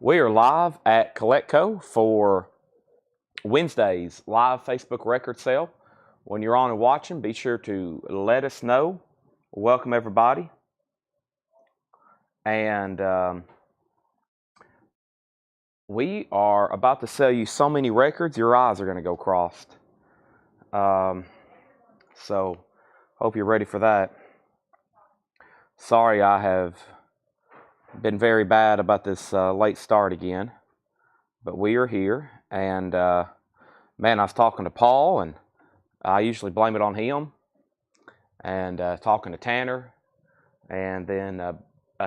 We are live at Coletco for Wednesday's live Facebook record sale. When you're on and watching, be sure to let us know. Welcome everybody. And we are about to sell you so many records, your eyes are going to go crossed. So, hope you're ready for that. Sorry I have been very bad about this late start again, but we are here. And man, I was talking to Paul, and I usually blame it on him, and talking to Tanner, and then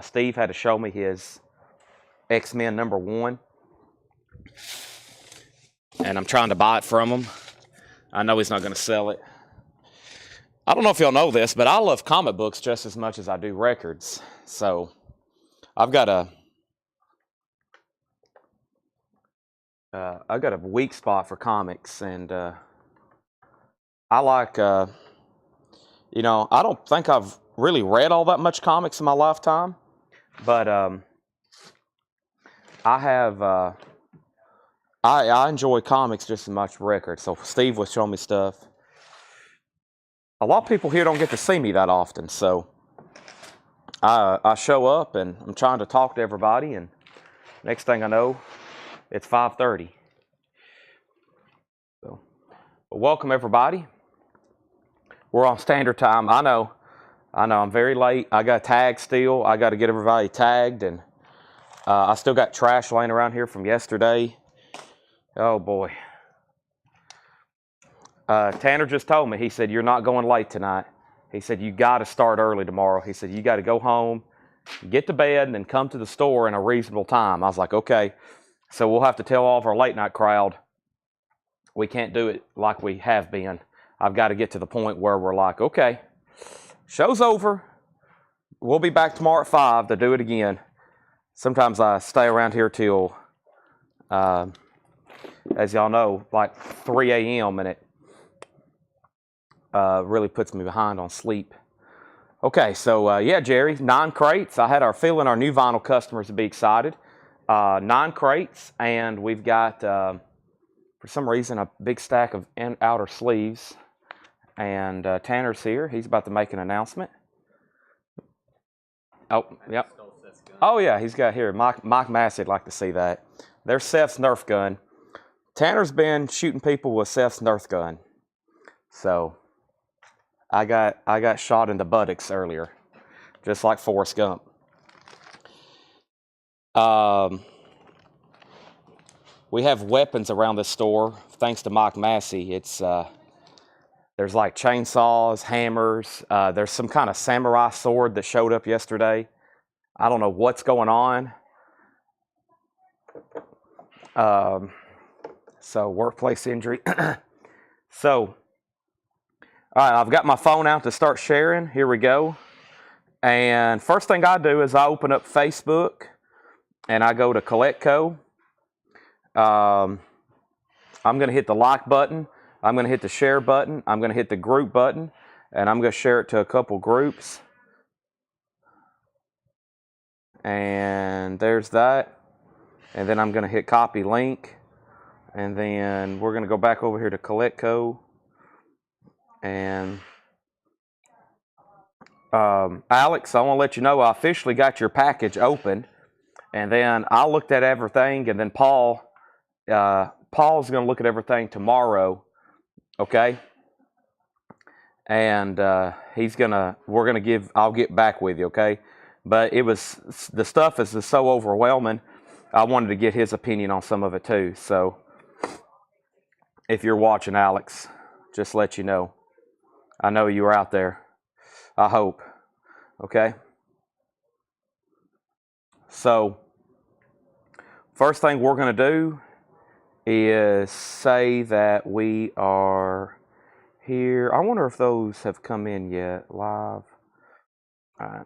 Steve had to show me his X-Men #1, and I'm trying to buy it from him. I know he's not going to sell it. I don't know if y'all know this, but I love comic books just as much as I do records. So I've got a weak spot for comics, and I like I don't think I've really read all that much comics in my lifetime, but I have I enjoy comics just as much as records. So Steve was showing me stuff. A lot of people here don't get to see me that often, so I show up and I'm trying to talk to everybody, and next thing I know, it's 5:30. So, welcome everybody. We're on standard time. I know, I'm very late. I got tagged still. I got to get everybody tagged, and I still got trash laying around here from yesterday. Oh boy. Tanner just told me, he said, you're not going late tonight. He said, you got to start early tomorrow. He said, you got to go home, get to bed, and then come to the store in a reasonable time. I was like, okay. So we'll have to tell all of our late night crowd we can't do it like we have been. I've got to get to the point where we're like, okay, show's over. We'll be back tomorrow at 5 to do it again. Sometimes I stay around here till, as y'all know, like 3 a.m. and it really puts me behind on sleep. Okay, so yeah, Jerry, 9 crates. I had our feeling our new vinyl customers would be excited. 9 crates, and we've got, for some reason, a big stack of outer sleeves. And Tanner's here. He's about to make an announcement. Oh, yep. Oh, yeah, he's got here. Mike Massey'd like to see that. There's Seth's Nerf gun. Tanner's been shooting people with Seth's Nerf gun. So I got shot in the buttocks earlier, just like Forrest Gump. We have weapons around this store, thanks to Mike Massey. It's there's like chainsaws, hammers. There's some kind of samurai sword that showed up yesterday. I don't know what's going on. So workplace injury. So, all right, I've got my phone out to start sharing. Here we go. And first thing I do is I open up Facebook and I go to Coletco. I'm going to hit the like button. I'm going to hit the share button. I'm going to hit the group button, and I'm going to share it to a couple groups. And there's that. And then I'm going to hit copy link. And then we're going to go back over here to Coletco. And Alex, I want to let you know I officially got your package open. And then I looked at everything, and then Paul's going to look at everything tomorrow. Okay, and I'll get back with you, okay? But the stuff is just so overwhelming, I wanted to get his opinion on some of it too. So if you're watching, Alex, just let you know. I know you are out there. I hope. Okay? So first thing we're going to do is say that we are here. I wonder if those have come in yet, live. All right.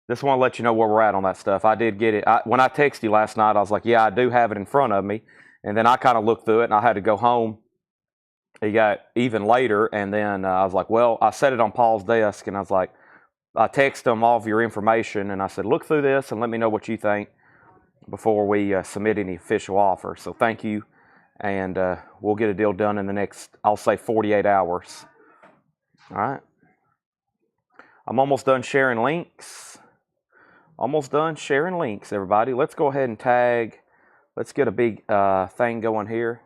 Just want to let you know where we're at on that stuff. I did get it. When I texted you last night, I was like, yeah, I do have it in front of me. And then I kind of looked through it, and I had to go home. It got even later, and then I was like, well, I set it on Paul's desk, and I was like, I text them all of your information, and I said, look through this and let me know what you think before we submit any official offer. So thank you, and we'll get a deal done in the next, I'll say, 48 hours. All right. I'm almost done sharing links. Almost done sharing links, everybody. Let's go ahead and tag. Let's get a big thing going here.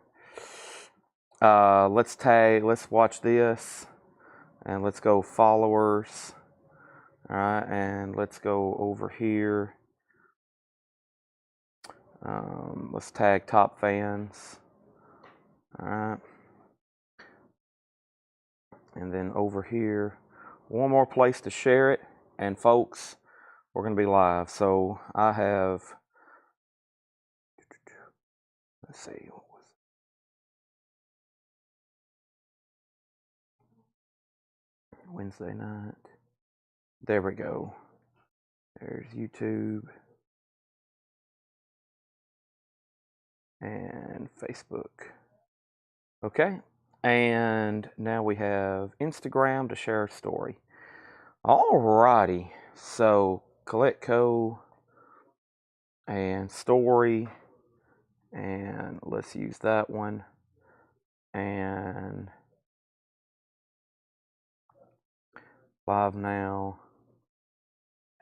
Let's tag. Let's watch this. And let's go followers. All right. And let's go over here. Let's tag top fans. All right. And then over here, one more place to share it. And folks, we're going to be live. So I have, let's see, what was it? Wednesday night. There we go. There's YouTube and Facebook. Okay. And now we have Instagram to share a story. Alrighty. So Coletco and story, and let's use that one, and live now,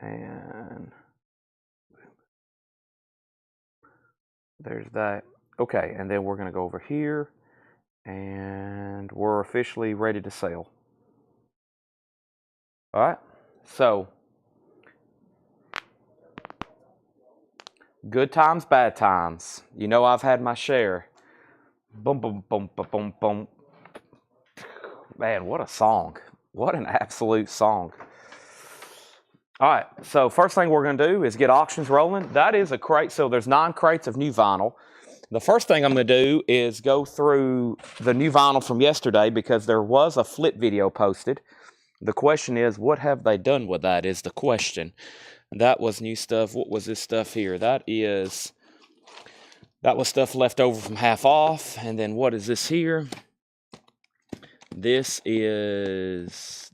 and there's that. Okay, and then we're going to go over here, and we're officially ready to sell. All right, so good times, bad times. You know I've had my share. Boom, boom, boom, boom, boom, boom. Man, what a song. What an absolute song. All right, so first thing we're going to do is get auctions rolling. That is a crate. So there's 9 crates of new vinyl. The first thing I'm going to do is go through the new vinyl from yesterday because there was a flip video posted. The question is, what have they done with that is the question. That was new stuff. What was this stuff here? That was stuff left over from half off. And then what is this here? This is,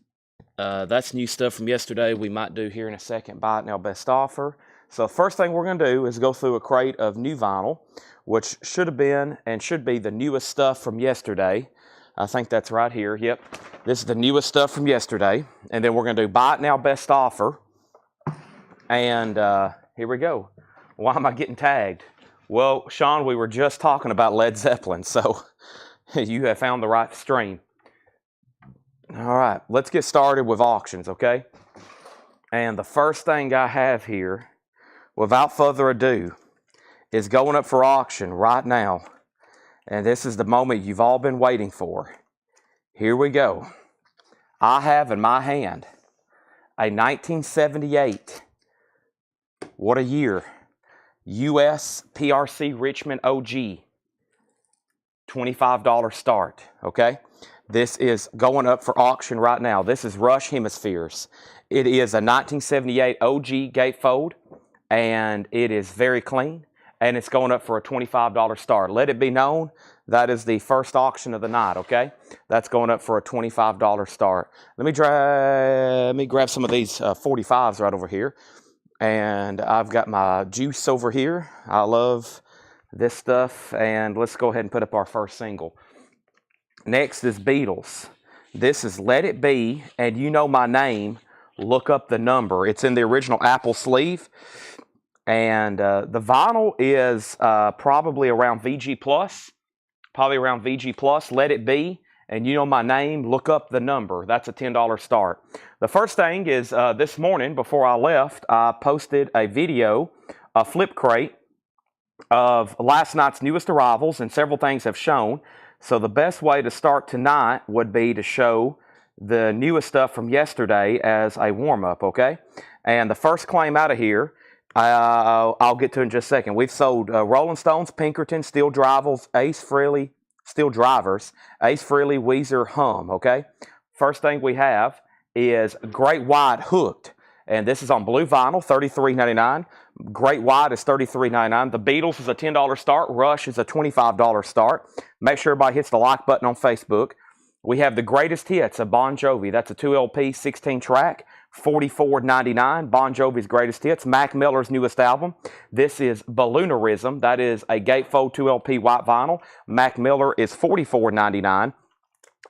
that's new stuff from yesterday. We might do here in a second, buy it now, best offer. So first thing we're going to do is go through a crate of new vinyl, which should have been and should be the newest stuff from yesterday. I think that's right here. Yep. This is the newest stuff from yesterday. And then we're going to do buy it now, best offer. And here we go. Why am I getting tagged? Well, Sean, we were just talking about Led Zeppelin, so you have found the right stream. All right, let's get started with auctions, okay? And the first thing I have here, without further ado, is going up for auction right now. And this is the moment you've all been waiting for. Here we go. I have in my hand a 1978, what a year, US PRC Richmond OG, $25 start, okay? This is going up for auction right now. This is Rush Hemispheres. It is a 1978 OG gatefold, and it is very clean, and it's going up for a $25 start. Let it be known, that is the first auction of the night, okay? That's going up for a $25 start. Let me grab some of these 45s right over here. And I've got my juice over here. I love this stuff. And let's go ahead and put up our first single. Next is Beatles. This is Let It Be, and you know my name. Look up the number. It's in the original Apple sleeve. And the vinyl is probably around VG+. Probably around VG+. Let It Be, and you know my name. Look up the number. That's a $10 start. The first thing is this morning, before I left, I posted a video, a flip crate, of last night's newest arrivals, and several things have shown. So the best way to start tonight would be to show the newest stuff from yesterday as a warm-up, okay? And the first claim out of here, I'll get to in just a second. We've sold Rolling Stones, Pinkerton, Steel Drivers, Ace Frehley, Weezer, Hum, okay? First thing we have is Great White Hooked. And this is on blue vinyl, $33.99. Great White is $33.99. The Beatles is a $10 start. Rush is a $25 start. Make sure everybody hits the like button on Facebook. We have the Greatest Hits of Bon Jovi. That's a 2 LP, 16 track $44.99. Bon Jovi's Greatest Hits. Mac Miller's newest album. This is Balloonerism. That is a gatefold 2LP white vinyl. Mac Miller is $44.99.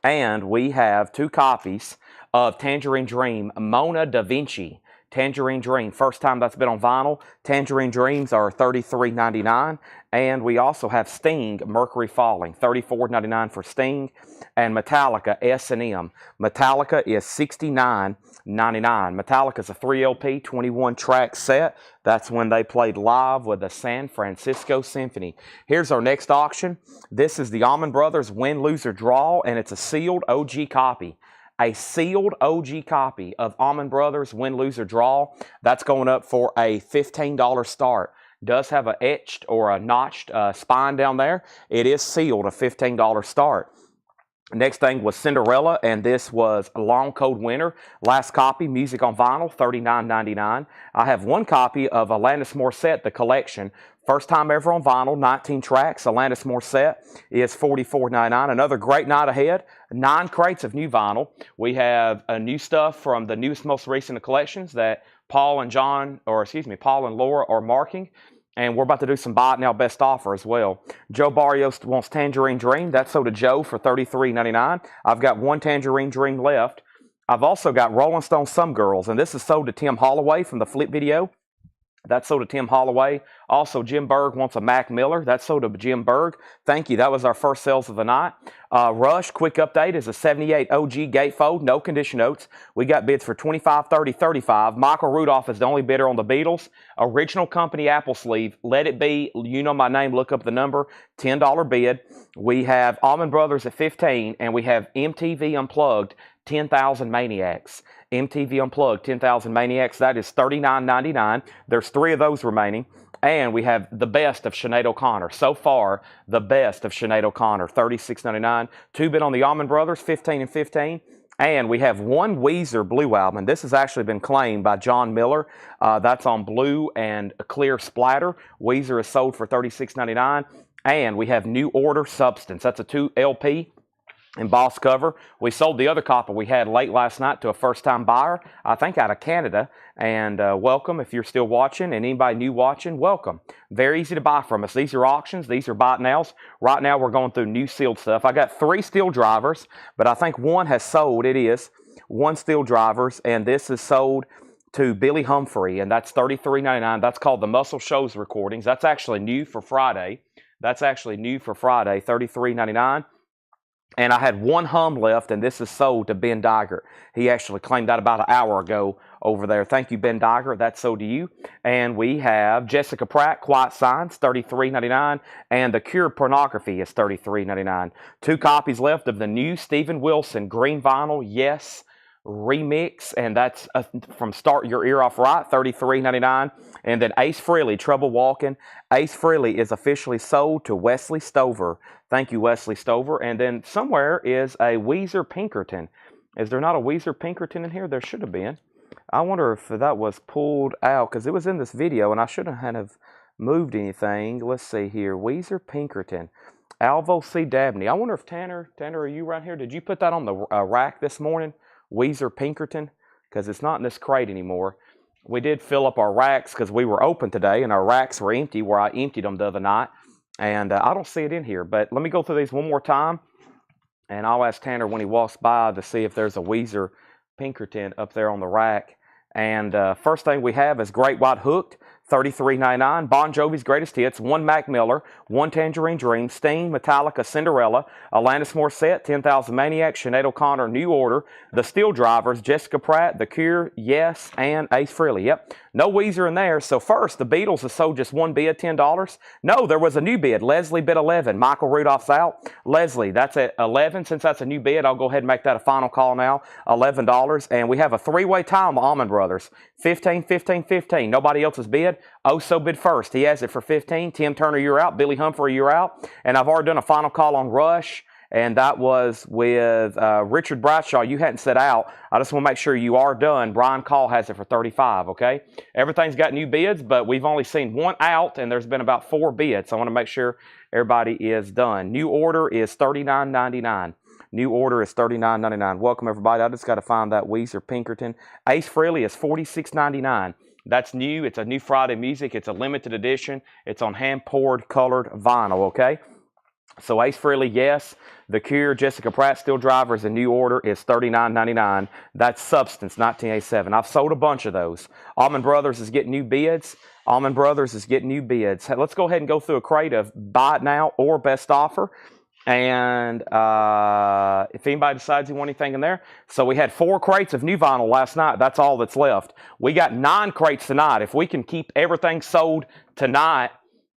And we have 2 copies of Tangerine Dream, Mona Da Vinci. Tangerine Dream, first time that's been on vinyl. Tangerine Dreams are $33.99. And we also have Sting, Mercury Falling, $34.99 for Sting. And Metallica, S&M. Metallica is $69.99. Metallica's a 3LP, 21-track set. That's when they played live with the San Francisco Symphony. Here's our next auction. This is the Allman Brothers Win, Lose, or Draw, and it's a sealed OG copy. A sealed OG copy of Allman Brothers Win, Lose, or Draw. That's going up for a $15 start. Does have an etched or a notched spine down there. It is sealed, a $15 start. Next thing was Cinderella, and this was a Long Cold Winter. Last copy, music on vinyl, $39.99. I have 1 copy of Alanis Morissette, the collection. First time ever on vinyl, 19 tracks. Alanis Morissette is $44.99. Another great night ahead. 9 crates of new vinyl. We have new stuff from the newest, most recent collections that Paul and Laura are marking. And we're about to do some buy it now best offer as well. Joe Barrios wants Tangerine Dream. That's sold to Joe for $33.99. I've got 1 Tangerine Dream left. I've also got Rolling Stone Some Girls, and this is sold to Tim Holloway from the Flip video. That's sold to Tim Holloway. Also, Jim Berg wants a Mac Miller. That's sold to Jim Berg. Thank you. That was our first sales of the night. Rush, quick update, is a 78 OG gatefold, no condition notes. We got bids for $25, $30, $35. Michael Rudolph is the only bidder on the Beatles. Original company Apple sleeve. Let It Be, you know my name, look up the number, $10 bid. We have Allman Brothers at $15, and we have MTV Unplugged, 10,000 Maniacs. MTV Unplugged, 10,000 Maniacs. That is $39.99. There's 3 of those remaining. And we have the best of Sinead O'Connor. So far, the best of Sinead O'Connor, $36.99. 2 bid on the Allman Brothers, $15 and $15. And we have 1 Weezer Blue album. This has actually been claimed by John Miller. That's on blue and a clear splatter. Weezer is sold for $36.99. And we have New Order Substance. That's a 2 LP. Embossed cover. We sold the other copy we had late last night to a first-time buyer, I think out of Canada. And welcome if you're still watching, and anybody new watching, welcome. Very easy to buy from us. These are auctions. These are buy it nows. Right now we're going through new sealed stuff. I got 3 steel drivers, but I think 1 has sold. It is 1 steel drivers, and this is sold to Billy Humphrey, and that's $33.99. That's called the Muscle Shows Recordings. That's actually new for Friday. $33.99. And I had 1 hum left, and this is sold to Ben Diger. He actually claimed that about an hour ago over there. Thank you, Ben Diger. That's sold to you. And we have Jessica Pratt, Quiet Signs, $33.99. And The Cure Pornography is $33.99. 2 copies left of the new Steven Wilson Green Vinyl Yes remix, and that's from Start Your Ear Off Right, $33.99. And then Ace Frehley, Trouble Walking. Ace Frehley is officially sold to Wesley Stover. Thank you, Wesley Stover. And then somewhere is a Weezer Pinkerton. Is there not a Weezer Pinkerton in here? There should have been. I wonder if that was pulled out, because it was in this video, and I shouldn't have moved anything. Let's see here. Weezer Pinkerton. Alvo C. Dabney. I wonder if Tanner, are you right here? Did you put that on the rack this morning? Weezer Pinkerton? Because it's not in this crate anymore. We did fill up our racks because we were open today, and our racks were empty where I emptied them the other night. And I don't see it in here, but let me go through these one more time, and I'll ask Tanner when he walks by to see if there's a Weezer Pinkerton up there on the rack. And first thing we have is Great White Hooked, $33.99. Bon Jovi's Greatest Hits, 1 Mac Miller, 1 Tangerine Dream, Sting, Metallica, Cinderella, Alanis Morissette, 10,000 Maniacs, Sinead O'Connor, New Order, The Steel Drivers, Jessica Pratt, The Cure, Yes, and Ace Frehley. Yep, no Weezer in there. So first, the Beatles have sold just 1 bid, $10. No, there was a new bid. Leslie bid 11. Michael Rudolph's out. Leslie, that's at 11. Since that's a new bid, I'll go ahead and make that a final call now, $11. And we have a 3-way tie on the Allman Brothers, 15, 15, 15. Nobody else's bid. Oso bid first. He has it for 15. Tim Turner, you're out. Billy Humphrey, you're out. And I've already done a final call on Rush, and that was with Richard Bradshaw. You hadn't set out. I just want to make sure you are done. Brian Call has it for 35, okay? Everything's got new bids, but we've only seen 1 out, and there's been about 4 bids. So I want to make sure everybody is done. New Order is $39.99. New order is $39.99. Welcome, everybody. I just got to find that Weezer Pinkerton. Ace Frehley is $46.99. That's new. It's a new Friday music. It's a limited edition. It's on hand-poured colored vinyl, okay? So Ace Frehley, yes. The Cure, Jessica Pratt, Steel Drivers, and New Order is $39.99. That's Substance, 1987. I've sold a bunch of those. Allman Brothers is getting new bids. Allman Brothers is getting new bids. Hey, let's go ahead and go through a crate of buy it now or best offer. And if anybody decides you want anything in there. So we had 4 crates of new vinyl last night. That's all that's left. We got 9 crates tonight. If we can keep everything sold tonight,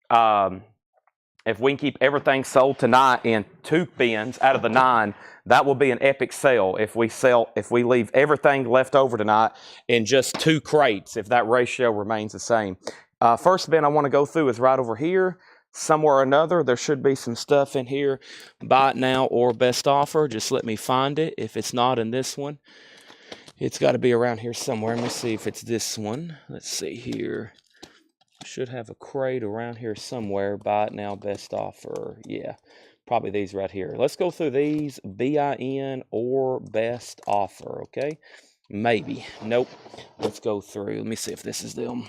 if we can keep everything sold tonight in 2 bins out of the 9, that will be an epic sale. If we leave everything left over tonight in just 2 crates, if that ratio remains the same. First bin I want to go through is right over here. Somewhere or another, there should be some stuff in here. Buy it now or best offer. Just let me find it. If it's not in this one, it's got to be around here somewhere. Let me see if it's this one. Let's see here. Should have a crate around here somewhere. Buy it now, best offer. Yeah, probably these right here. Let's go through these. BIN or best offer, okay? Maybe. Nope. Let's go through. Let me see if this is them.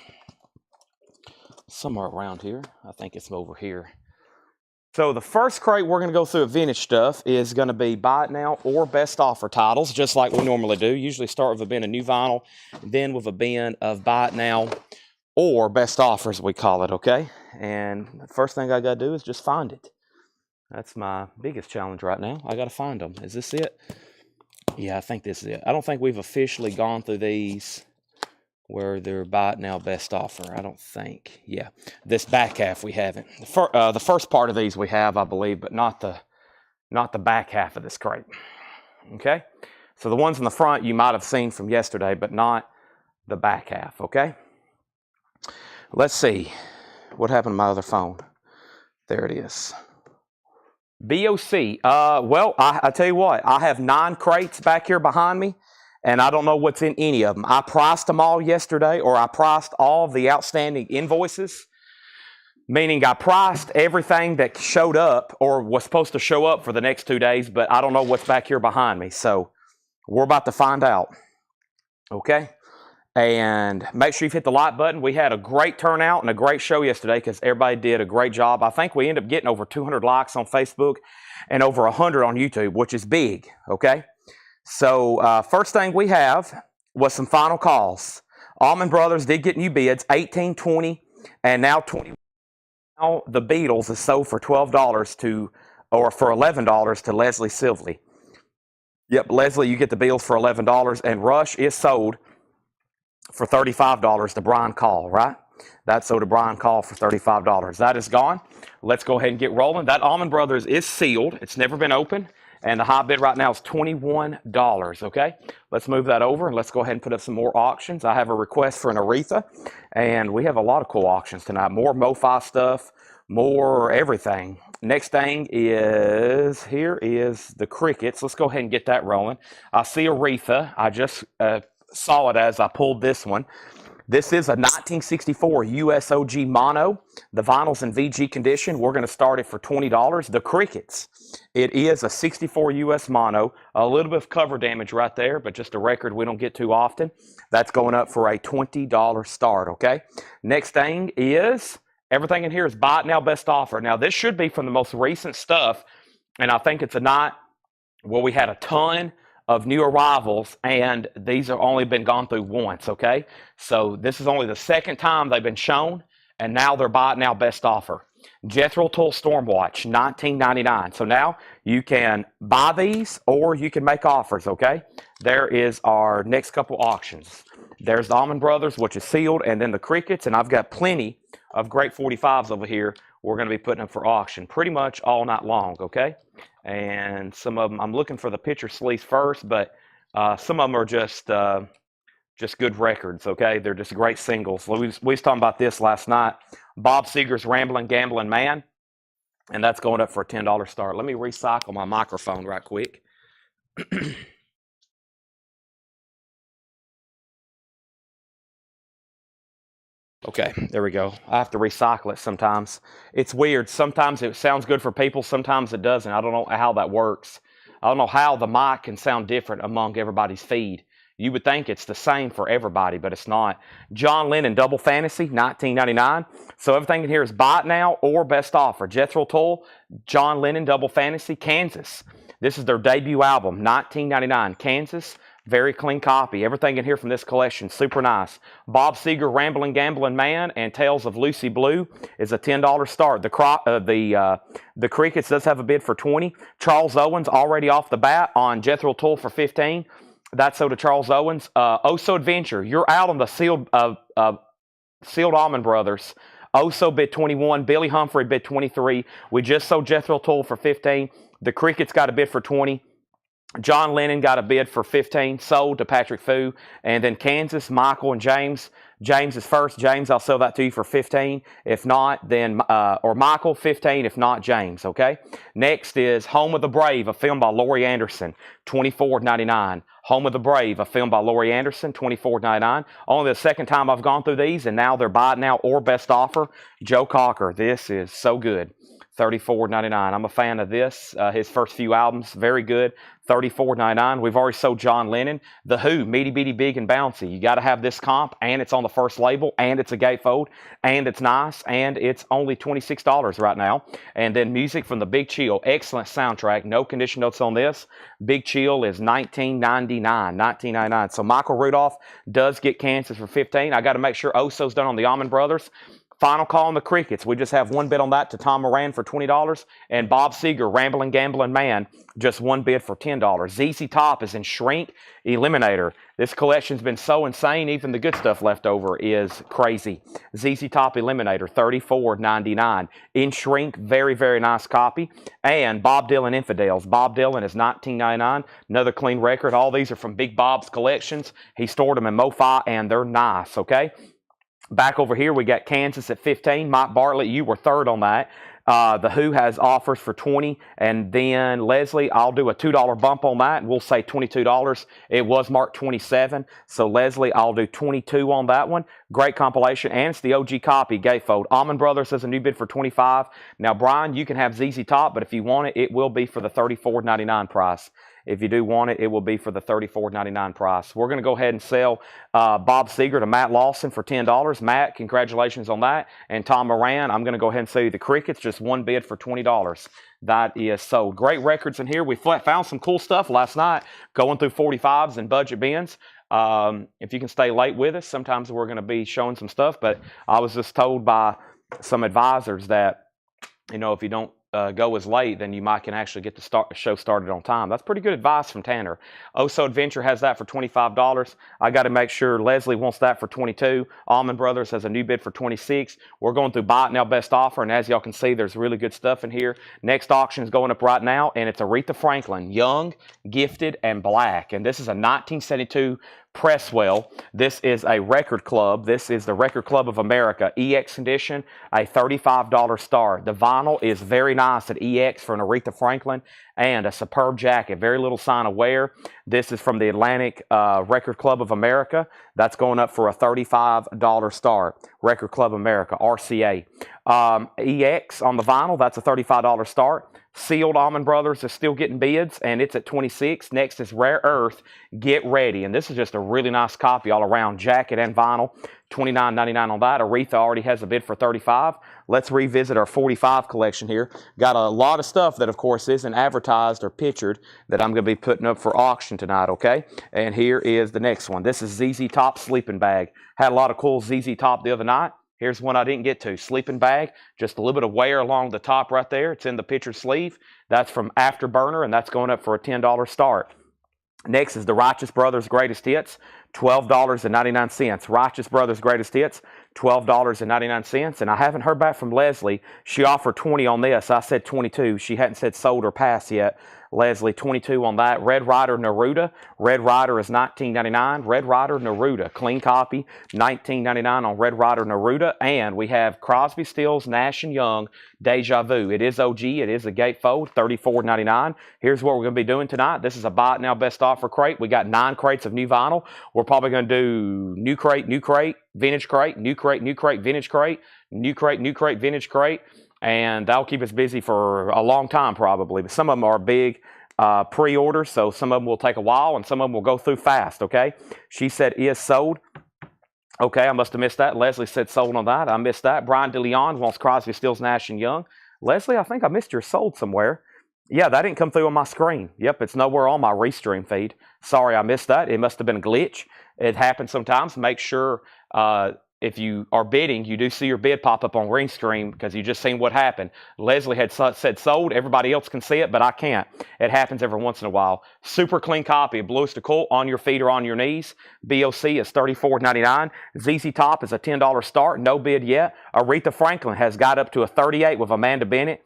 Somewhere around here. I think it's over here. So the first crate we're going to go through of vintage stuff is going to be buy it now or best offer titles, just like we normally do. Usually start with a bin of new vinyl, then with a bin of buy it now or best offers, we call it, okay? And the first thing I got to do is just find it. That's my biggest challenge right now. I got to find them. Is this it? Yeah, I think this is it. I don't think we've officially gone through these where they're buy it now, best offer. I don't think. Yeah, this back half we haven't. The first part of these we have, I believe, but not the back half of this crate. Okay? So the ones in the front you might have seen from yesterday, but not the back half, okay? Let's see. What happened to my other phone? There it is. BOC. Well, I tell you what. I have 9 crates back here behind me, and I don't know what's in any of them. I priced them all yesterday, or I priced all the outstanding invoices, meaning I priced everything that showed up or was supposed to show up for the next 2 days, but I don't know what's back here behind me. So we're about to find out. Okay? And make sure you hit the like button. We had a great turnout and a great show yesterday because everybody did a great job. I think we ended up getting over 200 likes on Facebook and over 100 on YouTube, which is big, okay? So first thing we have was some final calls. Allman Brothers did get new bids, 18, 20, and now 20. Now the Beatles is sold for $12 or for $11 to Leslie Silvley. Yep, Leslie, you get the Beatles for $11, and Rush is sold for $35 to Brian Call, right? That's sold to Brian Call for $35. That is gone. Let's go ahead and get rolling. That Allman Brothers is sealed. It's never been opened. And the high bid right now is $21, okay? Let's move that over and let's go ahead and put up some more auctions. I have a request for an Aretha, and we have a lot of cool auctions tonight. More MoFi stuff, more everything. Next thing is, here is the Crickets. Let's go ahead and get that rolling. I see Aretha. I just saw it as I pulled this one. This is a 1964 USOG mono. The vinyl's in VG condition. We're going to start it for $20. The Crickets. It is a 64 US mono. A little bit of cover damage right there, but just a record we don't get too often. That's going up for a $20 start, okay? Next thing is, everything in here is buy it now, best offer. Now, this should be from the most recent stuff, and I think it's a night where we had a ton of new arrivals, and these have only been gone through once, okay? So this is only the second time they've been shown, and now they're buy it now, best offer. Jethro Tull Stormwatch, $19.99. So now you can buy these or you can make offers, okay? There is our next couple auctions. There's the Allman Brothers, which is sealed, and then the Crickets, and I've got plenty of great 45s over here we're going to be putting them for auction pretty much all night long, okay? And some of them, I'm looking for the picture sleeves first, but some of them are just good records, okay? They're just great singles. We was talking about this last night. Bob Seger's Ramblin' Gamblin' Man, and that's going up for a $10 start. Let me recycle my microphone right quick. Okay, there we go. I have to recycle it sometimes. It's weird. Sometimes it sounds good for people. Sometimes it doesn't. I don't know how that works. I don't know how the mic can sound different among everybody's feed. You would think it's the same for everybody, but it's not. John Lennon Double Fantasy, $19.99. So everything in here is buy it now or best offer. Jethro Tull, John Lennon Double Fantasy, Kansas. This is their debut album, $19.99. Kansas, very clean copy. Everything in here from this collection, super nice. Bob Seger, Ramblin' Gamblin' Man, and Tales of Lucy Blue is a $10 start. The Crickets does have a bid for $20. Charles Owens already off the bat on Jethro Tull for $15. That's so to Charles Owens. Oso Adventure, you're out on the sealed Allman Brothers. Oso bid 21. Billy Humphrey bid 23. We just sold Jethro Tull for 15. The Crickets got a bid for 20. John Lennon got a bid for 15, sold to Patrick Fu. And then Kansas, Michael and James. James is first. James, I'll sell that to you for 15. If not, then, or Michael, 15. If not, James, okay? Next is Home of the Brave, a film by Laurie Anderson, $24.99. Home of the Brave, a film by Laurie Anderson, $24.99. Only the second time I've gone through these, and now they're buy it now or best offer. Joe Cocker, this is so good. $34.99. I'm a fan of this. His first few albums, very good. $34.99. We've already sold John Lennon. The Who, Meaty Beaty Big and Bouncy. You got to have this comp, and it's on the first label, and it's a gatefold, and it's nice, and it's only $26 right now. And then music from the Big Chill. Excellent soundtrack. No condition notes on this. Big Chill is $19.99. So Michael Rudolph does get Kansas for $15. I got to make sure Oso's done on the Allman Brothers. Final call on the Crickets. We just have one bid on that to Tom Moran for $20. And Bob Seger, Ramblin' Gamblin' Man, just one bid for $10. ZZ Top is in Shrink Eliminator. This collection's been so insane, even the good stuff left over is crazy. ZZ Top Eliminator, $34.99. In Shrink, very, very nice copy. And Bob Dylan Infidels. Bob Dylan is $19.99. Another clean record. All these are from Big Bob's collections. He stored them in MoFi, and they're nice, okay? Back over here, we got Kansas at 15. Mike Bartlett, you were third on that. The Who has offers for 20. And then Leslie, I'll do a $2 bump on that. And we'll say $22. It was marked 27. So Leslie, I'll do 22 on that one. Great compilation. And it's the OG copy, gatefold. Allman Brothers has a new bid for 25. Now, Brian, you can have ZZ Top, but if you want it, it will be for the $34.99 price. If you do want it, it will be for the $34.99 price. We're going to go ahead and sell Bob Seger to Matt Lawson for $10. Matt, congratulations on that. And Tom Moran, I'm going to go ahead and sell you the Crickets, just one bid for $20. That is sold. Great records in here. We found some cool stuff last night going through 45s and budget bins. If you can stay late with us, sometimes we're going to be showing some stuff. But I was just told by some advisors that, you know, if you don't go as late, then you might can actually get the show started on time. That's pretty good advice from Tanner. Oso Adventure has that for $25. I got to make sure Leslie wants that for $22. Allman Brothers has a new bid for $26. We're going through buy it now best offer, and as y'all can see, there's really good stuff in here. Next auction is going up right now, and it's Aretha Franklin, Young, Gifted, and Black. And this is a 1972 Presswell. This is a record club. This is the Record Club of America EX edition, a $35 start. The vinyl is very nice at EX for an Aretha Franklin, and a superb jacket. Very little sign of wear. This is from the Atlantic Record Club of America. That's going up for a $35 start. Record Club America, RCA. EX on the vinyl, that's a $35 start. Sealed Allman Brothers is still getting bids, and it's at $26. Next is Rare Earth, Get Ready. And this is just a really nice copy all around, jacket and vinyl. $29.99 on that. Aretha already has a bid for $35. Let's revisit our 45 collection here. Got a lot of stuff that, of course, isn't advertised or pictured that I'm going to be putting up for auction tonight, okay? And here is the next one. This is ZZ Top Sleeping Bag. Had a lot of cool ZZ Top the other night. Here's one I didn't get to. Sleeping Bag. Just a little bit of wear along the top right there. It's in the picture sleeve. That's from Afterburner, and that's going up for a $10 start. Next is the Righteous Brothers Greatest Hits, $12.99. Righteous Brothers Greatest Hits, $12.99. And I haven't heard back from Leslie. She offered 20 on this. I said 22. She hadn't said sold or passed yet. Leslie, 22 on that. Red Ryder Neruda. Red Ryder is $19.99. Red Ryder Neruda, clean copy, $19.99 on Red Ryder Neruda. And we have Crosby, Stills, Nash & Young, Deja Vu. It is OG. It is a gatefold, $34.99. Here's what we're going to be doing tonight. This is a buy it now best offer crate. We got 9 crates of new vinyl. We're probably going to do new crate, vintage crate, new crate, vintage crate, new crate, vintage crate. And that'll keep us busy for a long time probably. But some of them are big pre-orders, so some of them will take a while and some of them will go through fast, okay? She said, is sold. Okay, I must have missed that. Leslie said sold on that. I missed that. Brian DeLeon wants Crosby, Stills, Nash, and Young. Leslie, I think I missed your sold somewhere. Yeah, that didn't come through on my screen. Yep, it's nowhere on my restream feed. Sorry, I missed that. It must have been a glitch. It happens sometimes. Make sure if you are bidding, you do see your bid pop up on Restream because you just seen what happened. Leslie had said sold. Everybody else can see it, but I can't. It happens every once in a while. Super clean copy of Blues to Cool on your feet or on your knees. BOC is $34.99. ZZ Top is a $10 start. No bid yet. Aretha Franklin has got up to a 38 with Amanda Bennett.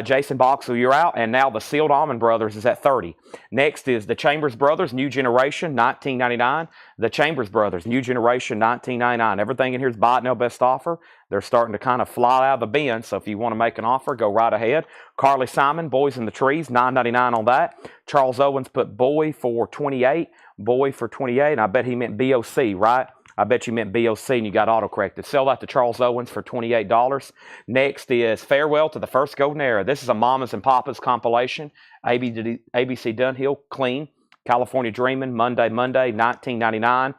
Jason Boxell, you're out. And now the Sealed Almond Brothers is at 30. Next is the Chambers Brothers, New Generation, $19.99. The Chambers Brothers, New Generation, $19.99. Everything in here is buy it now best offer. They're starting to kind of fly out of the bin, so if you want to make an offer, go right ahead. Carly Simon, Boys in the Trees, $9.99 on that. Charles Owens put Boy for 28. Boy for 28, and I bet he meant BOC, right? I bet you meant BOC and you got autocorrected. Sell that to Charles Owens for $28. Next is Farewell to the First Golden Era. This is a Mamas and Papas compilation. ABC Dunhill, Clean. California Dreamin', Monday, $19.99.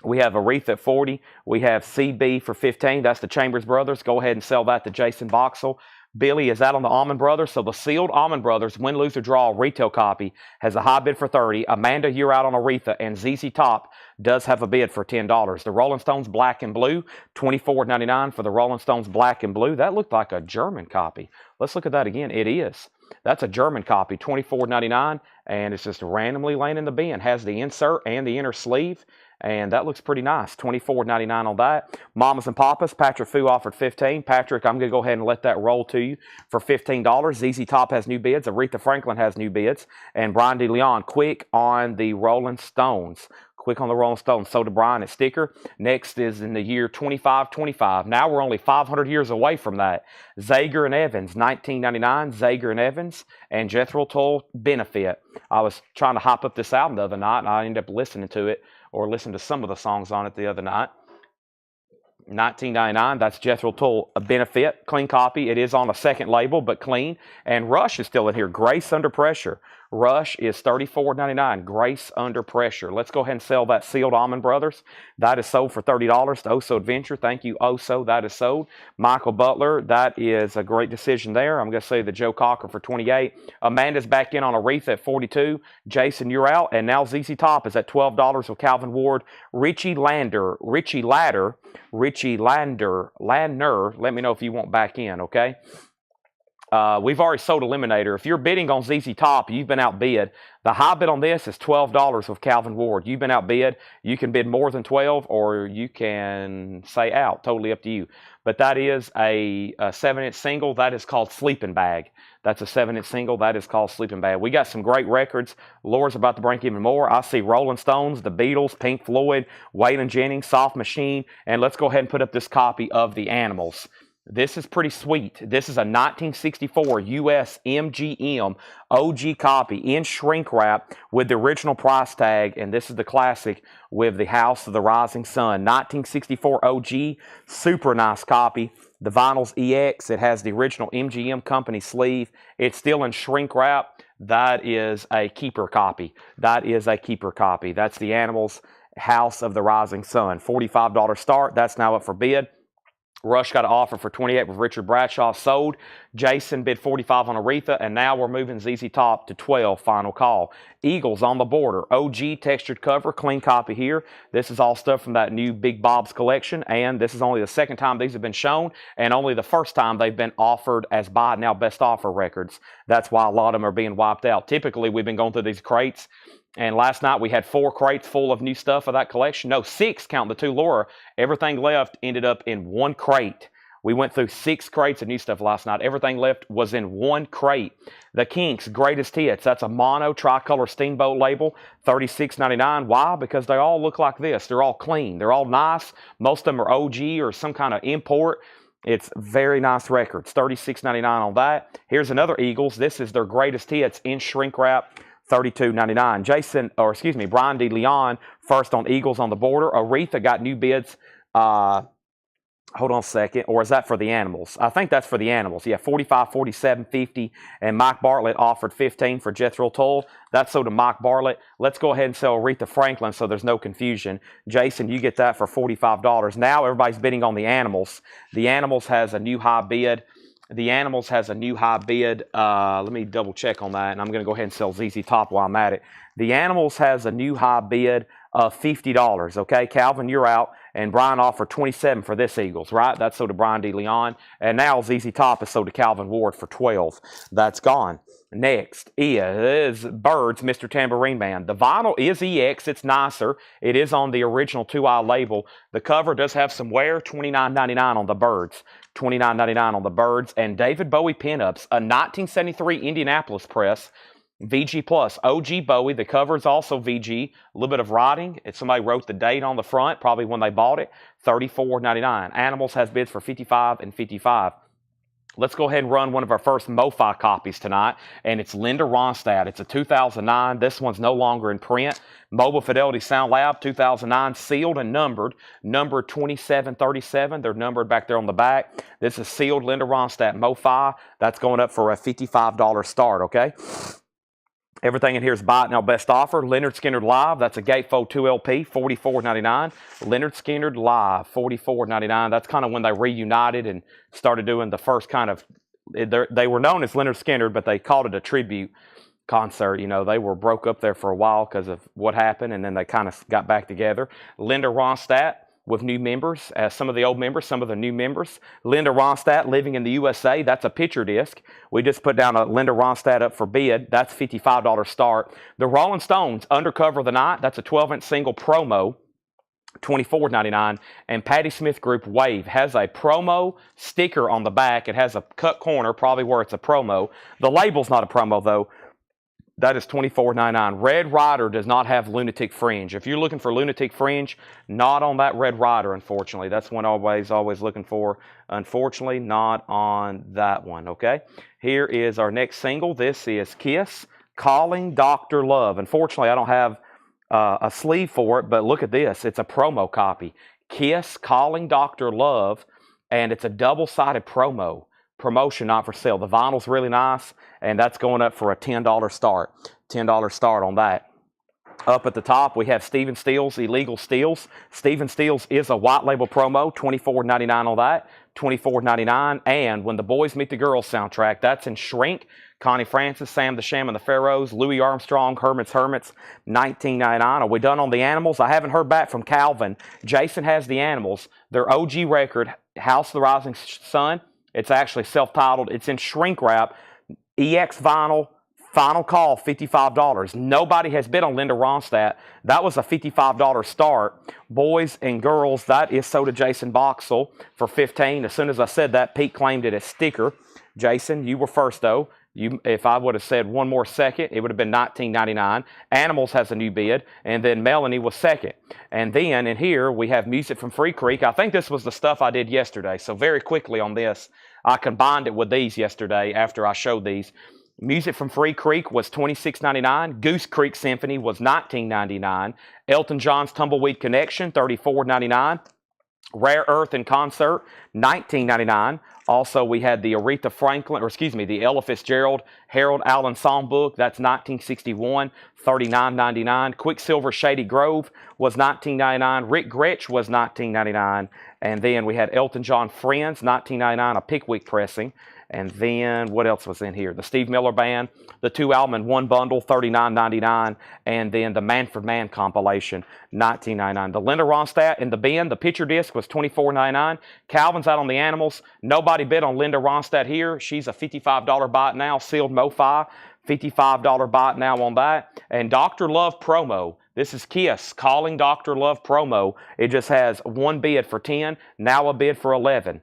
We have Aretha at 40. We have CB for 15. That's the Chambers Brothers. Go ahead and sell that to Jason Boxell. Billy is out on the Almond Brothers. So the Sealed Almond Brothers, win, lose, or draw, retail copy, has a high bid for 30. Amanda, you're out on Aretha. And ZZ Top does have a bid for $10. The Rolling Stones Black and Blue, $24.99 for the Rolling Stones Black and Blue. That looked like a German copy. Let's look at that again. It is. That's a German copy, $24.99, and it's just randomly laying in the bin. Has the insert and the inner sleeve, and that looks pretty nice. $24.99 on that. Mamas and Papas, Patrick Fu offered $15. Patrick, I'm going to go ahead and let that roll to you for $15. ZZ Top has new bids. Aretha Franklin has new bids. And Brian DeLeon, quick on the Rolling Stones. Quick on the Rolling Stones. So to Brian at Sticker. Next is in the year 2525. Now we're only 500 years away from that. Zager and Evans, $19.99. Zager and Evans. And Jethro Tull, Benefit. I was trying to hop up this album the other night, and I ended up listening to it, or listened to some of the songs on it the other night. $19.99. That's Jethro Tull, a Benefit. Clean copy. It is on a second label, but clean. And Rush is still in here. Grace Under Pressure. Rush is $34.99. Grace Under Pressure. Let's go ahead and sell that Sealed Almond Brothers. That is sold for $30. The Oso Adventure. Thank you, Oso. That is sold. Michael Butler. That is a great decision there. I'm going to say the Joe Cocker for $28. Amanda's back in on Aretha at $42. Jason, you're out. And now ZZ Top is at $12 with Calvin Ward. Richie Lander. Let me know if you want back in, okay? We've already sold Eliminator. If you're bidding on ZZ Top, you've been outbid. The high bid on this is $12 with Calvin Ward. You've been outbid. You can bid more than 12, or you can say out. Totally up to you. But that is a 7-inch single. That is called Sleeping Bag. That's a 7-inch single. That is called Sleeping Bag. We got some great records. Laura's about to break even more. I see Rolling Stones, the Beatles, Pink Floyd, Waylon Jennings, Soft Machine. And let's go ahead and put up this copy of The Animals. This is pretty sweet. This is a 1964 US MGM OG copy in shrink wrap with the original price tag, and this is the classic with the House of the Rising Sun. 1964 OG, super nice copy. The vinyl's EX. It has the original MGM company sleeve. It's still in shrink wrap. That is a keeper copy. That is a keeper copy. That's the Animals House of the Rising Sun. $45 start. That's now up for bid. Rush got an offer for $28 with Richard Bradshaw sold. Jason bid $45 on Aretha, and now we're moving ZZ Top to $12, final call. Eagles on the Border, OG textured cover, clean copy here. This is all stuff from that new Big Bob's collection, and this is only the second time these have been shown, and only the first time they've been offered as buy now best offer records. That's why a lot of them are being wiped out. Typically, we've been going through these crates, and last night we had 4 crates full of new stuff of that collection. No, 6, counting the 2 Laura. Everything left ended up in 1 crate. We went through 6 crates of new stuff last night. Everything left was in 1 crate. The Kinks Greatest Hits. That's a mono tricolor steamboat label, $36.99. Why? Because they all look like this. They're all clean. They're all nice. Most of them are OG or some kind of import. It's very nice records. $36.99 on that. Here's another Eagles. This is their Greatest Hits in shrink wrap. $32.99. Brian DeLeon first on Eagles on the Border. Aretha got new bids Hold on a second. Or is that for the animals? I think that's for the animals. Yeah, 45, 47, 50. And Mike Bartlett offered 15 for Jethro Tull. That's sold to Mike Bartlett. Let's go ahead and sell Aretha Franklin so there's no confusion. Jason, you get that for $45. Now everybody's bidding on the animals. The animals has a new high bid. The animals has a new high bid. Let me double check on that. And I'm going to go ahead and sell ZZ Top while I'm at it. The animals has a new high bid of $50. Okay, Calvin, you're out. And Brian offered 27 for this Eagles, right? That's sold to Brian D. Leon. And now ZZ Top is sold to Calvin Ward for 12. That's gone. Next is Birds, Mr. Tambourine Man. The vinyl is EX. It's nicer. It is on the original 2i label. The cover does have some wear. $29.99 on the Birds. $29.99 on the Birds. And David Bowie pinups, a 1973 Indianapolis press. VG Plus, OG Bowie. The cover is also VG. A little bit of writing. If somebody wrote the date on the front, probably when they bought it. $34.99. Animals has bids for $55 and $55. Let's go ahead and run one of our first MoFi copies tonight, and it's Linda Ronstadt. It's a 2009. This one's no longer in print. Mobile Fidelity Sound Lab, 2009, sealed and numbered 2737. They're numbered back there on the back. This is sealed Linda Ronstadt MoFi. That's going up for a $55 start, okay? Everything in here is buy it now best offer. Leonard Skinner Live, that's a Gatefold 2 LP, $44.99. Leonard Skinner Live, $44.99. That's kind of when they reunited and started doing the first kind of, they were known as Leonard Skinner, but they called it a tribute concert. You know, they were broke up there for a while because of what happened, and then they kind of got back together. Linda Ronstadt with new members, some of the old members, some of the new members. Linda Ronstadt, Living in the USA, that's a picture disc. We just put down a Linda Ronstadt up for bid. That's $55 start. The Rolling Stones, Undercover of the Night, that's a 12-inch single promo, $24.99. And Patti Smith Group Wave has a promo sticker on the back. It has a cut corner, probably where it's a promo. The label's not a promo, though. That is $24.99. Red Rider does not have Lunatic Fringe. If you're looking for Lunatic Fringe, not on that Red Rider, unfortunately. That's one always looking for. Unfortunately, not on that one, okay? Here is our next single. This is Kiss, Calling Dr. Love. Unfortunately, I don't have a sleeve for it, but look at this. It's a promo copy. Kiss, Calling Dr. Love, and it's a double-sided promo. Promotion, not for sale. The vinyl's really nice, and that's going up for a $10 start. $10 start on that. Up at the top, we have Stephen Stills, Illegal Steals. Stephen Stills is a white label promo, $24.99 on that, $24.99. And When the Boys Meet the Girls soundtrack, that's in shrink. Connie Francis, Sam the Sham and the Pharaohs, Louis Armstrong, Hermit's Hermits, $19.99. Are we done on the animals? I haven't heard back from Calvin. Jason has the animals. Their OG record, House of the Rising Sun. It's actually self-titled. It's in shrink wrap. EX vinyl. Final call, $55. Nobody has bid on Linda Ronstadt. That was a $55 start. Boys and Girls, that is sold to Jason Boxell for $15. As soon as I said that, Pete claimed it as sticker. Jason, you were first, though. If I would have said one more second, it would have been $19.99. Animals has a new bid, and then Melanie was second. And then in here, we have Music from Free Creek. I think this was the stuff I did yesterday. So very quickly on this, I combined it with these yesterday after I showed these. Music from Free Creek was $26.99. Goose Creek Symphony was $19.99. Elton John's Tumbleweed Connection, $34.99. Rare Earth in Concert, $19.99. Also, we had the Aretha Franklin, the Ella Fitzgerald Harold Allen Songbook. That's $1961, $39.99. Quicksilver Shady Grove was $19.99. Rick Gretsch was $19.99. And then we had Elton John Friends, $19.99, a Pickwick pressing. And then what else was in here? The Steve Miller Band, the 2 album in one bundle, $39.99. And then the Manfred Mann compilation, $19.99. The Linda Ronstadt in the bin, the picture disc was $24.99. Calvin's out on the animals. Nobody bid on Linda Ronstadt here. She's a $55 buy now, sealed MoFi. $55 buy now on that. And Dr. Love promo. This is Kiss, Calling Dr. Love promo. It just has one bid for 10, now a bid for 11.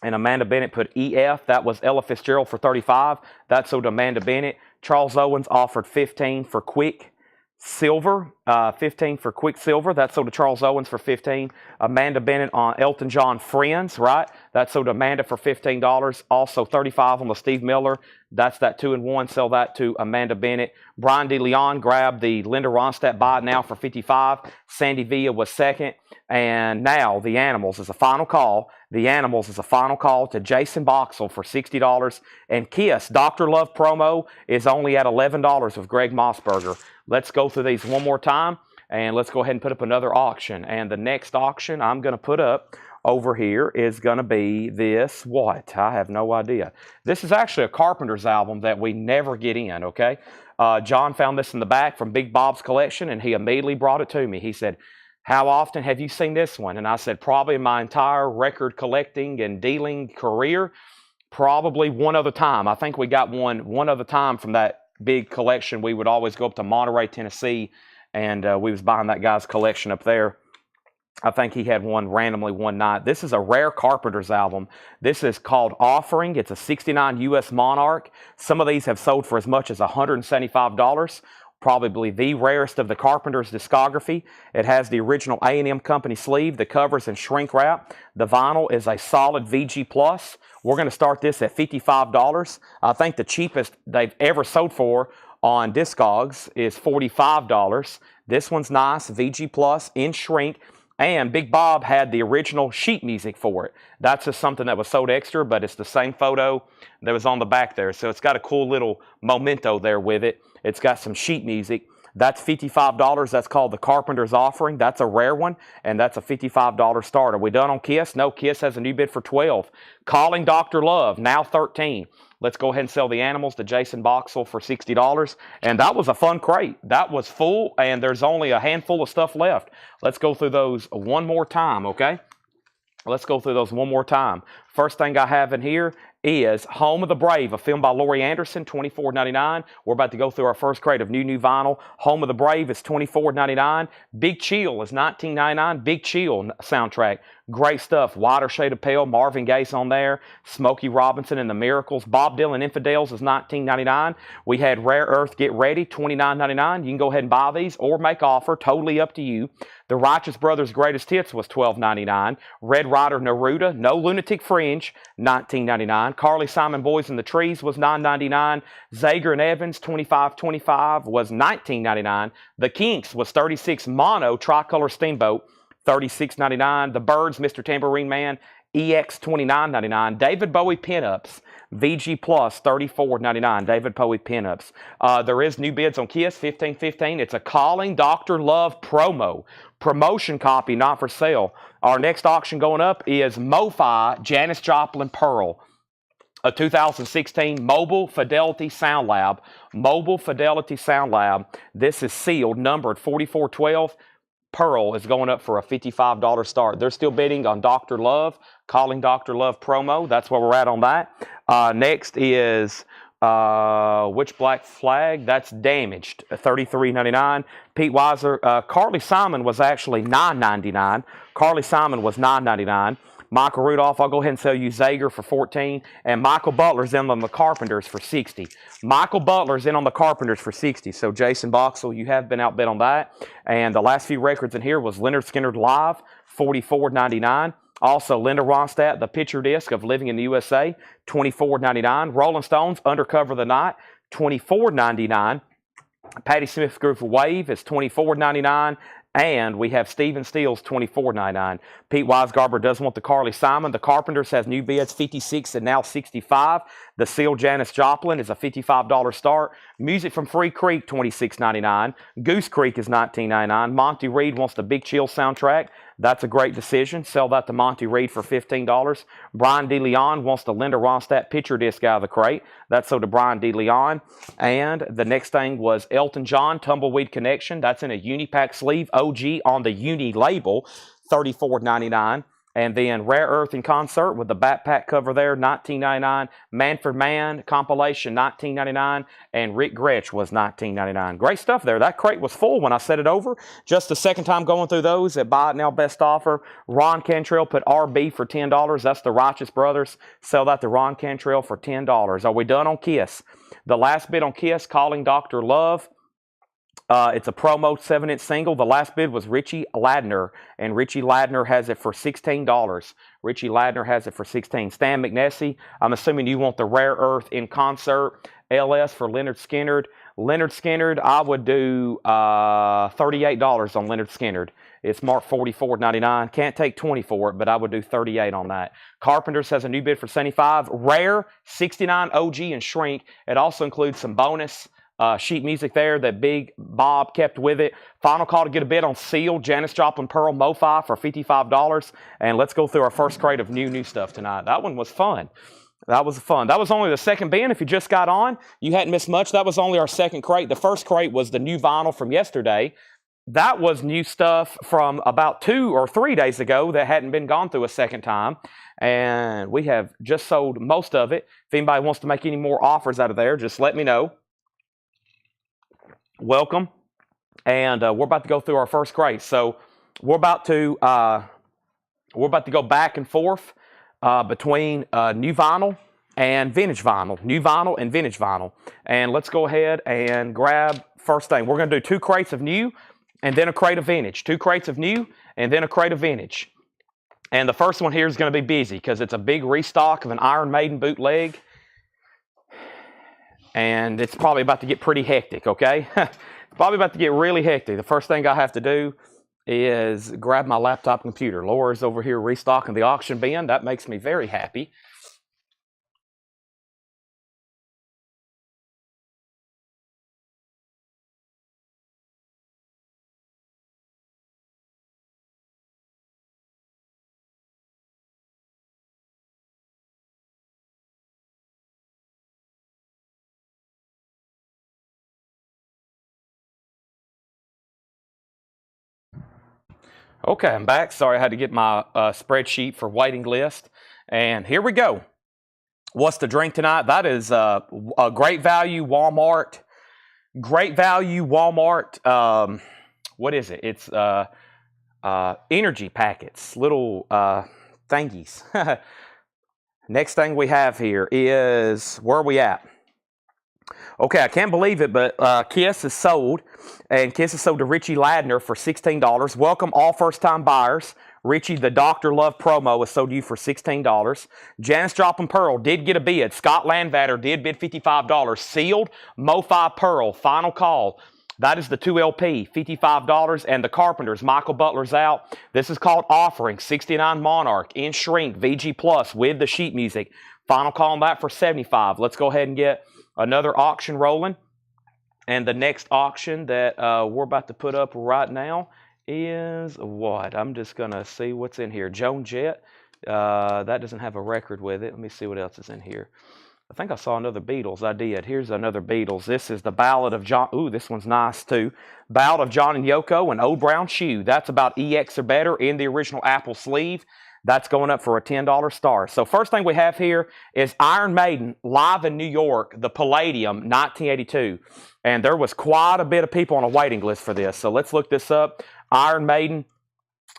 And Amanda Bennett put EF. That was Ella Fitzgerald for $35. That's sold to Amanda Bennett. Charles Owens offered $15 for Quick. Silver, 15 for Quicksilver. That sold to Charles Owens for 15. Amanda Bennett on Elton John Friends, right? That sold to Amanda for $15. Also 35 on the Steve Miller. That's that 2-in-1. Sell that to Amanda Bennett. Brian DeLeon grabbed the Linda Ronstadt Buy It Now for 55. Sandy Villa was second. And now the Animals is a final call. The Animals is a final call to Jason Boxell for $60. And Kiss, Dr. Love promo is only at $11 with Greg Mossberger. Let's go through these one more time, and let's go ahead and put up another auction. And the next auction I'm going to put up over here is going to be this, what? I have no idea. This is actually a Carpenter's album that we never get in, okay? John found this in the back from Big Bob's collection, and he immediately brought it to me. He said, how often have you seen this one? And I said, probably in my entire record collecting and dealing career, probably one other time. I think we got one other time from that big collection. We would always go up to Monterey, Tennessee, and we was buying that guy's collection up there. I think he had one randomly one night. This is a rare Carpenter's album. This is called Offering. It's a 69 US Monarch. Some of these have sold for as much as $175. Probably the rarest of the Carpenter's discography. It has the original A&M Company sleeve. The cover's in shrink wrap. The vinyl is a solid VG+. We're going to start this at $55. I think the cheapest they've ever sold for on Discogs is $45. This one's nice, VG+, in shrink. And Big Bob had the original sheet music for it. That's just something that was sold extra, but it's the same photo that was on the back there. So it's got a cool little memento there with it. It's got some sheet music. That's $55. That's called the Carpenter's Offering. That's a rare one, and that's a $55 start. Are we done on Kiss? No, Kiss has a new bid for 12. Calling Dr. Love, now 13. Let's go ahead and sell the Animals to Jason Boxell for $60. And that was a fun crate. That was full, and there's only a handful of stuff left. Let's go through those one more time, okay? Let's go through those one more time. First thing I have in here is Home of the Brave, a film by Laurie Anderson, $24.99. We're about to go through our first crate of new vinyl. Home of the Brave is $24.99. Big Chill is $19.99. Big Chill soundtrack. Great stuff. Wider Shade of Pale, Marvin Gaye's on there. Smokey Robinson and the Miracles. Bob Dylan Infidels is $19.99. We had Rare Earth Get Ready, $29.99. You can go ahead and buy these or make offer. Totally up to you. The Righteous Brothers Greatest Hits was $12.99. Red Rider Neruda, No Lunatic Fringe, $19.99. Carly Simon Boys in the Trees was $9.99. Zager and Evans, $25.25 was $19.99. The Kinks was $36. Mono Tricolor Steamboat, $36.99. The Byrds, Mr. Tambourine Man, EX $29.99. David Bowie Pinups, VG Plus $34.99. David Bowie Pinups. There is new bids on Kiss, $15.15. It's a Calling Dr. Love promo. Promotion copy, not for sale. Our next auction going up is MoFi Janis Joplin Pearl, a 2016 Mobile Fidelity Sound Lab. Mobile Fidelity Sound Lab. This is sealed, numbered 4412. Pearl is going up for a $55 start. They're still bidding on Dr. Love, Calling Dr. Love promo. That's where we're at on that. Next is Which Black Flag? That's Damaged, $33.99. Pete Weiser. Carly Simon was actually $9.99. Carly Simon was $9.99. Michael Rudolph, I'll go ahead and sell you Zager for $14. And Michael Butler's in on the Carpenters for $60. Michael Butler's in on the Carpenters for $60. So Jason Boxell, you have been outbid on that. And the last few records in here was Leonard Skinner Live, $44.99. Also, Linda Ronstadt, the picture disc of Living in the USA, $24.99. Rolling Stones, Undercover the Night, $24.99. Patti Smith Group Wave is $24.99. And we have Stephen Steele's $24.99. Pete Weisgarber does want the Carly Simon. The Carpenters has new bids, $56 and now $65. The Seal Janis Joplin is a $55 start. Music from Free Creek, $26.99. Goose Creek is $19.99. Monty Reed wants the Big Chill soundtrack. That's a great decision. Sell that to Monty Reed for $15. Brian DeLeon wants the Linda Ronstadt picture disc out of the crate. That's sold to Brian DeLeon. And the next thing was Elton John Tumbleweed Connection. That's in a Unipack sleeve, OG on the Uni label, $34.99. And then Rare Earth in Concert with the backpack cover there, $19.99. Manfred Mann compilation, $19.99. And Rick Gretsch was $19.99. Great stuff there. That crate was full when I set it over. Just the second time going through those at Buy It Now Best Offer. Ron Cantrell put RB for $10. That's the Righteous Brothers. Sell that to Ron Cantrell for $10. Are we done on Kiss? The last bid on Kiss, Calling Dr. Love. It's a promo 7-inch single. The last bid was Richie Ladner, and Richie Ladner has it for $16. Richie Ladner has it for $16. Stan McNessie, I'm assuming you want the Rare Earth in concert LS for Leonard Skinnard. Leonard Skinnard, I would do $38 on Leonard Skinnard. It's marked $44.99. Can't take 20 for it, but I would do 38 on that. Carpenters has a new bid for 75. Rare, 69 OG and Shrink. It also includes some bonus sheet music there that Big Bob kept with it. Final call to get a bid on Seal, Janis Joplin Pearl Mo-Fi for $55. And let's go through our first crate of new stuff tonight. That one was fun. That was fun. That was only the second bin. If you just got on, you hadn't missed much. That was only our second crate. The first crate was the new vinyl from yesterday. That was new stuff from about 2 or 3 days ago that hadn't been gone through a second time. And we have just sold most of it. If anybody wants to make any more offers out of there, just let me know. Welcome. And we're about to go through our first crate. So we're about to go back and forth between new vinyl and vintage vinyl. New vinyl and vintage vinyl. And let's go ahead and grab first thing. We're going to do 2 crates of new and then a crate of vintage. 2 crates of new and then a crate of vintage. And the first one here is going to be busy because it's a big restock of an Iron Maiden bootleg. And it's probably about to get pretty hectic, okay? It's probably about to get really hectic. The first thing I have to do is grab my laptop computer. Laura's over here restocking the auction bin. That makes me very happy. Okay, I'm back. Sorry, I had to get my spreadsheet for waiting list. And here we go. What's the drink tonight? That is a Great Value Walmart. Great Value Walmart. What is it? It's energy packets, little thingies. Next thing we have here is, where are we at? Okay, I can't believe it, but Kiss is sold, and Kiss is sold to Richie Ladner for $16. Welcome all first-time buyers. Richie, the Dr. Love promo is sold to you for $16. Janis Joplin Pearl did get a bid. Scott Landvatter did bid $55. Sealed Mo-Fi Pearl, final call. That is the 2LP, $55. And the Carpenters, Michael Butler's out. This is called Offering, 69 Monarch, in Shrink, VG Plus, with the sheet music. Final call on that for $75. Let's go ahead and get another auction rolling. And the next auction that we're about to put up right now is what? I'm just going to see what's in here. Joan Jett. That doesn't have a record with it. Let me see what else is in here. I think I saw another Beatles. I did. Here's another Beatles. This is the Ballad of John. Ooh, this one's nice too. Ballad of John and Yoko, an Old Brown Shoe. That's about EX or better in the original Apple sleeve. That's going up for a $10 star. So first thing we have here is Iron Maiden live in New York, the Palladium, 1982. And there was quite a bit of people on a waiting list for this. So let's look this up. Iron Maiden.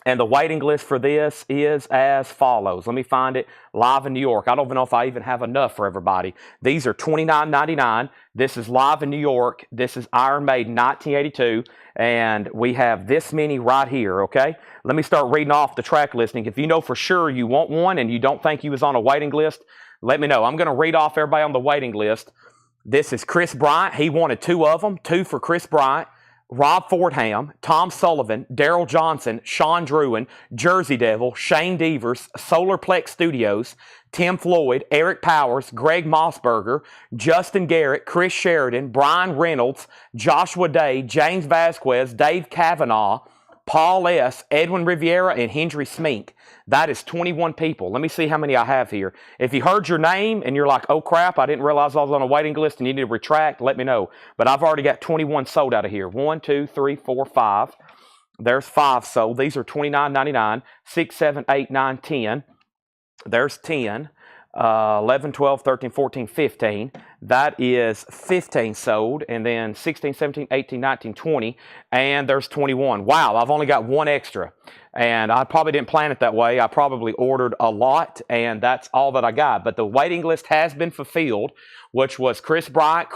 And the waiting list for this is as follows. Let me find it. Live in New York. I don't even know if I even have enough for everybody. These are $29.99. This is live in New York. This is Iron Maiden 1982. And we have this many right here, okay? Let me start reading off the track listing. If you know for sure you want one and you don't think you was on a waiting list, let me know. I'm going to read off everybody on the waiting list. This is Chris Bryant. He wanted 2 of them. 2 for Chris Bryant. Rob Fordham, Tom Sullivan, Daryl Johnson, Sean Druin, Jersey Devil, Shane Devers, Solarplex Studios, Tim Floyd, Eric Powers, Greg Mossberger, Justin Garrett, Chris Sheridan, Brian Reynolds, Joshua Day, James Vasquez, Dave Kavanaugh, Paul S., Edwin Riviera, and Hendry Smink. That is 21 people. Let me see how many I have here. If you heard your name and you're like, oh crap, I didn't realize I was on a waiting list and you need to retract, let me know. But I've already got 21 sold out of here. 1, 2, 3, 4, 5. There's 5 sold. These are $29.99. 6, 7, 8, 9, 10. There's 10. 11, 12, 13, 14, 15. That is 15 sold, and then 16, 17, 18, 19, 20, and there's 21. Wow, I've only got one extra, and I probably didn't plan it that way. I probably ordered a lot, and that's all that I got. But the waiting list has been fulfilled, which was Chris Bryant,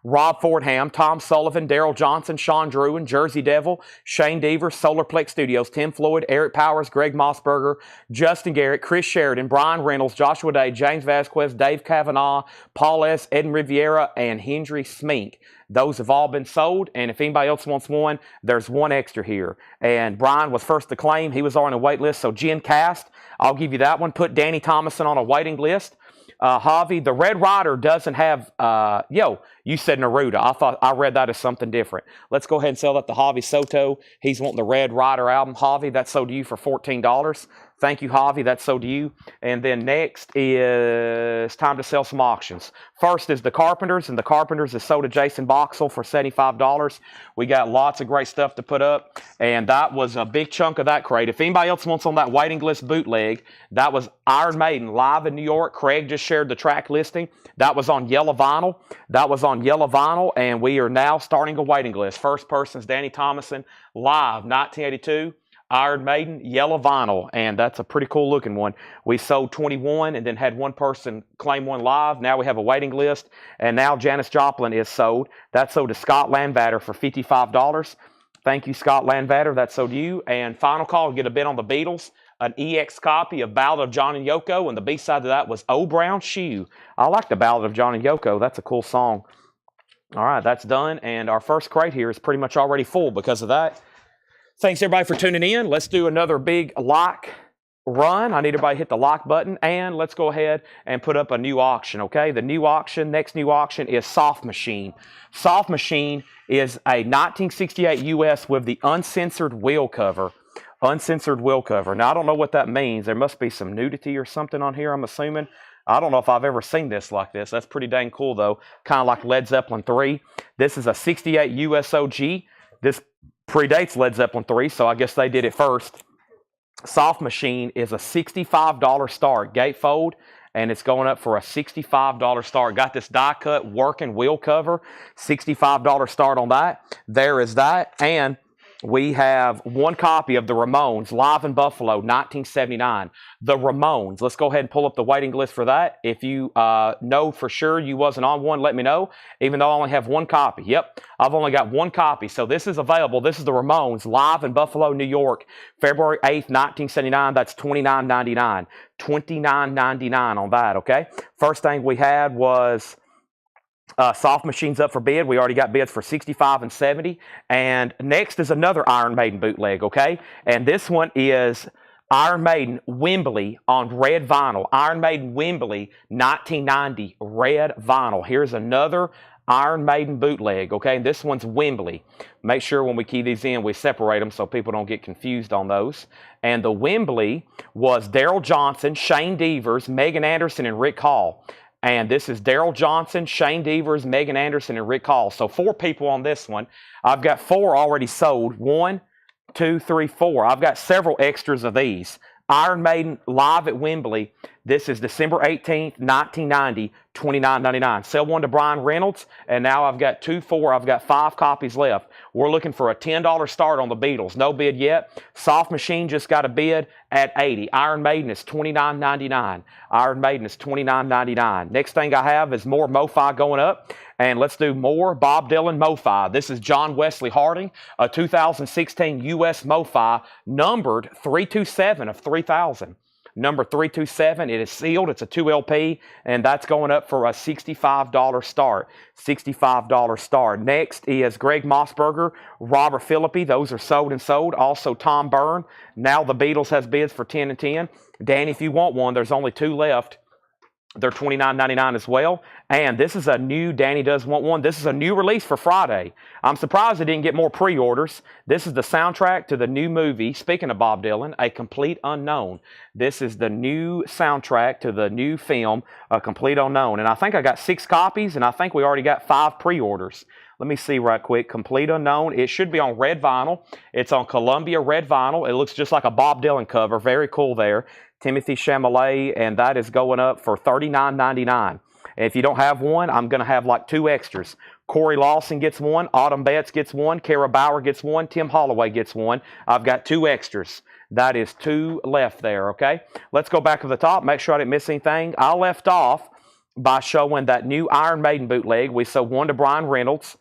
Rob Fordham, Tom Sullivan, Daryl Johnson, Sean Druin, Jersey Devil, Shane Deaver, Solarplex Studios, Tim Floyd, Eric Powers, Greg Mossberger, Justin Garrett, Chris Sheridan, Brian Reynolds, Joshua Day, James Vasquez, Dave Kavanaugh, Paul S., Eden Riviera, and Henry Smink. Those have all been sold, and if anybody else wants one, there's one extra here. And Brian was first to claim. He was on a wait list, so Jen Cast, I'll give you that one. Put Danny Thomason on a waiting list. Javi, the Red Rider doesn't have, you said Neruda. I read that as something different. Let's go ahead and sell that to Javi Soto. He's wanting the Red Rider album. Javi, that's sold to you for $14. Thank you, Javi. That's sold to you. And then next is time to sell some auctions. First is the Carpenters, and the Carpenters is sold to Jason Boxell for $75. We got lots of great stuff to put up, and that was a big chunk of that crate. If anybody else wants on that waiting list bootleg, that was Iron Maiden live in New York. Craig just shared the track listing. That was on yellow vinyl. And we are now starting a waiting list. First person is Danny Thomason, live, 1982. Iron Maiden, yellow vinyl, and that's a pretty cool looking one. We sold 21 and then had one person claim one live. Now we have a waiting list, and now Janis Joplin is sold. That's sold to Scott Landvatter for $55. Thank you, Scott Landvatter. That's sold to you. And final call, get a bid on the Beatles. An EX copy of Ballad of John and Yoko, and the B-side of that was Oh Brown Shoe. I like the Ballad of John and Yoko. That's a cool song. All right, that's done, and our first crate here is pretty much already full because of that. Thanks, everybody, for tuning in. Let's do another big lock run. I need everybody to hit the lock button, and let's go ahead and put up a new auction, okay? The new auction, next new auction is Soft Machine. Soft Machine is a 1968 US with the uncensored wheel cover. Uncensored wheel cover. Now, I don't know what that means. There must be some nudity or something on here, I'm assuming. I don't know if I've ever seen this like this. That's pretty dang cool, though. Kind of like Led Zeppelin 3. This is a 68 US OG. This predates Led Zeppelin 3, so I guess they did it first. Soft Machine is a $65 start gatefold, and it's going up for a $65 start. Got this die cut working wheel cover, $65 start on that. There is that, and we have one copy of the Ramones, live in Buffalo, 1979. The Ramones. Let's go ahead and pull up the waiting list for that. If you know for sure you wasn't on one, let me know. Even though I only have one copy. Yep, I've only got one copy. So this is available. This is the Ramones, live in Buffalo, New York, February 8th, 1979. That's $29.99. $29.99 on that, okay? First thing we had was Soft Machine's up for bid. We already got bids for $65 and $70. And next is another Iron Maiden bootleg, okay? And this one is Iron Maiden Wembley on red vinyl. Iron Maiden Wembley 1990 red vinyl. Here's another Iron Maiden bootleg, okay? And this one's Wembley. Make sure when we key these in, we separate them so people don't get confused on those. And the Wembley was Daryl Johnson, Shane Devers, Megan Anderson, and Rick Hall. And this is Daryl Johnson, Shane Devers, Megan Anderson, and Rick Hall. So 4 people on this one. I've got 4 already sold. 1, 2, 3, 4. I've got several extras of these. Iron Maiden live at Wembley. This is December 18th, 1990, $29.99. Sell one to Brian Reynolds, and now I've got 4. I've got 5 copies left. We're looking for a $10 start on the Beatles. No bid yet. Soft Machine just got a bid at $80. Iron Maiden is $29.99. Iron Maiden is $29.99. Next thing I have is more MoFi going up. And let's do more Bob Dylan MoFi. This is John Wesley Harding, a 2016 US MoFi, numbered 327 of 3000. Number 327, it is sealed. It's a 2 LP, and that's going up for a $65 start. $65 start. Next is Greg Mossberger, Robert Philippi. Those are sold and sold. Also Tom Byrne. Now the Beatles has bids for 10 and 10. Danny, if you want one, there's only 2 left. They're $29.99 as well. And this is a new, Danny does want one. This is a new release for Friday. I'm surprised they didn't get more pre-orders. This is the soundtrack to the new movie, speaking of Bob Dylan, A Complete Unknown. This is the new soundtrack to the new film, A Complete Unknown. And I think I got 6 copies, and I think we already got 5 pre-orders. Let me see right quick. Complete Unknown. It should be on red vinyl. It's on Columbia red vinyl. It looks just like a Bob Dylan cover. Very cool there. Timothy Chalamet, and that is going up for $39.99. If you don't have one, I'm going to have like 2 extras. Corey Lawson gets one, Autumn Betts gets one, Kara Bauer gets one, Tim Holloway gets one. I've got 2 extras. That is 2 left there, okay? Let's go back to the top, make sure I didn't miss anything. I left off by showing that new Iron Maiden bootleg. We sold 1 to Brian Reynolds.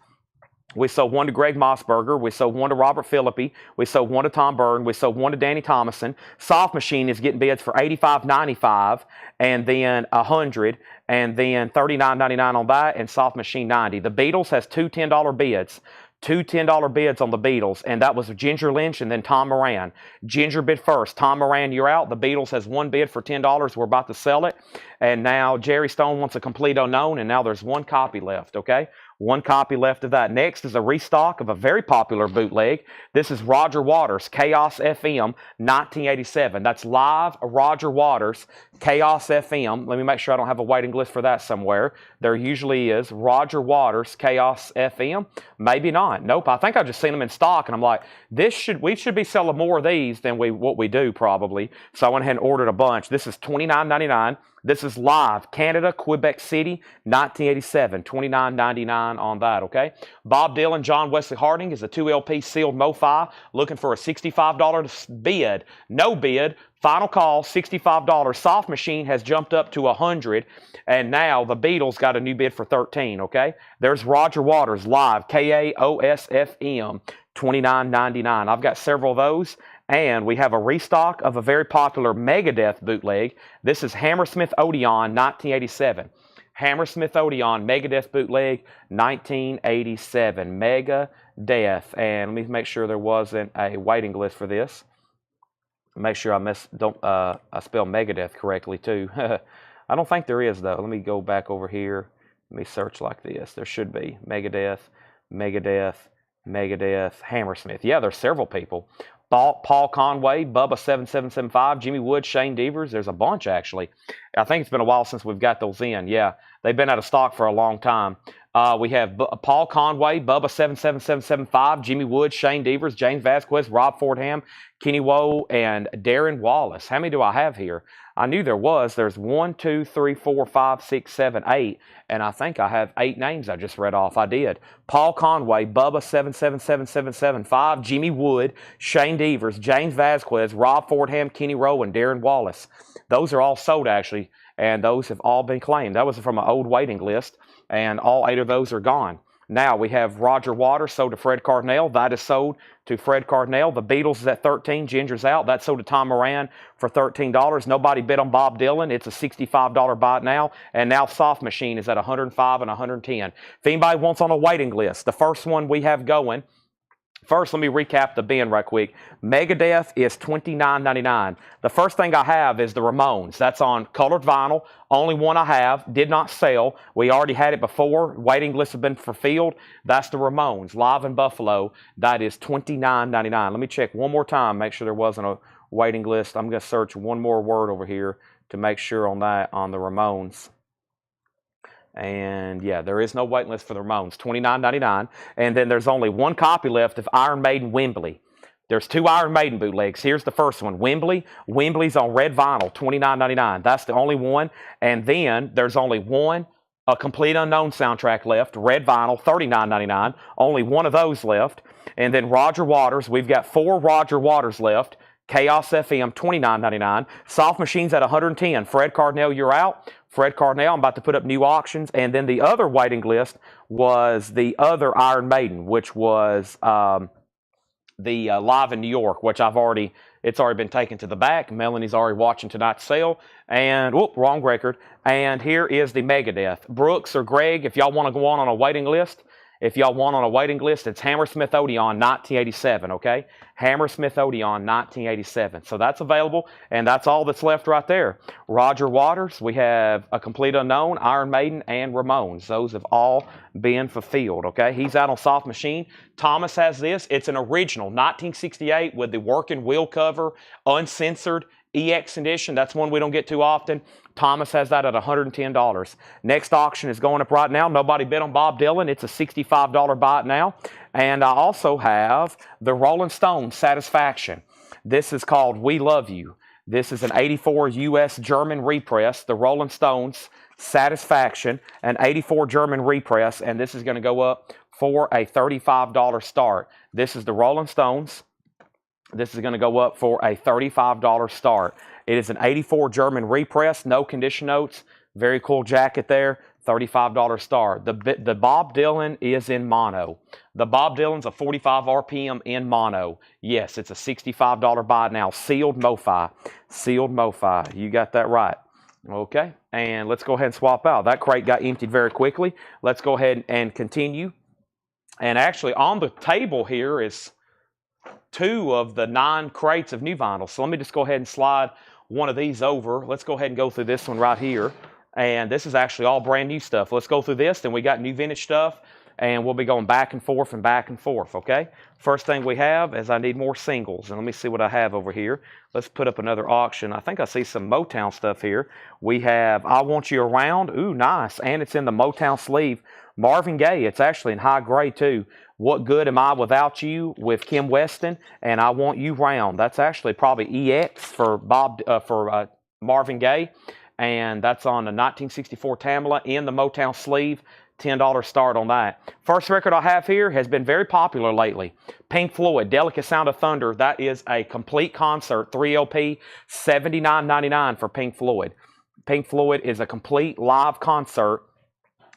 We sold 1 to Greg Mossberger. We sold 1 to Robert Philippi. We sold 1 to Tom Byrne. We sold 1 to Danny Thomason. Soft Machine is getting bids for $85.95 and then $100 and then $39.99 on that and Soft Machine $90. The Beatles has 2 $10 bids. 2 $10 bids on the Beatles, and that was Ginger Lynch and then Tom Moran. Ginger bid first. Tom Moran, you're out. The Beatles has 1 bid for $10. We're about to sell it. And now Jerry Stone wants a complete unknown, and now there's 1 copy left, okay? 1 copy left of that. Next is a restock of a very popular bootleg. This is Roger Waters, Chaos FM, 1987. That's live Roger Waters, Chaos FM. Let me make sure I don't have a waiting list for that somewhere. There usually is. Roger Waters, Chaos FM. Maybe not. Nope. I think I've just seen them in stock, and I'm like, we should be selling more of these than what we do probably. So I went ahead and ordered a bunch. This is $29.99. This is live, Canada, Quebec City, 1987, $29.99 on that, okay? Bob Dylan, John Wesley Harding is a 2 LP sealed MoFi, looking for a $65 bid. No bid, final call, $65. Soft Machine has jumped up to $100, and now the Beatles got a new bid for $13, okay? There's Roger Waters, live, KAOSFM, $29.99. I've got several of those. And we have a restock of a very popular Megadeth bootleg. This is Hammersmith Odeon, 1987. Hammersmith Odeon, Megadeth bootleg, 1987. Megadeth. And let me make sure there wasn't a waiting list for this. Make sure I spell Megadeth correctly too. I don't think there is though. Let me go back over here. Let me search like this. There should be Megadeth, Hammersmith. Yeah, there's several people. Paul Conway, Bubba 7775, Jimmy Wood, Shane Devers. There's a bunch, actually. I think it's been a while since we've got those in. Yeah, they've been out of stock for a long time. We have Paul Conway, Bubba 77775, Jimmy Wood, Shane Devers, James Vasquez, Rob Fordham, Kenny Woe, and Darren Wallace. How many do I have here? I knew there was. There's 1, 2, 3, 4, 5, 6, 7, 8. And I think I have 8 names I just read off. I did. Paul Conway, Bubba 777775, Jimmy Wood, Shane Devers, James Vasquez, Rob Fordham, Kenny Rowe, and Darren Wallace. Those are all sold, actually, and those have all been claimed. That was from an old waiting list, and all 8 of those are gone. Now we have Roger Waters sold to Fred Cardinale. That is sold to Fred Cardinale. The Beatles is at $13. Ginger's out. That's sold to Tom Moran for $13. Nobody bid on Bob Dylan. It's a $65 buy now. And now Soft Machine is at $105 and $110. If anybody wants on a waiting list, the first one we have going. First, let me recap the bin right quick. Megadeth is $29.99. The first thing I have is the Ramones. That's on colored vinyl. Only one I have. Did not sell. We already had it before. Waiting lists have been fulfilled. That's the Ramones. Live in Buffalo. That is $29.99. Let me check one more time. Make sure there wasn't a waiting list. I'm going to search one more word over here to make sure on that on the Ramones. And yeah, there is no waiting list for the Ramones, $29.99. And then there's only 1 copy left of Iron Maiden Wembley. There's 2 Iron Maiden bootlegs. Here's the first one, Wembley. Wembley's on red vinyl, $29.99. That's the only one. And then there's only a Complete Unknown soundtrack left, red vinyl, $39.99. Only one of those left. And then Roger Waters, we've got 4 Roger Waters left. Chaos FM, $29.99. Soft Machine's at $110. Fred Cardinale, you're out. Fred Cardinale, I'm about to put up new auctions. And then the other waiting list was the other Iron Maiden, which was the Live in New York, which it's already been taken to the back. Melanie's already watching tonight's sale. And, wrong record. And here is the Megadeth. Brooks or Greg, if y'all want to go on a waiting list, it's Hammersmith Odeon 1987, okay? Hammersmith Odeon 1987. So that's available, and that's all that's left right there. Roger Waters, we have a Complete Unknown, Iron Maiden, and Ramones. Those have all been fulfilled, okay? He's out on Soft Machine. Thomas has this. It's an original, 1968 with the working wheel cover, uncensored, EX edition. That's one we don't get too often. Thomas has that at $110. Next auction is going up right now. Nobody bid on Bob Dylan. It's a $65 buy now. And I also have the Rolling Stones Satisfaction. This is called We Love You. This is an 84 U.S. German repress, the Rolling Stones Satisfaction, an 84 German repress, and this is going to go up for a $35 start. This is the Rolling Stones. This is going to go up for a $35 start. It is an 84 German repress, no condition notes. Very cool jacket there. $35 start. The Bob Dylan is in mono. The Bob Dylan's a 45 RPM in mono. Yes, it's a $65 buy now. Sealed MoFi. Sealed MoFi. You got that right. Okay, and let's go ahead and swap out. That crate got emptied very quickly. Let's go ahead and continue. And actually on the table here is 2 of the 9 crates of new vinyl. So let me just go ahead and slide one of these over. Let's go ahead and go through this one right here. And this is actually all brand new stuff. Let's go through this, then we got new vintage stuff, and we'll be going back and forth and back and forth, okay? First thing we have is I need more singles, and let me see what I have over here. Let's put up another auction. I think I see some Motown stuff here. We have I Want You Around. Ooh, nice, and it's in the Motown sleeve. Marvin Gaye, it's actually in high grade too. What Good Am I Without You with Kim Weston, and I Want You Round. That's actually probably EX for Marvin Gaye. And that's on the 1964 Tamala in the Motown sleeve. $10 start on that. First record I have here has been very popular lately. Pink Floyd, Delicate Sound of Thunder. That is a complete concert, 3 LP, $79.99 for Pink Floyd. Pink Floyd is a complete live concert,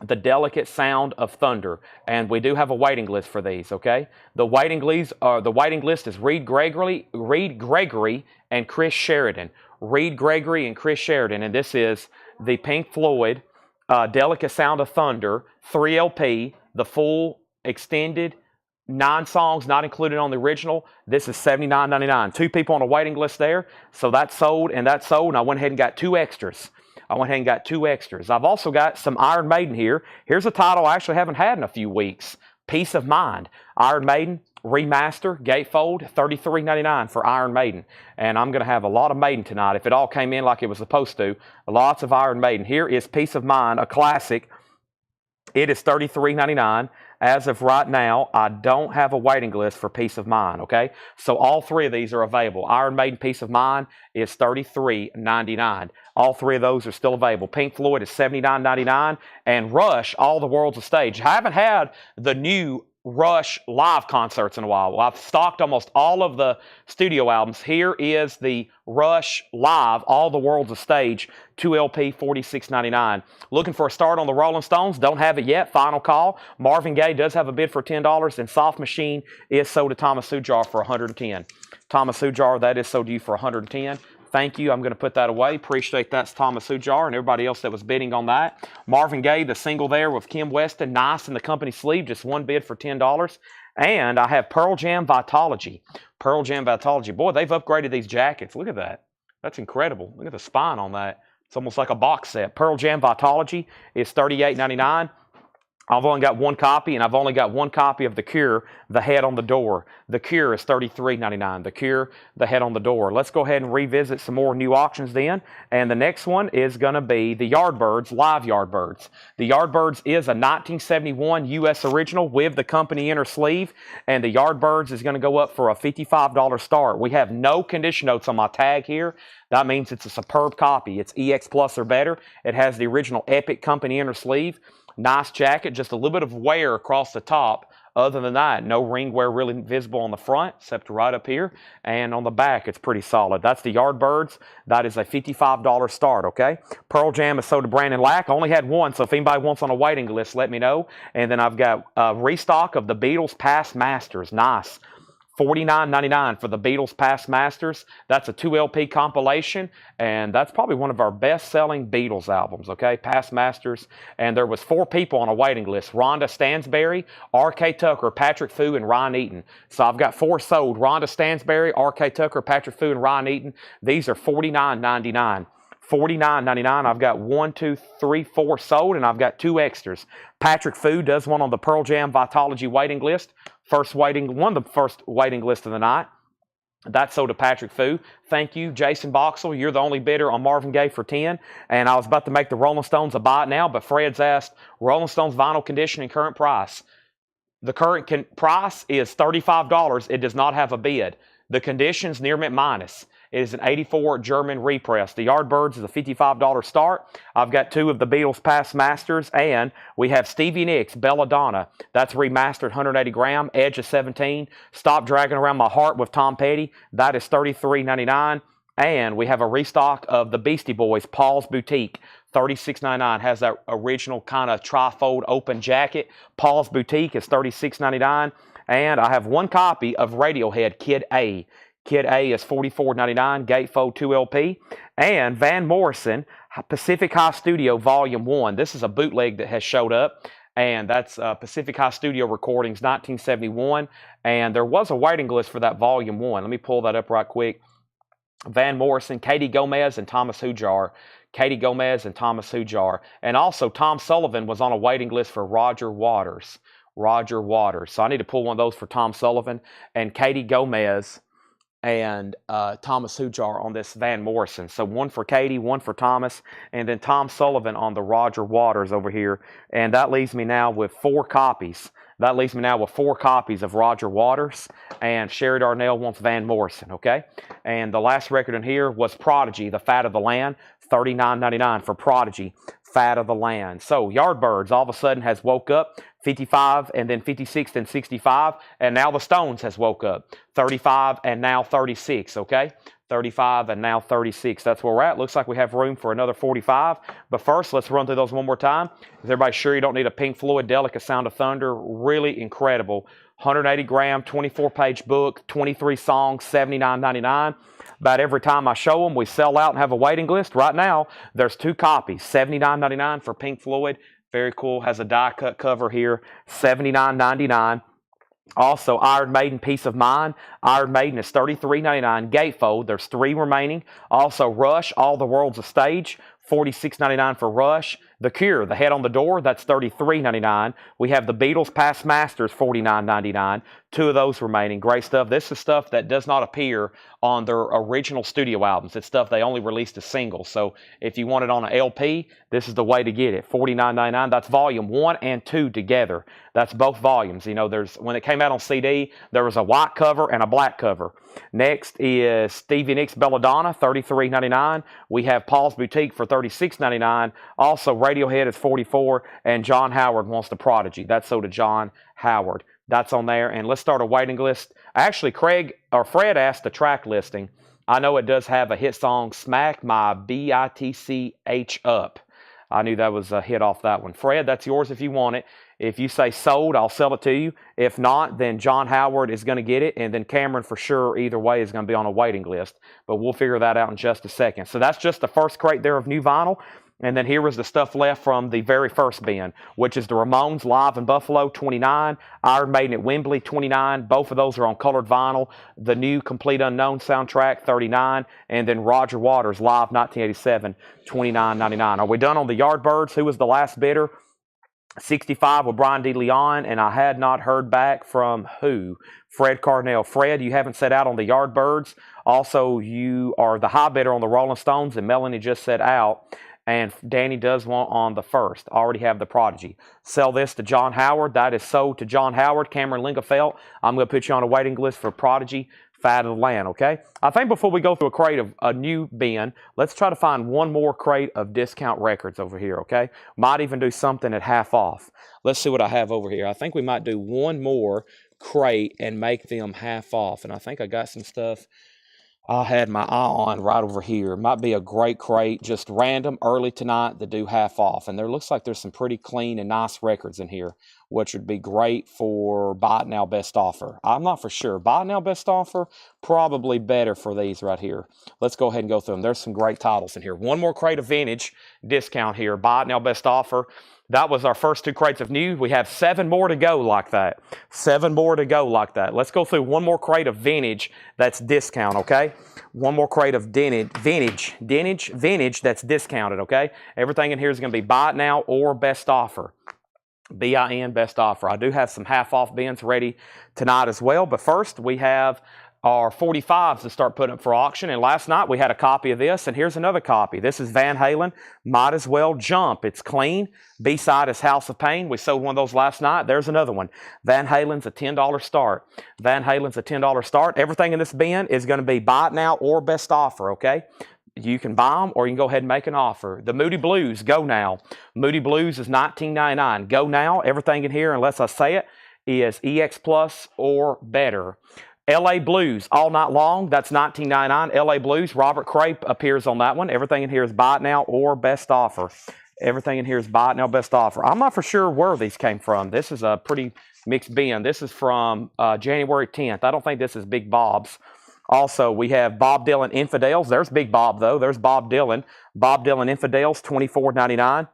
The Delicate Sound of Thunder. And we do have a waiting list for these, okay? The waiting list is Reed Gregory and Chris Sheridan. Reed Gregory and Chris Sheridan, and this is the Pink Floyd Delicate Sound of Thunder 3 LP, the full extended 9 songs not included on the original. This is $79.99. 2 people on a waiting list there, so that sold and that sold, and I went ahead and got 2 extras. I've also got some Iron Maiden here. Here's a title I actually haven't had in a few weeks. Peace of Mind. Iron Maiden Remaster, Gatefold, $33.99 for Iron Maiden. And I'm going to have a lot of Maiden tonight. If it all came in like it was supposed to, lots of Iron Maiden. Here is Peace of Mind, a classic. It is $33.99. As of right now, I don't have a waiting list for Peace of Mind, okay? So all 3 of these are available. Iron Maiden Peace of Mind is $33.99. All 3 of those are still available. Pink Floyd is $79.99. And Rush, All the World's a Stage. I haven't had the new Rush live concerts in a while. Well, I've stocked almost all of the studio albums. Here is the Rush live, All the World's a Stage, 2 LP, $46.99. Looking for a start on the Rolling Stones? Don't have it yet. Final call. Marvin Gaye does have a bid for $10, and Soft Machine is sold to Thomas Sujar for $110. Thomas Sujar, that is sold to you for $110. Thank you. I'm going to put that away. Appreciate that, Thomas Sujar and everybody else that was bidding on that. Marvin Gaye, the single there with Kim Weston, nice in the company sleeve, just 1 bid for $10. And I have Pearl Jam Vitology. Pearl Jam Vitology. Boy, they've upgraded these jackets. Look at that. That's incredible. Look at the spine on that. It's almost like a box set. Pearl Jam Vitology is $38.99. I've only got 1 copy, and I've only got 1 copy of The Cure, The Head on the Door. The Cure is $33.99. The Cure, The Head on the Door. Let's go ahead and revisit some more new auctions then. And the next one is going to be the Yardbirds, Live Yardbirds. The Yardbirds is a 1971 U.S. original with the company inner sleeve. And the Yardbirds is going to go up for a $55 start. We have no condition notes on my tag here. That means it's a superb copy. It's EX Plus or better. It has the original Epic company inner sleeve. Nice jacket, just a little bit of wear across the top. Other than that, no ring wear really visible on the front, except right up here. And on the back, it's pretty solid. That's the Yardbirds. That is a $55 start, okay? Pearl Jam is sold to Brandon Lack. I only had 1, so if anybody wants on a waiting list, let me know. And then I've got a restock of the Beatles Past Masters. Nice. $49.99 for the Beatles Past Masters. That's a 2 LP compilation, and that's probably one of our best-selling Beatles albums, okay? Past Masters. And there was 4 people on a waiting list. Rhonda Stansberry, R.K. Tucker, Patrick Fu, and Ryan Eaton. So I've got 4 sold. Rhonda Stansberry, R.K. Tucker, Patrick Fu, and Ryan Eaton. These are $49.99. $49.99. I've got 1, 2, 3, 4 sold, and I've got 2 extras. Patrick Fu does one on the Pearl Jam Vitology waiting list. One of the first waiting list of the night. That's sold to Patrick Fu. Thank you, Jason Boxell. You're the only bidder on Marvin Gaye for 10. And I was about to make the Rolling Stones a buy it now, but Fred's asked Rolling Stones vinyl condition and current price. The current price is $35. It does not have a bid. The condition's near mint minus. It is an 84 German repress. The Yardbirds is a $55 start. I've got 2 of the Beatles Past Masters, and we have Stevie Nicks, Belladonna. That's remastered 180 gram, Edge of 17. Stop Dragging Around My Heart with Tom Petty. That is $33.99. And we have a restock of the Beastie Boys, Paul's Boutique, $36.99. Has that original kind of trifold open jacket. Paul's Boutique is $36.99. And I have 1 copy of Radiohead, Kid A. Kid A is $44.99, Gatefold 2 LP. And Van Morrison, Pacific High Studio Volume 1. This is a bootleg that has showed up. And that's Pacific High Studio Recordings, 1971. And there was a waiting list for that Volume 1. Let me pull that up right quick. Van Morrison, Katie Gomez, and Thomas Hujar. Katie Gomez and Thomas Hujar. And also Tom Sullivan was on a waiting list for Roger Waters. Roger Waters. So I need to pull one of those for Tom Sullivan and Katie Gomez and Thomas Hujar on this Van Morrison. So 1 for Katie, 1 for Thomas, and then Tom Sullivan on the Roger Waters over here. And that leaves me now with 4 copies. That leaves me now with 4 copies of Roger Waters, and Sherry Darnell wants Van Morrison, okay? And the last record in here was Prodigy, The Fat of the Land, $39.99 for Prodigy, Fat of the Land. So Yardbirds all of a sudden has woke up, 55 and then 56 and 65, and now the Stones has woke up, 35 and now 36, okay? 35 and now 36. That's where we're at. Looks like we have room for another 45. But first, let's run through those one more time. Is everybody sure you don't need a Pink Floyd Delicate Sound of Thunder? Really incredible. 180 gram, 24-page book, 23 songs, $79.99. About every time I show them, we sell out and have a waiting list. Right now, there's 2 copies, $79.99 for Pink Floyd. Very cool. Has a die-cut cover here, $79.99. Also, Iron Maiden, Peace of Mind. Iron Maiden is $33.99. Gatefold, there's 3 remaining. Also, Rush, All the World's a Stage, $46.99 for Rush. The Cure, The Head on the Door, that's $33.99. We have the Beatles Past Masters, $49.99. 2 of those remaining. Great stuff. This is stuff that does not appear on their original studio albums. It's stuff they only released as singles. So if you want it on an LP, this is the way to get it. $49.99. That's volume 1 and 2 together. That's both volumes. You know, when it came out on CD, there was a white cover and a black cover. Next is Stevie Nicks Belladonna, $33.99. We have Paul's Boutique for $36.99. Also, Radiohead is $44, and John Howard wants the Prodigy. That's so to John Howard. That's on there, and let's start a waiting list. Actually, Fred asked the track listing. I know it does have a hit song, Smack My B-I-T-C-H Up. I knew that was a hit off that one. Fred, that's yours if you want it. If you say sold, I'll sell it to you. If not, then John Howard is going to get it, and then Cameron for sure, either way, is going to be on a waiting list. But we'll figure that out in just a second. So that's just the first crate there of new vinyl. And then here was the stuff left from the very first bin, which is the Ramones Live in Buffalo, $29. Iron Maiden at Wembley, $29. Both of those are on colored vinyl. The new Complete Unknown soundtrack, $39. And then Roger Waters Live 1987, $29.99. Are we done on the Yardbirds? Who was the last bidder? 65 with Brian D. Leon, and I had not heard back from who? Fred Carnell. Fred, you haven't set out on the Yardbirds. Also, you are the high bidder on the Rolling Stones, and Melanie just set out. And Danny does want on the first. Already have the Prodigy. Sell this to John Howard. That is sold to John Howard. Cameron Lingafelt. I'm going to put you on a waiting list for Prodigy, Fat of the Land, okay? I think before we go through a crate of a new bin, let's try to find one more crate of discount records over here, okay? Might even do something at half off. Let's see what I have over here. I think we might do one more crate and make them half off. And I think I got some stuff I had my eye on right over here. Might be a great crate, just random, early tonight to do half off. And there looks like there's some pretty clean and nice records in here, which would be great for Buy It Now Best Offer. I'm not for sure. Buy It Now Best Offer, probably better for these right here. Let's go ahead and go through them. There's some great titles in here. One more crate of vintage discount here. Buy It Now Best Offer. That was our first 2 crates of new. We have 7 more to go like that. 7 more to go like that. Let's go through one more crate of vintage that's discount, okay? One more crate of vintage that's discounted, okay? Everything in here is going to be Buy It Now or Best Offer. BIN Best Offer. I do have some half-off bins ready tonight as well. But first, we have are 45s to start putting up for auction. And last night we had a copy of this, and here's another copy. This is Van Halen, Might As Well Jump. It's clean. B-side is House of Pain. We sold one of those last night. There's another one. Van Halen's a $10 start. Van Halen's a $10 start. Everything in this bin is going to be buy it now or best offer, okay? You can buy them or you can go ahead and make an offer. The Moody Blues, go now. Moody Blues is $19.99. Go now. Everything in here, unless I say it, is EX Plus or better. LA Blues, all night long. That's $19.99. LA Blues, Robert Crape appears on that one. Everything in here is buy it now or best offer. Everything in here is buy it now, best offer. I'm not for sure where these came from. This is a pretty mixed bin. This is from January 10th. I don't think this is Big Bob's. Also, we have Bob Dylan Infidels. There's Big Bob, though. There's Bob Dylan. Bob Dylan Infidels, $24.99.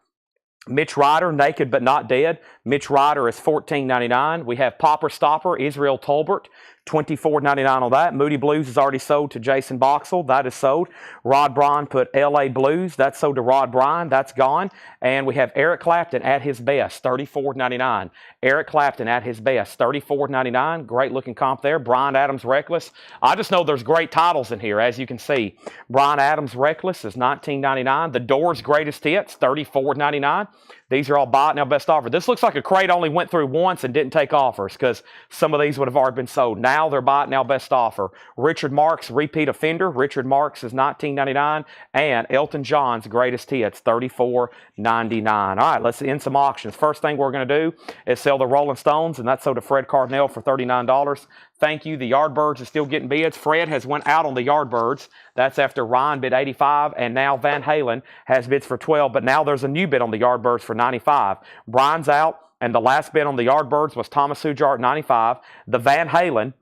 Mitch Ryder, Naked But Not Dead. Mitch Ryder is $14.99. We have Popper Stopper, Israel Tolbert, $24.99 on that. Moody Blues is already sold to Jason Boxell. That is sold. Rod Bryan put LA Blues. That's sold to Rod Bryan. That's gone. And we have Eric Clapton at his best, $34.99. Eric Clapton at his best, $34.99. Great looking comp there. Bryan Adams Reckless. I just know there's great titles in here, as you can see. Bryan Adams Reckless is $19.99. The Doors Greatest Hits, $34.99. These are all buy it now, best offer. This looks like a crate only went through once and didn't take offers because some of these would have already been sold. Now they're buy it now, best offer. Richard Marx, repeat offender. Richard Marx is $19.99. And Elton John's Greatest Hits, $34.99. All right, let's end some auctions. First thing we're going to do is sell the Rolling Stones, and that's sold to Fred Cardinal for $39. Thank you. The Yardbirds is still getting bids. Fred has went out on the Yardbirds. That's after Ryan bid $85, and now Van Halen has bids for $12, but now there's a new bid on the Yardbirds for $95. Brian's out, and the last bid on the Yardbirds was Thomas Hujar at $95. The Van Halen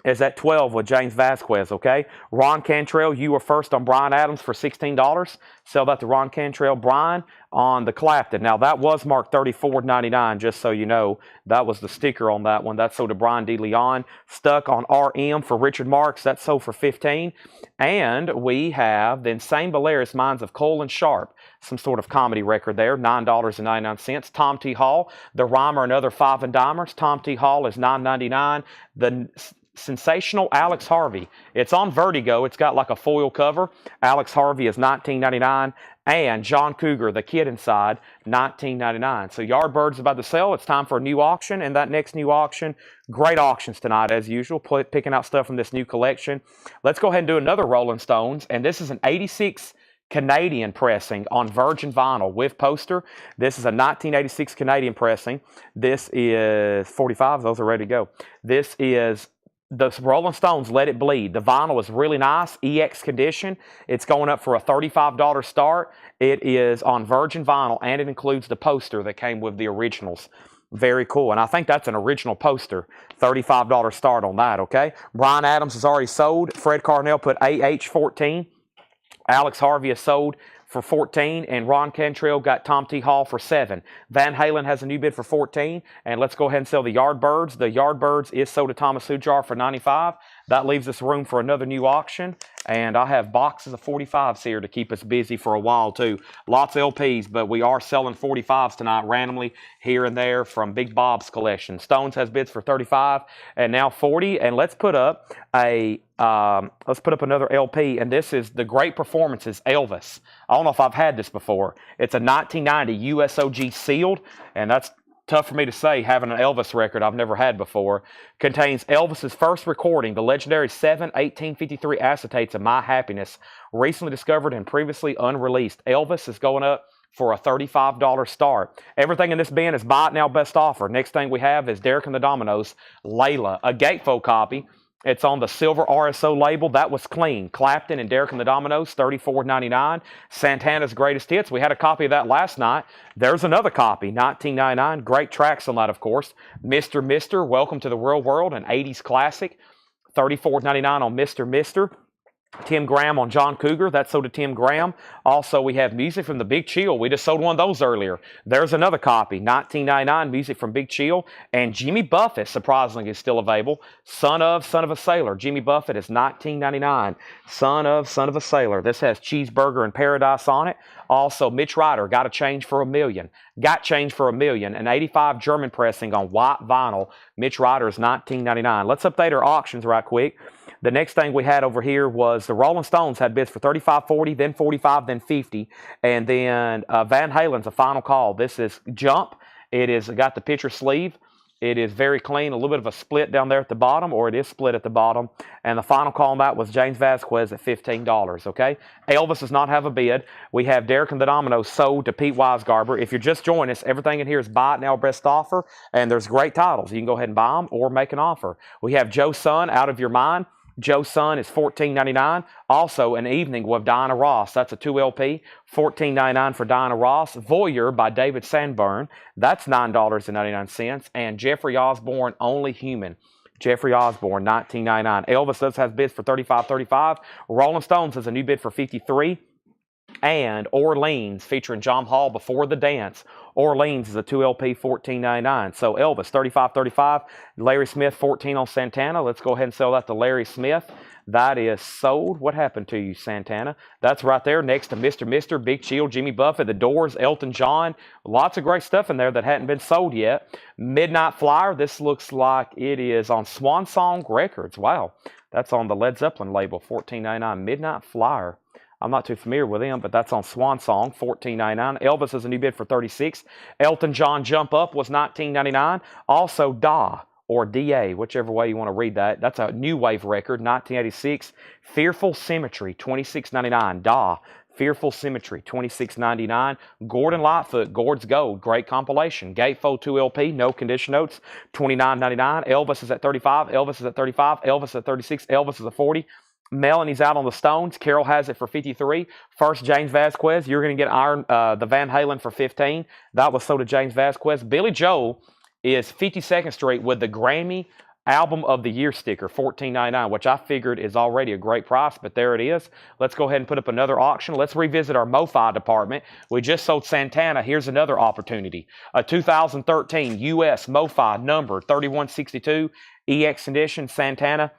is at $12 with James Vasquez, okay? Ron Cantrell, you were first on Bryan Adams for $16. Sell that to Ron Cantrell. Brian on the Clapton. Now, that was marked $34.99, just so you know. That was the sticker on that one. That's sold to Brian D. Leon. Stuck on RM for Richard Marx. That's sold for $15. And we have the Insane Balearic Minds of Cole and Sharp. Some sort of comedy record there, $9.99. Tom T. Hall, The Rhymer and Other Five and Dimers. Tom T. Hall is $9.99. The Sensational Alex Harvey. It's on Vertigo. It's got like a foil cover. Alex Harvey is $19.99. And John Cougar, the kid inside, $19.99. So Yardbird's about to sell. It's time for a new auction. And that next new auction, great auctions tonight as usual, picking out stuff from this new collection. Let's go ahead and do another Rolling Stones. And this is an 86 Canadian pressing on virgin vinyl with poster. This is a 1986 Canadian pressing. This is 45. Those are ready to go. This is the Rolling Stones, Let It Bleed. The vinyl is really nice, EX condition. It's going up for a $35 start. It is on virgin vinyl, and it includes the poster that came with the originals. Very cool, and I think that's an original poster. $35 start on that, okay? Bryan Adams is already sold. Fred Cardinal put AH14. Alex Harvey is sold for $14, and Ron Cantrell got Tom T. Hall for $7. Van Halen has a new bid for $14, and let's go ahead and sell the Yardbirds. The Yardbirds is sold to Thomas Hujar for $95. That leaves us room for another new auction, and I have boxes of 45s here to keep us busy for a while too. Lots of LPs, but we are selling 45s tonight randomly here and there from Big Bob's collection. Stones has bids for 35 and now 40, and let's put up another LP, and this is the Great Performances Elvis. I don't know if I've had this before. It's a 1990 USOG sealed, and that's tough for me to say, having an Elvis record I've never had before. Contains Elvis's first recording, the legendary 1853 acetates of My Happiness, recently discovered and previously unreleased. Elvis is going up for a $35 start. Everything in this bin is buy it now, best offer. Next thing we have is Derek and the Dominoes, Layla, a gatefold copy. It's on the silver RSO label. That was clean. Clapton and Derek and the Dominoes, $34.99. Santana's Greatest Hits. We had a copy of that last night. There's another copy, $19.99. Great tracks on that, of course. Mr. Mister, Welcome to the Real World, an 80s classic. $34.99 on Mr. Mister. Tim Graham on John Cougar. That's sold to Tim Graham. Also, we have music from the Big Chill. We just sold one of those earlier. There's another copy, $19.99, music from Big Chill. And Jimmy Buffett, surprisingly, is still available. Son of a Sailor. Jimmy Buffett is $19.99. Son of a Sailor. This has Cheeseburger in Paradise on it. Also, Mitch Ryder, Got a Change for $1 Million. Got Change for $1 Million. An 85 German pressing on white vinyl. Mitch Ryder is $19.99. Let's update our auctions right quick. The next thing we had over here was the Rolling Stones had bids for 35, 40, then 45, then 50. And then Van Halen's a final call. This is Jump. It is got the picture sleeve. It is very clean, a little bit of a split down there at the bottom, or it is split at the bottom. And the final call on that was James Vasquez at $15, okay? Elvis does not have a bid. We have Derek and the Dominoes sold to Pete Weisgarber. If you're just joining us, everything in here is buy it now, best offer, and there's great titles. You can go ahead and buy them or make an offer. We have Joe Sun, Out of Your Mind. Joe Sun is $14.99. Also, An Evening with Diana Ross. That's a 2 LP. $14.99 for Diana Ross. Voyeur by David Sanborn. That's $9.99. And Jeffrey Osborne, Only Human. Jeffrey Osborne, $19.99. Elvis does have bids for $35.35. Rolling Stones has a new bid for $53. And Orleans, featuring John Hall, Before the Dance. Orleans is a 2 LP, $14.99. So Elvis, $35.35. Larry Smith, $14 on Santana. Let's go ahead and sell that to Larry Smith. That is sold. What happened to you, Santana? That's right there next to Mr. Mister, Big Chill, Jimmy Buffett, The Doors, Elton John. Lots of great stuff in there that hadn't been sold yet. Midnight Flyer. This looks like it is on Swan Song Records. Wow. That's on the Led Zeppelin label, $14.99. Midnight Flyer. I'm not too familiar with them, but that's on Swan Song, $14.99. Elvis has a new bid for $36. Elton John, Jump Up was $19.99. Also, Da, or DA, whichever way you want to read that. That's a new wave record, 1986. Fearful Symmetry, $26.99. Da, Fearful Symmetry, $26.99. Gordon Lightfoot, Gord's Gold, great compilation. Gatefold 2 LP, no condition notes, $29.99. Elvis is at $35. Elvis is at $35. Elvis is at $36. Elvis is at $40. Melanie's out on the Stones. Carol has it for $53. First, James Vasquez. You're going to get the Van Halen for $15. That was sold to James Vasquez. Billy Joel is 52nd Street with the Grammy Album of the Year sticker, $14.99, which I figured is already a great price, but there it is. Let's go ahead and put up another auction. Let's revisit our MoFi department. We just sold Santana. Here's another opportunity. A 2013 U.S. MoFi number 3162 EX edition Santana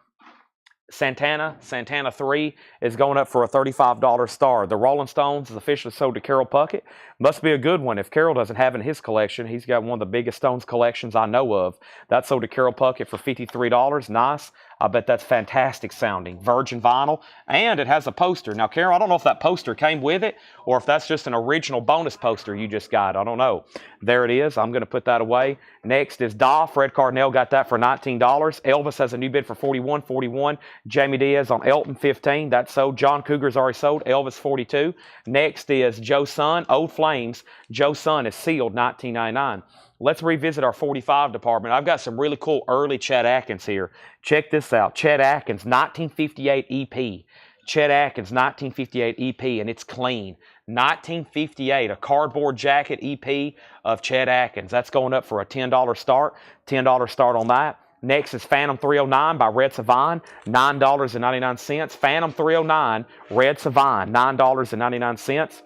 3 is going up for a $35 star. The Rolling Stones is officially sold to Carol Puckett. Must be a good one. If Carol doesn't have it in his collection, he's got one of the biggest Stones collections I know of. That's sold to Carol Puckett for $53. Nice. I bet that's fantastic sounding. Virgin vinyl. And it has a poster. Now, Carol, I don't know if that poster came with it or if that's just an original bonus poster you just got. I don't know. There it is. I'm going to put that away. Next is Da. Fred Cardinal got that for $19. Elvis has a new bid for $41. Jamie Diaz on Elton, $15. That's sold. John Cougar's already sold. Elvis, $42. Next is Joe Sun, Old Flames. Joe Sun is sealed, $19.99. Let's revisit our 45 department. I've got some really cool early Chet Atkins here. Check this out. Chet Atkins, 1958 EP. Chet Atkins, 1958 EP, and it's clean. 1958, a cardboard jacket EP of Chet Atkins. That's going up for a $10 start. $10 start on that. Next is Phantom 309 by Red Savine, $9.99. Phantom 309, Red Savine, $9.99.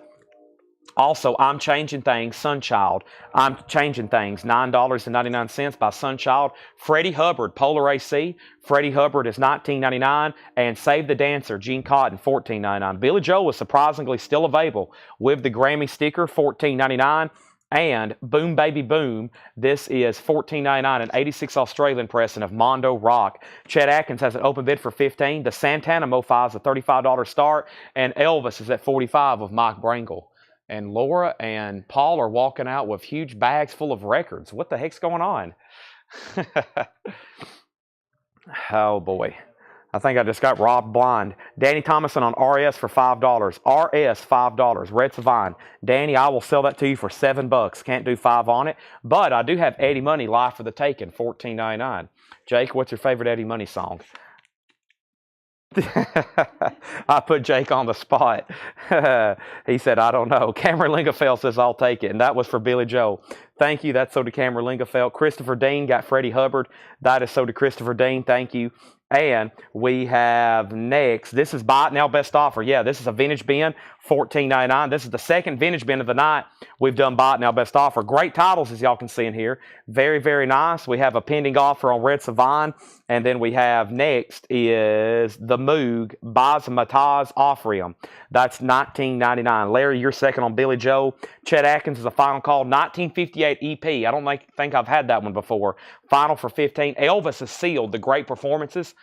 Also, I'm Changing Things, Sunchild. I'm Changing Things, $9.99 by Sunchild. Freddie Hubbard, Polar AC. Freddie Hubbard is $19.99. And Save the Dancer, Gene Cotton, $14.99. Billy Joel is surprisingly still available with the Grammy sticker, $14.99. And Boom Baby Boom, this is $14.99, an 86 Australian pressing of Mondo Rock. Chet Atkins has an open bid for $15. The Santana MoFi is a $35 start. And Elvis is at $45 of Mike Brangle. And Laura and Paul are walking out with huge bags full of records. What the heck's going on? Oh, boy. I think I just got robbed blind. Danny Thomason on RS for $5. RS, $5. Red Savine. Danny, I will sell that to you for $7. Can't do 5 on it. But I do have Eddie Money live for the taking, $14.99. Jake, what's your favorite Eddie Money song? I put Jake on the spot. He said, I don't know. Cameron Lingafell says, I'll take it. And that was for Billy Joel. Thank you. That's so to Cameron Lingafell. Christopher Dean got Freddie Hubbard. That is so to Christopher Dean. Thank you. And we have next, this is Buy It Now Best Offer. Yeah, this is a vintage bin, $14.99. This is the second vintage bin of the night. We've done Buy It Now Best Offer. Great titles, as y'all can see in here. Very, very nice. We have a pending offer on Red Savine. And then we have next is the Moog Basmataz Offrium. That's $19.99. Larry, you're second on Billy Joel. Chet Atkins is a final call, 1958 EP. I don't think I've had that one before. Final for $15. Elvis is sealed, the great performances.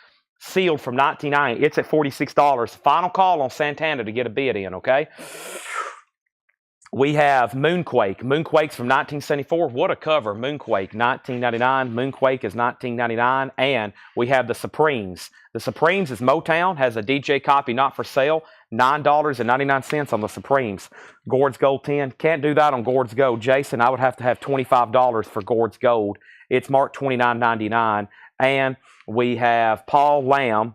sealed from 1990. It's at $46. Final call on Santana to get a bid in, okay? We have Moonquake. Moonquake's from 1974. What a cover. Moonquake, 1999. Moonquake is 1999. And we have the Supremes. The Supremes is Motown, has a DJ copy not for sale. $9.99 on the Supremes. Gord's Gold 10. Can't do that on Gord's Gold. Jason, I would have to have $25 for Gord's Gold. It's marked $29.99. And we have Paul Lamb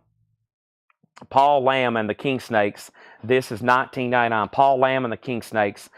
and the King Snakes. This is $19.99. Paul Lamb and the King Snakes.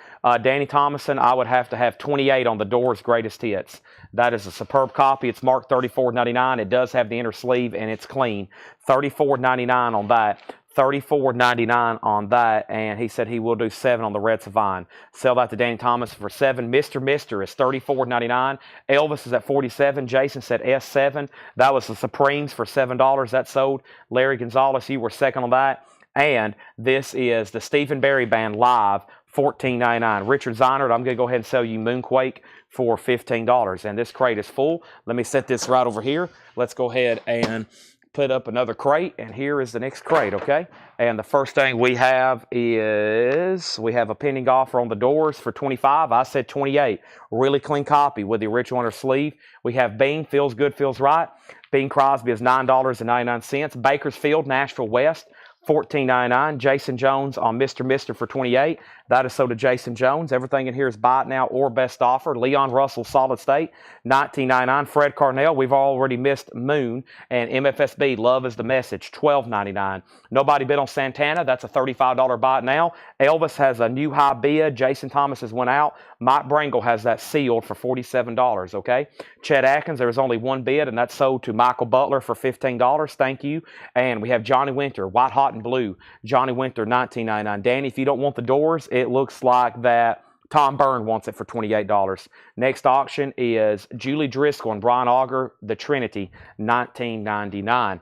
Danny Thomason, I would have to have 28 on the Doors Greatest Hits. That is a superb copy. It's marked $34.99. It does have the inner sleeve and it's clean. $34.99 on that. $34.99 on that, and he said he will do 7 on the Red Savine. Sell that to Danny Thomas for 7. Mr. is $34.99. Elvis is at $47. Jason said S7. That was the Supremes for $7. That sold. Larry Gonzalez, you were second on that. And this is the Stephen Barry Band live, $14.99. Richard Zeinert, I'm going to go ahead and sell you Moonquake for $15. And this crate is full. Let me set this right over here. Let's go ahead and put up another crate, and here is the next crate, okay? And the first thing we have is we have a pending offer on the Doors for $25. I said $28. Really clean copy with the original inner sleeve. We have Bing, Feels Good, Feels Right. Bing Crosby is $9.99. Bakersfield, Nashville West, $14.99. Jason Jones on Mr. for $28. That is sold to Jason Jones. Everything in here is buy it now or best offer. Leon Russell, Solid State, $19.99. Fred Carnell, we've already missed Moon. And MFSB, Love is the Message, $12.99. Nobody bid on Santana. That's a $35 buy it now. Elvis has a new high bid. Jason Thomas has went out. Mike Brangle has that sealed for $47, okay? Chet Atkins, there was only one bid, and that's sold to Michael Butler for $15. Thank you. And we have Johnny Winter, White Hot and Blue. Johnny Winter, $19.99. Danny, if you don't want the Doors, it looks like that Tom Byrne wants it for $28. Next auction is Julie Driscoll and Brian Auger, The Trinity, $19.99.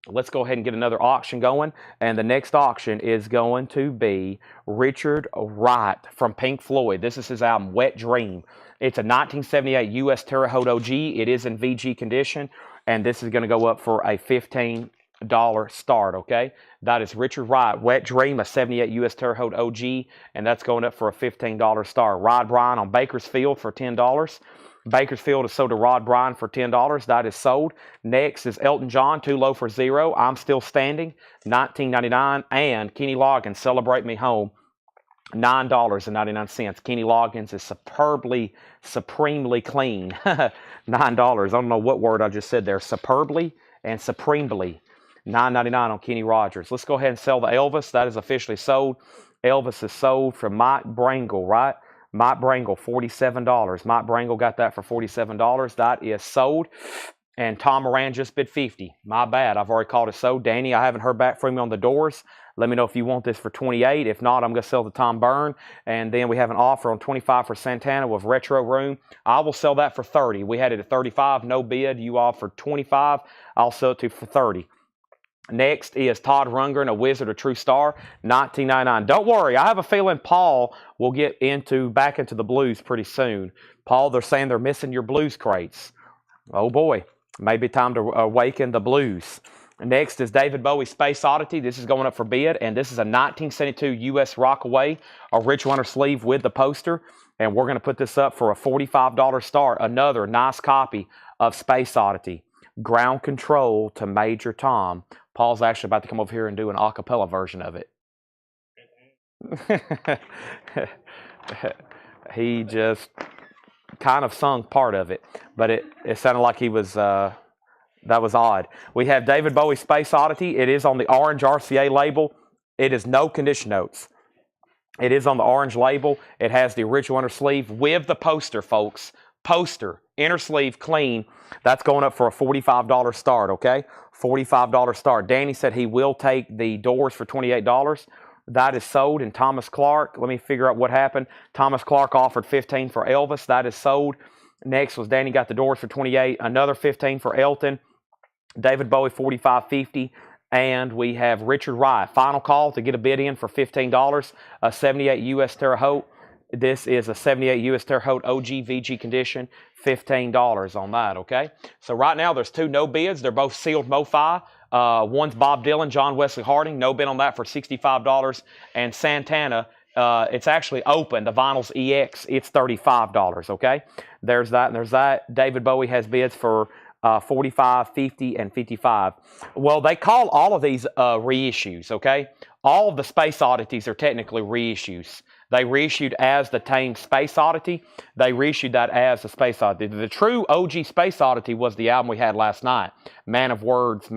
Let's go ahead and get another auction going. And the next auction is going to be Richard Wright from Pink Floyd. This is his album, Wet Dream. It's a 1978 U.S. Terre Haute OG. It is in VG condition. And this is going to go up for a $15 start, okay? That is Richard Wright, Wet Dream, a 78 U.S. Terre Haute OG. And that's going up for a $15 start. Rod Bryan on Bakersfield for $10. Bakersfield is sold to Rod Bryan for $10. That is sold. Next is Elton John, Too Low for Zero. I'm Still Standing, $19.99. And Kenny Loggins, Celebrate Me Home, $9.99. Kenny Loggins is supremely clean. $9. I don't know what word I just said there. Superbly and supremely. $9.99 on Kenny Rogers. Let's go ahead and sell the Elvis. That is officially sold. Elvis is sold from Mike Brangle, right? Mike Brangle, $47. Mike Brangle got that for $47. That is sold. And Tom Moran just bid $50. My bad. I've already called it sold. Danny, I haven't heard back from you on the Doors. Let me know if you want this for $28. If not, I'm going to sell to Tom Byrne. And then we have an offer on $25 for Santana with Retro Room. I will sell that for $30. We had it at $35. No bid. You offered $25. I'll sell it to you for $30. Next is Todd Rundgren, A Wizard, A True Star, $19.99. Don't worry, I have a feeling Paul will get back into the blues pretty soon. Paul, they're saying they're missing your blues crates. Oh boy, maybe time to awaken the blues. Next is David Bowie, Space Oddity. This is going up for bid, and this is a 1972 U.S. Rockaway, original inner sleeve with the poster. And we're going to put this up for a $45 start. Another nice copy of Space Oddity. Ground Control to Major Tom. Paul's actually about to come over here and do an a cappella version of it. He just kind of sung part of it, but it sounded like he was, that was odd. We have David Bowie, Space Oddity. It is on the orange RCA label. It is no condition notes. It is on the orange label. It has the original inner sleeve with the poster, folks. Poster, inner sleeve, clean. That's going up for a $45 start, okay? $45 start. Danny said he will take the Doors for $28. That is sold. And Thomas Clark, let me figure out what happened. Thomas Clark offered $15 for Elvis. That is sold. Next was Danny got the Doors for $28. Another $15 for Elton. David Bowie, $45.50. And we have Richard Wright. Final call to get a bid in for $15. A 78 U.S. Terre Haute. This is a 78 U.S. Terre Haute OG VG condition, $15 on that, okay? So right now there's two no bids. They're both sealed MoFi. One's Bob Dylan, John Wesley Harding, no bid on that for $65. And Santana, it's actually open. The vinyl's EX, it's $35, okay? There's that and there's that. David Bowie has bids for 45, 50, and 55. Well, they call all of these reissues, okay? All of the Space Oddities are technically reissues. They reissued as the Tame Space Oddity. They reissued that as the Space Oddity. The true OG Space Oddity was the album we had last night. Man of Words,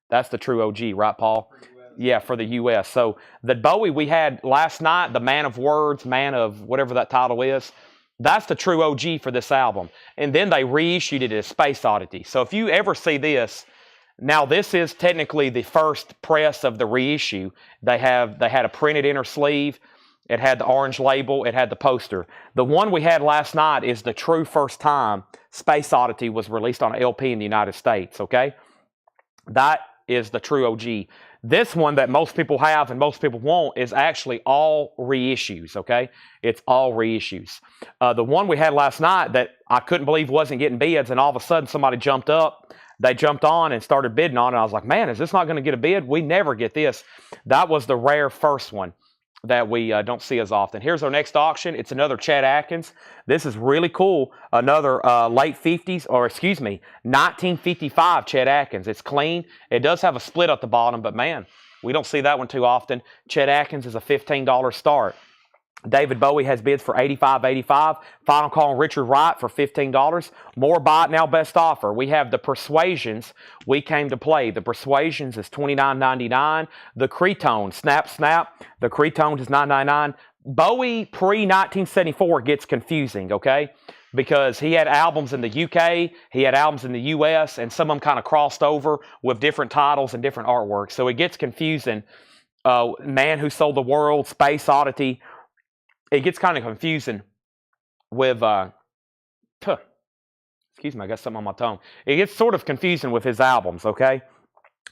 that's the true OG, right, Paul? Yeah, for the U.S. So the Bowie we had last night, the Man of Words, Man of whatever that title is, that's the true OG for this album. And then they reissued it as Space Oddity. So if you ever see this, now this is technically the first press of the reissue. They had a printed inner sleeve. It had the orange label. It had the poster. The one we had last night is the true first time Space Oddity was released on LP in the United States, okay? That is the true OG. This one that most people have and most people want is actually all reissues, okay? It's all reissues. The one we had last night that I couldn't believe wasn't getting bids, and all of a sudden somebody jumped up. They jumped on and started bidding on it. I was like, man, is this not going to get a bid? We never get this. That was the rare first one that we don't see as often. Here's our next auction. It's another Chet Atkins. This is really cool. Another late 50s, or excuse me, 1955 Chet Atkins. It's clean. It does have a split at the bottom, but man, we don't see that one too often. Chet Atkins is a $15 start. David Bowie has bids for $85.85. Final call on Richard Wright for $15. More buy it now, best offer. We have the Persuasions we came to play. The Persuasions is $29.99. The Cretonne, Snap Snap. The Cretonne is $9.99. Bowie pre-1974 gets confusing, okay? Because he had albums in the UK, he had albums in the US, and some of them kind of crossed over with different titles and different artwork. So it gets confusing. Man Who Sold the World, Space Oddity. It gets kind of confusing with, excuse me, I got something on my tongue. It gets sort of confusing with his albums, okay?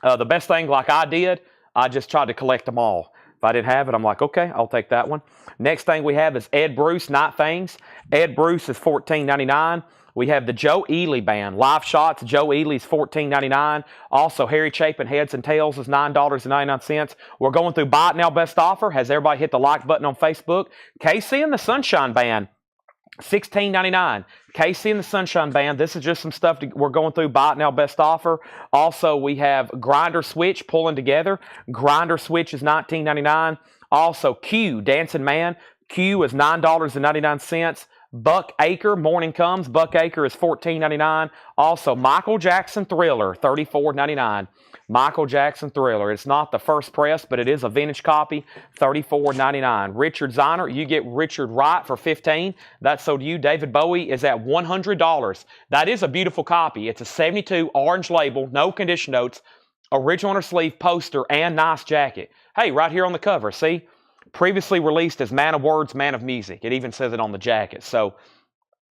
The best thing, like I did, I just tried to collect them all. If I didn't have it, I'm like, okay, I'll take that one. Next thing we have is Ed Bruce, Night Things. Ed Bruce is $14.99. We have the Joe Ely Band. Live Shots, Joe Ely's $14.99. Also, Harry Chapin, Heads and Tails is $9.99. We're going through Buy It Now Best Offer. Has everybody hit the like button on Facebook? KC and the Sunshine Band, $16.99. KC and the Sunshine Band. This is just some stuff we're going through. Buy It Now Best Offer. Also, we have Grinder Switch pulling together. Grinder Switch is $19.99. Also, Q, Dancing Man. Q is $9.99. Buck Acre, Morning Comes. Buck Acre is $14.99. Also, Michael Jackson Thriller, $34.99. Michael Jackson Thriller. It's not the first press, but it is a vintage copy, $34.99. Richard Ziner, you get Richard Wright for $15. That's sold to you. David Bowie is at $100. That is a beautiful copy. It's a 72 orange label, no condition notes, original inner sleeve poster, and nice jacket. Hey, right here on the cover, see? Previously released as Man of Words, Man of Music. It even says it on the jacket. So,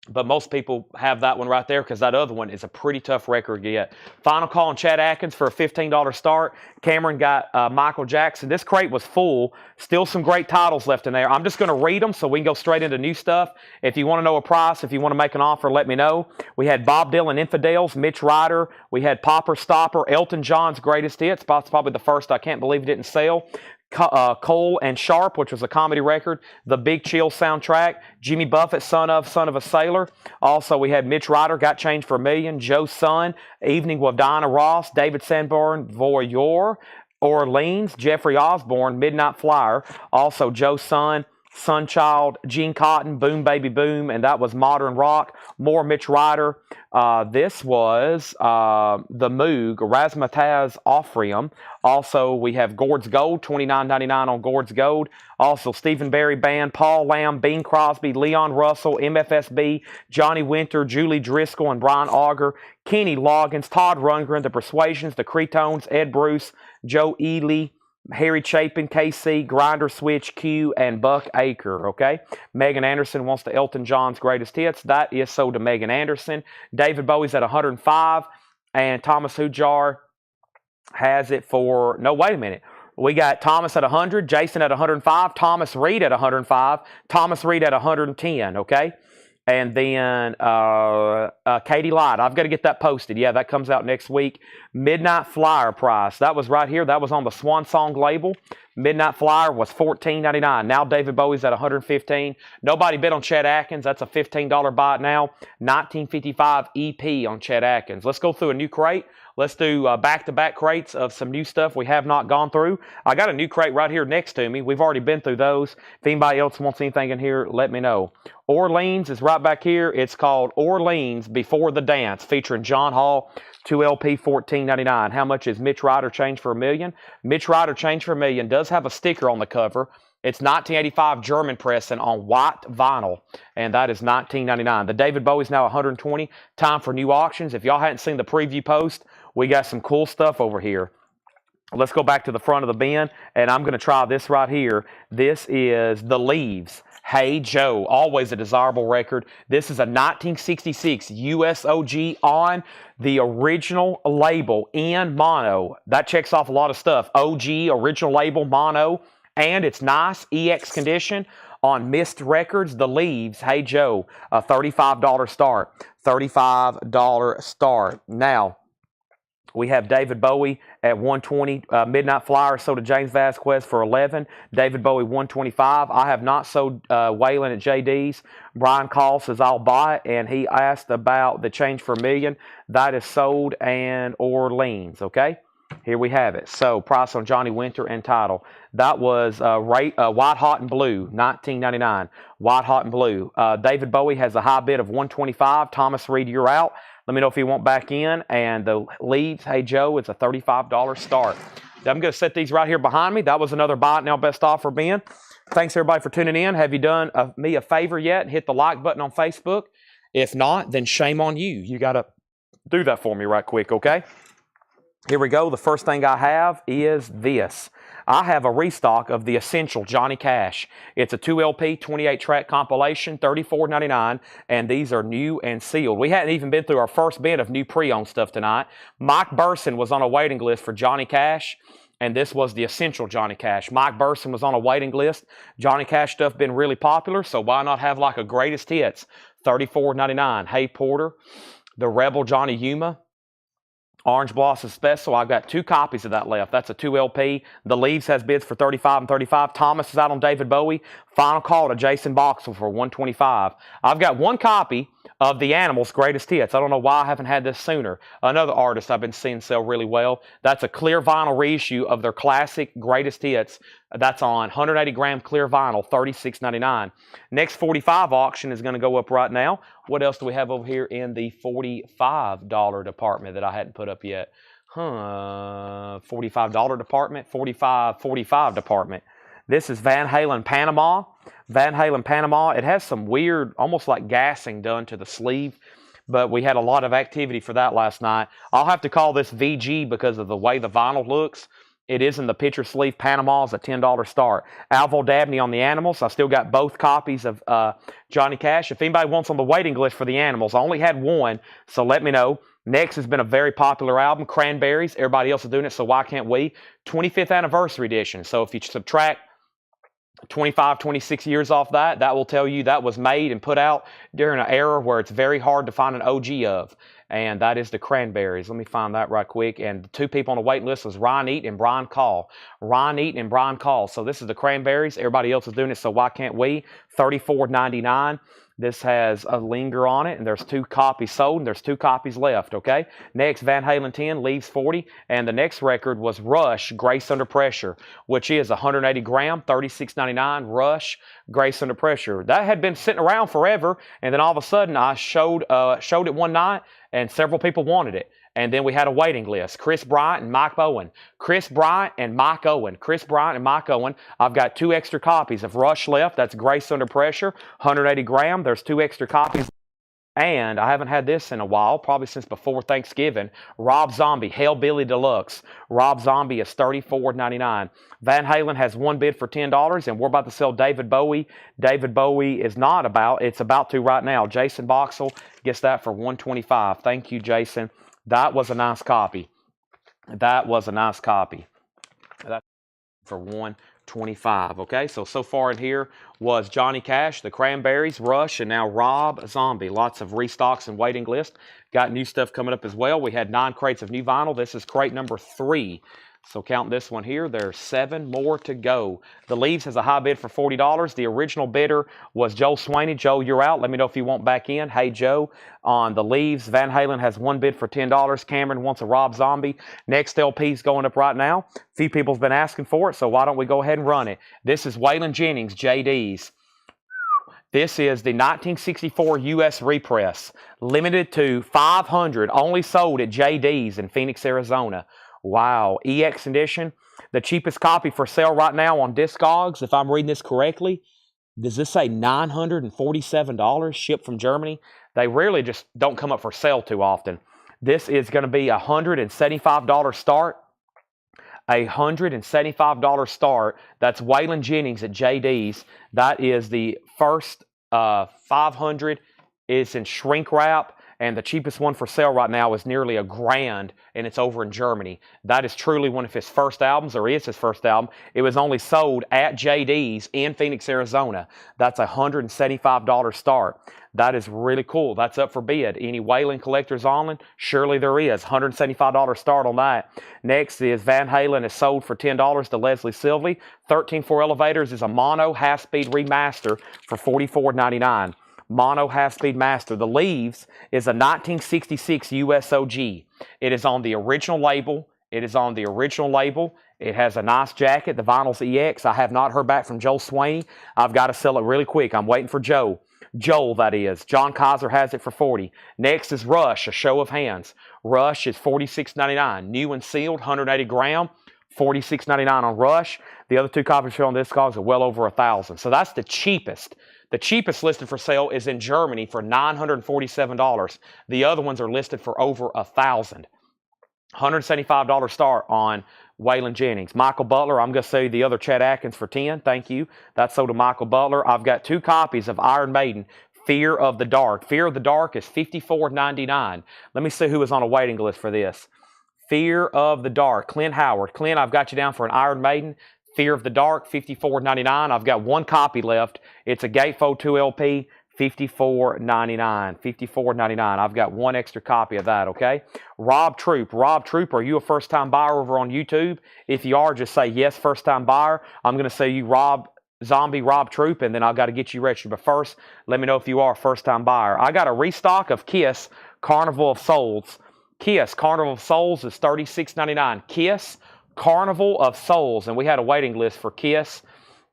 but most people have that one right there because that other one is a pretty tough record to get. Final call on Chet Atkins for a $15 start. Cameron got Michael Jackson. This crate was full. Still some great titles left in there. I'm just going to read them so we can go straight into new stuff. If you want to know a price, if you want to make an offer, let me know. We had Bob Dylan, Infidels, Mitch Ryder. We had Popper Stopper, Elton John's Greatest Hits. That's probably the first I can't believe it didn't sell. Cole and Sharp, which was a comedy record. The Big Chill soundtrack. Jimmy Buffett, Son of a Sailor. Also, we had Mitch Ryder, Got Change for a Million. Joe's Son, Evening with Diana Ross. David Sanborn, Voyeur. Orleans, Jeffrey Osborne, Midnight Flyer. Also, Joe's Son, Sunchild, Gene Cotton, Boom Baby Boom, and that was Modern Rock. More Mitch Ryder. This was The Moog, Razzmatazz Offrium. Also, we have Gord's Gold, $29.99 on Gord's Gold. Also, Stephen Barry Band, Paul Lamb, Bing Crosby, Leon Russell, MFSB, Johnny Winter, Julie Driscoll, and Brian Auger. Kenny Loggins, Todd Rundgren, The Persuasions, The Cretones, Ed Bruce, Joe Ely, Harry Chapin, KC, Grinder Switch, Q, and Buck Acre, okay? Megan Anderson wants the Elton John's Greatest Hits. That is sold to Megan Anderson. David Bowie's at 105, and Thomas Hujar has it for, no, wait a minute. We got Thomas at 100, Jason at 105, Thomas Reed at 105, Thomas Reed at 110, okay? And then Katie Light, I've got to get that posted. Yeah, that comes out next week. Midnight Flyer price. That was right here. That was on the Swan Song label. Midnight Flyer was $14.99. Now David Bowie's at $115. Nobody bid on Chet Atkins. That's a $15 buy it now. 1955 EP on Chet Atkins. Let's go through a new crate. Let's do back-to-back crates of some new stuff we have not gone through. I got a new crate right here next to me. We've already been through those. If anybody else wants anything in here, let me know. Orleans is right back here. It's called Orleans Before the Dance, featuring John Hall, 2LP, $14.99. How much is Mitch Ryder Change for a Million? Mitch Ryder Change for a Million does have a sticker on the cover. It's 1985 German pressing on white vinyl, and that is $19.99. The David Bowie's now $120. Time for new auctions. If y'all hadn't seen the preview post, we got some cool stuff over here. Let's go back to the front of the bin, and I'm going to try this right here. This is The Leaves. Hey Joe, always a desirable record. This is a 1966 USOG on the original label in mono. That checks off a lot of stuff. OG, original label, mono, and it's nice EX condition on Mist Records. The Leaves, Hey Joe, a $35 start. $35 start. Now, we have David Bowie at $120. Midnight Flyer sold to James Vasquez for $11. David Bowie $125. I have not sold Waylon at JD's. Brian Call says I'll buy it, and he asked about the Change for a Million. That is sold and Orleans. Okay, here we have it. So price on Johnny Winter and title. That was White Hot and Blue, $19.99. White Hot and Blue. David Bowie has a high bid of $125. Thomas Reed, you're out. Let me know if you want back in. And the Leaves, Hey Joe, it's a $35 start. I'm going to set these right here behind me. That was another Buy It Now Best Offer bin. Thanks, everybody, for tuning in. Have you done me a favor yet and hit the like button on Facebook? If not, then shame on you. You got to do that for me right quick, okay? Here we go. The first thing I have is this. I have a restock of the Essential Johnny Cash. It's a 2LP, 28-track compilation, $34.99, and these are new and sealed. We hadn't even been through our first bin of new pre-owned stuff tonight. Mike Burson was on a waiting list for Johnny Cash, and this was the Essential Johnny Cash. Mike Burson was on a waiting list. Johnny Cash stuff been really popular, so why not have like a greatest hits? $34.99. Hey Porter, the Rebel Johnny Yuma, Orange Blossom Special. I've got 2 copies of that left. That's a 2LP. The Leaves has bids for $35 and $35. Thomas is out on David Bowie. Final call to Jason Boxell for $125. I've got 1 copy of The Animals' Greatest Hits. I don't know why I haven't had this sooner. Another artist I've been seeing sell really well. That's a clear vinyl reissue of their classic Greatest Hits. That's on 180-gram clear vinyl, $36.99. Next 45 auction is going to go up right now. What else do we have over here in the $45 department that I hadn't put up yet? $45 department, $45 department. This is Van Halen Panama. Van Halen Panama. It has some weird, almost like gassing done to the sleeve, but we had a lot of activity for that last night. I'll have to call this VG because of the way the vinyl looks. It is in the picture sleeve. Panama's a $10 start. Alvo Dabney on the Animals. I still got both copies of Johnny Cash. If anybody wants on the waiting list for the Animals, I only had 1, so let me know. Next has been a very popular album, Cranberries. Everybody else is doing it, so why can't we? 25th anniversary edition. So if you subtract 25, 26 years off that, that will tell you that was made and put out during an era where it's very hard to find an OG of. And that is the Cranberries. Let me find that right quick. And the 2 people on the waiting list was Ron Eaton and Brian Call. Ron Eaton and Brian Call. So this is the Cranberries. Everybody else is doing it, so why can't we? $34.99. This has a linger on it, and there's 2 copies sold, and there's 2 copies left, okay? Next, Van Halen 10, Leaves 40, and the next record was Rush, Grace Under Pressure, which is 180 gram, $36.99, Rush, Grace Under Pressure. That had been sitting around forever, and then all of a sudden I showed it one night, and several people wanted it. And then we had a waiting list. Chris Bryant and Mike Owen. Chris Bryant and Mike Owen. Chris Bryant and Mike Owen. I've got 2 extra copies of Rush left. That's Grace Under Pressure. 180 gram. There's 2 extra copies. And I haven't had this in a while, probably since before Thanksgiving. Rob Zombie, Hellbilly Deluxe. Rob Zombie is $34.99. Van Halen has 1 bid for $10, and we're about to sell David Bowie. David Bowie is not about, it's about to right now. Jason Boxell gets that for $125. Thank you, Jason. That was a nice copy. That was a nice copy. That's for $125. $25. Okay, so far in here was Johnny Cash, the Cranberries, Rush, and now Rob Zombie. Lots of restocks and waiting list. Got new stuff coming up as well. We had 9 crates of new vinyl. This is crate number 3. So count this one here. There's 7 more to go. The Leaves has a high bid for $40. The original bidder was Joe Swaney. Joe, you're out. Let me know if you want back in. Hey, Joe, on the Leaves, Van Halen has 1 bid for $10. Cameron wants a Rob Zombie. Next LP's going up right now. A few people's been asking for it, so why don't we go ahead and run it? This is Waylon Jennings, JD's. This is the 1964 U.S. repress, limited to 500, only sold at JD's in Phoenix, Arizona. Wow, EX edition. The cheapest copy for sale right now on Discogs, if I'm reading this correctly, does this say $947 shipped from Germany? They rarely just don't come up for sale too often. This is going to be a $175 start. A $175 start. That's Waylon Jennings at JD's. That is the first 500. It's in shrink wrap. And the cheapest one for sale right now is nearly $1,000, and it's over in Germany. That is truly one of his first albums, or is his first album. It was only sold at JD's in Phoenix, Arizona. That's a $175 start. That is really cool. That's up for bid. Any Waylon collectors online? Surely there is. $175 start on that. Next is Van Halen is sold for $10 to Leslie Sylvie. 13.4 Elevators is a mono half-speed remaster for $44.99. Mono half-speed master. The Leaves is a 1966 USOG. It is on the original label. It is on the original label. It has a nice jacket. The vinyl's EX. I have not heard back from Joe Swaney. I've got to sell it really quick. I'm waiting for Joe. Joel, that is. John Kaiser has it for $40. Next is Rush, a show of hands. Rush is $46.99. New and sealed, 180 gram, $46.99 on Rush. The other 2 copies on Discogs are well over $1,000. So that's the cheapest. The cheapest listed for sale is in Germany for $947. The other ones are listed for over $1,000. $175 start on Waylon Jennings. Michael Butler, I'm going to sell you the other Chet Atkins for $10. Thank you. That's sold to Michael Butler. I've got 2 copies of Iron Maiden, Fear of the Dark. Fear of the Dark is $54.99. Let me see who is on a waiting list for this. Fear of the Dark. Clint Howard. Clint, I've got you down for an Iron Maiden. Fear of the Dark, $54.99. I've got 1 copy left. It's a Gatefold 2 LP, $54.99. $54.99. I've got 1 extra copy of that, okay? Rob Troop. Rob Troop, are you a first-time buyer over on YouTube? If you are, just say yes, first-time buyer. I'm going to say you Rob Zombie, Rob Troop, and then I've got to get you registered. But first, let me know if you are a first-time buyer. I got a restock of Kiss Carnival of Souls. Kiss Carnival of Souls is $36.99. Kiss Carnival of Souls, and we had a waiting list for Kiss,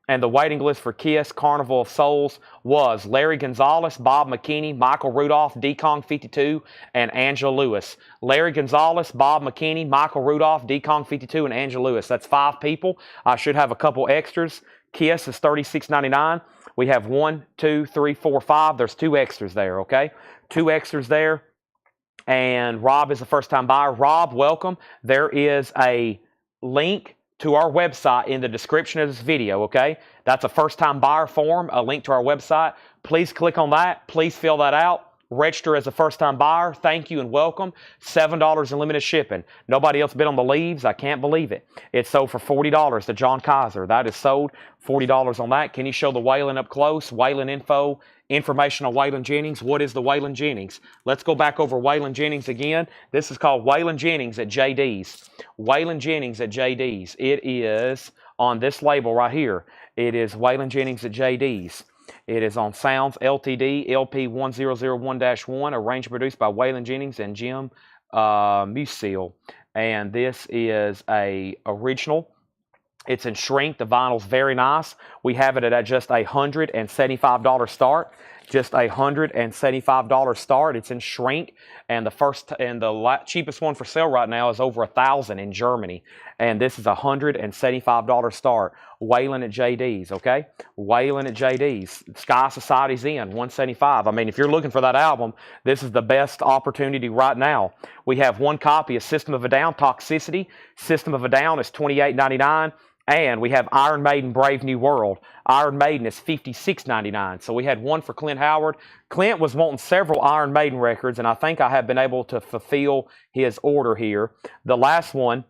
and the waiting list for Kiss Carnival of Souls was Larry Gonzalez, Bob McKinney, Michael Rudolph, D-Kong52, and Angela Lewis. Larry Gonzalez, Bob McKinney, Michael Rudolph, D-Kong52, and Angela Lewis. That's 5 people. I should have a couple extras. Kiss is $36.99. We have 1, 2, 3, 4, 5. There's 2 extras there, okay? 2 extras there. And Rob is a first-time buyer. Rob, welcome. There is a link to our website in the description of this video, okay? That's a first-time buyer form, a link to our website. Please click on that. Please fill that out. Register as a first-time buyer. Thank you and welcome. $7 in limited shipping. Nobody else bid on the Leaves. I can't believe it. It's sold for $40 to John Kaiser. That is sold. $40 on that. Can you show the Waylon up close? Waylon info. Information on Waylon Jennings. What is the Waylon Jennings? Let's go back over Waylon Jennings again. This is called Waylon Jennings at JD's. Waylon Jennings at JD's. It is on this label right here. It is Waylon Jennings at JD's. It is on Sounds Ltd. LP 1001-1, arranged and produced by Waylon Jennings and Jim Musil. And this is a original. It's in shrink. The vinyl's very nice. We have it at just a $175 start. Just a $175 start. It's in shrink, and the cheapest one for sale right now is over $1,000 in Germany. And this is a $175 start. Waylon at JD's, okay? Waylon at JD's. Sky Society's in, $175. I mean, if you're looking for that album, this is the best opportunity right now. We have 1 copy of System of a Down, Toxicity. System of a Down is $28.99. And we have Iron Maiden, Brave New World. Iron Maiden is $56.99. So we had 1 for Clint Howard. Clint was wanting several Iron Maiden records, and I think I have been able to fulfill his order here. The last one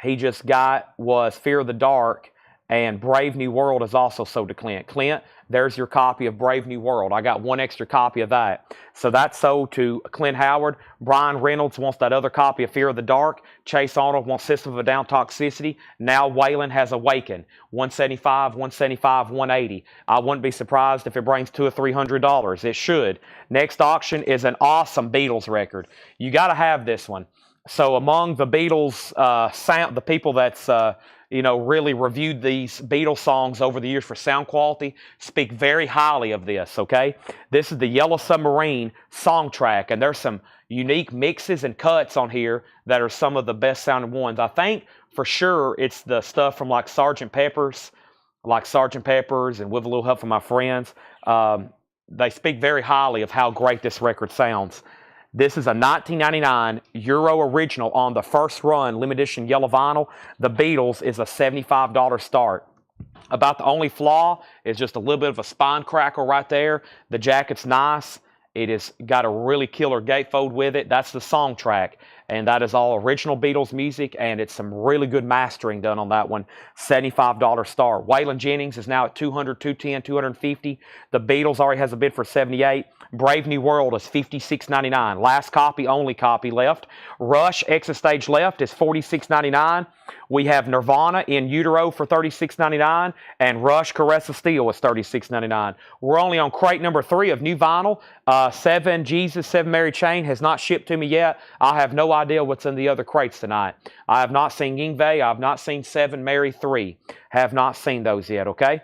he just got was Fear of the Dark, and Brave New World is also sold to Clint. Clint, there's your copy of Brave New World. I got one extra copy of that. So that's sold to Clint Howard. Brian Reynolds wants that other copy of Fear of the Dark. Chase Arnold wants System of a Down Toxicity. Now Waylon has Awakened. 175, 175, 180. I wouldn't be surprised if it brings $200 or $300. It should. Next auction is an awesome Beatles record. You got to have this one. So among the Beatles sound, the people that's really reviewed these Beatles songs over the years for sound quality speak very highly of this, okay? This is the Yellow Submarine song track, and there's some unique mixes and cuts on here that are some of the best sounding ones. I think for sure it's the stuff from like Sgt. Pepper's and With a Little Help from My Friends. They speak very highly of how great this record sounds. This is a 1999 Euro original on the first run limited edition yellow vinyl. The Beatles is a $75 start. About the only flaw is just a little bit of a spine crackle right there. The jacket's nice. It has got a really killer gatefold with it. That's the song track. And that is all original Beatles music, and it's some really good mastering done on that one. $75 star. Waylon Jennings is now at $200, $210, $250. The Beatles already has a bid for $78. Brave New World is $56.99. Last copy, only copy left. Rush, Exit Stage Left is $46.99. We have Nirvana in Utero for $36.99, and Rush Caress of Steel is $36.99. We're only on crate number 3 of new vinyl. 7 Jesus, 7 Mary Chain has not shipped to me yet. I have no idea what's in the other crates tonight. I have not seen Yngwie. I have not seen 7 Mary 3. Have not seen those yet, okay?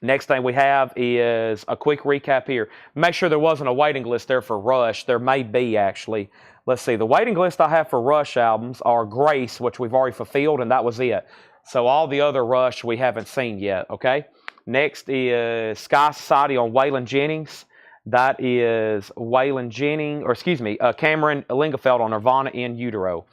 Next thing we have is a quick recap here. Make sure there wasn't a waiting list there for Rush. There may be, actually. Let's see. The waiting list I have for Rush albums are Grace, which we've already fulfilled, and that was it. So all the other Rush we haven't seen yet, okay? Next is Sky Society on Waylon Jennings. That is Cameron Lingefeld on Nirvana in Utero.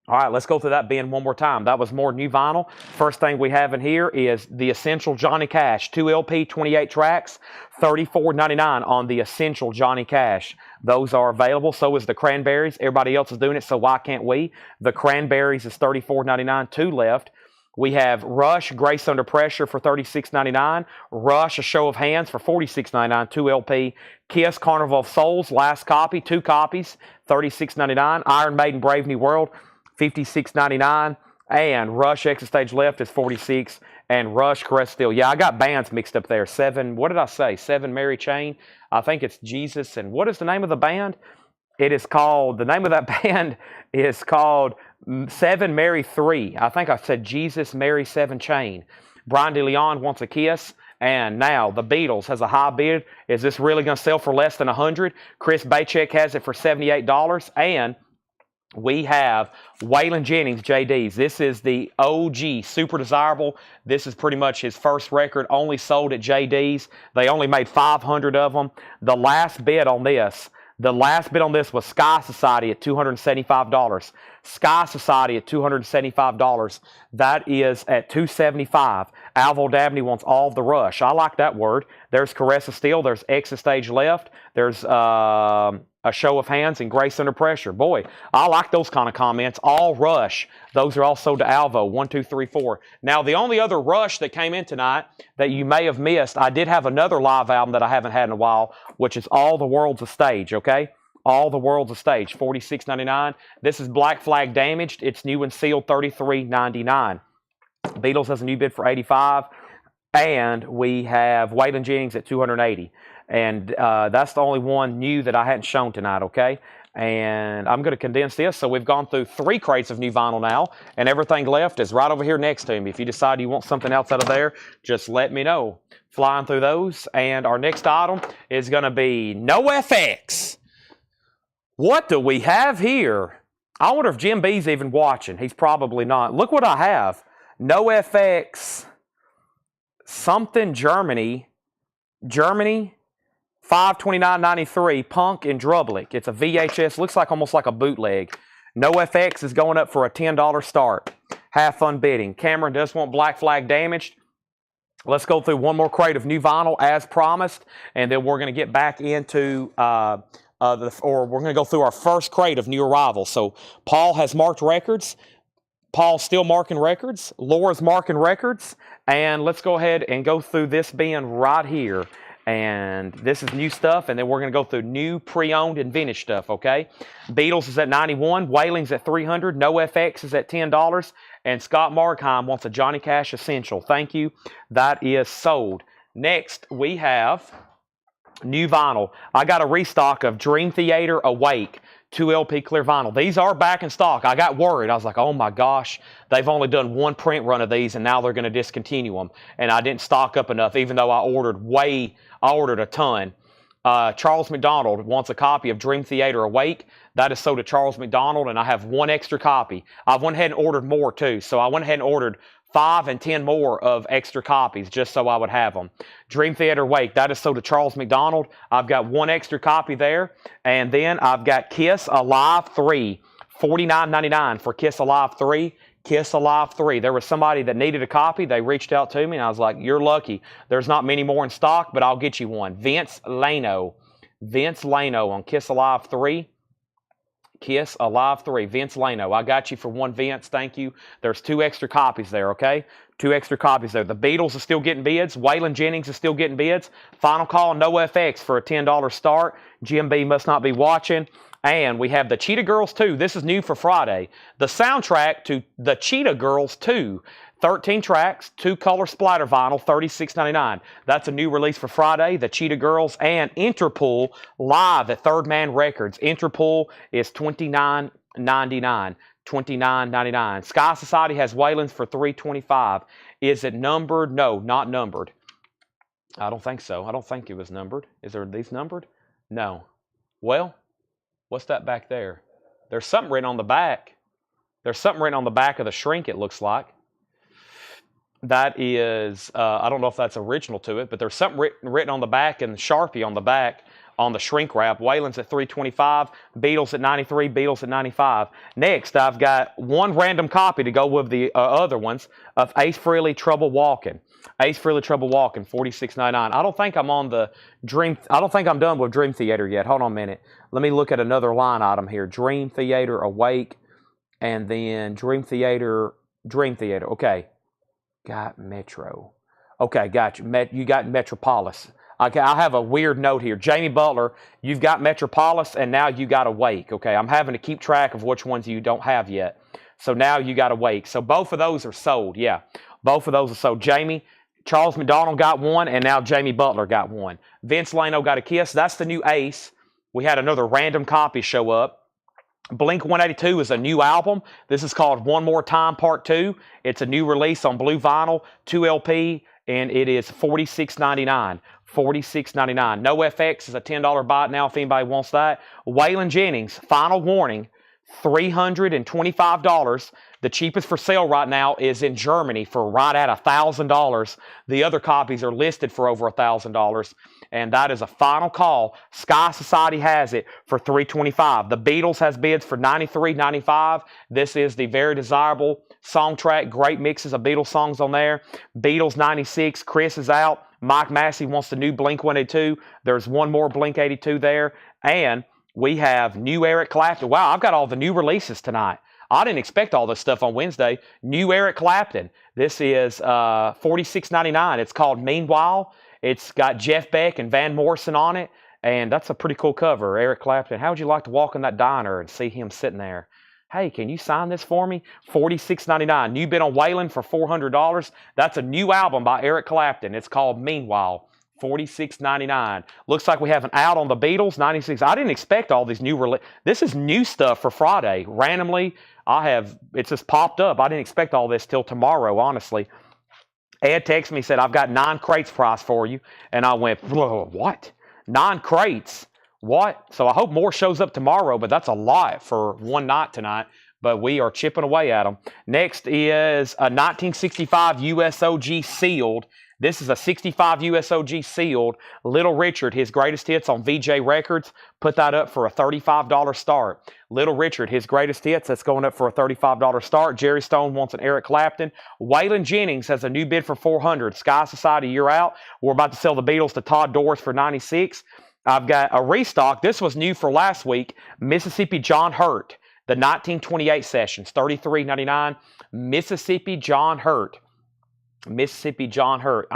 All right, let's go through that bin one more time. That was more new vinyl. First thing we have in here is the Essential Johnny Cash. 2 LP, 28 tracks, $34.99 on the Essential Johnny Cash. Those are available. So is the Cranberries. Everybody else is doing it, so why can't we? The Cranberries is $34.99, 2 left. We have Rush, Grace Under Pressure for $36.99. Rush, A Show of Hands for $46.99, 2 LP. Kiss, Carnival of Souls, last copy, 2 copies, $36.99. Iron Maiden, Brave New World, $56.99, and Rush Exit Stage Left is $46, and Rush Caress Steel. Yeah, I got bands mixed up there. 7, what did I say? 7 Mary Chain. I think it's Jesus. And what is the name of the band? It is called, the name of that band is called 7 Mary 3. I think I said Jesus, Mary 7 Chain. Brian DeLeon wants a Kiss. And now the Beatles has a high bid. Is this really going to sell for less than $100? Chris Bachek has it for $78, and we have Waylon Jennings, JD's. This is the OG, super desirable. This is pretty much his first record, only sold at JD's. They only made 500 of them. The last bid on this was Sky Society at $275. Sky Society at $275. That is at $275. Alvo Dabney wants all of the Rush. I like that word. There's Caress of Steel. There's Exit Stage Left. There's A Show of Hands and Grace Under Pressure. Boy, I like those kind of comments. All Rush. Those are also to Alvo. 1, 2, 3, 4. Now, the only other Rush that came in tonight that you may have missed, I did have another live album that I haven't had in a while, which is All the World's a Stage, okay? All the World's a Stage, $46.99. This is Black Flag Damaged. It's new and sealed, $33.99. Beatles has a new bid for $85. And we have Waylon Jennings at $280. And that's the only one new that I hadn't shown tonight, okay? And I'm going to condense this. So we've gone through 3 crates of new vinyl now, and everything left is right over here next to me. If you decide you want something else out of there, just let me know. Flying through those. And our next item is going to be No FX. What do we have here? I wonder if Jim B's even watching. He's probably not. Look what I have. No FX. Something Germany, 529.93, Punk in Drublic. It's a VHS, looks like almost like a bootleg. No FX is going up for a $10 start. Have fun bidding. Cameron does want Black Flag Damaged. Let's go through one more crate of new vinyl as promised, and then we're going to get back into we're going to go through our first crate of new arrivals. So Paul has marked records. Paul's still marking records. Laura's marking records. And let's go ahead and go through this bin right here. And this is new stuff. And then we're going to go through new pre-owned and vintage stuff, okay? Beatles is at 91. Wailing's at 300. No FX is at $10. And Scott Markheim wants a Johnny Cash Essential. Thank you. That is sold. Next, we have new vinyl. I got a restock of Dream Theater Awake 2 LP clear vinyl. These are back in stock. I got worried. I was like, oh my gosh, they've only done one print run of these and now they're going to discontinue them. And I didn't stock up enough, even though I ordered a ton. Charles McDonald wants a copy of Dream Theater Awake. That is sold to Charles McDonald, and I have one extra copy. I went ahead and ordered more too. So I went ahead and ordered 5 and 10 more of extra copies just so I would have them. Dream Theater Awake, that is sold to Charles McDonald. I've got one extra copy there. And then I've got Kiss Alive 3, $49.99 for Kiss Alive 3. Kiss Alive 3. There was somebody that needed a copy. They reached out to me, and I was like, you're lucky. There's not many more in stock, but I'll get you one. Vince Lano. Vince Lano on Kiss Alive 3. Kiss Alive 3. Vince Lano. I got you for one, Vince. Thank you. There's 2 extra copies there, okay? 2 extra copies there. The Beatles are still getting bids. Waylon Jennings is still getting bids. Final call, no FX for a $10 start. Jim B must not be watching. And we have the Cheetah Girls 2. This is new for Friday. The soundtrack to the Cheetah Girls 2. 13 tracks, 2 color splatter vinyl, $36.99. That's a new release for Friday. The Cheetah Girls and Interpol live at Third Man Records. Interpol is $29.99. $29.99. Sky Society has Waylon's for $325. Is it numbered? No, not numbered. I don't think so. I don't think it was numbered. Is there these numbered? No. Well, what's that back there? There's something written on the back. There's something written on the back of the shrink, it looks like. That is, I don't know if that's original to it, but there's something written on the back and Sharpie on the back on the shrink wrap. Waylon's at $325, Beatles at $93, Beatles at $95. Next, I've got one random copy to go with the other ones of Ace Frehley, Trouble Walking. Ace Frehley, Trouble Walking, $46.99. I don't think I'm on the I don't think I'm done with Dream Theater yet. Hold on a minute. Let me look at another line item here. Dream Theater Awake, and then Dream Theater. Okay. Got Metro. Okay, got you. You got Metropolis. Okay, I have a weird note here. Jamie Butler, you've got Metropolis, and now you got Awake. Okay, I'm having to keep track of which ones you don't have yet. So now you got Awake. So both of those are sold. Yeah, both of those are sold. Jamie, Charles McDonald got one, and now Jamie Butler got one. Vince Lano got a Kiss. That's the new Ace. We had another random copy show up. Blink-182 is a new album. This is called One More Time Part 2. It's a new release on blue vinyl, 2 LP, and it is $46.99. $46.99. No FX is a $10 buy it now if anybody wants that. Waylon Jennings, Final Warning, $325. The cheapest for sale right now is in Germany for right at $1,000. The other copies are listed for over $1,000. And that is a final call. Sky Society has it for $325. The Beatles has bids for $93, $95. This is the Very Desirable song track. Great mixes of Beatles songs on there. Beatles 96. Chris is out. Mike Massey wants the new Blink-182. There's one more Blink-82 there. And we have new Eric Clapton. Wow, I've got all the new releases tonight. I didn't expect all this stuff on Wednesday. New Eric Clapton. This is $46.99. It's called Meanwhile. It's got Jeff Beck and Van Morrison on it, and that's a pretty cool cover. Eric Clapton. How would you like to walk in that diner and see him sitting there? Hey, can you sign this for me? $46.99. New bid on Waylon for $400. That's a new album by Eric Clapton. It's called Meanwhile. $46.99. Looks like we have an out on the Beatles, 96. I didn't expect all these new This is new stuff for Friday. Randomly, it's just popped up. I didn't expect all this till tomorrow, honestly. Ed texted me, said, I've got 9 crates price for you. And I went, whoa, what? 9 crates? What? So I hope more shows up tomorrow, but that's a lot for one night tonight. But we are chipping away at them. Next is a 1965 USOG sealed. This is a 65 USOG sealed. Little Richard, his greatest hits on VJ Records, put that up for a $35 start. Little Richard, his greatest hits, that's going up for a $35 start. Jerry Stone wants an Eric Clapton. Waylon Jennings has a new bid for $400. Sky Society, you're out. We're about to sell the Beatles to Todd Doris for $96. I've got a restock. This was new for last week. Mississippi John Hurt. The 1928 sessions, $33.99. Mississippi John Hurt. Mississippi John Hurt.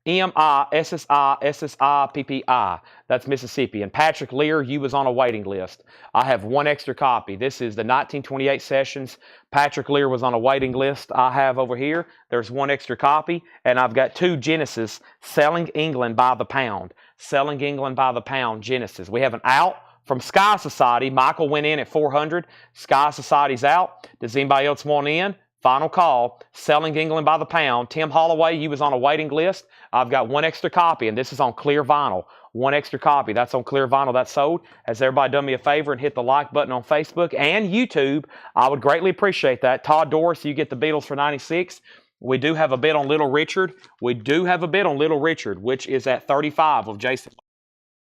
M-I-S-S-I-S-S-I-S-S-I-P-P-I. That's Mississippi. And Patrick Lear, you was on a waiting list. I have one extra copy. This is the 1928 sessions. Patrick Lear was on a waiting list. I have over here. There's one extra copy. And I've got 2 Genesis, Selling England by the Pound. Selling England by the Pound, Genesis. We have an out from Sky Society. Michael went in at 400. Sky Society's out. Does anybody else want in? Final call, Selling England by the Pound. Tim Holloway, you was on a waiting list. I've got one extra copy, and this is on clear vinyl. One extra copy. That's on clear vinyl. That's sold. Has everybody done me a favor and hit the like button on Facebook and YouTube? I would greatly appreciate that. Todd Doris, you get the Beatles for 96. We do have a bid on Little Richard. We do have a bid on Little Richard, which is at 35 of Jason.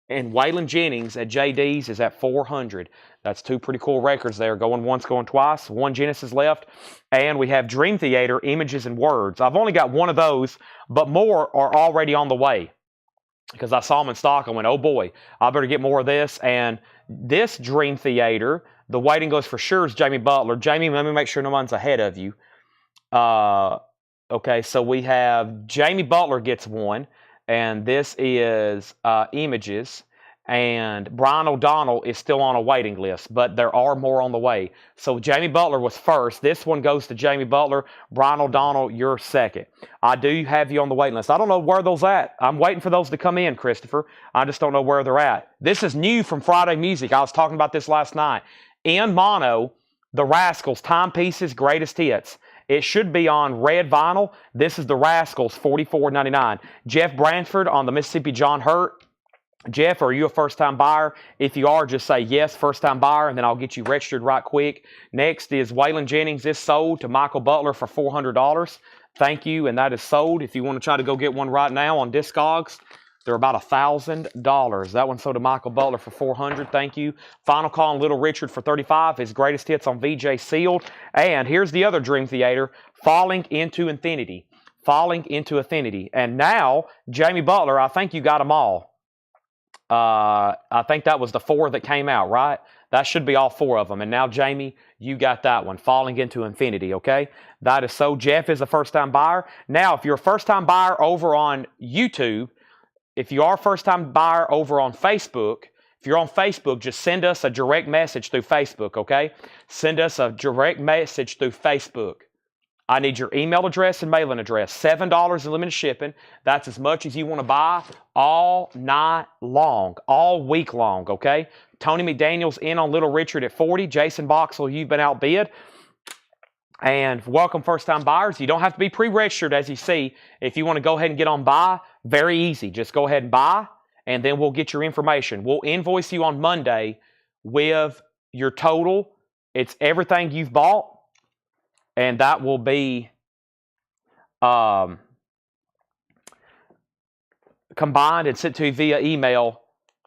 And Waylon Jennings at JD's is at 400. That's 2 pretty cool records there. Going once, going twice. 1 Genesis left. And we have Dream Theater, Images and Words. I've only got one of those, but more are already on the way. Because I saw them in stock. I went, oh boy, I better get more of this. And this Dream Theater, the waiting list for sure is Jamie Butler. Jamie, let me make sure no one's ahead of you. Okay, so we have Jamie Butler gets one. And this is Images, and Brian O'Donnell is still on a waiting list, but there are more on the way. So Jamie Butler was first. This one goes to Jamie Butler. Brian O'Donnell, you're second. I do have you on the waiting list. I don't know where those at. I'm waiting for those to come in, Christopher. I just don't know where they're at. This is new from Friday Music. I was talking about this last night. In mono, The Rascals, Timepieces, Greatest Hits. It should be on red vinyl. This is the Rascals, $44.99. Jeff Branford on the Mississippi John Hurt. Jeff, are you a first-time buyer? If you are, just say yes, first-time buyer, and then I'll get you registered right quick. Next is Waylon Jennings. This sold to Michael Butler for $400. Thank you, and that is sold. If you want to try to go get one right now on Discogs, they're about $1,000. That one sold to Michael Butler for $400. Thank you. Final call on Little Richard for $35. His greatest hits on VJ sealed. And here's the other Dream Theater, Falling into Infinity. Falling into Infinity. And now, Jamie Butler, I think you got them all. I think that was the 4 that came out, right? That should be all 4 of them. And now, Jamie, you got that one, Falling into Infinity, okay? That is so. Jeff is a first-time buyer. Now, if you're a first-time buyer over on YouTube, if you are a first-time buyer over on Facebook, if you're on Facebook, just send us a direct message through Facebook, okay? Send us a direct message through Facebook. I need your email address and mailing address. $7 in limited shipping. That's as much as you want to buy all night long, all week long, okay? Tony McDaniel's in on Little Richard at 40. Jason Boxell, you've been outbid. And welcome first-time buyers. You don't have to be pre-registered, as you see. If you want to go ahead and get on buy, very easy. Just go ahead and buy, and then we'll get your information. We'll invoice you on Monday with your total. It's everything you've bought, and that will be combined and sent to you via email.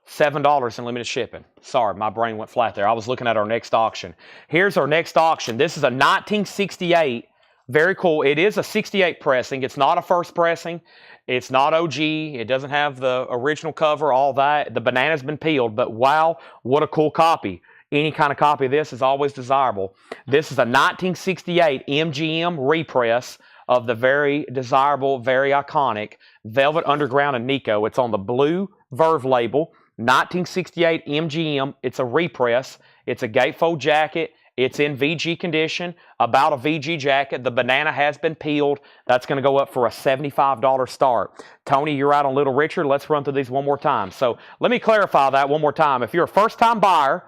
$7 in limited shipping. Sorry, my brain went flat there. I was looking at our next auction. Here's our next auction. This is a 1968. Very cool. It is a 68 pressing. It's not a first pressing. It's not OG. It doesn't have the original cover, all that. The banana's been peeled, but wow, what a cool copy. Any kind of copy of this is always desirable. This is a 1968 MGM repress of the very desirable, very iconic Velvet Underground and Nico. It's on the blue Verve label. 1968 MGM. It's a repress. It's a gatefold jacket. It's in VG condition, about a VG jacket. The banana has been peeled. That's going to go up for a $75 start. Tony, you're out on Little Richard. Let's run through these one more time. So let me clarify that one more time. If you're a first-time buyer,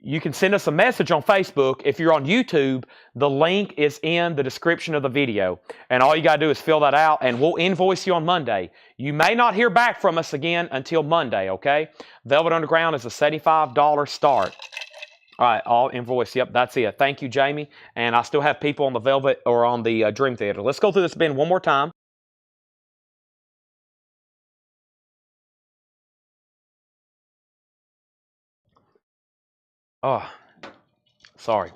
you can send us a message on Facebook. If you're on YouTube, the link is in the description of the video. And all you got to do is fill that out, and we'll invoice you on Monday. You may not hear back from us again until Monday, okay? Velvet Underground is a $75 start. All right, all invoice. Yep, that's it. Thank you, Jamie. And I still have people on the Velvet or on the Dream Theater. Let's go through this bin one more time. Oh, sorry.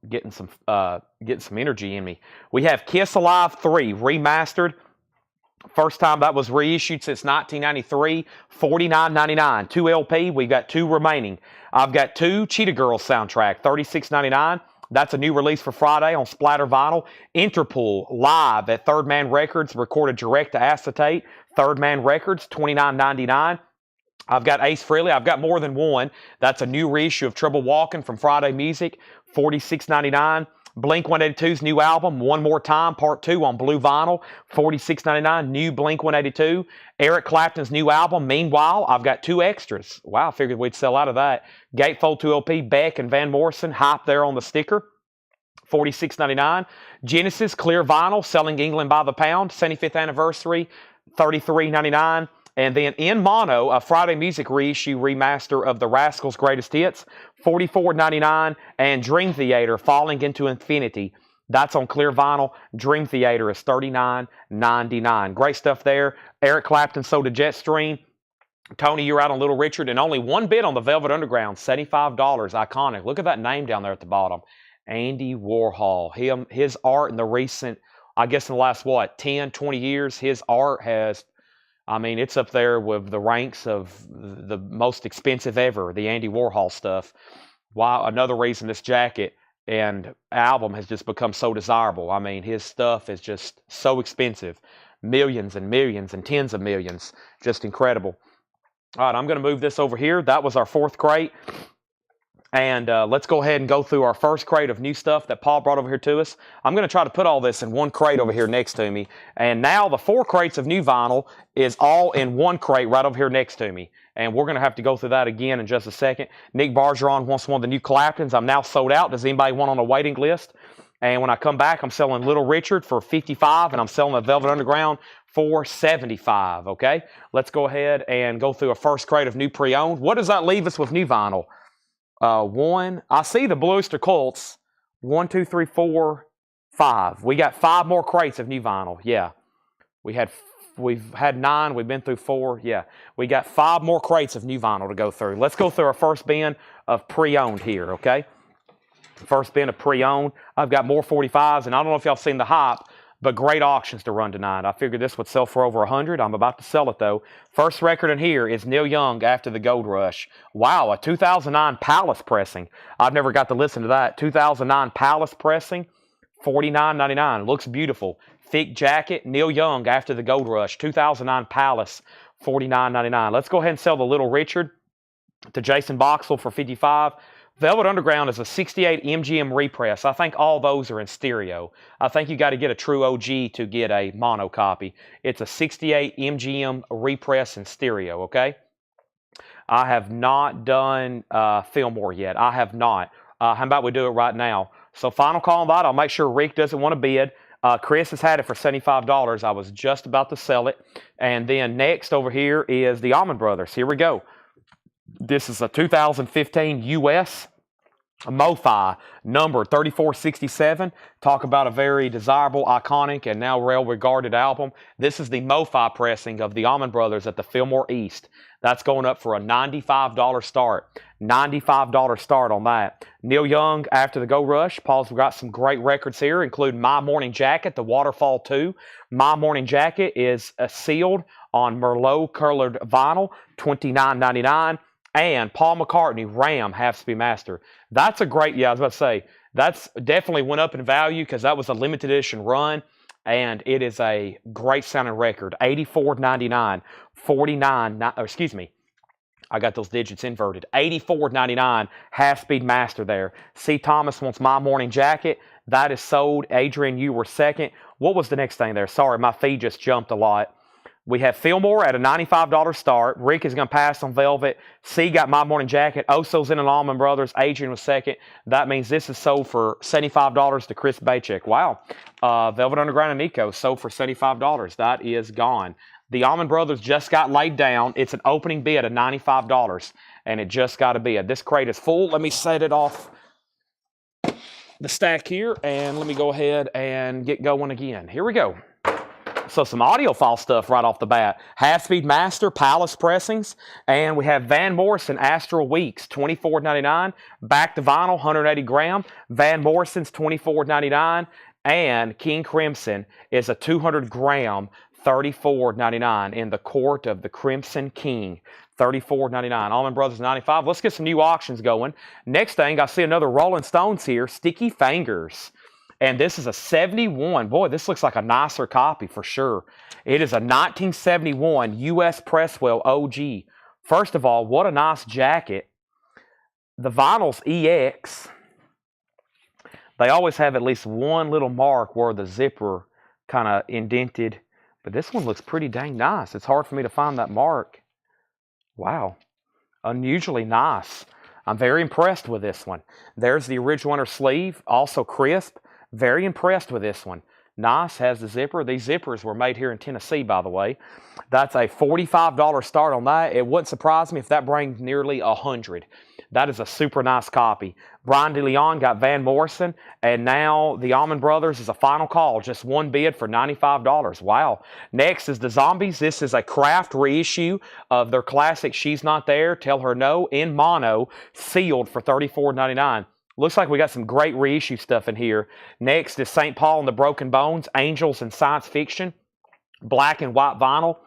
Getting some energy in me. We have Kiss Alive 3 remastered. First time that was reissued since 1993, $49.99. 2 LP, we've got 2 remaining. I've got 2 Cheetah Girls soundtrack, $36.99. That's a new release for Friday on Splatter Vinyl. Interpol, live at Third Man Records, recorded direct to acetate. Third Man Records, $29.99. I've got Ace Frehley. I've got more than one. That's a new reissue of Trouble Walking from Friday Music, $46.99. Blink-182's new album, One More Time, Part 2 on blue vinyl, $46.99. New Blink-182. Eric Clapton's new album, Meanwhile. I've got 2 extras. Wow, I figured we'd sell out of that. Gatefold 2 LP, Beck and Van Morrison, hype there on the sticker, $46.99. Genesis, clear vinyl, Selling England by the Pound, 75th anniversary, $33.99. And then in mono, a Friday Music reissue remaster of the Rascals' Greatest Hits, $44.99. And Dream Theater, Falling into Infinity. That's on clear vinyl. Dream Theater is $39.99. Great stuff there. Eric Clapton sold a Jetstream. Tony, you're out on Little Richard. And only one bid on the Velvet Underground, $75. Iconic. Look at that name down there at the bottom. Andy Warhol. His art in the recent, I guess in the last, 10, 20 years, his art has... I mean, it's up there with the ranks of the most expensive ever, the Andy Warhol stuff. Wow, another reason this jacket and album has just become so desirable. I mean, his stuff is just so expensive. Millions and millions and tens of millions. Just incredible. All right, I'm going to move this over here. That was our 4th crate. And let's go ahead and go through our first crate of new stuff that Paul brought over here to us. I'm going to try to put all this in one crate over here next to me. And now the 4 crates of new vinyl is all in one crate right over here next to me. And we're going to have to go through that again in just a second. Nick Bargeron wants one of the new Claptons. I'm now sold out. Does anybody want on a waiting list? And when I come back, I'm selling Little Richard for $55, and I'm selling the Velvet Underground for $75, okay? Let's go ahead and go through a first crate of new pre-owned. What does that leave us with new vinyl? I see the Blue Oyster Cults. 1, 2, 3, 4, 5. We got 5 more crates of new vinyl. Yeah. We've had 9. We've been through 4. Yeah. We got 5 more crates of new vinyl to go through. Let's go through our first bin of pre-owned here, okay? First bin of pre-owned. I've got more 45s, and I don't know if y'all seen the hype, but great auctions to run tonight. I figured this would sell for over 100. I'm about to sell it, though. First record in here is Neil Young, After the Gold Rush. Wow, a 2009 Palace pressing. I've never got to listen to that. 2009 Palace pressing, $49.99. Looks beautiful. Thick jacket, Neil Young, After the Gold Rush. 2009 Palace, $49.99. Let's go ahead and sell the Little Richard to Jason Boxell for $55. Velvet Underground is a 68 MGM repress. I think all those are in stereo. I think you got to get a true OG to get a mono copy. It's a 68 MGM repress in stereo, okay? I have not done Fillmore yet. I have not. How about we do it right now? So final call on that. I'll make sure Rick doesn't want to bid. Chris has had it for $75. I was just about to sell it. And then next over here is the Allman Brothers. Here we go. This is a 2015 US MoFi number 3467. Talk about a very desirable, iconic, and now well-regarded album. This is the MoFi pressing of the Allman Brothers at the Fillmore East. That's going up for a $95 start. $95 start on that. Neil Young, After the Gold Rush. Paul's got some great records here, including My Morning Jacket, The Waterfall 2. My Morning Jacket is sealed on Merlot-colored vinyl, $29.99. And Paul McCartney, Ram, Half-Speed Master. That's a great, I was about to say, that's definitely went up in value because that was a limited edition run. And it is a great sounding record. $84.99. I got those digits inverted. $84.99 Half-Speed Master there. C. Thomas wants My Morning Jacket. That is sold. Adrian, you were second. What was the next thing there? Sorry, my feed just jumped a lot. We have Fillmore at a $95 start. Rick is going to pass on Velvet. C got My Morning Jacket. Oso's in an Allman Brothers. Adrian was second. That means this is sold for $75 to Chris Baycheck. Wow. Velvet Underground and Nico sold for $75. That is gone. The Allman Brothers just got laid down. It's an opening bid of $95, and it just got a bid. This crate is full. Let me set it off the stack here, and let me go ahead and get going again. Here we go. So some Audiophile stuff right off the bat. Half-Speed Master, Palace pressings. And we have Van Morrison Astral Weeks, $24.99. Back to vinyl, 180 gram. Van Morrison's $24.99. And King Crimson is a 200 gram $34.99 in the court of the Crimson King. $34.99. Allman Brothers 95. Let's get some new auctions going. Next thing, I see another Rolling Stones here, Sticky Fingers. And this is a 71. Boy, this looks like a nicer copy for sure. It is a 1971 U.S. Presswell OG. First of all, what a nice jacket. The vinyl's EX. They always have at least one little mark where the zipper kind of indented. But this one looks pretty dang nice. It's hard for me to find that mark. Wow. Unusually nice. I'm very impressed with this one. There's the original inner sleeve, also crisp. Very impressed with this one. Nice, has the zipper. These zippers were made here in Tennessee, by the way. That's a $45 start on that. It wouldn't surprise me if that brings nearly $100. That is a super nice copy. Brian DeLeon got Van Morrison, and now the Allman Brothers is a final call. Just one bid for $95. Wow. Next is the Zombies. This is a craft reissue of their classic She's Not There, Tell Her No, in mono, sealed for $34.99. Looks like we got some great reissue stuff in here. Next is St. Paul and the Broken Bones, Angels and Science Fiction, black and white vinyl,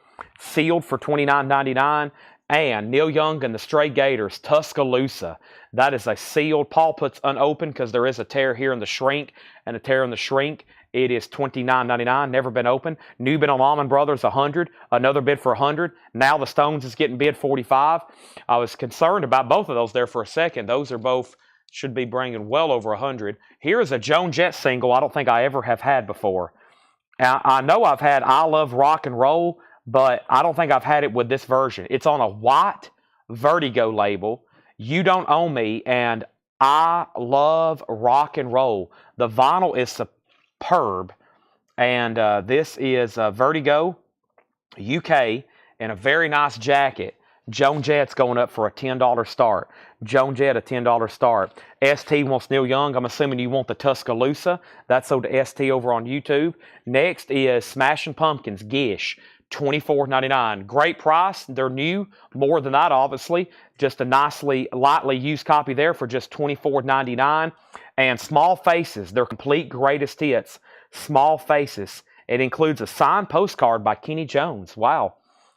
sealed for $29.99. And Neil Young and the Stray Gators, Tuscaloosa. That is a sealed. Paul puts unopened because there is a tear here in the shrink and a tear in the shrink. It is $29.99, never been opened. New bid on Allman Brothers, $100. Another bid for $100. Now the Stones is getting bid $45. I was concerned about both of those there for a second. Those are both, should be bringing well over $100. Here is a Joan Jett single I don't think I ever have had before. I know I've had I Love Rock and Roll, but I don't think I've had it with this version. It's on a white Vertigo label. You Don't Own Me, and I Love Rock and Roll. The vinyl is superb, and this is Vertigo, UK, in a very nice jacket. Joan Jett's going up for a $10 start. Joan Jett, a $10 start. ST wants Neil Young. I'm assuming you want the Tuscaloosa. That's sold to ST over on YouTube. Next is Smashing Pumpkins, Gish. $24.99. Great price. They're new. More than that, obviously. Just a nicely, lightly used copy there for just $24.99. And Small Faces, their complete greatest hits. Small Faces. It includes a signed postcard by Kenny Jones. Wow.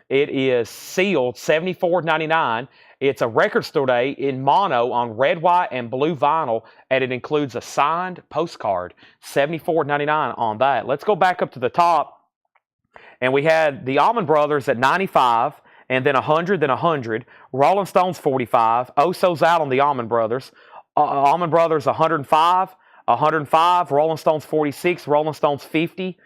It is sealed, $74.99. It's a record store day in mono on red, white, and blue vinyl, and it includes a signed postcard. $74.99 on that. Let's go back up to the top. And we had the Allman Brothers at 95, and then 100, then 100. Rolling Stones 45. Oso's out on the Allman Brothers. Allman Brothers 105, 105. Rolling Stones 46. Rolling Stones 50.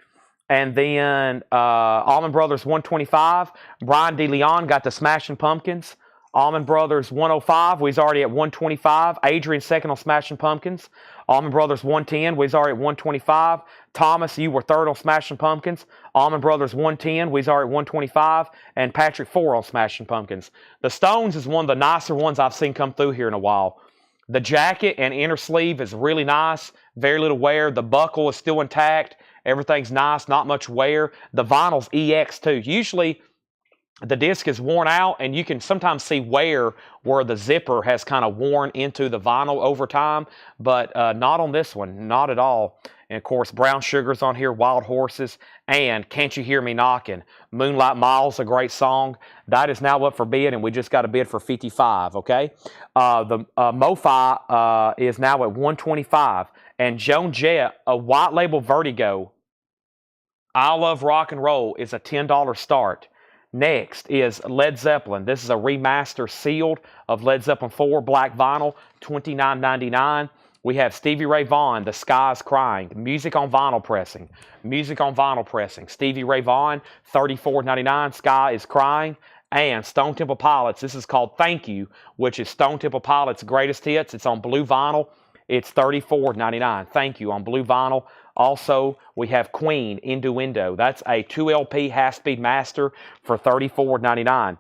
And then Allman Brothers 125. Brian DeLeon got the Smashing Pumpkins. Allman Brothers 105. We's already at 125. Adrian second on Smashing Pumpkins. Allman Brothers 110. We's already at 125. Thomas, you were third on Smashing Pumpkins. Allman Brothers 110. We's already at 125. And Patrick 4 on Smashing Pumpkins. The Stones is one of the nicer ones I've seen come through here in a while. The jacket and inner sleeve is really nice. Very little wear. The buckle is still intact. Everything's nice. Not much wear. The vinyl's EX too. Usually the disc is worn out, and you can sometimes see wear where the zipper has kind of worn into the vinyl over time, but not on this one, not at all. And of course, Brown Sugar's on here, Wild Horses, and Can't You Hear Me Knocking. Moonlight Miles, a great song. That is now up for bid, and we just got a bid for $55, okay? The MoFi is now at $125, and Joan Jett, a white label Vertigo, I Love Rock and Roll, is a $10 start. Next is Led Zeppelin. This is a remaster sealed of Led Zeppelin 4 black vinyl, $29.99. We have Stevie Ray Vaughan, The Sky's Crying. Music on vinyl pressing. Music on vinyl pressing. Stevie Ray Vaughan, $34.99. Sky is Crying. And Stone Temple Pilots. This is called Thank You, which is Stone Temple Pilots' greatest hits. It's on blue vinyl. It's $34.99. Thank You on blue vinyl. Also, we have Queen, Innuendo. That's a 2LP half-speed master for $34.99.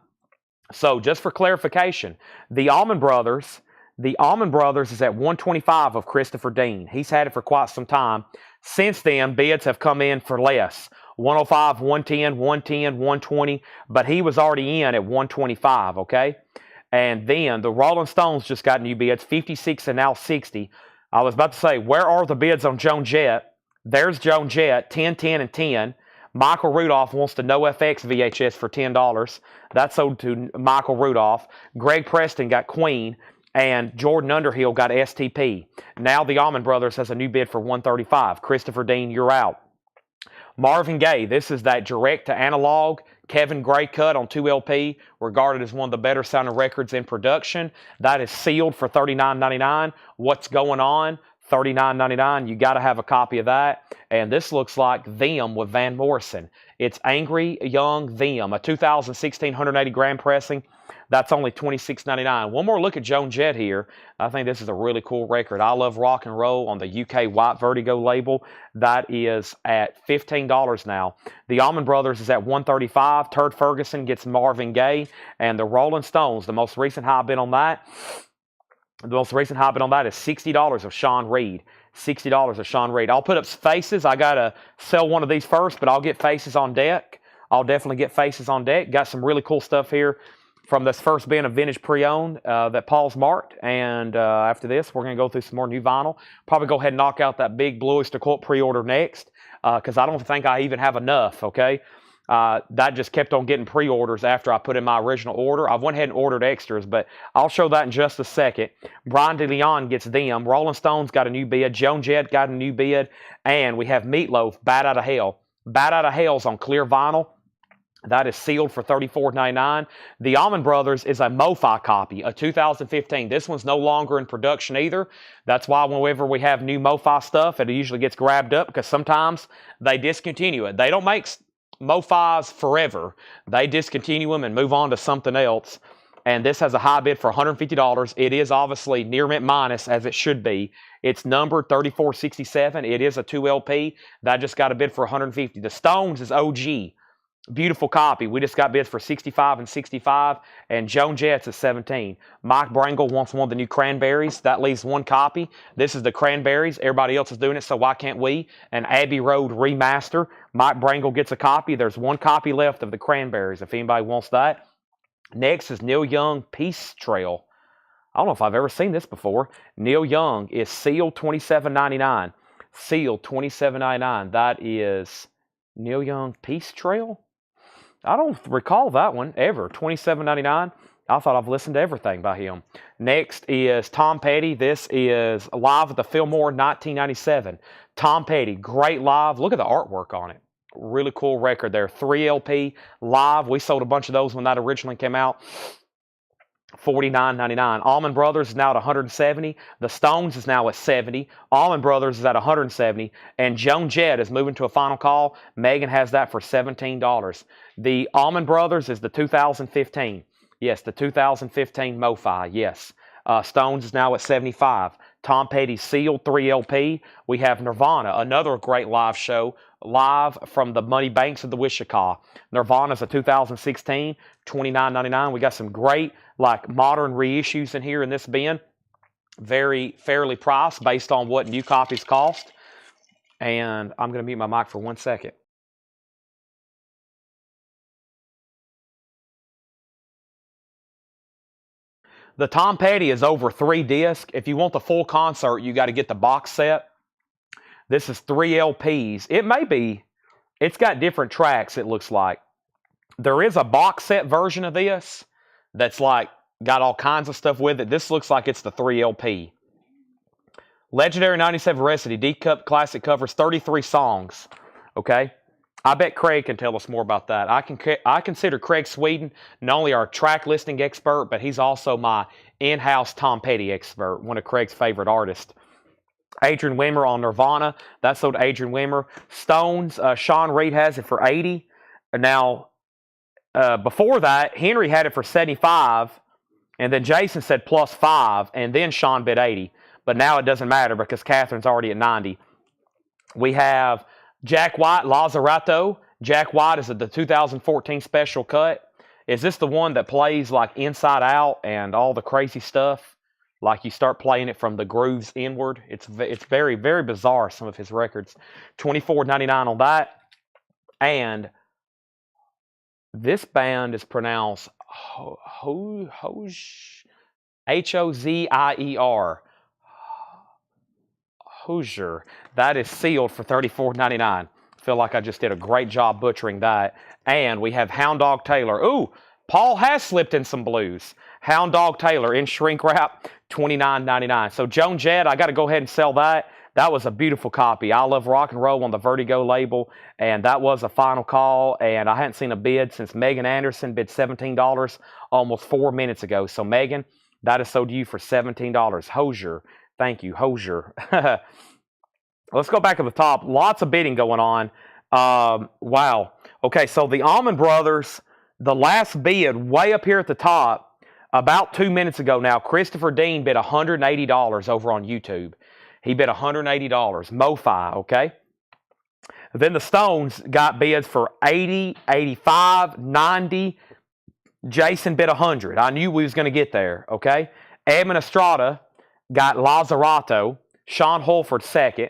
So, just for clarification, the Allman Brothers is at $125 of Christopher Dean. He's had it for quite some time. Since then, bids have come in for less. 105, 110, 110, 120, but he was already in at $125, okay? And then the Rolling Stones just got new bids, 56 and now 60. I was about to say, where are the bids on Joan Jett? There's Joan Jett, 10, 10, and 10. Michael Rudolph wants the NoFX VHS for $10. That's sold to Michael Rudolph. Greg Preston got Queen, and Jordan Underhill got STP. Now the Allman Brothers has a new bid for $135. Christopher Dean, you're out. Marvin Gaye, this is that direct to analog Kevin Gray cut on 2LP, regarded as one of the better sounding records in production. That is sealed for $39.99. What's going on? $39.99. You got to have a copy of that. And this looks like Them with Van Morrison. It's Angry Young Them, a 2016 180 gram pressing. That's only $26.99. One more look at Joan Jett here. I think this is a really cool record. I Love Rock and Roll on the UK White Vertigo label. That is at $15 now. The Allman Brothers is at $135. Turd Ferguson gets Marvin Gaye. And the Rolling Stones, the most recent high bid on that, is $60 of Sean Reed. $60 of Sean Reed. I'll put up Faces. I got to sell one of these first, but I'll get Faces on deck. I'll definitely get Faces on deck. Got some really cool stuff here from this first bin of vintage pre-owned that Paul's marked. And after this, we're going to go through some more new vinyl. Probably go ahead and knock out that big Bluish to Quote pre-order next, because I don't think I even have enough, okay? That just kept on getting pre-orders after I put in my original order. I went ahead and ordered extras, but I'll show that in just a second. Brian DeLeon gets Them. Rolling Stones got a new bid. Joan Jett got a new bid. And we have Meatloaf, Bat Out of Hell. Bat Out of Hell's on clear vinyl. That is sealed for $34.99. The Allman Brothers is a MoFi copy, a 2015. This one's no longer in production either. That's why whenever we have new MoFi stuff, it usually gets grabbed up because sometimes they discontinue it. They don't make MoFis forever. They discontinue them and move on to something else. And this has a high bid for $150. It is obviously near mint minus, as it should be. It's numbered 3467. It is a 2LP. That just got a bid for $150. The Stones is OG. Beautiful copy. We just got bids for $65 and $65, and Joan Jett's is $17. Mike Brangle wants one of the new Cranberries. That leaves one copy. This is the Cranberries. Everybody else is doing it, so why can't we? An Abbey Road remaster. Mike Brangle gets a copy. There's one copy left of the Cranberries if anybody wants that. Next is Neil Young, Peace Trail. I don't know if I've ever seen this before. Neil Young is sealed $27.99. Sealed $27.99. That is Neil Young, Peace Trail? I don't recall that one ever. $27.99. I thought I've listened to everything by him. Next is Tom Petty. This is live at the Fillmore 1997. Tom Petty, great live. Look at the artwork on it. Really cool record there. 3LP live. We sold a bunch of those when that originally came out. $49.99. Allman Brothers is now at $170. The Stones is now at $70. Allman Brothers is at $170. And Joan Jett is moving to a final call. Megan has that for $17. The Allman Brothers is the 2015. Yes, the 2015 MoFi. Yes. Stones is now at $75. Tom Petty sealed 3LP. We have Nirvana, another great live show, live from the Muddy Banks of the Wichita. Nirvana's a 2016, $29.99. We got some great modern reissues in here in this bin. Very fairly priced based on what new copies cost. And I'm going to mute my mic for 1 second. The Tom Petty is over 3 discs. If you want the full concert, you got to get the box set. This is 3 LPs. It's got different tracks, it looks like. There is a box set version of this that's got all kinds of stuff with it. This looks like it's the 3 LP. Legendary 97 Recipe, D-Cup Classic covers 33 songs. Okay? I bet Craig can tell us more about that. I consider Craig Sweden not only our track listing expert, but he's also my in-house Tom Petty expert, one of Craig's favorite artists. Adrian Wimmer on Nirvana. That sold Adrian Wimmer. Stones, Sean Reed has it for $80. Now, before that, Henry had it for $75, and then Jason said plus $5, and then Sean bid $80. But now it doesn't matter because Catherine's already at $90. We have Jack White, Lazaretto. Jack White is the 2014 special cut. Is this the one that plays Inside Out and all the crazy stuff? You start playing it from the grooves inward. It's very, very bizarre, some of his records. $24.99 on that. And this band is pronounced Hozier. Hozier. That is sealed for $34.99. Feel like I just did a great job butchering that. And we have Hound Dog Taylor. Ooh, Paul has slipped in some blues. Hound Dog Taylor in shrink wrap, $29.99. So Joan Jett, I got to go ahead and sell that. That was a beautiful copy. I Love Rock and Roll on the Vertigo label, and that was a final call, and I hadn't seen a bid since Megan Anderson bid $17 almost 4 minutes ago. So Megan, that is sold to you for $17. Hosier, thank you, Hosier. Let's go back to the top. Lots of bidding going on. Wow. Okay, so the Allman Brothers, the last bid way up here at the top, about 2 minutes ago now, Christopher Dean bid $180 over on YouTube. He bid $180. MoFi, okay? Then the Stones got bids for $80, $85, $90. Jason bid $100. I knew we was going to get there, okay? Edmund Estrada got Lazzarato. Sean Holford second.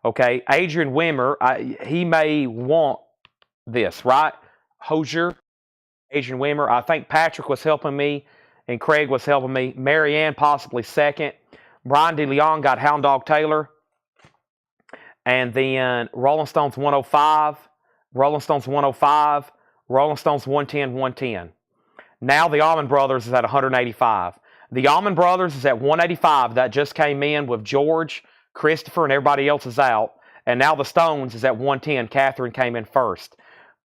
Okay, Adrian Wimmer, he may want this, right? Hosier, Adrian Wimmer. I think Patrick was helping me and Craig was helping me. Marianne possibly second. Brian DeLeon got Hound Dog Taylor. And then Rolling Stones 105, Rolling Stones 105, Rolling Stones 110, 110. Now the Allman Brothers is at 185. The Allman Brothers is at 185. That just came in with George, Christopher, and everybody else is out. And now the Stones is at 110. Catherine came in first.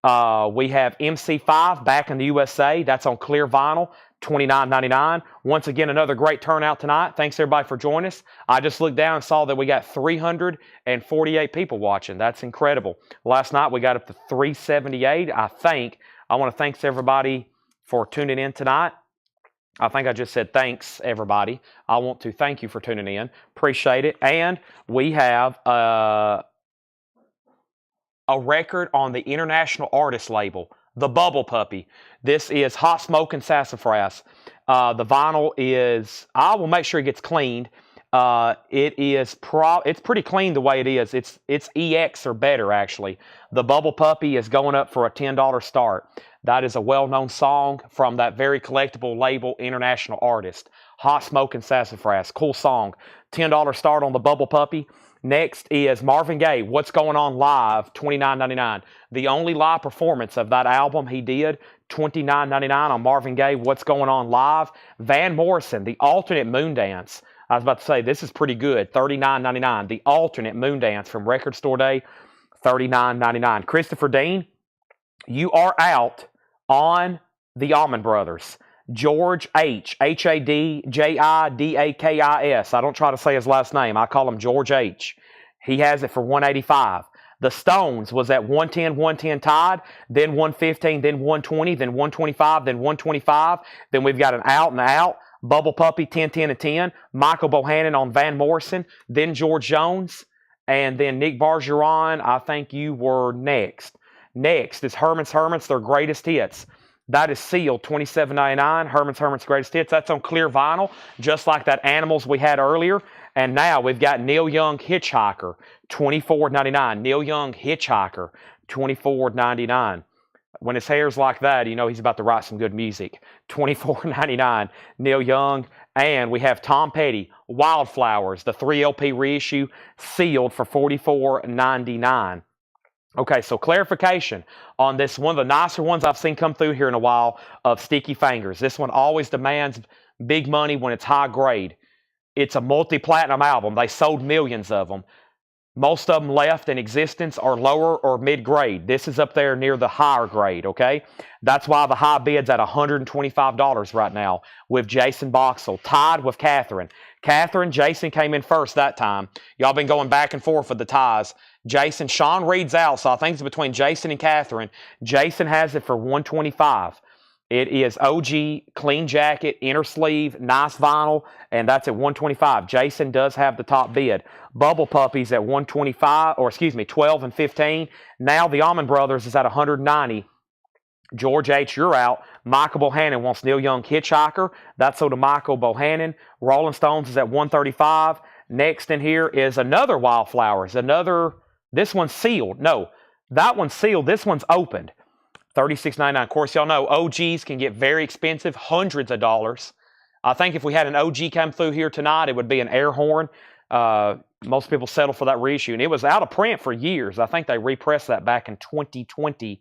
We have MC5 back in the USA. That's on clear vinyl, $29.99. Once again, another great turnout tonight. Thanks, everybody, for joining us. I just looked down and saw that we got 348 people watching. That's incredible. Last night, we got up to 378, I think. I want to thank everybody for tuning in tonight. I think I just said thanks, everybody. I want to thank you for tuning in. Appreciate it. And we have a record on the International Artist label, the Bubble Puppy. This is Hot Smoking Sassafras. The vinyl is, I will make sure it gets cleaned. It's pretty clean the way it is. It's EX or better, actually. The Bubble Puppy is going up for a $10 start. That is a well-known song from that very collectible label, International Artist. Hot Smoking Sassafras. Cool song. $10 start on the Bubble Puppy. Next is Marvin Gaye, What's Going On Live, $29.99. The only live performance of that album he did, $29.99 on Marvin Gaye, What's Going On Live. Van Morrison, The Alternate Moon Dance. I was about to say, this is pretty good, $39.99. The Alternate Moon Dance from Record Store Day, $39.99. Christopher Dean, you are out on the Allman Brothers. George H. Hadjidakis. I don't try to say his last name. I call him George H. He has it for $185. The Stones was at 110, 110 tied, then 115, then 120, then 125, then 125. Then we've got an out and out. Bubble Puppy, 10, 10, and 10. Michael Bohannon on Van Morrison, then George Jones, and then Nick Bargeron. I think you were next. Next is Herman's Hermits, their greatest hits. That is sealed, $27.99. Herman's Greatest Hits. That's on clear vinyl, just like that Animals we had earlier. And now we've got Neil Young Hitchhiker, $24.99. Neil Young Hitchhiker, $24.99. When his hair's like that, you know he's about to write some good music. $24.99. Neil Young. And we have Tom Petty, Wildflowers, the 3 LP reissue, sealed for $44.99. Okay, so clarification on this, one of the nicer ones I've seen come through here in a while, of Sticky Fingers. This one always demands big money when it's high grade. It's a multi-platinum album. They sold millions of them. Most of them left in existence are lower or mid-grade. This is up there near the higher grade, okay? That's why the high bid's at $125 right now with Jason Boxell, tied with Catherine. Catherine, Jason came in first that time. Y'all been going back and forth with the ties. Jason, Sean Reed's out, so I think it's between Jason and Catherine. Jason has it for $125. It is OG, clean jacket, inner sleeve, nice vinyl, and that's at $125. Jason does have the top bid. Bubble Puppies at $125, or excuse me, $12 and $15. Now the Allman Brothers is at $190. George H., you're out. Michael Bohannon wants Neil Young Hitchhiker. That's so to Michael Bohannon. Rolling Stones is at $135. Next in here is another Wildflowers. This one's sealed. No, that one's sealed. This one's opened. $36.99. Of course, y'all know OGs can get very expensive, hundreds of dollars. I think if we had an OG come through here tonight, it would be an air horn. Most people settle for that reissue. And it was out of print for years. I think they repressed that back in 2020.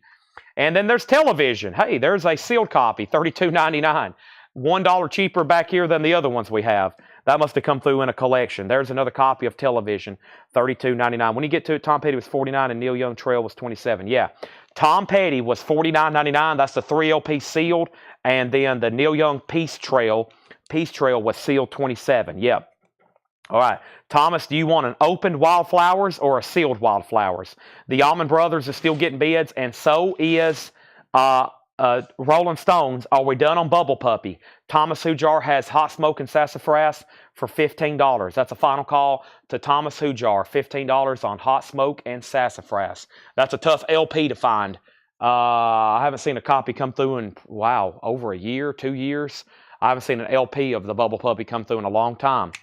And then there's television. Hey, there's a sealed copy, $32.99. $1 cheaper back here than the other ones we have. That must have come through in a collection. There's another copy of television, $32.99. When you get to it, Tom Petty was $49 and Neil Young Trail was $27. Yeah, Tom Petty was $49.99. That's the 3 LP sealed. And then the Neil Young Peace Trail was sealed $27. Yep. All right, Thomas, do you want an opened Wildflowers or a sealed Wildflowers? The Allman Brothers are still getting bids, and so is Rolling Stones. Are we done on Bubble Puppy? Thomas Hujar has Hot Smoke and Sassafras for $15. That's a final call to Thomas Hujar, $15 on Hot Smoke and Sassafras. That's a tough LP to find. I haven't seen a copy come through in, wow, over a year, 2 years. I haven't seen an LP of the Bubble Puppy come through in a long time.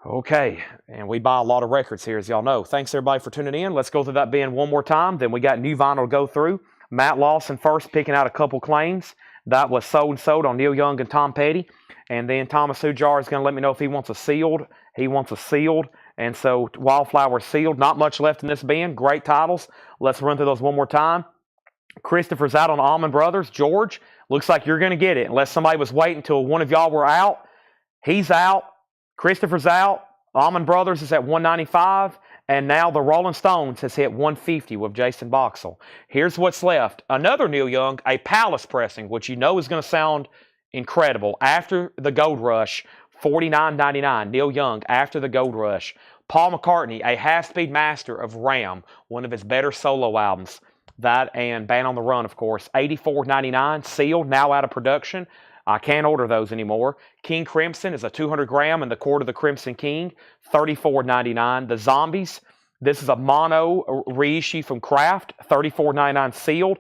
Okay, and we buy a lot of records here, as y'all know. Thanks, everybody, for tuning in. Let's go through that bin one more time. Then we got new vinyl to go through. Matt Lawson first, picking out a couple claims. That was sold on Neil Young and Tom Petty. And then Thomas Hujar is going to let me know if he wants a sealed. He wants a sealed. And so Wildflower sealed. Not much left in this bin. Great titles. Let's run through those one more time. Christopher's out on Allman Brothers. George, looks like you're going to get it. Unless somebody was waiting until one of y'all were out. He's out. Christopher's out. Allman Brothers is at $195. And now the Rolling Stones has hit $150 with Jason Boxell. Here's what's left. Another Neil Young, a Palace pressing, which you know is going to sound incredible. After the Gold Rush, $49.99. Neil Young, After the Gold Rush. Paul McCartney, a half-speed master of Ram, one of his better solo albums. That and Band on the Run, of course. $84.99, sealed, now out of production. I can't order those anymore. King Crimson is a 200 gram in the Court of the Crimson King, $34.99. The Zombies, this is a mono reissue from Kraft, $34.99 sealed.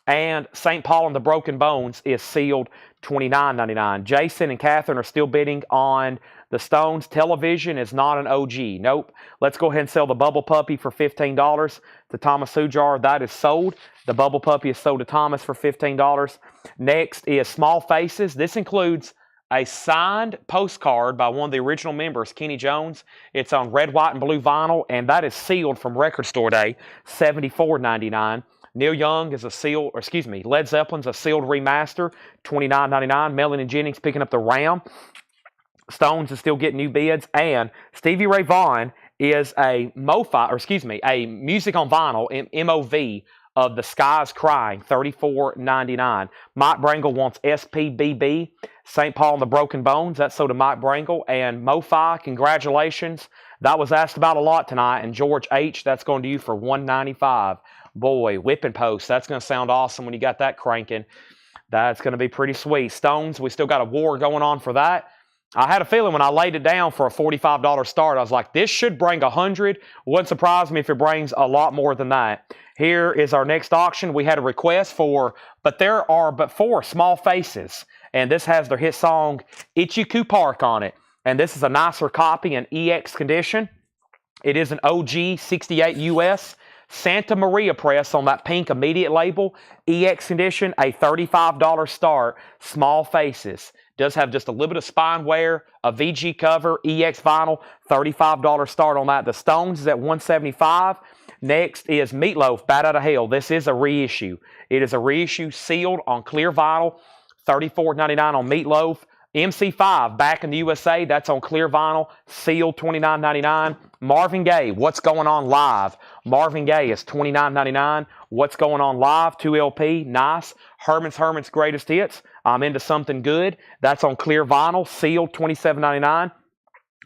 And St. Paul and the Broken Bones is sealed, $29.99. Jason and Catherine are still bidding on the Stones. Television is not an OG. Nope. Let's go ahead and sell the Bubble Puppy for $15 to Thomas Hujar. That is sold. The Bubble Puppy is sold to Thomas for $15. Next is Small Faces. This includes a signed postcard by one of the original members, Kenny Jones. It's on red, white, and blue vinyl, and that is sealed from Record Store Day, $74.99. Neil Young is a sealed, or excuse me, Led Zeppelin's a sealed remaster, $29.99. Melanie Jennings picking up the Ram. Stones is still getting new bids, and Stevie Ray Vaughan is a a music on vinyl, MOV, of The Sky's Crying, $34.99. Mike Brangle wants SPBB, St. Paul and the Broken Bones. That's sold to Mike Brangle. And MoFi, congratulations. That was asked about a lot tonight. And George H., that's going to you for $195. Boy, Whipping Post, that's going to sound awesome when you got that cranking. That's going to be pretty sweet. Stones, we still got a war going on for that. I had a feeling when I laid it down for a $45 start, I was like, this should bring 100. Wouldn't surprise me if it brings a lot more than that. Here is our next auction. We had a request for, but there are but 4 Small Faces. And this has their hit song, Itchy-Coo Park, on it. And this is a nicer copy in EX condition. It is an OG 68 US. Santa Maria press on that pink immediate label. EX condition, a $35 start. Small Faces. Does have just a little bit of spine wear, a VG cover, EX vinyl, $35 start on that. The Stones is at $175. Next is Meatloaf, Bat Out of Hell. This is a reissue. It is a reissue sealed on clear vinyl, $34.99 on Meatloaf. MC5, Back in the USA, that's on clear vinyl, sealed, $29.99. Marvin Gaye, What's Going On Live. Marvin Gaye is $29.99. What's Going On Live, 2 LP, nice. Herman's Greatest Hits, I'm Into Something Good. That's on clear vinyl, sealed, $27.99.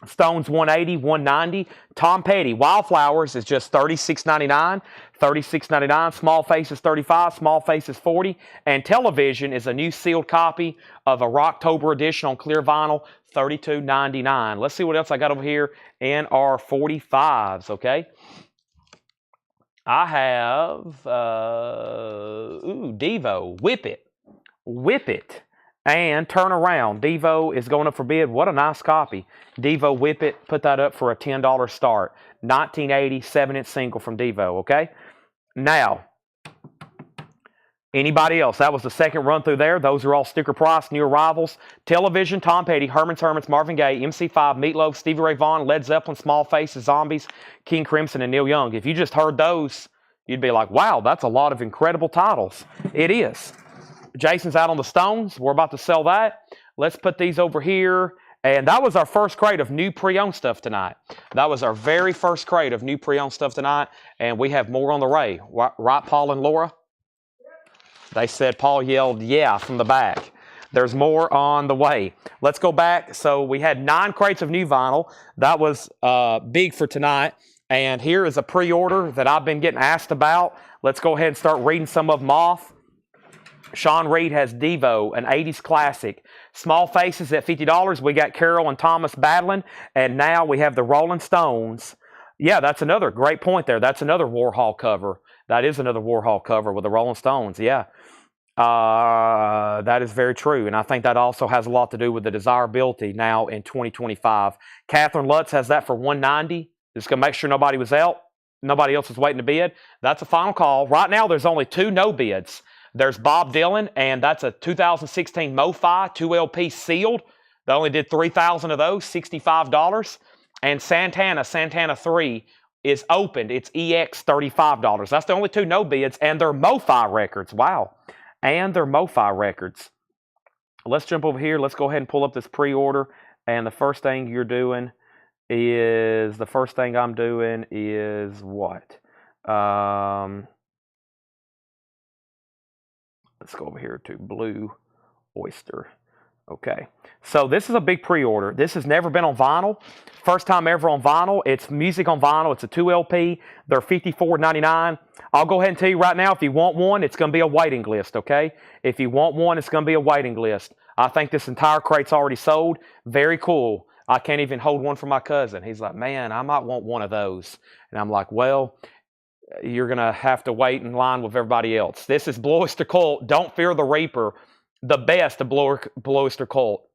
Stones 180, 190. Tom Petty, Wildflowers is just $36.99. $36.99. Small Faces $35. Small Faces $40. And Television is a new sealed copy of a Rocktober edition on clear vinyl, $32.99. Let's see what else I got over here in our 45s, okay? I have, Devo, Whip It. Whip It. And Turn Around. Devo is going up for bid. What a nice copy. Devo Whip It. Put that up for a $10 start. 1980 7-inch single from Devo, okay? Now, Anybody else? That was the second run through there. Those are all sticker price, new arrivals. Television, Tom Petty, Herman's Hermits, Marvin Gaye, MC5, Meatloaf, Stevie Ray Vaughan, Led Zeppelin, Small Faces, Zombies, King Crimson, and Neil Young. If you just heard those, you'd be like, wow, that's a lot of incredible titles. It is. Jason's out on the Stones. We're about to sell that. Let's put these over here. And that was our first crate of new pre-owned stuff tonight. That was our very first crate of new pre-owned stuff tonight. And we have more on the way. Right, Paul and Laura? They said, Paul yelled, yeah, from the back. There's more on the way. Let's go back. So we had 9 crates of new vinyl. That was big for tonight. And here is a pre-order that I've been getting asked about. Let's go ahead and start reading some of them off. Sean Reed has Devo, an 80s classic. Small Faces at $50. We got Carol and Thomas battling. And now we have the Rolling Stones. Yeah, that's another great point there. That's another Warhol cover. That is another Warhol cover with the Rolling Stones. Yeah, that is very true. And I think that also has a lot to do with the desirability now in 2025. Catherine Lutz has that for $190. Just going to make sure nobody was out. Nobody else was waiting to bid. That's a final call. Right now, there's only 2 no bids. There's Bob Dylan, and that's a 2016 MoFi 2LP sealed. They only did 3,000 of those, $65. And Santana 3 is opened. It's EX $35. That's the only 2 no bids, and they're MoFi records. Wow. And they're MoFi records. Let's jump over here. Let's go ahead and pull up this pre-order. And the first thing I'm doing is what? Let's go over here to Blue Oyster. Okay, so this is a big pre-order. This has never been on vinyl. First time ever on vinyl. It's music on vinyl. It's a 2LP. They're $54.99. I'll go ahead and tell you right now, if you want one, it's going to be a waiting list, okay? If you want one, it's going to be a waiting list. I think this entire crate's already sold. Very cool. I can't even hold one for my cousin. He's like, man, I might want one of those. And I'm like, well, you're going to have to wait in line with everybody else. This is Blue Oyster Cult. Don't Fear the Reaper. The best of Blue Oyster Cult.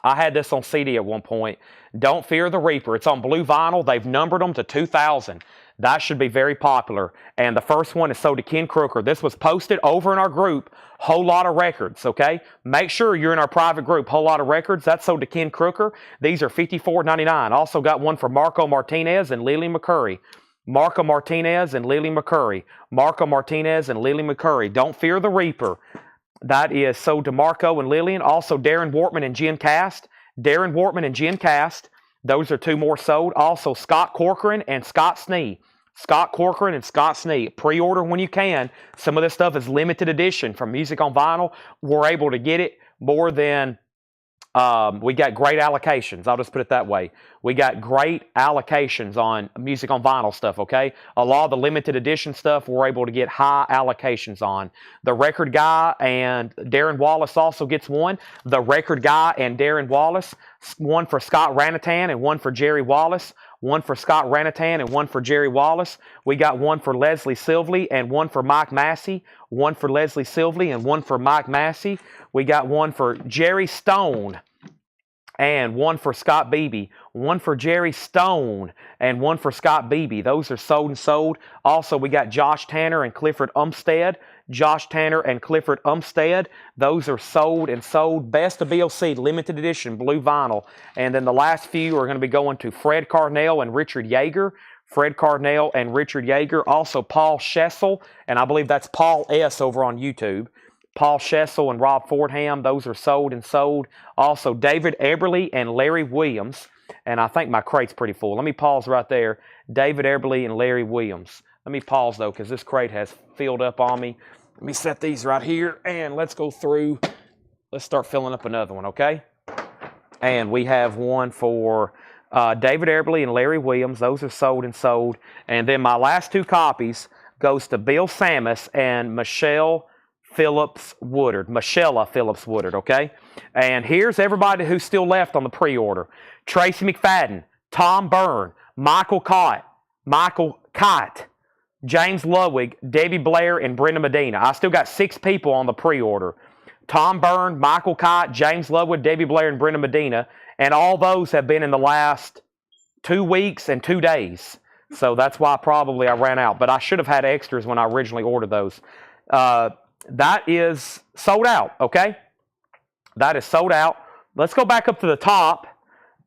I had this on CD at one point. Don't Fear the Reaper. It's on blue vinyl. They've numbered them to 2,000. That should be very popular. And the first one is sold to Ken Crooker. This was posted over in our group, Whole Lot of Records, okay? Make sure you're in our private group, Whole Lot of Records. That's sold to Ken Crooker. These are $54.99. Also got one for Marco Martinez and Lily McCurry. Marco Martinez and Lily McCurry. Marco Martinez and Lily McCurry. Don't Fear the Reaper. That is sold to Marco and Lillian. Also, Darren Wortman and Jen Cast. Darren Wortman and Jen Cast. Those are 2 more sold. Also, Scott Corcoran and Scott Snee. Scott Corcoran and Scott Snee. Pre-order when you can. Some of this stuff is limited edition from Music on Vinyl. We're able to get it more than... we got great allocations. I'll just put it that way. We got great allocations on Music on Vinyl stuff, okay? A lot of the limited edition stuff we're able to get high allocations on. The Record Guy and Darren Wallace also gets one. The Record Guy and Darren Wallace, one for Scott Ranatan and one for Jerry Wallace. One for Scott Ranatan and one for Jerry Wallace. We got one for Leslie Silvley and one for Mike Massey. One for Leslie Silvley and one for Mike Massey. We got one for Jerry Stone and one for Scott Beebe. One for Jerry Stone and one for Scott Beebe. Those are sold and sold. Also, we got Josh Tanner and Clifford Umstead. Josh Tanner and Clifford Umstead. Those are sold and sold. Best of BLC, limited edition, blue vinyl. And then the last few are going to be going to Fred Carnell and Richard Yeager. Fred Carnell and Richard Yeager. Also Paul Schessel, and I believe that's Paul S. over on YouTube. Paul Schessel and Rob Fordham. Those are sold and sold. Also David Eberly and Larry Williams. And I think my crate's pretty full. Let me pause right there. David Eberly and Larry Williams. Let me pause, though, because this crate has filled up on me. Let me set these right here, and let's go through. Let's start filling up another one, okay? And we have one for David Eberly and Larry Williams. Those are sold and sold. And then my last 2 copies goes to Bill Sammis and Michelle Phillips Woodard. Michelle Phillips Woodard, okay? And here's everybody who's still left on the pre-order. Tracy McFadden, Tom Byrne, Michael Cott, James Ludwig, Debbie Blair, and Brenda Medina. I still got 6 people on the pre-order. Tom Byrne, Michael Cott, James Ludwig, Debbie Blair, and Brenda Medina. And all those have been in the last 2 weeks and 2 days. So that's why probably I ran out. But I should have had extras when I originally ordered those. That is sold out, okay? That is sold out. Let's go back up to the top,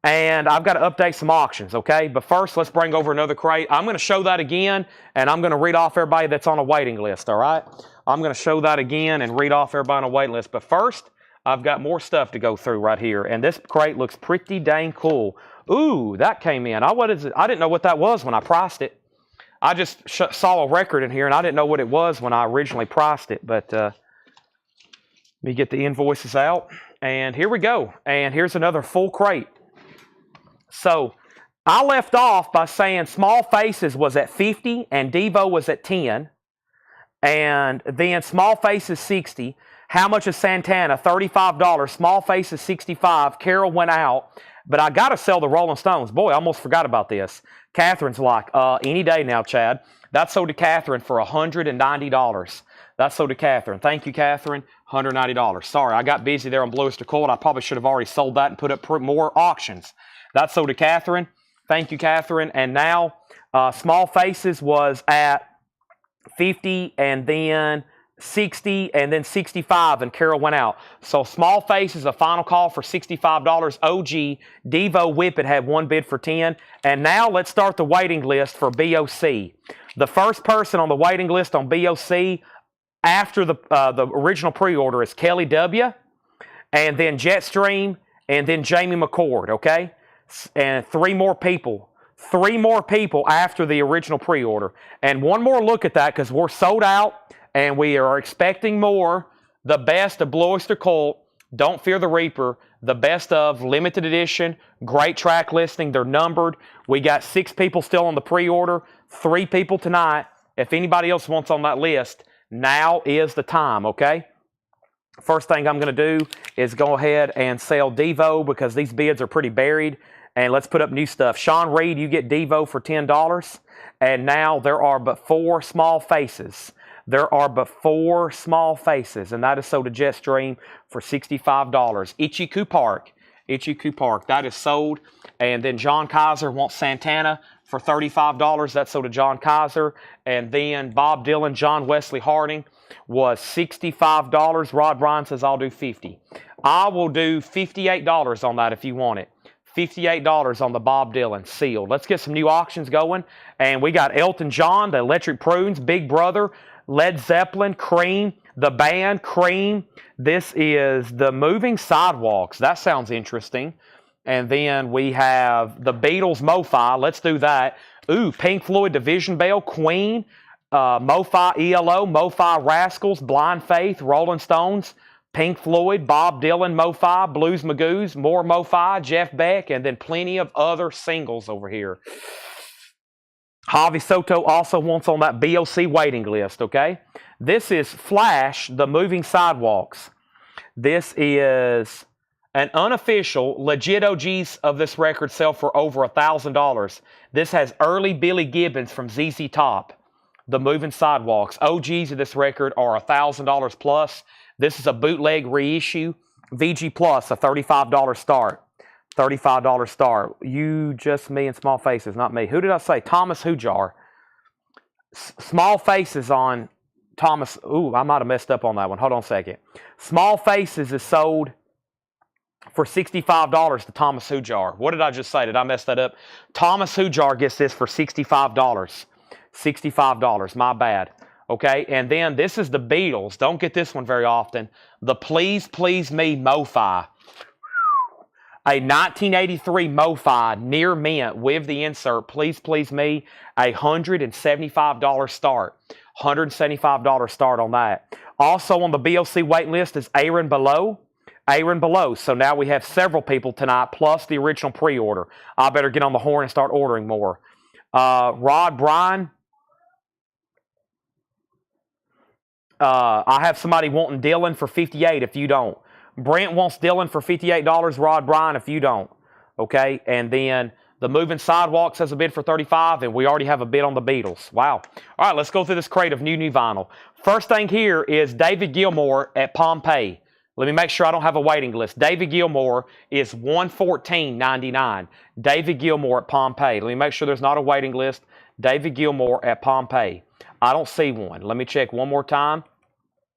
and I've got to update some auctions, okay? But first, let's bring over another crate. I'm going to show that again, and I'm going to read off everybody that's on a waiting list, all right? I'm going to show that again and read off everybody on a waiting list. But first, I've got more stuff to go through right here, and this crate looks pretty dang cool. Ooh, that came in. What is it? I didn't know what that was when I priced it. I just saw a record in here, and I didn't know what it was when I originally priced it. But let me get the invoices out. And here we go. And here's another full crate. So I left off by saying Small Faces was at 50 and Devo was at 10. And then Small Faces 60. How much is Santana? $35. Small Faces 65. Carol went out. But I got to sell the Rolling Stones. Boy, I almost forgot about this. Catherine's like, any day now, Chad. That sold to Catherine for $190. That's sold to Catherine. Thank you, Catherine. $190. Sorry, I got busy there on Blue Oyster Cult. I probably should have already sold that and put up more auctions. That's sold to Catherine. Thank you, Catherine. And now Small Faces was at 50 and then 60 and then 65, and Carol went out. So Small Faces, a final call for $65. OG, Devo Whippet had one bid for 10. And now let's start the waiting list for BOC. The first person on the waiting list on BOC after the original pre-order is Kelly W., and then Jetstream, and then Jamie McCord, okay? And three more people after the original pre-order. And one more look at that, because we're sold out, and we are expecting more. The best of Blue Oyster Cult, Don't Fear the Reaper, the best of limited edition, great track listing. They're numbered. We got 6 people still on the pre-order, 3 people tonight. If anybody else wants on that list, now is the time, okay? First thing I'm going to do is go ahead and sell Devo, because these bids are pretty buried. And let's put up new stuff. Sean Reed, you get Devo for $10. And now there are but 4 Small Faces. There are but 4 Small Faces. And that is sold to Jetstream for $65. Ichiku Park. That is sold. And then John Kaiser wants Santana for $35. That's sold to John Kaiser. And then Bob Dylan, John Wesley Harding was $65. Rod Bryan says, I'll do $50. I will do $58 on that if you want it. $58 on the Bob Dylan, sealed. Let's get some new auctions going. And we got Elton John, the Electric Prunes, Big Brother, Led Zeppelin, Cream, the band Cream. This is the Moving Sidewalks. That sounds interesting. And then we have the Beatles, MoFi. Let's do that. Ooh, Pink Floyd, Division Bell, Queen, MoFi, ELO, MoFi, Rascals, Blind Faith, Rolling Stones, Pink Floyd, Bob Dylan, MoFi, Blues Magoos, more MoFi, Jeff Beck, and then plenty of other singles over here. Javi Soto also wants on that BOC waiting list, okay? This is Flash, the Moving Sidewalks. This is an unofficial, legit OGs of this record sell for over $1,000. This has early Billy Gibbons from ZZ Top, the Moving Sidewalks. OGs of this record are $1,000 plus. This is a bootleg reissue. VG Plus, a $35 start. $35 start. You, just me, and Small Faces, not me. Who did I say? Thomas Hujar. Small Faces on Thomas. Ooh, I might have messed up on that one. Hold on a second. Small Faces is sold for $65 to Thomas Hujar. What did I just say? Did I mess that up? Thomas Hujar gets this for $65. $65. My bad. Okay, and then this is the Beatles. Don't get this one very often. The Please Please Me MoFi. A 1983 MoFi near mint with the insert Please Please Me. A $175 start. $175 start on that. Also on the BOC wait list is Aaron Below. Aaron Below. So now we have several people tonight plus the original pre-order. I better get on the horn and start ordering more. Rod Bryan. I have somebody wanting Dylan for $58 if you don't. Brent wants Dylan for $58, Rod Bryan if you don't. Okay, and then the Moving Sidewalks has a bid for $35, and we already have a bid on the Beatles. Wow. All right, let's go through this crate of new vinyl. First thing here is David Gilmour at Pompeii. Let me make sure I don't have a waiting list. David Gilmour is $114.99. David Gilmour at Pompeii. Let me make sure there's not a waiting list. David Gilmour at Pompeii. I don't see one. Let me check one more time.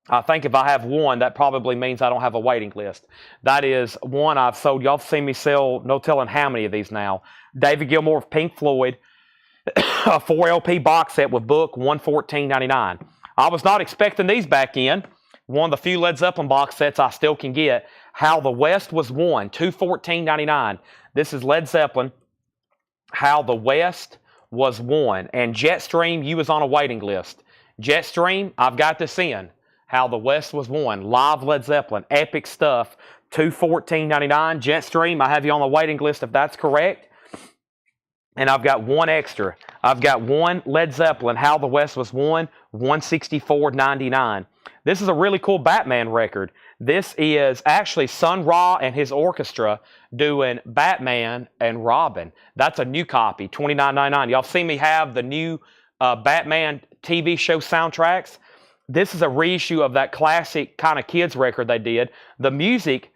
I think if I have one, that probably means I don't have a waiting list. That is one I've sold. Y'all have seen me sell no telling how many of these now. David Gilmour of Pink Floyd, a 4 LP box set with book, $114.99. I was not expecting these back in. One of the few Led Zeppelin box sets I still can get. How the West Was Won, $214.99. This is Led Zeppelin, How the West Was Won. And Jetstream, you was on a waiting list. Jetstream, I've got this in. How the West Was Won. Live Led Zeppelin. Epic stuff. $214.99. Jetstream, I have you on the waiting list if that's correct. And I've got one extra. I've got one Led Zeppelin, How the West Was Won, $164.99. This is a really cool Batman record. This is actually Sun Ra and his orchestra doing Batman and Robin. That's a new copy, $29.99. Y'all seen me have the new Batman TV show soundtracks. This is a reissue of that classic kind of kids record they did. The music,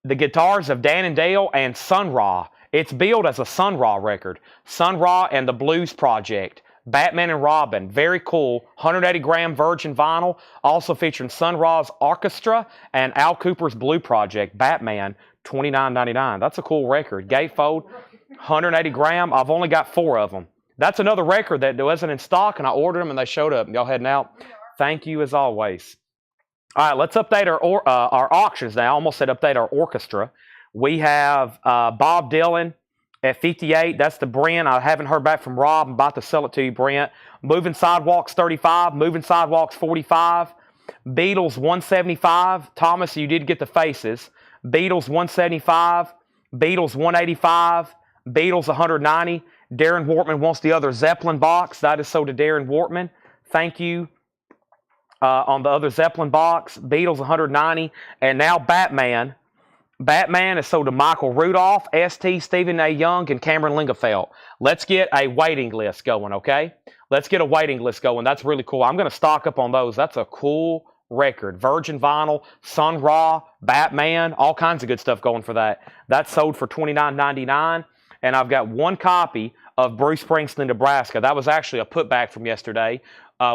the guitars of Dan and Dale and Sun Ra. It's billed as a Sun Ra record. Sun Ra and the Blues Project. Batman and Robin. Very cool. 180-gram virgin vinyl. Also featuring Sun Ra's orchestra and Al Cooper's Blue Project. Batman, $29.99. That's a cool record. Gatefold, 180-gram. I've only got 4 of them. That's another record that wasn't in stock, and I ordered them, and they showed up. Y'all heading out? Thank you as always. All right, let's update our auctions now. I almost said update our orchestra. We have Bob Dylan at 58. That's the Brent. I haven't heard back from Rob. I'm about to sell it to you, Brent. Moving Sidewalks, 35. Moving Sidewalks, 45. Beatles, 175. Thomas, you did get the faces. Beatles, 175. Beatles, 185. Beatles, 190. Darren Wortman wants the other Zeppelin box. That is sold to Darren Wortman. Thank you. On the other Zeppelin box, Beatles, 190. And now Batman. Batman is sold to Michael Rudolph, ST, Stephen A. Young, and Cameron Lingefeld. Let's get a waiting list going, okay? Let's get a waiting list going. That's really cool. I'm going to stock up on those. That's a cool record. Virgin vinyl, Sun Ra, Batman, all kinds of good stuff going for that. That's sold for $29.99. And I've got one copy of Bruce Springsteen, Nebraska. That was actually a putback from yesterday.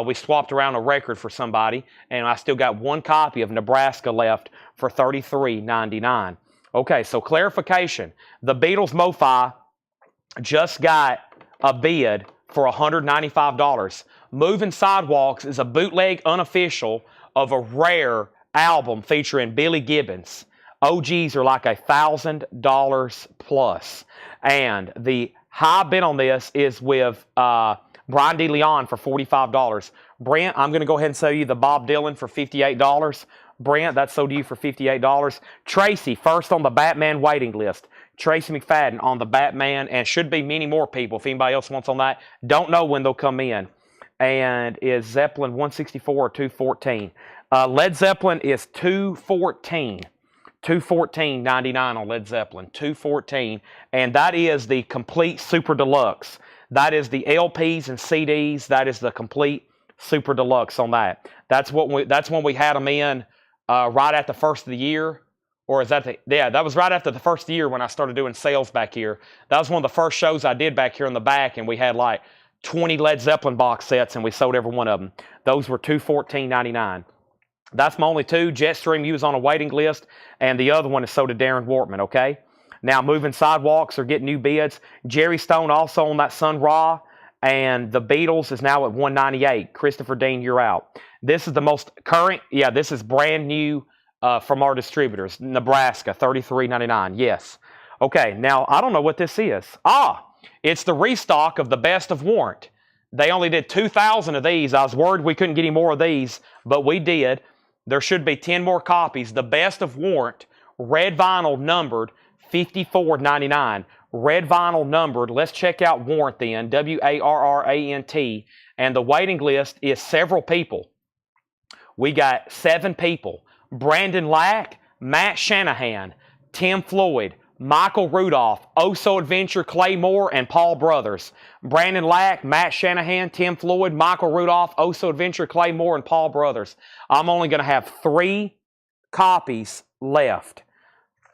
We swapped around a record for somebody, and I still got one copy of Nebraska left for $33.99. Okay, so clarification. The Beatles MoFi just got a bid for $195. Moving Sidewalks is a bootleg unofficial of a rare album featuring Billy Gibbons. OGs are like $1,000 plus. And the high bid on this is with Brian DeLeon for $45. Brent, I'm going to go ahead and sell you the Bob Dylan for $58. Brent, that's sold to you for $58. Tracy, first on the Batman waiting list. Tracy McFadden on the Batman, and should be many more people if anybody else wants on that. Don't know when they'll come in. And is Zeppelin 164 or 214? Led Zeppelin is 214. $214.99 on Led Zeppelin. $214. And that is the complete Super Deluxe. That is the LPs and CDs. That is the complete Super Deluxe on that. That's when we had them in right at the first of the year. Or is that that was right after the first of the year when I started doing sales back here. That was one of the first shows I did back here in the back, and we had like 20 Led Zeppelin box sets, and we sold every one of them. Those were $214.99. That's my only 2. Jetstream, you was on a waiting list, and the other one is sold to Darren Wortman, okay? Now, Moving Sidewalks are getting new bids. Jerry Stone also on that Sun Ra, and the Beatles is now at $198. Christopher Dean, you're out. This is the most current, this is brand new from our distributors. Nebraska, $33.99, yes. Okay, now, I don't know what this is. It's the restock of the Best of Warrant. They only did 2,000 of these. I was worried we couldn't get any more of these, but we did. There should be 10 more copies. The Best of Warrant, red vinyl numbered, $54.99. Red vinyl numbered. Let's check out Warrant then, W-A-R-R-A-N-T. And the waiting list is several people. We got 7 people. Brandon Lack, Matt Shanahan, Tim Floyd, Michael Rudolph, Oh So Adventure, Clay Moore, and Paul Brothers. Brandon Lack, Matt Shanahan, Tim Floyd, Michael Rudolph, Oh So Adventure, Clay Moore, and Paul Brothers. I'm only going to have 3 copies left.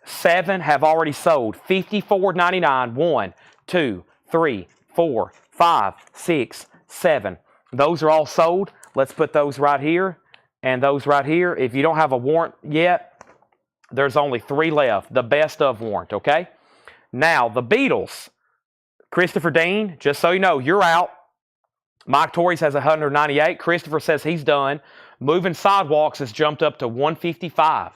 7 have already sold. $54.99. 1, 2, 3, 4, 5, 6, 7. Those are all sold. Let's put those right here. And those right here, if you don't have a warrant yet, there's only 3 left. The best of warrant, okay? Now, the Beatles. Christopher Dean, just so you know, you're out. Mike Torres has 198. Christopher says he's done. Moving Sidewalks has jumped up to 155.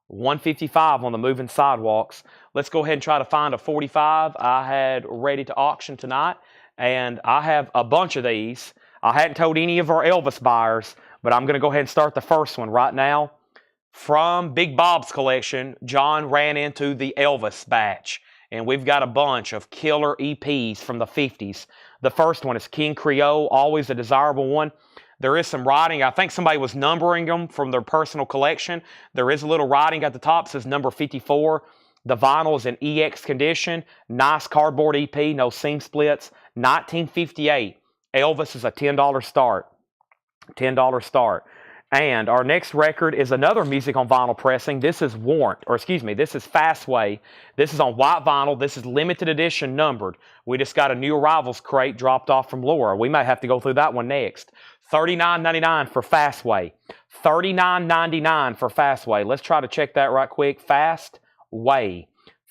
155 on the Moving Sidewalks. Let's go ahead and try to find a 45 I had ready to auction tonight. And I have a bunch of these. I hadn't told any of our Elvis buyers, but I'm going to go ahead and start the first one right now. From Big Bob's collection, John ran into the Elvis batch. And we've got a bunch of killer EPs from the 50s. The first one is King Creole, always a desirable one. There is some writing. I think somebody was numbering them from their personal collection. There is a little writing at the top. It says number 54. The vinyl is in EX condition. Nice cardboard EP, no seam splits. 1958. Elvis is a $10 start. $10 start. And our next record is another music on vinyl pressing. This is Warrant, or excuse me, this is Fastway. This is on white vinyl. This is limited edition numbered. We just got a new arrivals crate dropped off from Laura. We may have to go through that one next. $39.99 for Fastway. $39.99 for Fastway. Let's try to check that right quick. Fastway.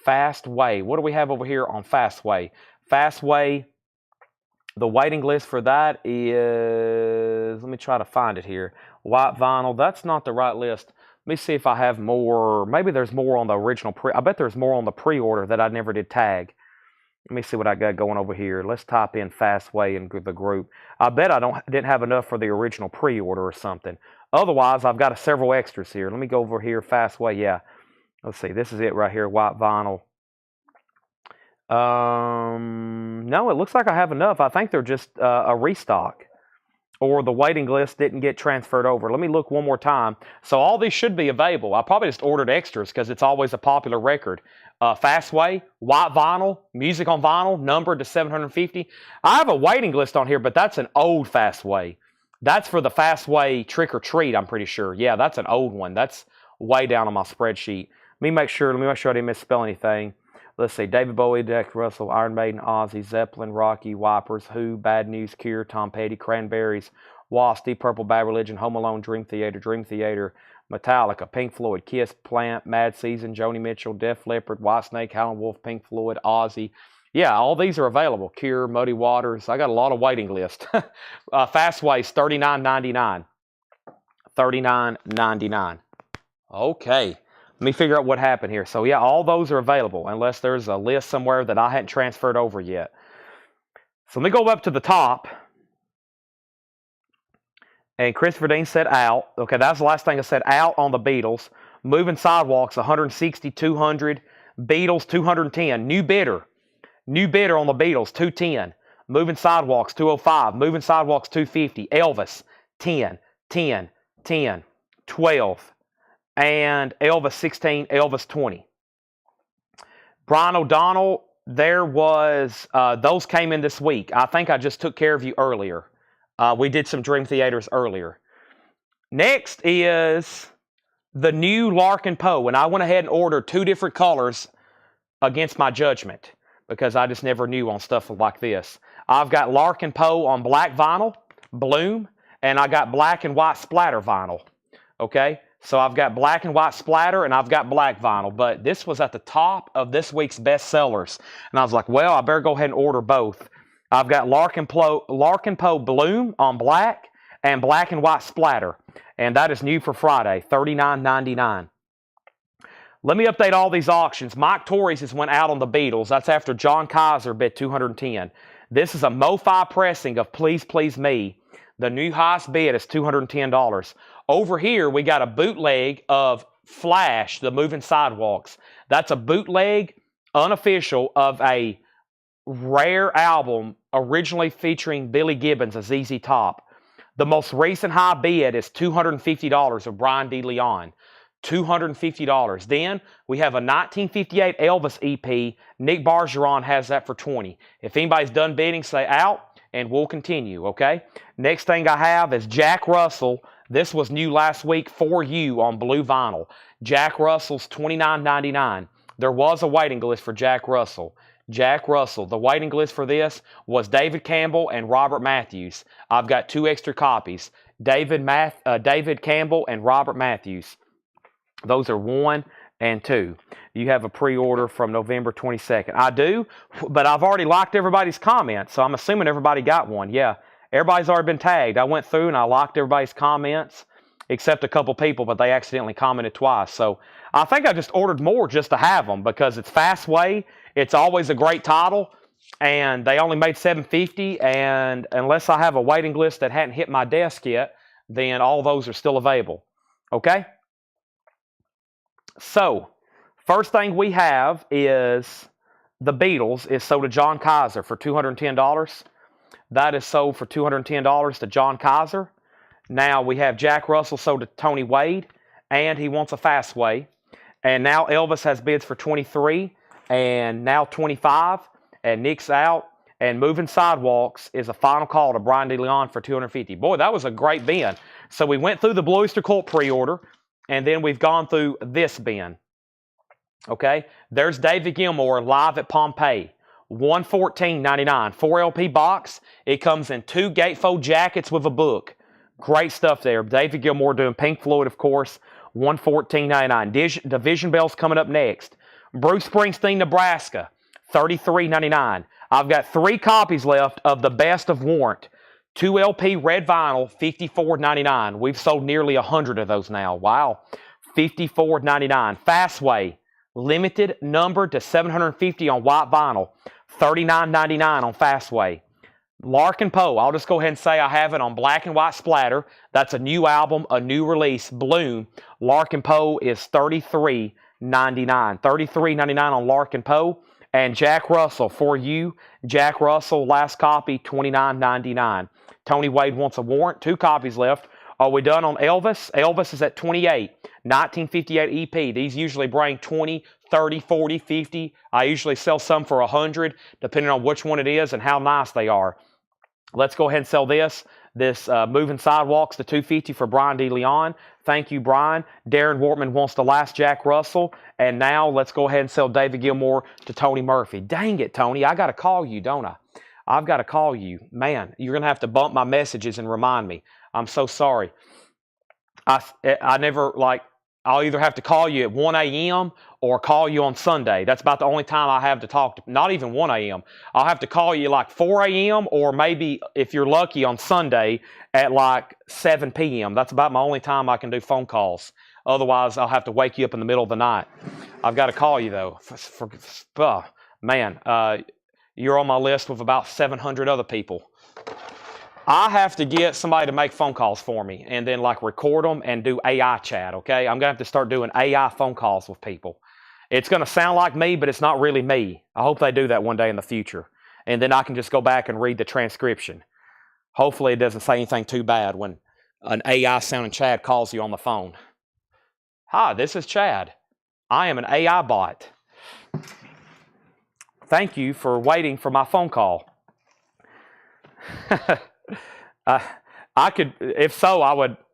Fastway. What do we have over here on Fastway? Fastway. The waiting list for that is, let me try to find it here. White vinyl, that's not the right list. Let me see if I have more. Maybe there's more on the original I bet there's more on the pre-order that I never did tag. Let me see what I got going over here. Let's type in Fastway in the group. I bet I didn't have enough for the original pre-order or something. Otherwise, I've got several extras here. Let me go over here, Fastway. Yeah, let's see. This is it right here, white vinyl. No, it looks like I have enough. I think they're just a restock, or the waiting list didn't get transferred over. Let me look one more time. So all these should be available. I probably just ordered extras because it's always a popular record. Fastway, white vinyl, music on vinyl, numbered to 750. I have a waiting list on here, but that's an old Fastway. That's for the Fastway Trick or Treat, I'm pretty sure. Yeah, that's an old one. That's way down on my spreadsheet. Let me make sure I didn't misspell anything. Let's see, David Bowie, Jack Russell, Iron Maiden, Ozzy, Zeppelin, Rocky, Wipers, Who, Bad News, Cure, Tom Petty, Cranberries, Wasp, Deep Purple, Bad Religion, Home Alone, Dream Theater, Metallica, Pink Floyd, Kiss, Plant, Mad Season, Joni Mitchell, Def Leppard, Whitesnake, Howlin' Wolf, Pink Floyd, Ozzy. Yeah, all these are available. Cure, Muddy Waters. I got a lot of waiting list. Fastway's $39.99. $39.99. Okay. Let me figure out what happened here. So, yeah, all those are available unless there's a list somewhere that I hadn't transferred over yet. So, let me go up to the top. And Christopher Dean said out. Okay, that's the last thing I said, out on the Beatles. Moving Sidewalks, 160, 200. Beatles, 210. New bidder on the Beatles, 210. Moving Sidewalks, 205. Moving Sidewalks, 250. Elvis, 10, 10, 10, 12. And Elvis 16, Elvis 20. Brian O'Donnell, there was, those came in this week. I think I just took care of you earlier. We did some Dream Theaters earlier. Next is the new Larkin Poe. And I went ahead and ordered 2 different colors against my judgment because I just never knew on stuff like this. I've got Larkin Poe on black vinyl, Bloom, and I got black and white splatter vinyl. Okay? So I've got black and white splatter, and I've got black vinyl. But this was at the top of this week's bestsellers. And I was like, well, I better go ahead and order both. I've got Larkin Poe Bloom on black and black and white splatter. And that is new for Friday, $39.99. Let me update all these auctions. Mike Torres has went out on the Beatles. That's after John Kaiser bid $210. This is a MoFi pressing of Please Please Me. The new highest bid is $210. Over here, we got a bootleg of Flash, the Moving Sidewalks. That's a bootleg, unofficial, of a rare album originally featuring Billy Gibbons as ZZ Top. The most recent high bid is $250 of Brian D. Leon. $250. Then we have a 1958 Elvis EP. Nick Bargeron has that for $20. If anybody's done bidding, say out, and we'll continue, okay? Next thing I have is Jack Russell. This was new last week for you on blue vinyl. Jack Russell's $29.99. There was a waiting list for Jack Russell. Jack Russell. The waiting list for this was David Campbell and Robert Matthews. I've got 2 extra copies. David Campbell, and Robert Matthews. Those are 1 and 2. You have a pre-order from November 22nd. I do, but I've already liked everybody's comments, so I'm assuming everybody got one. Yeah, everybody's already been tagged. I went through and I liked everybody's comments, except a couple people, but they accidentally commented twice. So I think I just ordered more just to have them because it's Fastway. It's always a great title, and they only made $750. And unless I have a waiting list that hadn't hit my desk yet, then all those are still available. Okay? So, first thing we have is the Beatles is sold to John Kaiser for $210. That is sold for $210 to John Kaiser. Now we have Jack Russell sold to Tony Wade, and he wants a Fastway. And now Elvis has bids for 23, and now 25, and Nick's out. And Moving Sidewalks is a final call to Brian DeLeon for 250. Boy, that was a great bin. So we went through the Blue Oyster Cult pre-order, and then we've gone through this bin. Okay, there's David Gilmour live at Pompeii. $114.99. 4 LP box. It comes in 2 gatefold jackets with a book. Great stuff there. David Gilmour doing Pink Floyd, of course. $114.99. Division Bell's coming up next. Bruce Springsteen, Nebraska. $33.99. I've got 3 copies left of The Best of Warrant. 2 LP red vinyl, $54.99. We've sold nearly 100 of those now. Wow. $54.99. Fastway. Limited numbered to 750 on white vinyl. $39.99 on Fastway. Larkin Poe, I'll just go ahead and say I have it on black and white splatter. That's a new album, a new release, Bloom. Larkin Poe is $33.99. $33.99 on Larkin Poe. And Jack Russell, for you, Jack Russell, last copy, $29.99. Tony Wade wants a warrant, 2 copies left. Are we done on Elvis? Elvis is at 28, 1958 EP. These usually bring 20, 30, 40, 50. I usually sell some for 100, depending on which one it is and how nice they are. Let's go ahead and sell this. This Moving Sidewalks to $250 for Brian DeLeon. Thank you, Brian. Darren Wortman wants the last Jack Russell. And now let's go ahead and sell David Gilmour to Tony Murphy. Dang it, Tony. I got to call you, don't I? I've got to call you. Man, you're going to have to bump my messages and remind me. I'm so sorry. I never, I'll either have to call you at 1 a.m. or call you on Sunday. That's about the only time I have to talk to, not even 1 a.m. I'll have to call you like 4 a.m. or maybe, if you're lucky, on Sunday at like 7 p.m. That's about my only time I can do phone calls. Otherwise, I'll have to wake you up in the middle of the night. I've got to call you, though. Man, you're on my list with about 700 other people. I have to get somebody to make phone calls for me and then record them and do AI chat, okay? I'm going to have to start doing AI phone calls with people. It's going to sound like me, but it's not really me. I hope they do that one day in the future. And then I can just go back and read the transcription. Hopefully it doesn't say anything too bad when an AI sounding Chad calls you on the phone. Hi, this is Chad. I am an AI bot. Thank you for waiting for my phone call. I could, if so,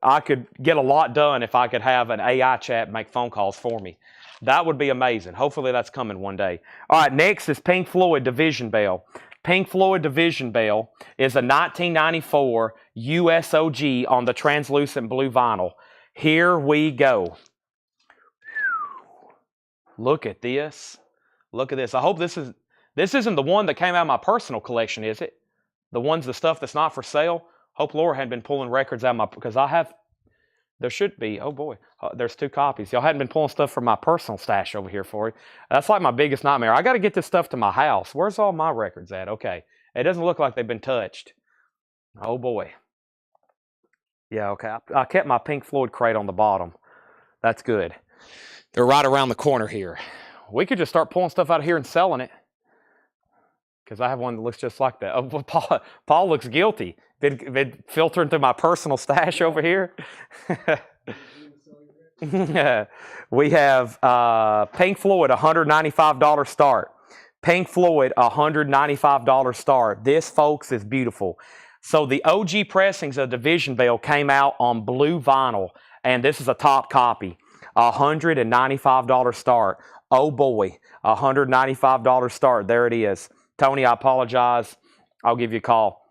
I could get a lot done if I could have an AI chat make phone calls for me. That would be amazing. Hopefully that's coming one day. All right, next is Pink Floyd Division Bell. Pink Floyd Division Bell is a 1994 USOG on the translucent blue vinyl. Here we go. Look at this. Look at this. I hope this isn't the one that came out of my personal collection, is it? The stuff that's not for sale. Hope Laura hadn't been pulling records out of my, because there should be, oh boy, there's 2 copies. Y'all hadn't been pulling stuff from my personal stash over here for you. That's like my biggest nightmare. I got to get this stuff to my house. Where's all my records at? Okay. It doesn't look like they've been touched. Oh boy. Yeah, okay. I kept my Pink Floyd crate on the bottom. That's good. They're right around the corner here. We could just start pulling stuff out of here and selling it. Because I have one that looks just like that. Oh, Paul looks guilty. Been filtering through my personal stash over here. We have Pink Floyd, $195 start. Pink Floyd, $195 start. This, folks, is beautiful. So the OG pressings of Division Bell came out on blue vinyl, and this is a top copy. $195 start. Oh boy, $195 start. There it is. Tony, I apologize. I'll give you a call.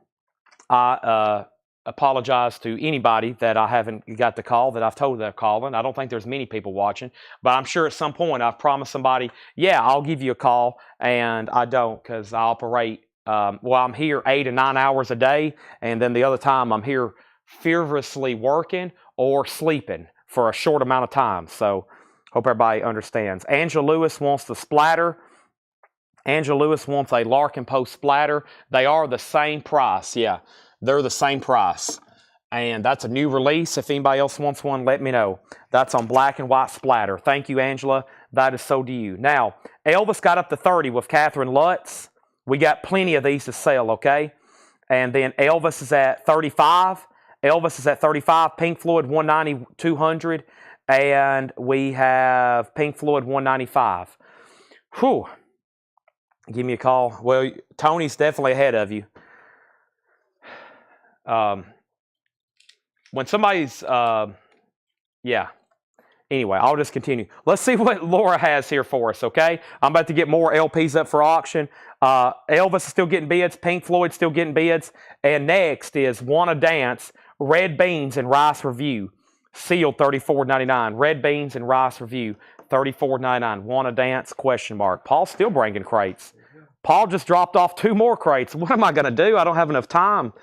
apologize to anybody that I haven't got the call that I've told they're calling. I don't think there's many people watching, but I'm sure at some point I've promised somebody, yeah, I'll give you a call, and I don't, because I operate, I'm here 8 to 9 hours a day, and then the other time I'm here feverishly working or sleeping for a short amount of time. So hope everybody understands. Angela Lewis wants the splatter. Angela Lewis wants a Larkin Poe splatter. They are the same price. Yeah, they're the same price. And that's a new release. If anybody else wants one, let me know. That's on black and white splatter. Thank you, Angela. That is so do you. Now, Elvis got up to 30 with Catherine Lutz. We got plenty of these to sell, okay? And then Elvis is at 35. Elvis is at 35. Pink Floyd, 190, 200. And we have Pink Floyd, 195. Whew. Give me a call. Well, Tony's definitely ahead of you. When somebody's, yeah. Anyway, I'll just continue. Let's see what Laura has here for us, okay? I'm about to get more LPs up for auction. Elvis is still getting bids. Pink Floyd still getting bids. And next is Wanna Dance, Red Beans and Rice Review. Sealed $34.99. Red Beans and Rice Review, $34.99. Wanna Dance, question mark. Paul's still bringing crates. Paul just dropped off 2 more crates. What am I going to do? I don't have enough time.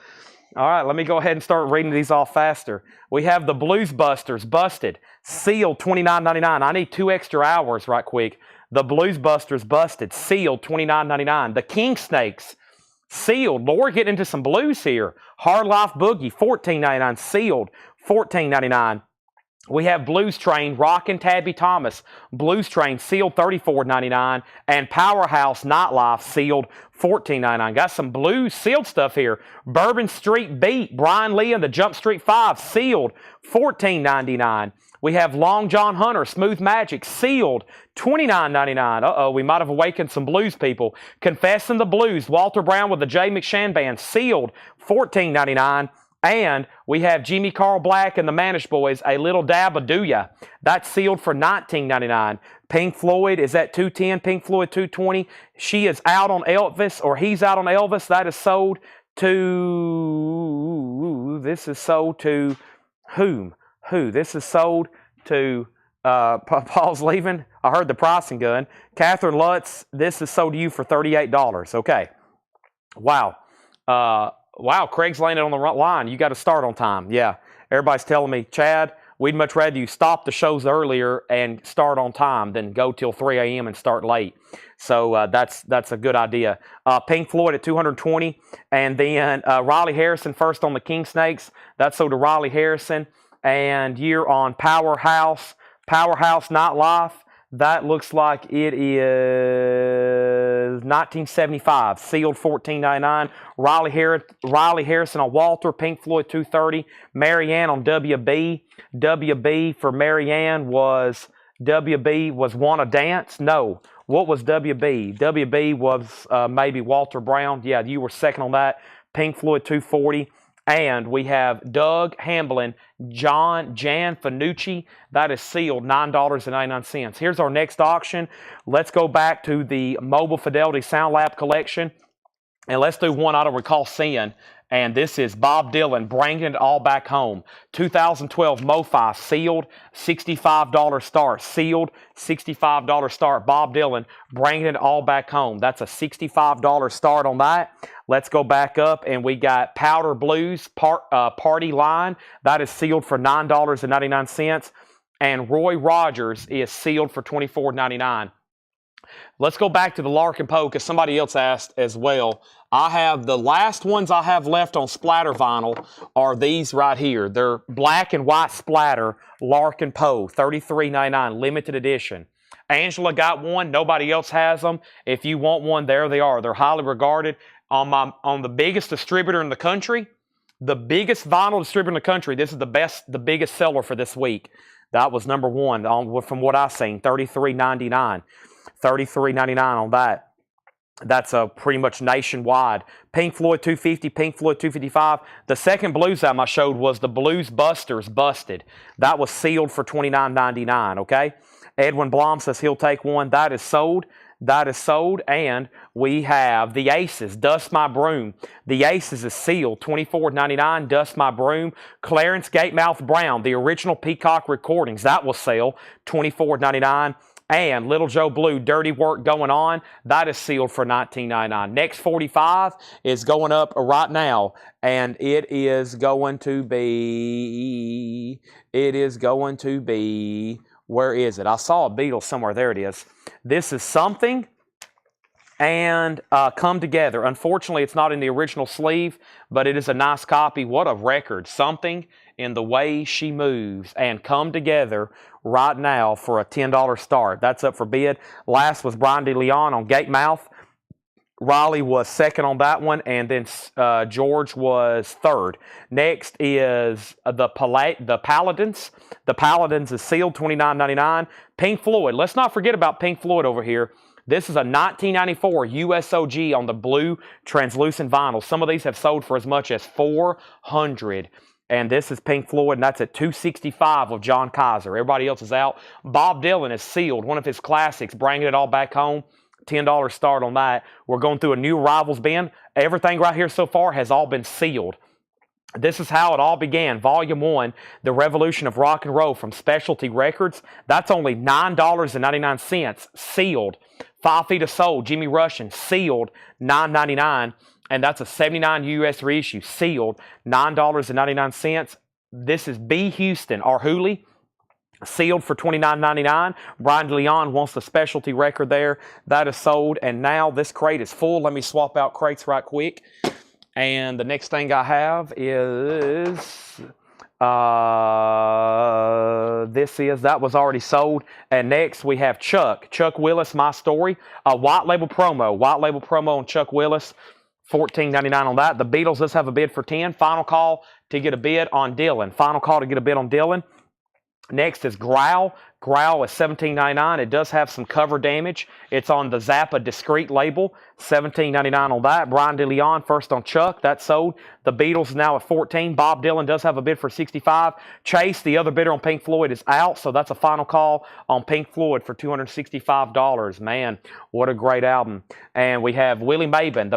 All right, let me go ahead and start reading these off faster. We have the Blues Busters, busted. Sealed, $29.99. I need 2 extra hours right quick. The Blues Busters, busted. Sealed, $29.99. The King Snakes, sealed. Lord, getting into some blues here. Hard Life Boogie, $14.99. Sealed, $14.99. We have Blues Train, Rockin' Tabby Thomas. Blues Train, sealed, $34.99. And Powerhouse Nightlife, sealed, $14.99. Got some blues sealed stuff here. Bourbon Street Beat, Brian Lee and the Jump Street 5, sealed, $14.99. We have Long John Hunter, Smooth Magic, sealed, $29.99. Uh-oh, we might have awakened some blues people. Confessing the Blues, Walter Brown with the J. McShann Band, sealed, $14.99. And we have Jimmy Carl Black and the Manish Boys, A Little Dab of Do Ya. That's sealed for $19.99. Pink Floyd is at $210. Pink Floyd $220. She is out on Elvis, or he's out on Elvis. That is sold to... This is sold to whom? Who? This is sold to... Paul's leaving. I heard the pricing gun. Catherine Lutz, this is sold to you for $38. Okay. Wow. Wow, Craig's landed on the line. You got to start on time. Yeah, everybody's telling me, Chad, we'd much rather you stop the shows earlier and start on time than go till 3 a.m. and start late. So that's a good idea. Pink Floyd at $220. And then Riley Harrison first on the King Snakes. That's sold to Riley Harrison. And you're on Powerhouse Nightlife. That looks like it is 1975. Sealed $14.99. Riley Harrison on Walter. Pink Floyd $230. Marianne on WB. WB for Marianne was Wanna Dance? No. What was WB? WB was maybe Walter Brown. Yeah, you were second on that. Pink Floyd $240. And we have Doug Hamblin, Jan Fanucci. That is sealed, $9.99. Here's our next auction. Let's go back to the Mobile Fidelity Sound Lab collection. And let's do one I don't recall seeing. And this is Bob Dylan, Bringing It All Back Home. 2012 MoFi, sealed, $65 start. Sealed, $65 start. Bob Dylan, Bringing It All Back Home. That's a $65 start on that. Let's go back up, and we got Powder Blues Party Line. That is sealed for $9.99. And Roy Rogers is sealed for $24.99. Let's go back to the Larkin Poe because somebody else asked as well. I have the last ones I have left on splatter vinyl are these right here. They're black and white splatter Larkin Poe, $33.99, limited edition. Angela got one. Nobody else has them. If you want one, there they are. They're highly regarded. On the biggest distributor in the country, the biggest vinyl distributor in the country, this is the biggest seller for this week. That was number one from what I've seen, $33.99. $33.99 on that. That's pretty much nationwide. Pink Floyd $250, Pink Floyd $255. The second blues album I showed was the Blues Busters, Busted. That was sealed for $29.99, okay? Edwin Blom says he'll take one. That is sold. That is sold. And we have the Aces, Dust My Broom. The Aces is sealed, $24.99. Dust My Broom. Clarence Gatemouth Brown, the original Peacock recordings, that will sell, $24.99. And Little Joe Blue, Dirty Work Going On, that is sealed for $19.99. Next 45 is going up right now, and it is going to be, where is it? I saw a Beatles somewhere. There it is. This is Something and Come Together. Unfortunately, it's not in the original sleeve, but it is a nice copy. What a record. Something in the Way She Moves and Come Together right now for a $10 start. That's up for bid. Last was Brian DeLeon on Gatemouth. Riley was second on that one, and then George was third. Next is the Paladins. The Paladins is sealed, $29.99. Pink Floyd. Let's not forget about Pink Floyd over here. This is a 1994 USOG on the blue translucent vinyl. Some of these have sold for as much as $400. And this is Pink Floyd, and that's at $265 of John Kaiser. Everybody else is out. Bob Dylan is sealed, one of his classics, Bringing It All Back Home. $10 start on that. We're going through a new arrivals bin. Everything right here so far has all been sealed. This is how it all began. Volume 1, The Revolution of Rock and Roll from Specialty Records. That's only $9.99 sealed. 5 Feet of Soul, Jimmy Rushing, sealed, $9.99. And that's a 79 US reissue, sealed, $9.99. This is B. Houston, or Hooley, sealed for $29.99. Brian DeLeon wants the specialty record there. That is sold, and now this crate is full. Let me swap out crates right quick. And the next thing I have is, that was already sold. And next we have Chuck Willis, My Story, a white label promo on Chuck Willis. $14.99 on that. The Beatles does have a bid for $10. Final call to get a bid on Dylan. Next is Growl. Growl is $17.99. It does have some cover damage. It's on the Zappa discreet label. $17.99 on that. Brian DeLeon first on Chuck. That's sold. The Beatles is now at $14. Bob Dylan does have a bid for $65. Chase, the other bidder on Pink Floyd, is out. So that's a final call on Pink Floyd for $265. Man, what a great album. And we have Willie Maben.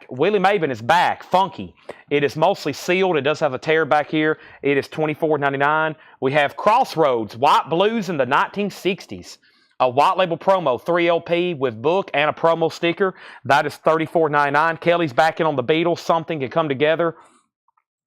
Willie Maben is back. Funky. It is mostly sealed. It does have a tear back here. It is $24.99. We have Crossroads, White Blues in the 1960s. A white label promo, 3 LP with book and a promo sticker. That is $34.99. Kelly's back in on the Beatles. Something Can Come Together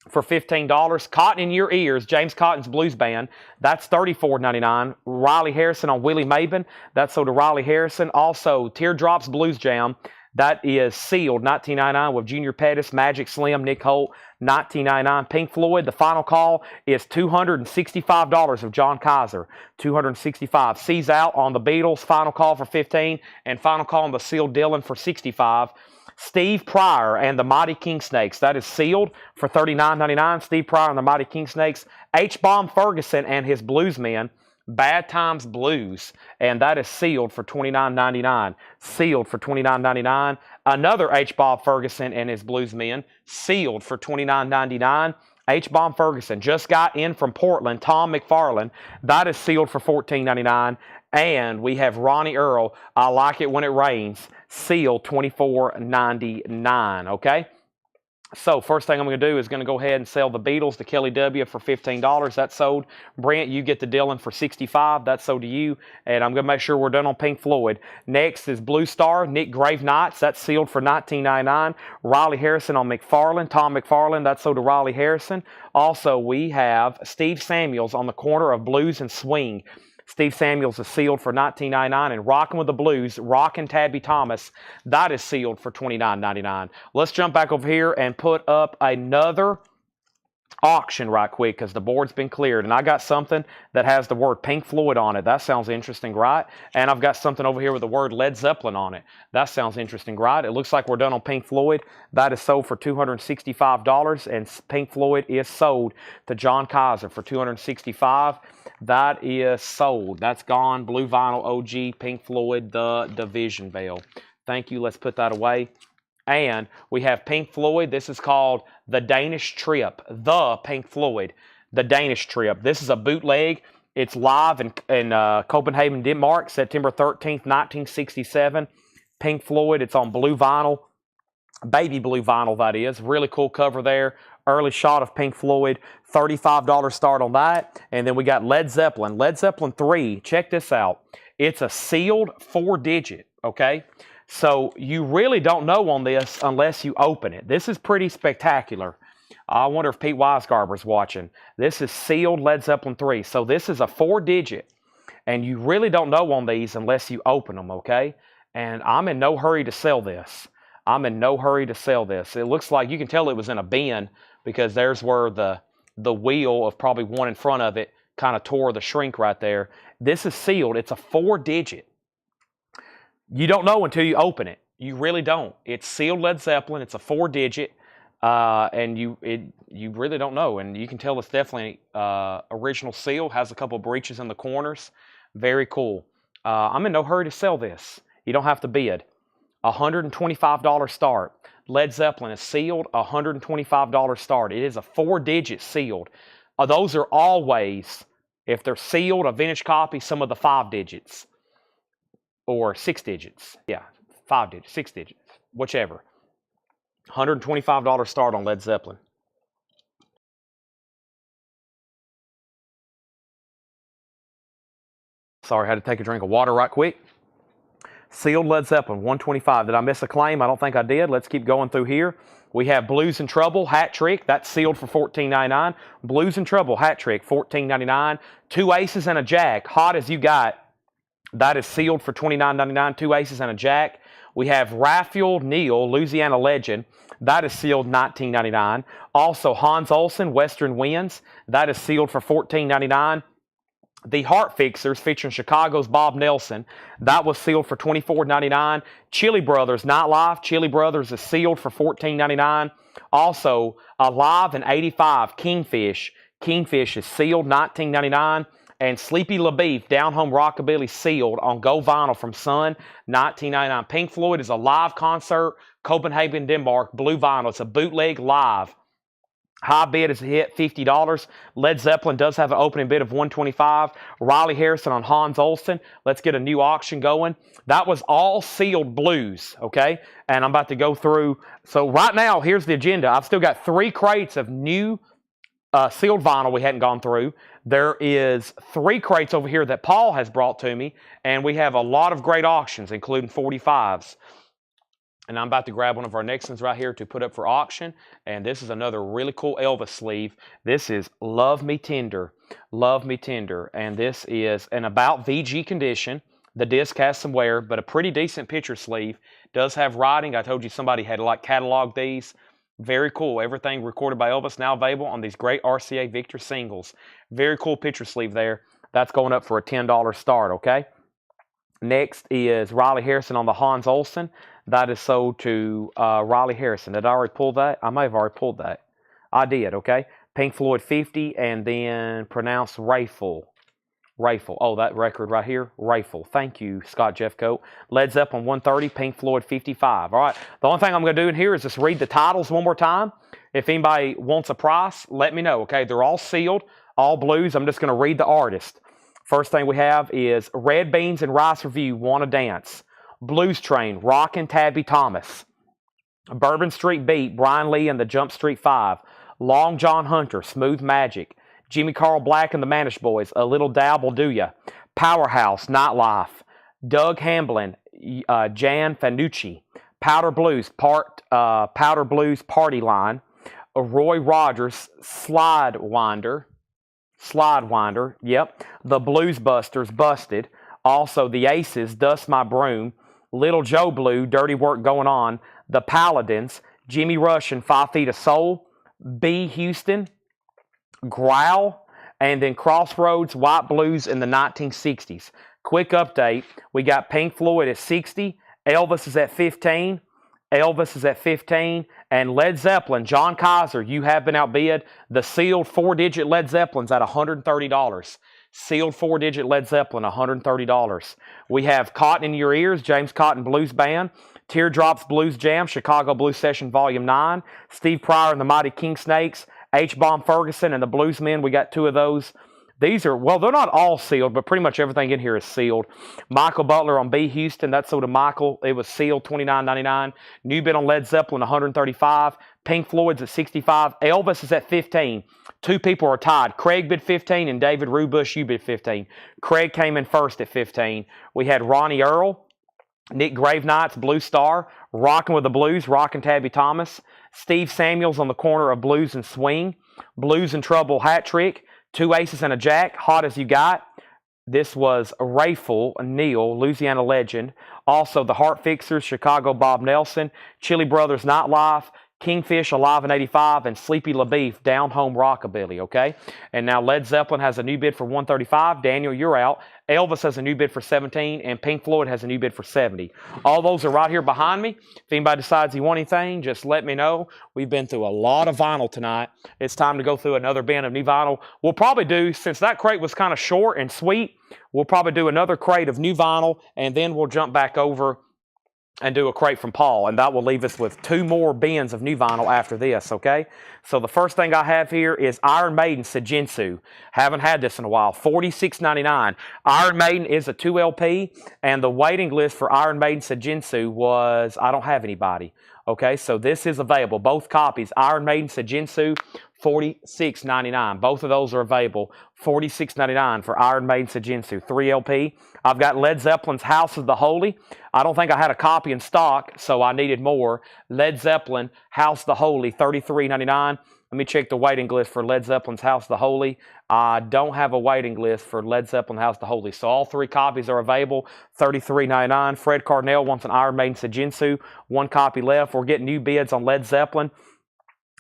for $15. Cotton in Your Ears, James Cotton's Blues Band. That's $34.99. Riley Harrison on Willie Maben. That's sold to Riley Harrison. Also, Teardrops Blues Jam. That is sealed, $19.99 with Junior Pettis, Magic Slim, Nick Holt, $19.99. Pink Floyd, the final call is $265 of John Kaiser, $265. C's out on the Beatles, final call for $15, and final call on the sealed Dylan for $65. Steve Pryor and the Mighty King Snakes, that is sealed for $39.99. Steve Pryor and the Mighty King Snakes. H-Bomb Ferguson and his Bluesmen, Bad Times Blues, and that is sealed for $29.99. Sealed for $29.99. Another H-Bob Ferguson and his Bluesmen, sealed for $29.99. H-Bomb Ferguson just got in from Portland, Tom McFarlane. That is sealed for $14.99. And we have Ronnie Earl, I Like It When It Rains, sealed $24.99, okay? So first thing I'm going to do is going to go ahead and sell the Beatles to Kelly W. for $15. That's sold. Brent, you get the Dylan for $65. That's sold to you. And I'm going to make sure we're done on Pink Floyd. Next is Blue Star, Nick Grave Knights. That's sealed for $19.99. Riley Harrison on McFarlane, Tom McFarlane. That's sold to Riley Harrison. Also, we have Steve Samuels on the corner of Blues and Swing. Steve Samuels is sealed for $19.99, and Rockin' with the Blues, Rockin' Tabby Thomas, that is sealed for $29.99. Let's jump back over here and put up another auction right quick because the board's been cleared, and I got something that has the word Pink Floyd on it. That sounds interesting, right? And I've got something over here with the word Led Zeppelin on it. That sounds interesting, right? It looks like we're done on Pink Floyd. That is sold for $265, and Pink Floyd is sold to John Kaiser for $265. That is sold. That's gone. Blue Vinyl OG, Pink Floyd, the Division Bell. Thank you. Let's put that away. And we have Pink Floyd. This is called The Danish Trip. The Pink Floyd. The Danish Trip. This is a bootleg. It's live in Copenhagen, Denmark, September 13th, 1967. Pink Floyd. It's on blue vinyl, baby blue vinyl, that is. Really cool cover there. Early shot of Pink Floyd, $35 start on that. And then we got Led Zeppelin. Led Zeppelin 3, check this out. It's a sealed 4-digit, okay? So you really don't know on this unless you open it. This is pretty spectacular. I wonder if Pete Weisgarber's watching. This is sealed Led Zeppelin 3. So this is a 4-digit. And you really don't know on these unless you open them, okay? And I'm in no hurry to sell this. I'm in no hurry to sell this. It looks like you can tell it was in a bin because there's where the wheel of probably one in front of it kind of tore the shrink right there. This is sealed. It's a 4-digit. You don't know until you open it. You really don't. It's sealed Led Zeppelin. It's a 4-digit. And you really don't know. And you can tell it's definitely original seal. Has a couple of breaches in the corners. Very cool. I'm in no hurry to sell this. You don't have to bid. $125 start. Led Zeppelin is sealed, $125 start. It is a 4-digit sealed. Those are always, if they're sealed, a vintage copy, some of the 5 digits. Or 6 digits. Yeah, 5 digits, 6 digits, whichever. $125 start on Led Zeppelin. Sorry, I had to take a drink of water right quick. Sealed Led Zeppelin, $125. Did I miss a claim? I don't think I did. Let's keep going through here. We have Blues in Trouble, Hat Trick. That's sealed for $14.99. Blues in Trouble, Hat Trick, $14.99. 2 aces and a jack, hot as you got. That is sealed for $29.99. 2 aces and a jack. We have Raphael Neal, Louisiana Legend. That is sealed $19.99. Also, Hans Olsen, Western Winds. That is sealed for $14.99. The Heart Fixers, featuring Chicago's Bob Nelson. That was sealed for $24.99. Chili Brothers, Nightlife. Chili Brothers is sealed for $14.99. Also, Alive in '85, Kingfish. Kingfish is sealed $19.99. And Sleepy LaBeef, Down Home Rockabilly, sealed on Gold Vinyl from Sun, $19.99. Pink Floyd is a live concert, Copenhagen, Denmark, blue vinyl. It's a bootleg live. High bid is a hit, $50. Led Zeppelin does have an opening bid of $125. Riley Harrison on Hans Olsen. Let's get a new auction going. That was all sealed blues, okay? And I'm about to go through. So right now, here's the agenda. I've still got 3 crates of new sealed vinyl we hadn't gone through. There is 3 crates over here that Paul has brought to me, and we have a lot of great auctions, including 45s. And I'm about to grab one of our next ones right here to put up for auction. And this is another really cool Elvis sleeve. This is Love Me Tender. Love Me Tender. And this is an about VG condition. The disc has some wear, but a pretty decent picture sleeve. Does have writing. I told you somebody had like cataloged these. Very cool. Everything recorded by Elvis now available on these great RCA Victor singles. Very cool picture sleeve there. That's going up for a $10 start, okay? Next is Riley Harrison on the Hans Olsen. That is sold to Riley Harrison. Did I already pull that? I may have already pulled that. I did, okay? Pink Floyd 50 and then pronounced Rayful. Rayful. Oh, that record right here, Rayful. Thank you, Scott Jeffcoat. Led Zeppelin 130, Pink Floyd 55. All right, the only thing I'm going to do in here is just read the titles one more time. If anybody wants a price, let me know, okay? They're all sealed, all blues. I'm just going to read the artist. First thing we have is Red Beans and Rice Review, Wanna Dance. Blues Train, Rockin' Tabby Thomas. Bourbon Street Beat, Brian Lee and the Jump Street 5. Long John Hunter, Smooth Magic. Jimmy Carl Black and the Manish Boys, A Little Dab Will Do Ya. Powerhouse, Nightlife. Doug Hamblin, Jan Fanucci. Powder Blues Party Line. Roy Rogers, Slide Winder. Yep. The Blues Busters, Busted. Also, the Aces, Dust My Broom. Little Joe Blue, Dirty Work Going On. The Paladins, Jimmy Rush and 5 Feet of Soul. B. Houston, Growl. And then Crossroads, White Blues in the 1960s. Quick update, we got Pink Floyd at 60. Elvis is at 15. And Led Zeppelin, John Kaiser, you have been outbid. The sealed 4-digit Led Zeppelin's at $130. Sealed 4-digit Led Zeppelin, $130. We have Cotton in Your Ears, James Cotton Blues Band. Teardrops Blues Jam, Chicago Blues Session Volume 9. Steve Pryor and the Mighty King Snakes. H-Bomb Ferguson and the Bluesmen, we got 2 of those. These are, well, they're not all sealed, but pretty much everything in here is sealed. Michael Butler on B. Houston, that's sold to Michael. It was sealed, $29.99. New bid on Led Zeppelin, $135. Pink Floyd's at $65. Elvis is at $15. Two people are tied. Craig bid $15 and David Rubush, you bid $15. Craig came in first at $15. We had Ronnie Earl, Nick Gravenights, Blue Star, Rockin' with the Blues, Rockin' Tabby Thomas. Steve Samuels on the corner of Blues and Swing. Blues and Trouble hat trick. Two aces and a jack, Hot as You Got. This was Rayful Neal, Louisiana legend. Also the Heart Fixers, Chicago Bob Nelson. Chili Brothers Nightlife. Kingfish Alive in 85, and Sleepy LaBeef Down Home Rockabilly, okay? And now Led Zeppelin has a new bid for $135. Daniel, you're out. Elvis has a new bid for $17, and Pink Floyd has a new bid for $70. All those are right here behind me. If anybody decides you want anything, just let me know. We've been through a lot of vinyl tonight. It's time to go through another bin of new vinyl. We'll probably do, since that crate was kind of short and sweet, we'll probably do another crate of new vinyl, and then we'll jump back over and do a crate from Paul, and that will leave us with 2 more bins of new vinyl after this, okay? So the first thing I have here is Iron Maiden Sejinsu. Haven't had this in a while, $46.99. Iron Maiden is a 2 LP, and the waiting list for Iron Maiden Sejinsu was, I don't have anybody, okay? So this is available, both copies, Iron Maiden Sejinsu, $46.99. Both of those are available. $46.99 for Iron Maiden Sejinsu, 3 LP. I've got Led Zeppelin's House of the Holy. I don't think I had a copy in stock, so I needed more. Led Zeppelin, House of the Holy, $33.99. Let me check the waiting list for Led Zeppelin's House of the Holy. I don't have a waiting list for Led Zeppelin House of the Holy. So all 3 copies are available, $33.99. Fred Cardinell wants an Iron Maiden Sejinsu. 1 copy left. We're getting new bids on Led Zeppelin.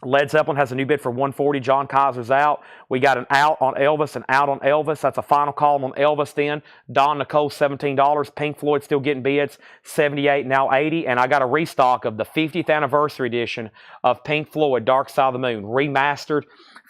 Led Zeppelin has a new bid for $140. John Kaiser's out. We got an out on Elvis and out on Elvis. That's a final call on Elvis then. Don Nicole, $17. Pink Floyd still getting bids, $78, now $80. And I got a restock of the 50th anniversary edition of Pink Floyd, Dark Side of the Moon, remastered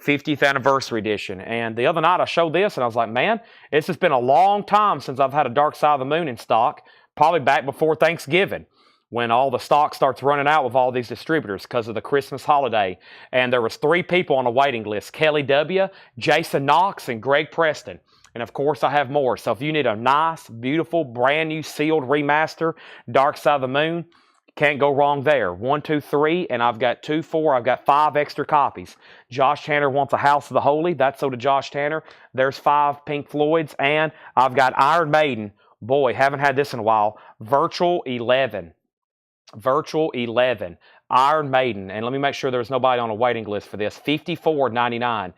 50th anniversary edition. And the other night I showed this and I was like, man, it's just been a long time since I've had a Dark Side of the Moon in stock, probably back before Thanksgiving, when all the stock starts running out with all these distributors because of the Christmas holiday. And there was 3 people on a waiting list, Kelly W., Jason Knox, and Greg Preston. And of course, I have more. So if you need a nice, beautiful, brand new sealed remaster, Dark Side of the Moon, can't go wrong there. 1, 2, 3, and I've got 2, 4. I've got 5 extra copies. Josh Tanner wants a House of the Holy. That's so to Josh Tanner. There's 5 Pink Floyds. And I've got Iron Maiden. Boy, haven't had this in a while. Virtual 11. Virtual 11, Iron Maiden, and let me make sure there's nobody on a waiting list for this, $54.99,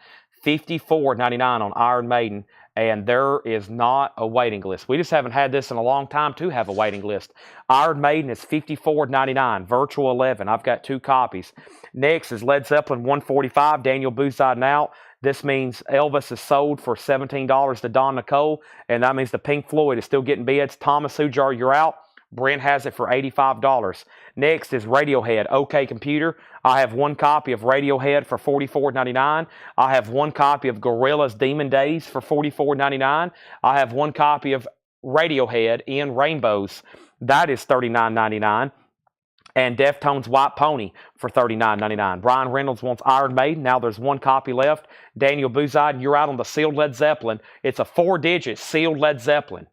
$54.99 on Iron Maiden, and there is not a waiting list. We just haven't had this in a long time to have a waiting list. Iron Maiden is $54.99, Virtual 11, I've got 2 copies. Next is Led Zeppelin, $145, Daniel Boozide out. This means Elvis is sold for $17 to Don Nicole, and that means the Pink Floyd is still getting bids. Thomas Hujar, you're out. Brent has it for $85. Next is Radiohead, OK Computer. I have 1 copy of Radiohead for $44.99. I have 1 copy of Gorillaz Demon Days for $44.99. I have 1 copy of Radiohead in Rainbows. That is $39.99. And Deftones White Pony for $39.99. Brian Reynolds wants Iron Maiden. Now there's 1 copy left. Daniel Boozide, you're out on the sealed Led Zeppelin. It's a 4-digit sealed Led Zeppelin.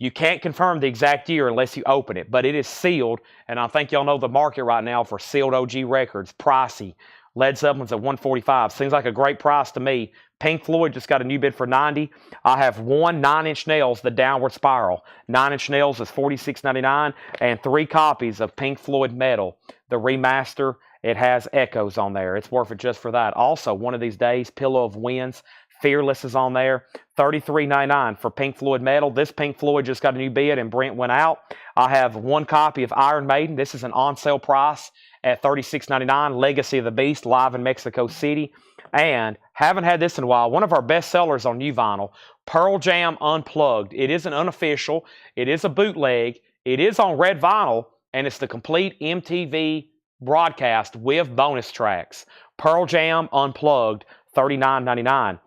You can't confirm the exact year unless you open it, but it is sealed, and I think y'all know the market right now for sealed OG records. Pricey. Led Zeppelin's at $145. Seems like a great price to me. Pink Floyd just got a new bid for $90. I have 1 9 Inch Nails, The Downward Spiral. 9 Inch Nails is $46.99, and 3 copies of Pink Floyd Metal, the remaster. It has echoes on there. It's worth it just for that. Also, one of these days, Pillow of Winds, Fearless is on there, $33.99 for Pink Floyd Metal. This Pink Floyd just got a new bid and Brent went out. I have 1 copy of Iron Maiden. This is an on-sale price at $36.99. Legacy of the Beast, live in Mexico City. And haven't had this in a while. One of our best sellers on new vinyl, Pearl Jam Unplugged. It isn't unofficial. It is a bootleg. It is on red vinyl, and it's the complete MTV broadcast with bonus tracks. Pearl Jam Unplugged, $39.99.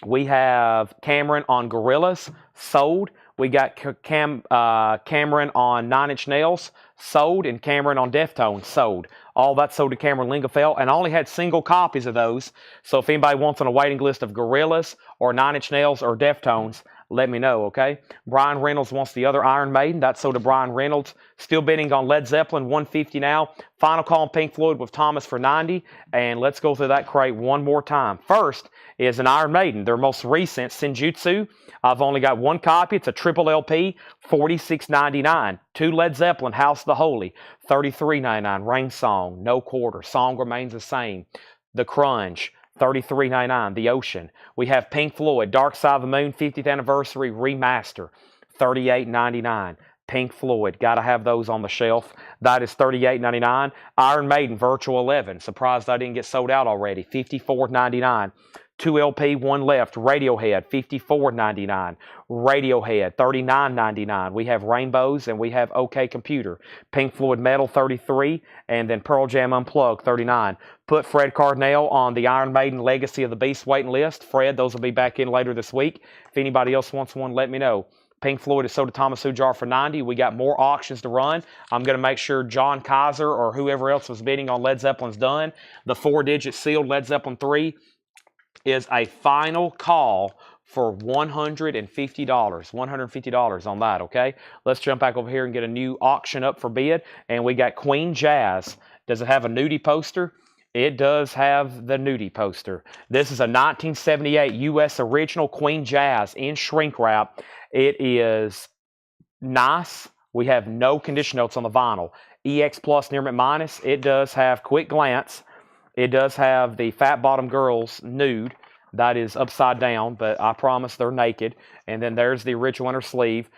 We have Cameron on Gorillaz, sold. We got Cameron on 9 Inch Nails, sold, and Cameron on Deftones, sold. All that sold to Cameron Lingafell, and I only had single copies of those. So if anybody wants on a waiting list of Gorillaz or 9 Inch Nails or Deftones, let me know, okay? Brian Reynolds wants the other Iron Maiden. That's sold to Brian Reynolds. Still bidding on Led Zeppelin, $150 now. Final call on Pink Floyd with Thomas for $90. And let's go through that crate one more time. First is an Iron Maiden, their most recent, Senjutsu. I've only got one copy. It's a triple LP, $46.99. 2 Led Zeppelin, House of the Holy, $33.99. Rain Song, No Quarter, Song Remains the Same. The Crunge, $33.99. The Ocean. We have Pink Floyd, Dark Side of the Moon, 50th Anniversary Remaster, $38.99. Pink Floyd, got to have those on the shelf. That is $38.99. Iron Maiden, Virtual 11. Surprised I didn't get sold out already, $54.99. 2 LP, 1 left. Radiohead, $54.99. Radiohead, $39.99. We have Rainbows and we have OK Computer. Pink Floyd Metal, $33. And then Pearl Jam Unplugged, $39. Put Fred Cardinale on the Iron Maiden Legacy of the Beast waiting list. Fred, those will be back in later this week. If anybody else wants one, let me know. Pink Floyd is sold to Thomas Hujar for $90. We got more auctions to run. I'm going to make sure John Kaiser or whoever else was bidding on Led Zeppelin's done. The 4-digit sealed Led Zeppelin 3 is a final call for $150. $150 on that, okay? Let's jump back over here and get a new auction up for bid. And we got Queen Jazz. Does it have a nudie poster? It does have the nudie poster. This is a 1978 U.S. original Queen Jazz in shrink wrap. It is nice. We have no condition notes on the vinyl. EX Plus near minus. It does have quick glance. It does have the Fat Bottom Girls nude. That is upside down, but I promise they're naked. And then there's the original inner sleeve.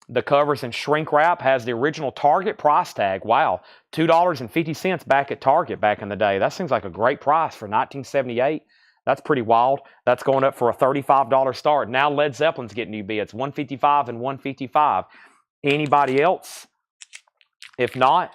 The covers in shrink wrap, has the original Target price tag. Wow, $2.50 back at Target back in the day. That seems like a great price for 1978. That's pretty wild. That's going up for a $35 start. Now Led Zeppelin's getting new bids, $155 and $155. Anybody else? If not,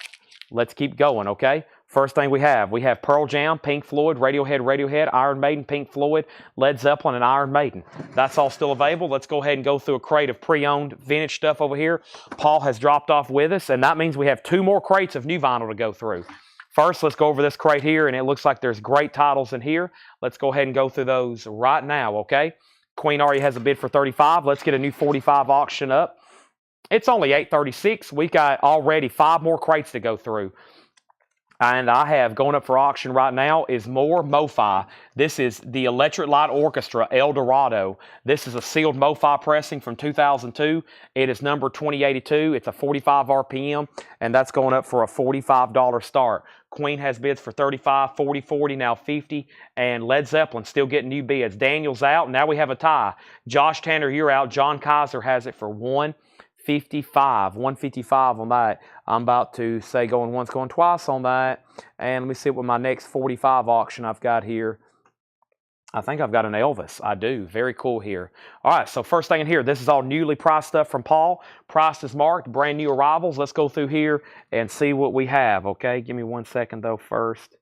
let's keep going, okay? First thing we have Pearl Jam, Pink Floyd, Radiohead, Iron Maiden, Pink Floyd, Led Zeppelin, and Iron Maiden. That's all still available. Let's go ahead and go through a crate of pre-owned vintage stuff over here. Paul has dropped off with us, and that means we have 2 more crates of new vinyl to go through. First, let's go over this crate here, and it looks like there's great titles in here. Let's go ahead and go through those right now, okay? Queen already has a bid for $35. Let's get a new 45 auction up. It's only $836. We've got already 5 more crates to go through. And I have going up for auction right now is more MoFi. This is the Electric Light Orchestra El Dorado. This is a sealed MoFi pressing from 2002. It is number 2082. It's a 45 RPM, and that's going up for a $45 start. Queen has bids for $35, $40, $40, now $50, and Led Zeppelin still getting new bids. Daniel's out. Now we have a tie. Josh Tanner, you're out. John Kaiser has it for $155. $155 on that. I'm about to say going once, going twice on that. And let me see what my next 45 auction I've got here. I think I've got an Elvis. I do. Very cool here. All right, so first thing in here, this is all newly priced stuff from Paul. Price is marked, brand new arrivals. Let's go through here and see what we have, okay? Give me 1 second, though, first.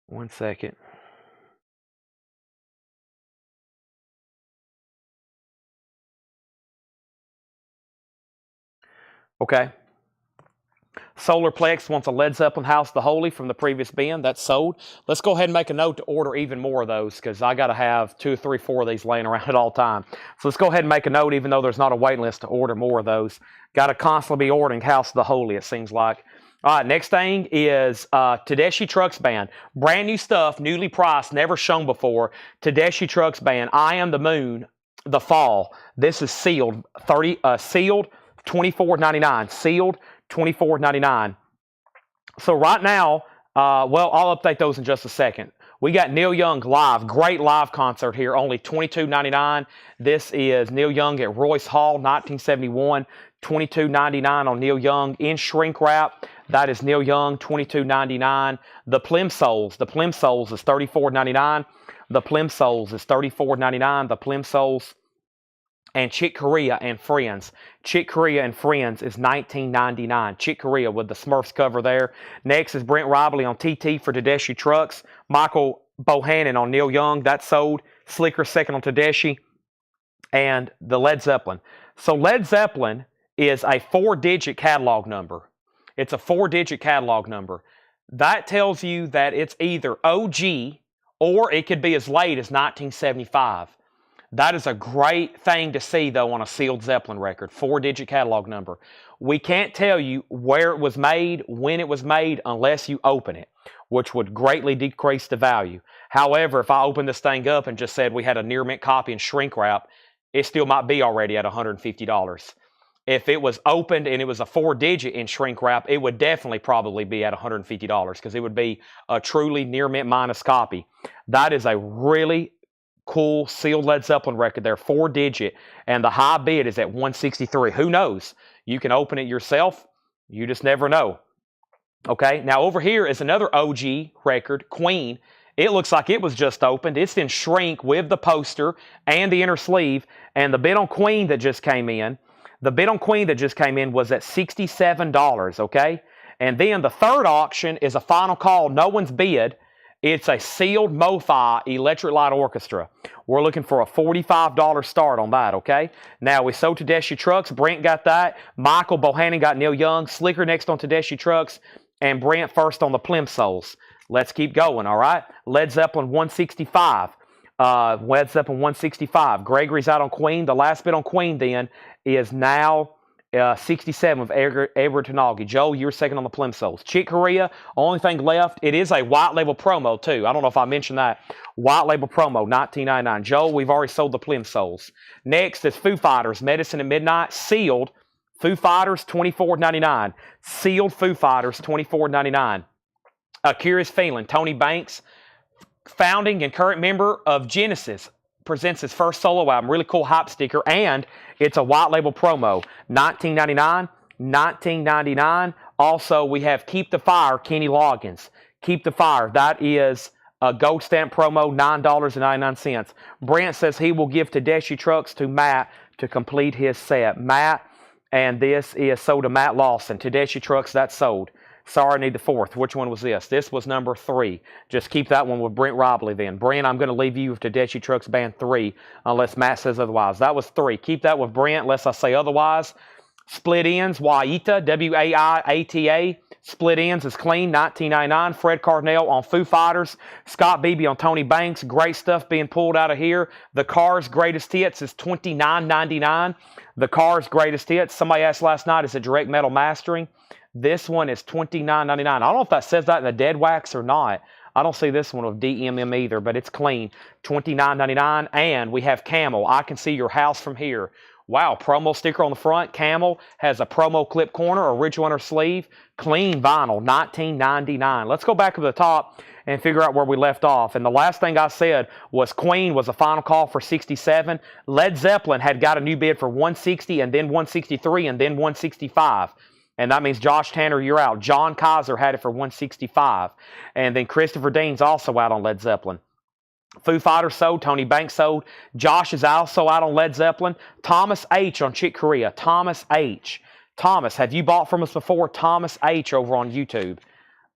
One second. Okay. Solarplex wants a Led Zeppelin House of the Holy from the previous bin. That's sold. Let's go ahead and make a note to order even more of those because I got to have 2, 3, 4 of these laying around at all time. So let's go ahead and make a note even though there's not a waiting list to order more of those. Got to constantly be ordering House of the Holy, it seems like. All right, next thing is Tedeschi Trucks Band. Brand new stuff, newly priced, never shown before. Tedeschi Trucks Band, I Am the Moon, The Fall. This is sealed, sealed, $24.99. Sealed, $24.99. So right now, well, I'll update those in just a second. We got Neil Young live, great live concert here, only $22.99. This is Neil Young at Royce Hall, 1971, $22.99 on Neil Young in shrink wrap. That is Neil Young, $22.99. The Plimsolls is $34.99. The Plimsolls is $34.99. The Plimsolls. And Chick Corea and Friends. Chick Corea and Friends is $19.99. Chick Corea with the Smurfs cover there. Next is Brent Robley on TT for Tedeschi Trucks. Michael Bohannon on Neil Young, that sold. Slicker second on Tedeschi, and the Led Zeppelin. So Led Zeppelin is a 4-digit catalog number. It's a 4-digit catalog number. That tells you that it's either OG or it could be as late as 1975. That is a great thing to see, though, on a sealed Zeppelin record. 4-digit catalog number. We can't tell you where it was made, when it was made, unless you open it, which would greatly decrease the value. However, if I opened this thing up and just said we had a near mint copy in shrink wrap, it still might be already at $150. If it was opened and it was a 4-digit in shrink wrap, it would definitely probably be at $150 because it would be a truly near mint minus copy. That is a really cool sealed Led Zeppelin record there, 4-digit, and the high bid is at $163. Who knows? You can open it yourself. You just never know. Okay, now over here is another OG record, Queen. It looks like it was just opened. It's in shrink with the poster and the inner sleeve. And the bid on Queen that just came in, was at $67, okay? And then the third auction is a final call. No one's bid. It's a sealed MoFi Electric Light Orchestra. We're looking for a $45 start on that, okay? Now, we sold Tedeschi Trucks. Brent got that. Michael Bohannon got Neil Young. Slicker next on Tedeschi Trucks. And Brent first on the Plimsolls. Let's keep going, all right? Led Zeppelin 165. Led Zeppelin 165. Gregory's out on Queen. The last bid on Queen then is now 67 with Edward Tanagi. Joe, you're second on the Plimsolls. Chick Corea, only thing left. It is a white label promo, too. I don't know if I mentioned that. White label promo, $19.99. Joe, we've already sold the Plimsolls. Next is Foo Fighters, Medicine at Midnight, sealed. Foo Fighters, $24.99. Sealed Foo Fighters, $24.99. A Curious Feeling, Tony Banks, founding and current member of Genesis, presents his first solo album. Really cool hype sticker, and it's a white label promo. $19.99. $19.99. Also, we have Keep the Fire, Kenny Loggins. Keep the Fire. That is a gold stamp promo, $9.99. Brent says he will give Tedeschi Trucks to Matt to complete his set. Matt, and this is sold to Matt Lawson. Tedeschi Trucks, that's sold. Sorry, I need the fourth. Which one was this? This was number 3. Just keep that one with Brent Robley then. Brent, I'm going to leave you with Tedeschi Trucks Band 3 unless Matt says otherwise. That was 3. Keep that with Brent unless I say otherwise. Split Ends, Waiata, W-A-I-A-T-A. Split Ends is clean, $19.99. Fred Cardinale on Foo Fighters. Scott Beebe on Tony Banks. Great stuff being pulled out of here. The Cars' Greatest Hits is $29.99. The Cars' Greatest Hits. Somebody asked last night, is it direct metal mastering? This one is $29.99. I don't know if that says that in the dead wax or not. I don't see this one with DMM either, but it's clean. $29.99. And we have Camel. I Can See Your House From Here. Wow, promo sticker on the front. Camel has a promo clip corner, original inner sleeve, clean vinyl, $19.99. Let's go back to the top and figure out where we left off. And the last thing I said was Queen was a final call for 67. Led Zeppelin had got a new bid for 160 and then 163 and then 165. And that means Josh Tanner, you're out. John Kaiser had it for 165. And then Christopher Dean's also out on Led Zeppelin. Foo Fighters sold. Tony Banks sold. Josh is also out on Led Zeppelin. Thomas H. on Chick Corea. Thomas H. Thomas, have you bought from us before? Thomas H. over on YouTube.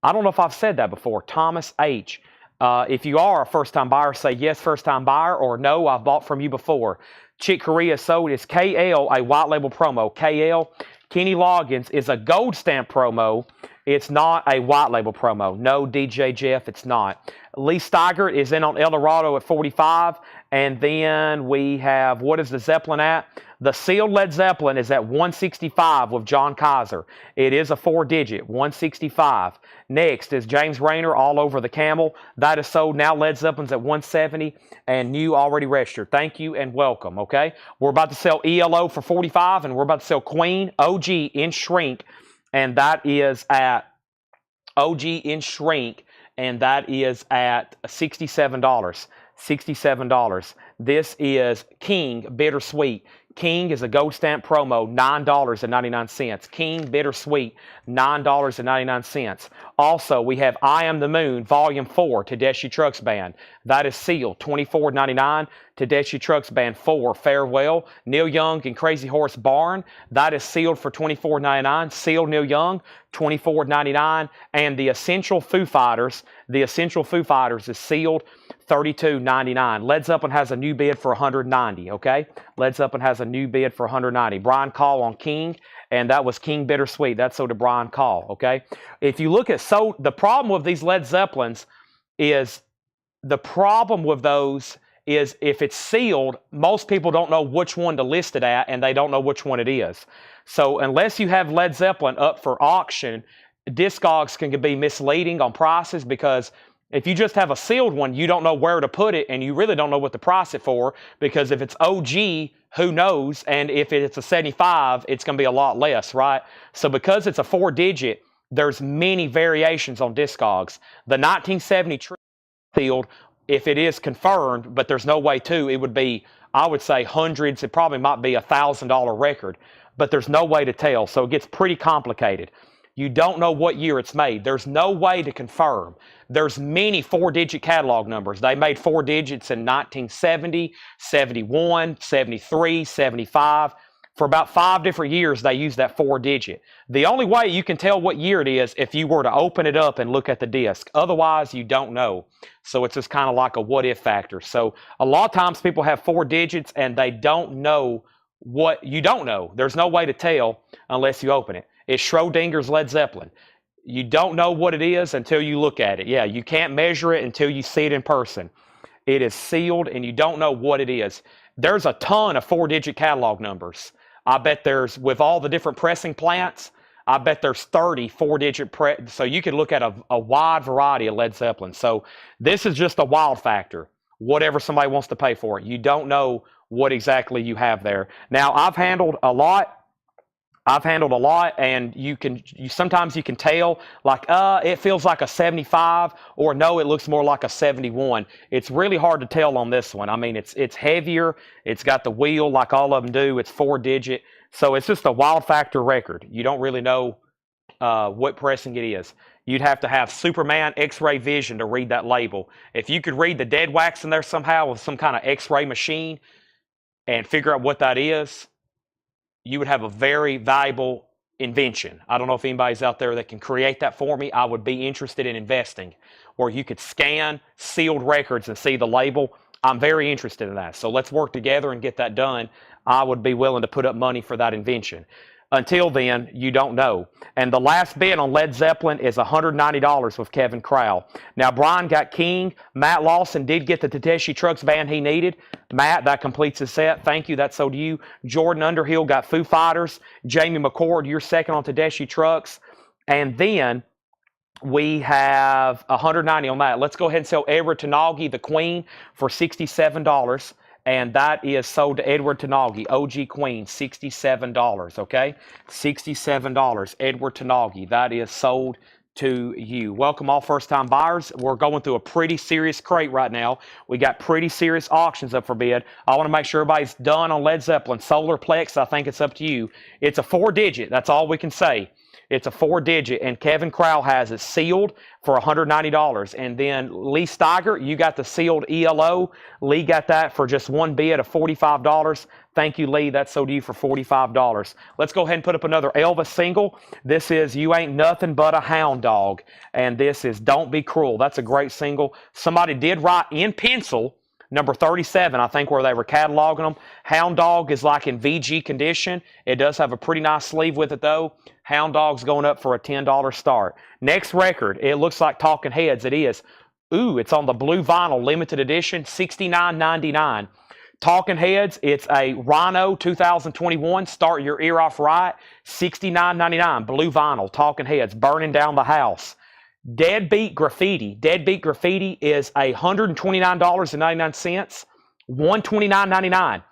I don't know if I've said that before. Thomas H. If you are a first-time buyer, say yes, first-time buyer, or no, I've bought from you before. Chick Corea sold is KL, a white label promo. KL, Kenny Loggins, is a gold stamp promo. It's not a white label promo. No, DJ Jeff, it's not. Lee Steigert is in on El Dorado at 45. And then we have, what is the Zeppelin at? The sealed Led Zeppelin is at 165 with John Kaiser. It is a 4-digit, 165. Next is James Rayner, All Over the Camel. That is sold now. Led Zeppelin's at 170 and new already registered. Thank you and welcome, okay? We're about to sell ELO for 45 and we're about to sell Queen OG in shrink. And that is at OG in shrink, and that is at $67. $67. This is King Bittersweet. King is a gold stamp promo, $9.99. King Bittersweet, $9.99. Also, we have I Am the Moon, Volume 4, Tedeschi Trucks Band. That is sealed, $24.99. Tedeschi Trucks Band 4, Farewell. Neil Young and Crazy Horse Barn, that is sealed for $24.99. Sealed Neil Young, $24.99. And the Essential Foo Fighters is sealed, $32.99. Led Zeppelin has a new bid for $190, okay? Led Zeppelin has a new bid for $190. Brian Call on King, and that was King Bittersweet. That's sold to Brian Call, okay? If you look at, so the problem with these Led Zeppelins is, the problem with those is if it's sealed, most people don't know which one to list it at, and they don't know which one it is. So unless you have Led Zeppelin up for auction, Discogs can be misleading on prices, because if you just have a sealed one, you don't know where to put it, and you really don't know what to price it for, because if it's OG, who knows? And if it's a 75, it's going to be a lot less, right? So because it's a 4-digit, there's many variations on Discogs. The 1970 sealed, if it is confirmed, but there's no way to, it would be, I would say, hundreds. It probably might be $1,000 record, but there's no way to tell. So it gets pretty complicated. You don't know what year it's made. There's no way to confirm. There's many 4-digit catalog numbers. They made 4 digits in 1970, 71, 73, 75. For about 5 different years, they used that 4-digit. The only way you can tell what year it is if you were to open it up and look at the disc. Otherwise, you don't know. So it's just kind of like a what-if factor. So a lot of times people have 4 digits and they don't know what you don't know. There's no way to tell unless you open it. It's Schrodinger's Led Zeppelin. You don't know what it is until you look at it. Yeah, you can't measure it until you see it in person. It is sealed and you don't know what it is. There's a ton of 4-digit catalog numbers. I bet there's, with all the different pressing plants, I bet there's 30 4-digit so you can look at a wide variety of Led Zeppelin. So this is just a wild factor. Whatever somebody wants to pay for it. You don't know what exactly you have there. Now, I've handled a lot, and sometimes you can tell, like, it feels like a 75, or no, it looks more like a 71. It's really hard to tell on this one. I mean, it's heavier. It's got the wheel like all of them do. It's 4-digit. So it's just a wild factor record. You don't really know what pressing it is. You'd have to have Superman X-ray vision to read that label. If you could read the dead wax in there somehow with some kind of X-ray machine and figure out what that is, you would have a very valuable invention. I don't know if anybody's out there that can create that for me. I would be interested in investing, where you could scan sealed records and see the label. I'm very interested in that. So let's work together and get that done. I would be willing to put up money for that invention. Until then, you don't know. And the last bid on Led Zeppelin is $190 with Kevin Crowell. Now, Brian got King. Matt Lawson did get the Tedeschi Trucks band he needed. Matt, that completes his set. Thank you. That's sold to you. Jordan Underhill got Foo Fighters. Jamie McCord, you're second on Tedeschi Trucks. And then we have $190 on that. Let's go ahead and sell Edward Tanagi, the Queen, for $67. And that is sold to Edward Tanagi, OG Queen, $67, okay? $67, Edward Tanagi. That is sold to you. Welcome all first-time buyers. We're going through a pretty serious crate right now. We got pretty serious auctions up for bid. I want to make sure everybody's done on Led Zeppelin. Solarplex, I think it's up to you. It's a 4-digit. That's all we can say. It's a 4-digit, and Kevin Crowell has it sealed for $190. And then Lee Steiger, you got the sealed ELO. Lee got that for just one bid of $45. Thank you, Lee. That's sold to you for $45. Let's go ahead and put up another Elvis single. This is You Ain't Nothing But a Hound Dog, and this is Don't Be Cruel. That's a great single. Somebody did write in pencil, number 37, I think, where they were cataloging them. Hound Dog is like in VG condition. It does have a pretty nice sleeve with it, though. Hound Dog's going up for a $10 start. Next record, it looks like Talking Heads. It is. Ooh, it's on the blue vinyl, limited edition, $69.99. Talking Heads, it's a Rhino 2021, Start Your Ear Off Right, $69.99, blue vinyl, Talking Heads, Burning Down the House. Deadbeat Graffiti. Deadbeat Graffiti is $129.99, $129.99.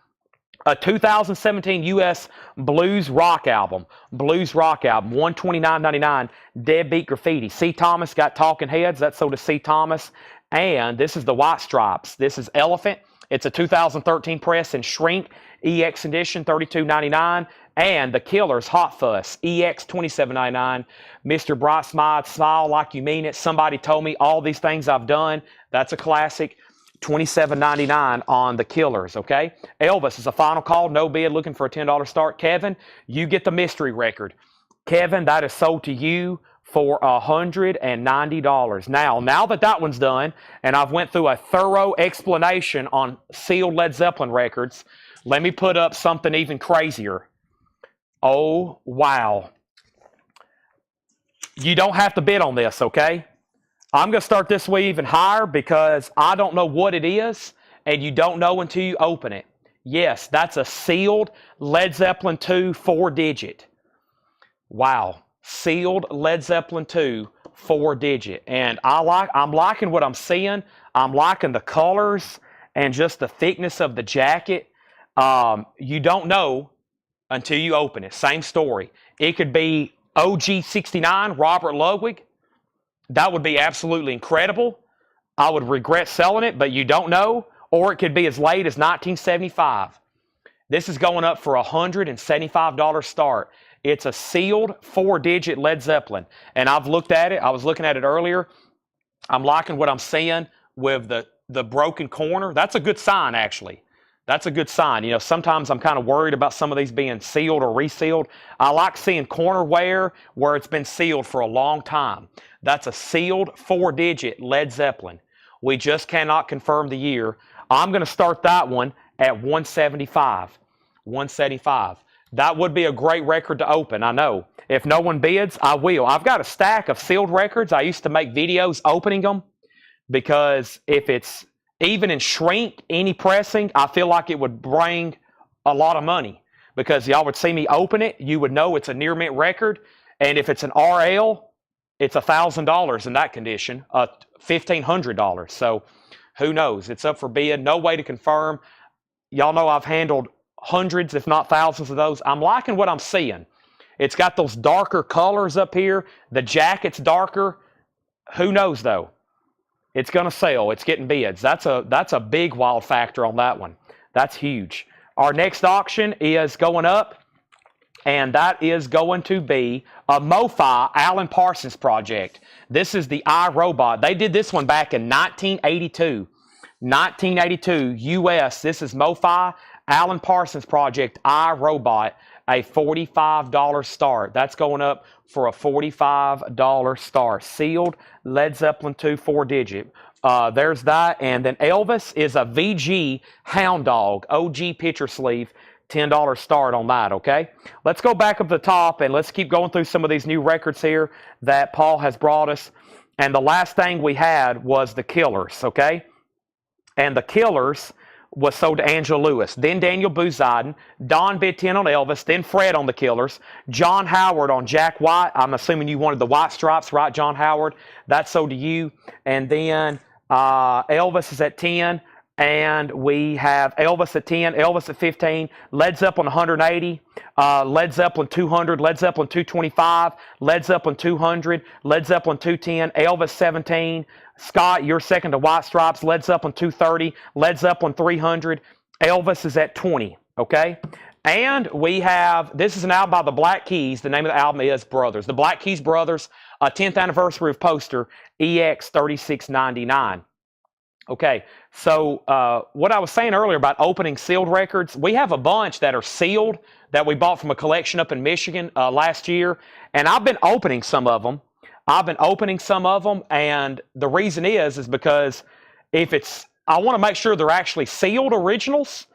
A 2017 U.S. blues rock album, $129.99. Deadbeat Graffiti. C. Thomas got Talking Heads. That's sold to C. Thomas. And this is the White Stripes. This is Elephant. It's a 2013 press and shrink EX edition, $32.99. And the Killers Hot Fuss EX, $27.99. Mr. Bright Smile Like You Mean It. Somebody told me all these things I've done. That's a classic. $27.99 on the Killers, okay? Elvis is a final call, no bid, looking for a $10 start. Kevin, you get the mystery record. Kevin, that is sold to you for $190. Now that one's done, and I've went through a thorough explanation on sealed Led Zeppelin records, let me put up something even crazier. Oh, wow. You don't have to bid on this, okay? I'm going to start this way even higher because I don't know what it is, and you don't know until you open it. Yes, that's a sealed Led Zeppelin 2 4-digit. Wow. Sealed Led Zeppelin 2 4-digit. And I'm liking what I'm seeing. I'm liking the colors and just the thickness of the jacket. You don't know until you open it. Same story. It could be OG 69, Robert Ludwig. That would be absolutely incredible. I would regret selling it, but you don't know. Or it could be as late as 1975. This is going up for a $175 start. It's a sealed 4-digit Led Zeppelin. And I've looked at it. I was looking at it earlier. I'm liking what I'm seeing with the broken corner. That's a good sign, actually. That's a good sign. You know, sometimes I'm kind of worried about some of these being sealed or resealed. I like seeing corner wear where it's been sealed for a long time. That's a sealed 4-digit Led Zeppelin. We just cannot confirm the year. I'm going to start that one at $175. $175. That would be a great record to open, I know. If no one bids, I will. I've got a stack of sealed records. I used to make videos opening them because if it's even in shrink, any pressing, I feel like it would bring a lot of money because y'all would see me open it. You would know it's a near mint record. And if it's an RL, it's $1,000 in that condition, $1,500. So who knows? It's up for bid. No way to confirm. Y'all know I've handled hundreds, if not thousands of those. I'm liking what I'm seeing. It's got those darker colors up here. The jacket's darker. Who knows, though? It's going to sell. It's getting bids. That's a big wild factor on that one. That's huge. Our next auction is going up, and that is going to be a MoFi Alan Parsons project. This is the iRobot. They did this one back in 1982. 1982, U.S. This is MoFi Alan Parsons project, iRobot, a $45 start. That's going up for a $45 start. Sealed Led Zeppelin 2 4-digit. There's that. And then Elvis is a VG Hound Dog, OG picture sleeve, $10 start on that, okay? Let's go back up the top and let's keep going through some of these new records here that Paul has brought us. And the last thing we had was the Killers, okay? And the Killers was sold to Angela Lewis, then Daniel Bouzadin, Don bid 10 on Elvis, then Fred on the Killers, John Howard on Jack White. I'm assuming you wanted the White Stripes, right, John Howard? That's sold to you. And then Elvis is at 10, and we have Elvis at 10, Elvis at 15, Led Zeppelin 180, Led Zeppelin 200, Led Zeppelin 225, Led Zeppelin 200, Led Zeppelin 210, Elvis 17, Scott, you're second to White Stripes, Led Zeppelin 230, Led Zeppelin 300, Elvis is at 20, okay? And we have, this is an album by the Black Keys. The name of the album is Brothers. The Black Keys Brothers, a 10th anniversary of poster, EX 3699. Okay, so what I was saying earlier about opening sealed records, we have a bunch that are sealed that we bought from a collection up in Michigan last year, and I've been opening some of them. And the reason is because I want to make sure they're actually sealed originals,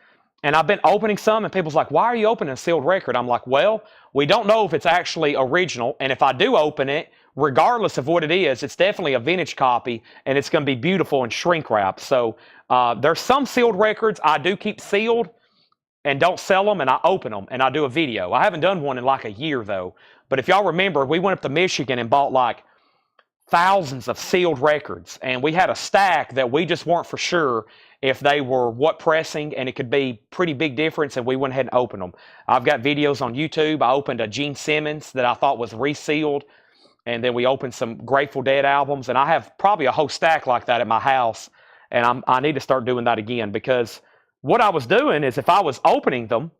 and I've been opening some, and people's like, why are you opening a sealed record? I'm like, well, we don't know if it's actually original, and if I do open it, regardless of what it is, it's definitely a vintage copy, and it's going to be beautiful and shrink wrapped. So there's some sealed records I do keep sealed and don't sell them, and I open them, and I do a video. I haven't done one in like a year, though. But if y'all remember, we went up to Michigan and bought like thousands of sealed records, and we had a stack that we just weren't for sure if they were what pressing, and it could be pretty big difference, and we went ahead and opened them. I've got videos on YouTube. I opened a Gene Simmons that I thought was resealed, and then we opened some Grateful Dead albums, and I have probably a whole stack like that at my house, and I need to start doing that again, because what I was doing is if I was opening them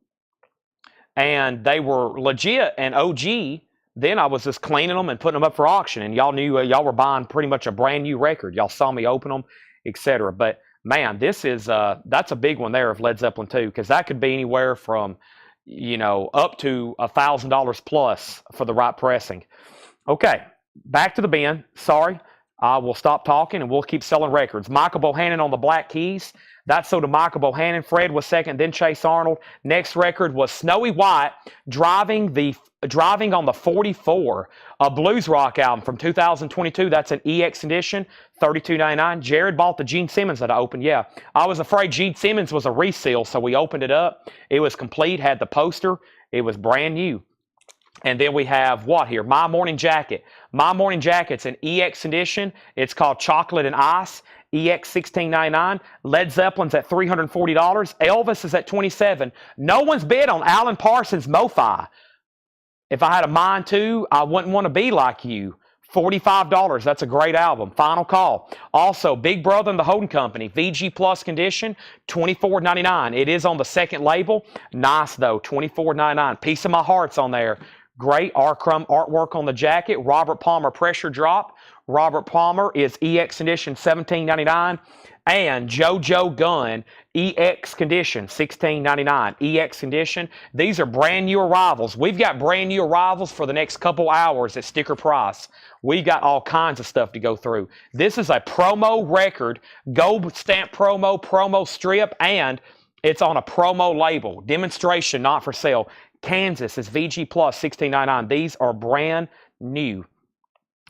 and they were legit and OG, then I was just cleaning them and putting them up for auction, and y'all knew y'all were buying pretty much a brand new record. Y'all saw me open them, etc. But man, this is that's a big one there of Led Zeppelin 2, because that could be anywhere from up to $1,000 plus for the right pressing. Okay, back to the bin. Sorry, I will stop talking and we'll keep selling records. Michael Bohannon on the Black Keys. That sold to Michael Bohannon. Fred was second, then Chase Arnold. Next record was Snowy White driving on the 44, a blues rock album from 2022. That's an EX edition, $32.99. Jared bought the Gene Simmons that I opened. Yeah, I was afraid Gene Simmons was a reseal, so we opened it up. It was complete, had the poster. It was brand new. And then we have what here? My Morning Jacket. My Morning Jacket's an EX edition. It's called Chocolate and Ice. EX $16.99. Led Zeppelin's at $340. Elvis is at $27. No one's bid on Alan Parsons' Mo-Fi. If I had a mind to, I wouldn't want to be like you. $45. That's a great album. Final call. Also, Big Brother and the Holding Company, VG Plus condition, $24.99. It is on the second label. Nice though, $24.99. Piece of My Heart's on there. Great R-Crumb artwork on the jacket. Robert Palmer Pressure Drop. Robert Palmer is EX edition, $17.99. And JoJo Gunn, EX condition, $16.99. EX condition. These are brand new arrivals. We've got brand new arrivals for the next couple hours at sticker price. We got all kinds of stuff to go through. This is a promo record, gold stamp promo strip, and it's on a promo label. Demonstration, not for sale. Kansas is VG Plus, $16.99. These are brand new.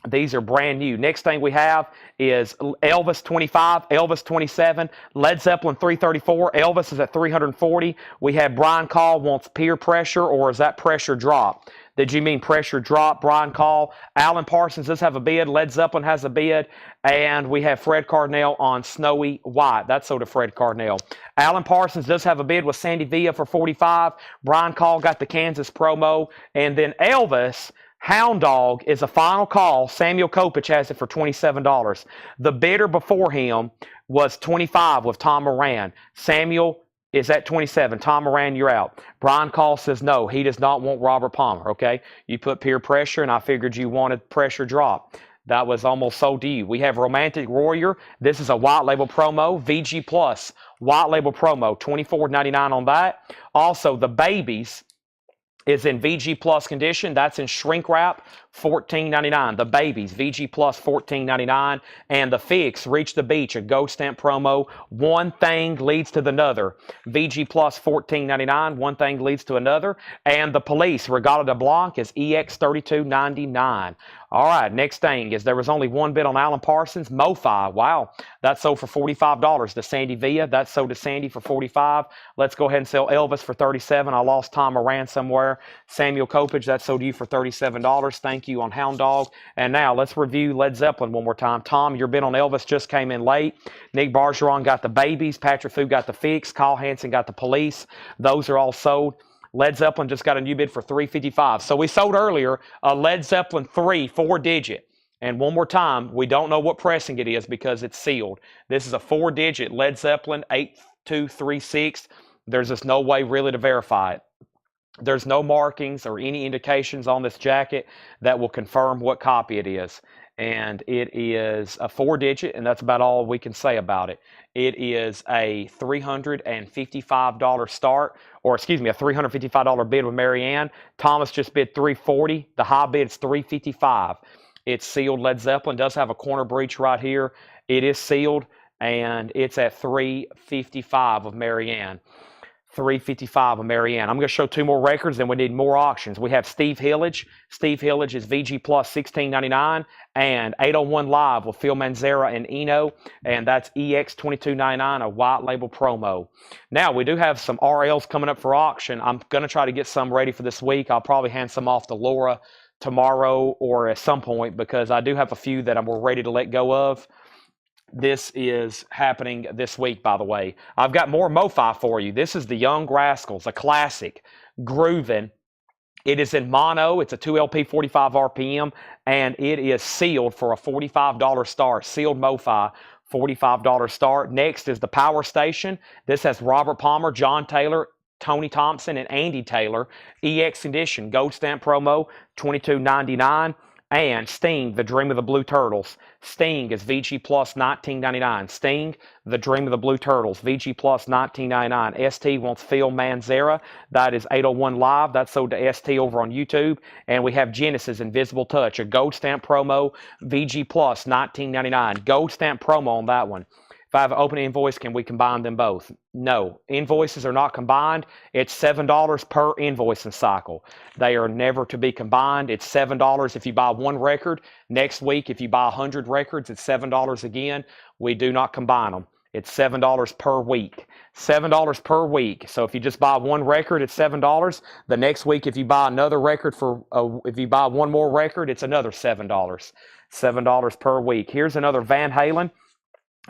These are brand new. Next thing we have is Elvis 25, Elvis 27, Led Zeppelin 334. Elvis is at 340. We have Brian Call wants Peer Pressure, or is that Pressure Drop? Did you mean Pressure Drop, Brian Call? Alan Parsons does have a bid. Led Zeppelin has a bid. And we have Fred Cardinale on Snowy White. That's sold to Fred Cardinale. Alan Parsons does have a bid with Sandy Villa for $45. Brian Call got the Kansas promo. And then Elvis, Hound Dog, is a final call. Samuel Kopich has it for $27. The bidder before him was $25 with Tom Moran. Samuel is at $27. Tom Moran, you're out. Brian Call says no, he does not want Robert Palmer, okay? You put Peer Pressure, and I figured you wanted Pressure Drop. That was almost sold to you. We have Romantic Warrior. This is a white label promo. VG Plus, white label promo, $24.99 on that. Also, The Babies is in VG Plus condition. That's in shrink wrap, $14.99. The Babies, VG Plus, $14.99. And The Fix, Reach the Beach, a gold stamp promo. One Thing Leads to Another. VG Plus, $14.99. One Thing Leads to Another. And The Police, Regatta de Blanc, is EX $32.99. All right, next thing is there was only one bid on Alan Parsons. Mo-Fi, wow, that sold for $45 to Sandy Villa. That sold to Sandy for $45. Let's go ahead and sell Elvis for $37. I lost Tom Moran somewhere. Samuel Kopich, that sold to you for $37. Thank you on Hound Dog. And now let's review Led Zeppelin one more time. Tom, your bid on Elvis just came in late. Nick Bargeron got The Babies. Patrick Fu got The Fix. Kyle Hansen got The Police. Those are all sold. Led Zeppelin just got a new bid for $355. So we sold earlier a Led Zeppelin 3 4-digit. And one more time, we don't know what pressing it is because it's sealed. This is a 4-digit Led Zeppelin 8236. There's just no way really to verify it. There's no markings or any indications on this jacket that will confirm what copy it is. And it is a 4-digit, and that's about all we can say about it. It is a $355 start, or excuse me, a $355 bid with Marianne. Thomas just bid $340. The high bid is $355. It's sealed. Led Zeppelin does have a corner breach right here. It is sealed, and it's at $355 of Marianne. $355 of Marianne. I'm going to show two more records, then we need more auctions. We have Steve Hillage. Steve Hillage is VG Plus $16.99, and 801 Live with Phil Manzera and Eno, and that's EX $22.99, a white label promo. Now, we do have some RLs coming up for auction. I'm going to try to get some ready for this week. I'll probably hand some off to Laura tomorrow or at some point because I do have a few that we're ready to let go of. This is happening this week, by the way. I've got more Mo-Fi for you. This is the Young Rascals, a classic, grooving It is in mono. It's a 2LP 45 RPM, and it is sealed for a $45 start. Sealed MoFi, $45 start. Next is the Power Station. This has Robert Palmer, John Taylor, Tony Thompson, and Andy Taylor. EX Edition, Gold Stamp promo, $22.99. And Sting, the Dream of the Blue Turtles. Sting is VG Plus $19.99. Sting, the Dream of the Blue Turtles. VG Plus $19.99. ST wants Phil Manzera. That is 801 Live. That's sold to ST over on YouTube. And we have Genesis Invisible Touch, a Gold Stamp promo. VG Plus $19.99. Gold Stamp promo on that one. If I have an open invoice, can we combine them both? No. Invoices are not combined. It's $7 per invoicing cycle. They are never to be combined. It's $7 if you buy one record. Next week, if you buy 100 records, it's $7 again. We do not combine them. It's $7 per week. $7 per week. So if you just buy one record, it's $7. The next week, if you buy another record if you buy one more record, it's another $7. $7 per week. Here's another Van Halen.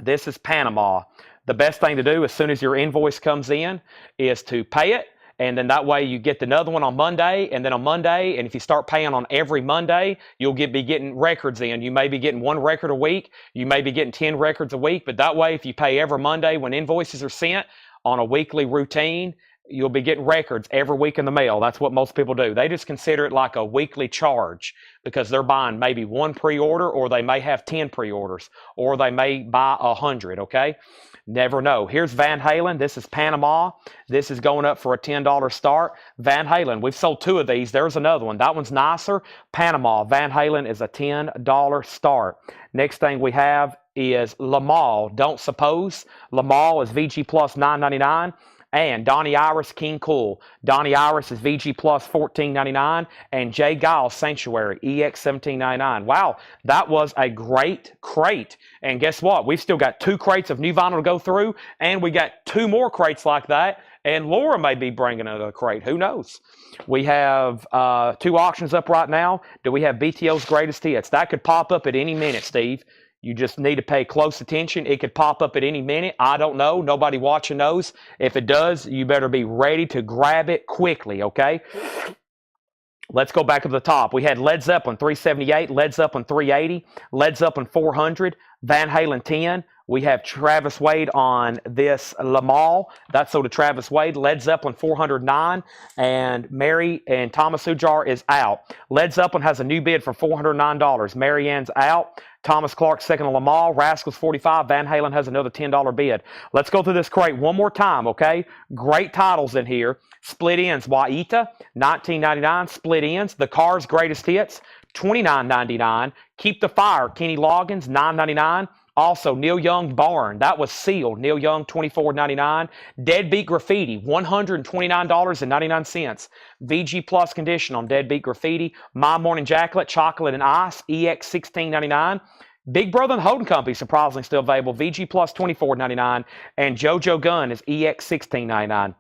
This is Panama. The best thing to do as soon as your invoice comes in is to pay it, and then that way you get another one on Monday, and then on Monday, and if you start paying on every Monday, you'll be getting records in. You may be getting one record a week. You may be getting 10 records a week, but that way if you pay every Monday when invoices are sent on a weekly routine, you'll be getting records every week in the mail. That's what most people do. They just consider it like a weekly charge because they're buying maybe one pre-order, or they may have 10 pre-orders, or they may buy 100, okay? Never know. Here's Van Halen. This is Panama. This is going up for a $10 start. Van Halen, we've sold 2 of these. There's another one. That one's nicer. Panama. Van Halen is a $10 start. Next thing we have is Lamal. Don't Suppose. Lamal is VG Plus $9.99. And Donnie Iris, King Cool. Donnie Iris is VG Plus $14.99. And Jay Giles, Sanctuary, EX $17.99. Wow, that was a great crate. And guess what? We've still got 2 crates of new vinyl to go through, and we got 2 more crates like that. And Laura may be bringing another crate. Who knows? We have 2 auctions up right now. Do we have BTO's greatest hits? That could pop up at any minute, Steve. You just need to pay close attention. It could pop up at any minute. I don't know. Nobody watching knows. If it does, you better be ready to grab it quickly, okay? Let's go back to the top. We had Led Zeppelin 378, Led Zeppelin 380, Led Zeppelin 400, Van Halen 10. We have Travis Wade on this Lamal. That's sold to Travis Wade. Led Zeppelin 409. And Mary and Thomas Ujar is out. Led Zeppelin has a new bid for $409. Mary Ann's out. Thomas Clark second on Lamal. Rascals 45. Van Halen has another $10 bid. Let's go through this crate one more time, okay? Great titles in here. Split Ends, Waita, $19.99. Split Ends, The Cars' Greatest Hits, $29.99. Keep the Fire, Kenny Loggins, $9.99. Also, Neil Young Barn, that was sealed. Neil Young, $24.99. Deadbeat Graffiti, $129.99. VG Plus condition on Deadbeat Graffiti. My Morning Jacket, Chocolate and Ice, EX $16.99. Big Brother and Holding Company, surprisingly still available. VG Plus $24.99. And JoJo Gun is EX $16.99.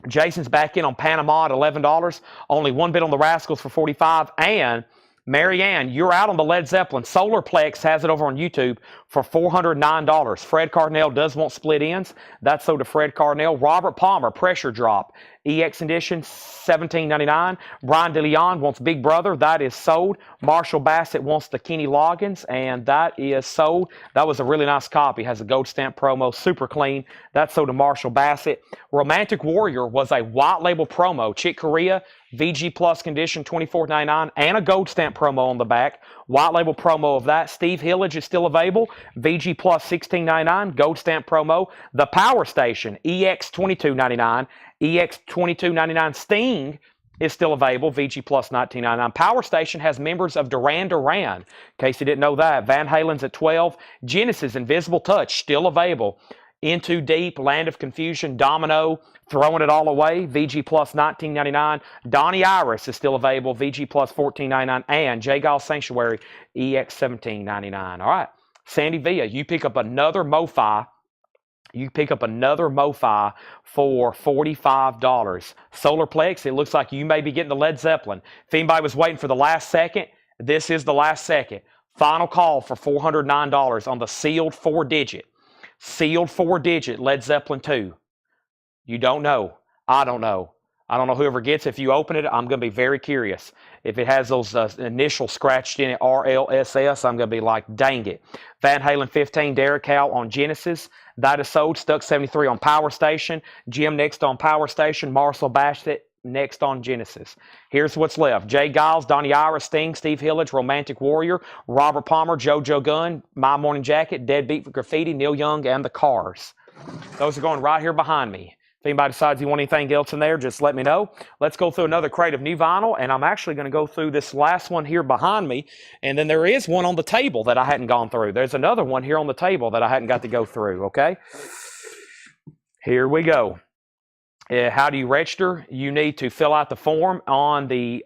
Jason's back in on Panama at $11. Only 1 bid on the Rascals for $45. And Mary Ann, you're out on the Led Zeppelin. Solarplex has it over on YouTube for $409. Fred Cardinal does want Split Ends. That's sold to Fred Cardinal. Robert Palmer, Pressure Drop. EX Edition, $17.99. Brian DeLeon wants Big Brother. That is sold. Marshall Bassett wants the Kenny Loggins, and that is sold. That was a really nice copy. Has a gold stamp promo. Super clean. That's sold to Marshall Bassett. Romantic Warrior was a white label promo. Chick Corea, VG Plus condition, $24.99, and a gold stamp promo on the back. White label promo of that. Steve Hillage is still available. VG Plus $16.99, gold stamp promo. The Power Station, EX $22.99. EX $22.99. Sting is still available. VG Plus $19.99. Power Station has members of Duran Duran. In case you didn't know that. Van Halen's at $12. Genesis Invisible Touch still available. Into Deep, Land of Confusion, Domino, Throwing It All Away, VG Plus $19.99. Donnie Iris is still available, VG Plus $14.99. And J. Giles Sanctuary, EX $17.99. All right, Sandy Villa, you pick up another MoFi. You pick up another MoFi for $45. Solarplex, it looks like you may be getting the Led Zeppelin. If anybody was waiting for the last second, this is the last second. Final call for $409 on the sealed 4-digit. Sealed 4-digit Led Zeppelin 2. You don't know. I don't know. I don't know whoever gets it. If you open it, I'm going to be very curious. If it has those initials scratched in it, RLSS, I'm going to be like, dang it. Van Halen 15, Derek Howe on Genesis. That is sold. Stuck 73 on Power Station. Jim next on Power Station. Marcel Bassett next on Genesis. Here's what's left. Jay Giles, Donnie Ira, Sting, Steve Hillage, Romantic Warrior, Robert Palmer, JoJo Gunn, My Morning Jacket, Deadbeat for Graffiti, Neil Young, and The Cars. Those are going right here behind me. If anybody decides you want anything else in there, just let me know. Let's go through another crate of new vinyl, and I'm actually going to go through this last one here behind me, and then there is one on the table that I hadn't gone through. There's another one here on the table that I hadn't got to go through, okay? Here we go. How do you register? You need to fill out the form on the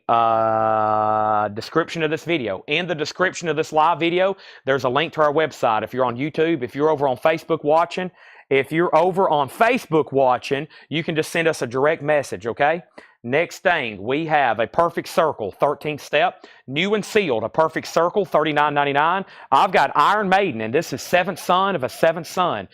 description of this video. In the description of this live video, there's a link to our website. If you're on YouTube, if you're over on Facebook watching, you can just send us a direct message, okay? Next thing, we have a Perfect Circle, 13th step, new and sealed, a Perfect Circle, $39.99. I've got Iron Maiden, and this is Seventh Son of a Seventh Son.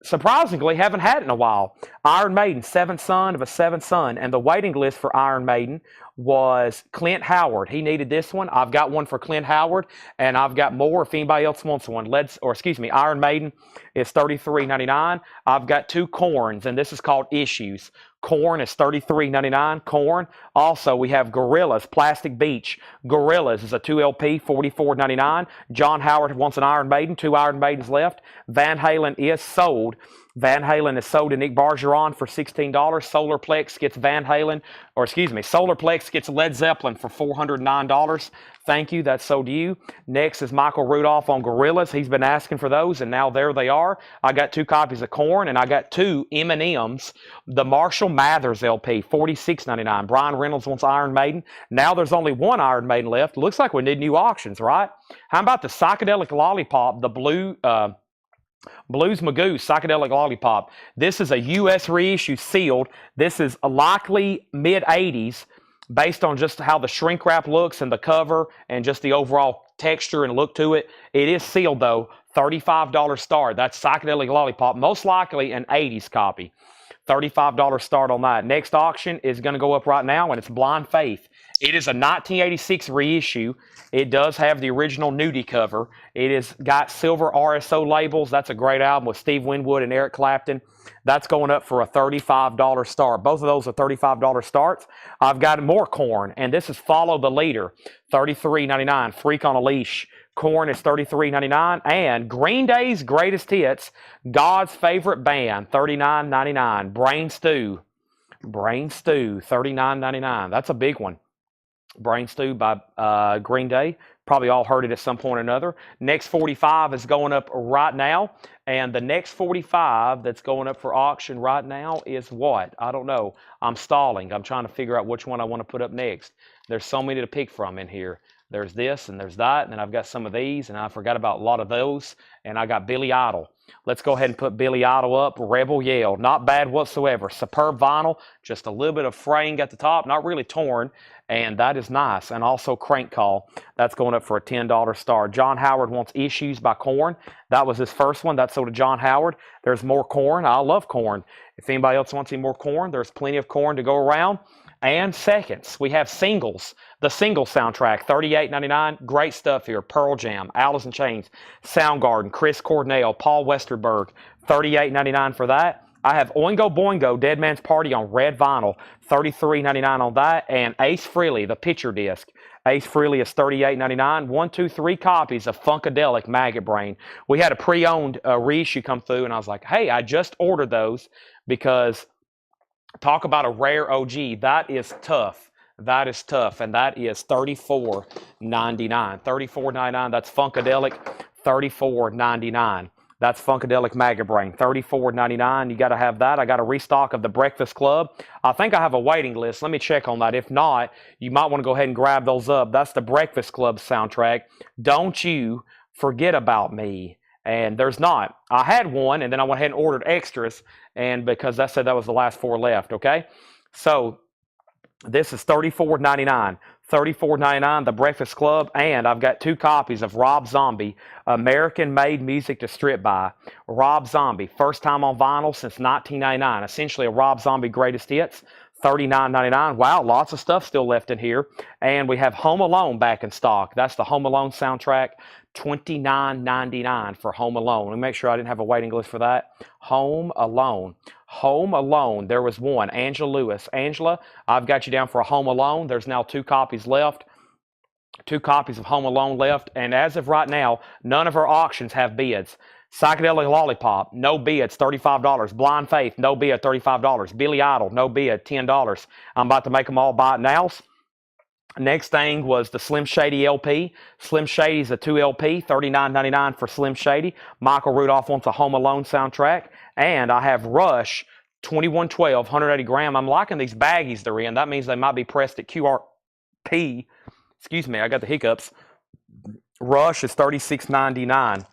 Surprisingly, haven't had it in a while. Iron Maiden, Seventh Son of a Seventh Son, and the waiting list for Iron Maiden was Clint Howard. He needed this one. I've got one for Clint Howard, and I've got more if anybody else wants one. Iron Maiden is $33.99. I've got two Korns, and this is called Issues. Korn is $33.99. Korn. Also, we have Gorillaz, Plastic Beach. Gorillaz is a 2LP, $44.99. John Howard wants an Iron Maiden. 2 Iron Maidens left. Van Halen is sold. Van Halen is sold to Nick Bergeron for $16. Solarplex gets Solarplex gets Led Zeppelin for $409. Thank you. That's sold to you. Next is Michael Rudolph on Gorillaz. He's been asking for those, and now there they are. I got 2 copies of Korn, and I got 2 M&M's. The Marshall Mathers LP, $46.99. Brian Reynolds wants Iron Maiden. Now there's only 1 Iron Maiden left. Looks like we need new auctions, right? How about the Psychedelic Lollipop, the Blues Magoo Psychedelic Lollipop? This is a U.S. reissue sealed. This is likely mid-'80s based on just how the shrink wrap looks and the cover and just the overall texture and look to it. It is sealed, though. $35 start. That's Psychedelic Lollipop. Most likely an 80s copy. $35 start on that. Next auction is going to go up right now, and it's Blind Faith. It is a 1986 reissue. It does have the original nudie cover. It has got silver RSO labels. That's a great album with Steve Winwood and Eric Clapton. That's going up for a $35 start. Both of those are $35 starts. I've got more Korn, and this is Follow the Leader, $33.99. Freak on a Leash. Korn is $33.99. And Green Day's Greatest Hits, God's Favorite Band, $39.99. Brain Stew, $39.99. That's a big one. Brain Stew by Green Day. Probably all heard it at some point or another. Next 45 is going up right now. And the next 45 that's going up for auction right now is what? I don't know. I'm stalling. I'm trying to figure out which one I want to put up next. There's so many to pick from in here. There's this and there's that, and then I've got some of these, and I forgot about a lot of those, and I got Billy Idol. Let's go ahead and put Billy Idol up. Rebel Yell, not bad whatsoever. Superb vinyl, just a little bit of fraying at the top, not really torn, and that is nice. And also Crank Call, that's going up for a $10 star. John Howard wants Issues by Korn. That was his first one. That's sold to John Howard. There's more Korn. I love Korn. If anybody else wants any more Korn, there's plenty of Korn to go around. And seconds, we have singles. The single soundtrack, $38.99. Great stuff here. Pearl Jam, Alice in Chains, Soundgarden, Chris Cornell, Paul Westerberg, $38.99 for that. I have Oingo Boingo, Dead Man's Party on red vinyl, $33.99 on that. And Ace Frehley, the picture disc. Ace Frehley is $38.99. 1, 2, 3 copies of Funkadelic Maggot Brain. We had a pre-owned reissue come through, and I was like, hey, I just ordered those because talk about a rare OG. That is tough. That is tough. And that is $34.99. $34.99. That's Funkadelic. $34.99. That's Funkadelic Maggot Brain. $34.99. You got to have that. I got a restock of the Breakfast Club. I think I have a waiting list. Let me check on that. If not, you might want to go ahead and grab those up. That's the Breakfast Club soundtrack. Don't You Forget About Me. And there's not. I had one, and then I went ahead and ordered extras, and because I said that was the last 4 left, okay? So this is $34.99. $34.99, The Breakfast Club, and I've got 2 copies of Rob Zombie, American-Made Music to Strip By. Rob Zombie, first time on vinyl since 1999. Essentially a Rob Zombie Greatest Hits. $39.99. Wow, lots of stuff still left in here. And we have Home Alone back in stock. That's the Home Alone soundtrack, $29.99 for Home Alone. Let me make sure I didn't have a waiting list for that. Home Alone. Home Alone. There was one. Angela Lewis. Angela, I've got you down for a Home Alone. There's now 2 copies left. 2 copies of Home Alone left. And as of right now, none of our auctions have bids. Psychedelic Lollipop, no bids, $35. Blind Faith, no bid, $35. Billy Idol, no bid, $10. I'm about to make them all buy it nows. Next thing was the Slim Shady LP. Slim Shady's a 2 LP, $39.99 for Slim Shady. Michael Rudolph wants a Home Alone soundtrack. And I have Rush, 2112, 180 gram. I'm liking these baggies they're in. That means they might be pressed at QRP. Excuse me, I got the hiccups. Rush is $36.99.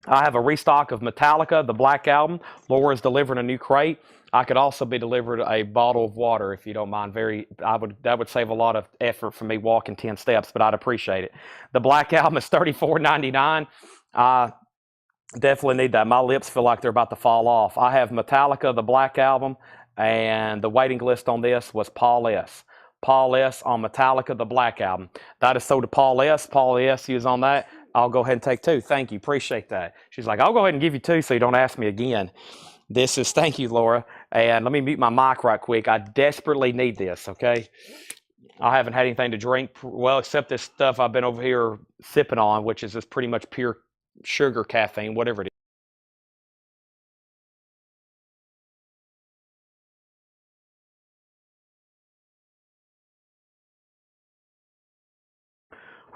I have a restock of Metallica, the Black Album. Laura's delivering a new crate. I could also be delivered a bottle of water if you don't mind. That would save a lot of effort for me walking 10 steps, but I'd appreciate it. The Black Album is $34.99. Definitely need that. My lips feel like they're about to fall off. I have Metallica, the Black Album, and the waiting list on this was Paul S. Paul S. on Metallica, the Black Album. That is sold to Paul S. Paul S. He was on that. I'll go ahead and take 2. Thank you. Appreciate that. She's like, I'll go ahead and give you 2 so you don't ask me again. Thank you, Laura. And let me mute my mic right quick. I desperately need this, okay? I haven't had anything to drink, well, except this stuff I've been over here sipping on, which is just pretty much pure sugar, caffeine, whatever it is.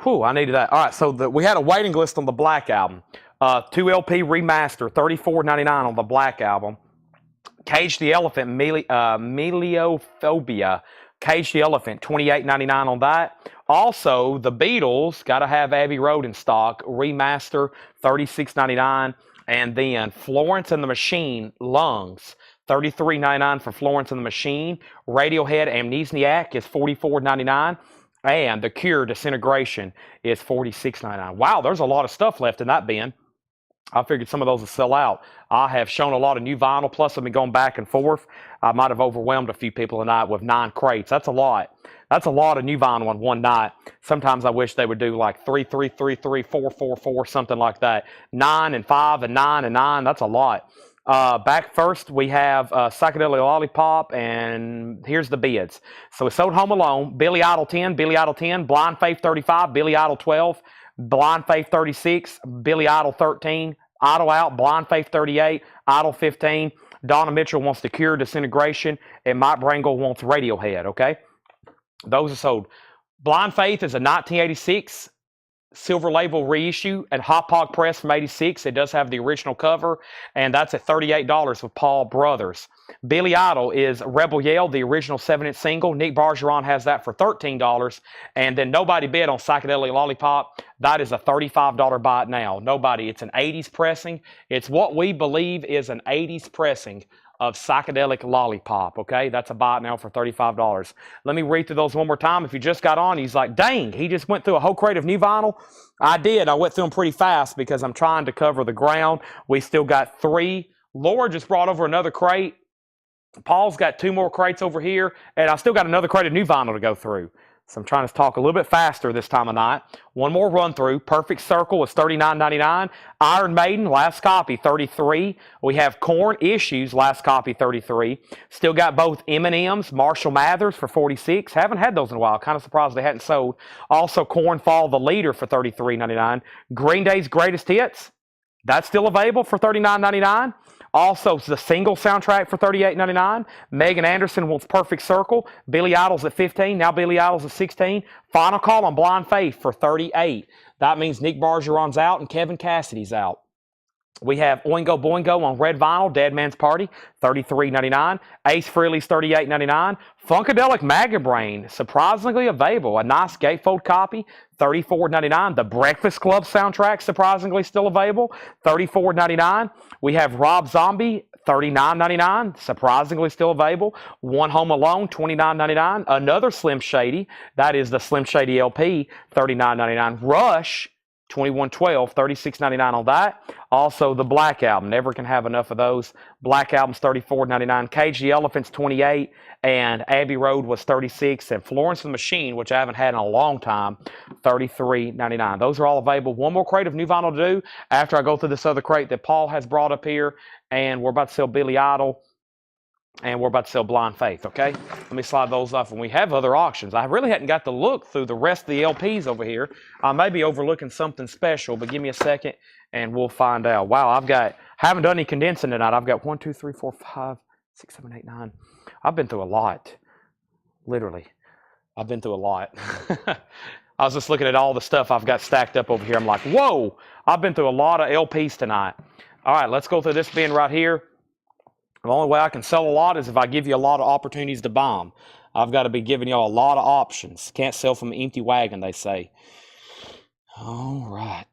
Whew, I needed that. All right, so we had a waiting list on the Black Album. 2 LP remaster, $34.99 on the Black Album. Cage the Elephant, Meliophobia. Cage the Elephant, $28.99 on that. Also, the Beatles, got to have Abbey Road in stock, remaster, $36.99. And then Florence and the Machine, Lungs, $33.99 for Florence and the Machine. Radiohead, Amnesiac is $44.99. And The Cure, Disintegration, is $46.99. Wow, there's a lot of stuff left in that bin. I figured some of those will sell out. I have shown a lot of new vinyl, plus I've been going back and forth. I might have overwhelmed a few people tonight with 9 crates. That's a lot. That's a lot of new vinyl on one night. Sometimes I wish they would do like 3, 3, 3, 3, 4, 4, 4, something like that. 9 and 5 and 9 and 9. That's a lot. Back first, we have Psychedelic Lollipop, and here's the bids. So we sold Home Alone, Billy Idol 10, Billy Idol 10, Blind Faith 35, Billy Idol 12, Blind Faith 36, Billy Idol 13, Idol out, Blind Faith 38, Idol 15. Donna Mitchell wants The Cure, Disintegration, and Mike Brangle wants Radiohead, okay? Those are sold. Blind Faith is a 1986 silver label reissue at Hot Pog Press from 86. It does have the original cover, and that's at $38 with Paul Brothers. Billy Idol is Rebel Yell, the original 7-inch single. Nick Bargeron has that for $13, and then nobody bid on Psychedelic Lollipop. That is a $35 buy it now. Nobody. It's an 80s pressing. It's what we believe is an 80s pressing of Psychedelic Lollipop, okay? That's a buy it now for $35. Let me read through those one more time. If you just got on, he's like, dang, he just went through a whole crate of new vinyl. I did. I went through them pretty fast because I'm trying to cover the ground. We still got 3. Laura just brought over another crate. Paul's got 2 more crates over here, and I still got another crate of new vinyl to go through. So I'm trying to talk a little bit faster this time of night. One more run through. Perfect Circle is $39.99. Iron Maiden, last copy, $33. We have Korn Issues, last copy, $33. Still got both M&M's, Marshall Mathers for $46. Haven't had those in a while. Kind of surprised they hadn't sold. Also, Korn Fall the Leader for $33.99. Green Day's Greatest Hits, that's still available for $39.99. Also, the single soundtrack for $38.99. Megan Anderson wants Perfect Circle. Billy Idol's at $15. Now Billy Idol's at $16. Final Call on Blind Faith for $38. That means Nick Bargeron's out and Kevin Cassidy's out. We have Oingo Boingo on red vinyl, Dead Man's Party, $33.99. Ace Frehley's $38.99. Funkadelic Magabrain, surprisingly available. A nice gatefold copy, $34.99. The Breakfast Club soundtrack, surprisingly still available, $34.99. We have Rob Zombie, $39.99, surprisingly still available. One Home Alone, $29.99. Another Slim Shady, that is the Slim Shady LP, $39.99. Rush, 2112, $36.99 on that. Also, the Black Album, never can have enough of those. Black Album's $34.99. Cage the Elephant's $28, and Abbey Road was $36, and Florence and the Machine, which I haven't had in a long time, $33.99. Those are all available. One more crate of new vinyl to do after I go through this other crate that Paul has brought up here, and we're about to sell Billy Idol. And we're about to sell Blind Faith, okay? Let me slide those off. And we have other auctions. I really hadn't got to look through the rest of the LPs over here. I may be overlooking something special, but give me a second and we'll find out. Wow, haven't done any condensing tonight. I've got 1, 2, 3, 4, 5, 6, 7, 8, 9. I've been through a lot. Literally. I've been through a lot. I was just looking at all the stuff I've got stacked up over here. I'm like, whoa, I've been through a lot of LPs tonight. All right, let's go through this bin right here. The only way I can sell a lot is if I give you a lot of opportunities to buy them. I've got to be giving you a lot of options. Can't sell from an empty wagon, they say. All right.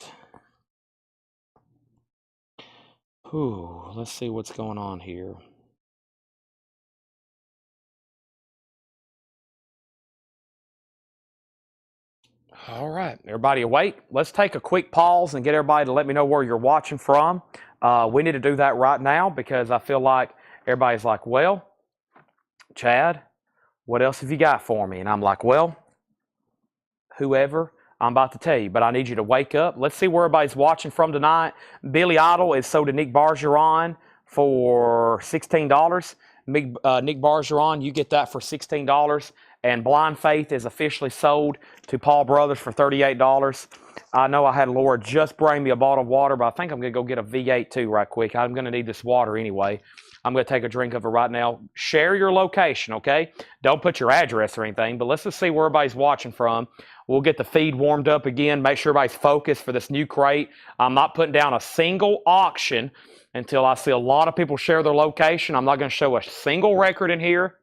Let's see what's going on here. All right, everybody awake? Let's take a quick pause and get everybody to let me know where you're watching from. We need to do that right now because I feel like everybody's like, well, Chad, what else have you got for me? And I'm like, well, whoever, I'm about to tell you, but I need you to wake up. Let's see where everybody's watching from tonight. Billy Idol is sold to Nick Bargeron for $16. Nick Bargeron, you get that for $16. And Blind Faith is officially sold to Paul Brothers for $38. I know I had Laura just bring me a bottle of water, but I think I'm going to go get a V8 too right quick. I'm going to need this water anyway. I'm going to take a drink of it right now. Share your location, okay? Don't put your address or anything, but let's just see where everybody's watching from. We'll get the feed warmed up again. Make sure everybody's focused for this new crate. I'm not putting down a single auction until I see a lot of people share their location. I'm not going to show a single record in here.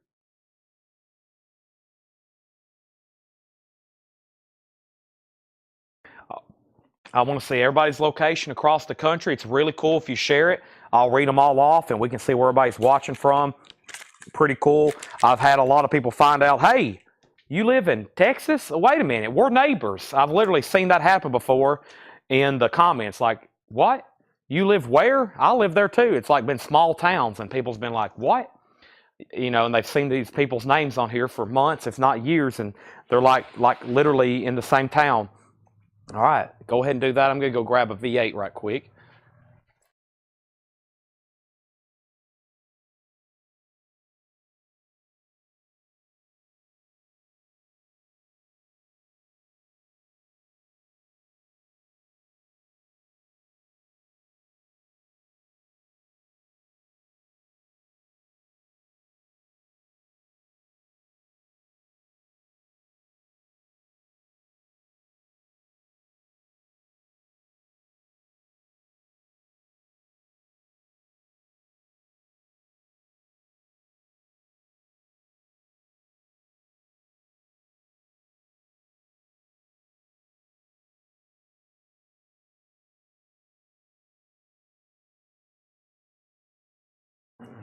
I want to see everybody's location across the country. It's really cool if you share it. I'll read them all off and we can see where everybody's watching from. Pretty cool. I've had a lot of people find out, hey, you live in Texas? Wait a minute, we're neighbors. I've literally seen that happen before in the comments. Like, what? You live where? I live there too. It's like been small towns and people's been like, what? You know, and they've seen these people's names on here for months, if not years, and they're like literally in the same town. All right, go ahead and do that. I'm going to go grab a V8 right quick.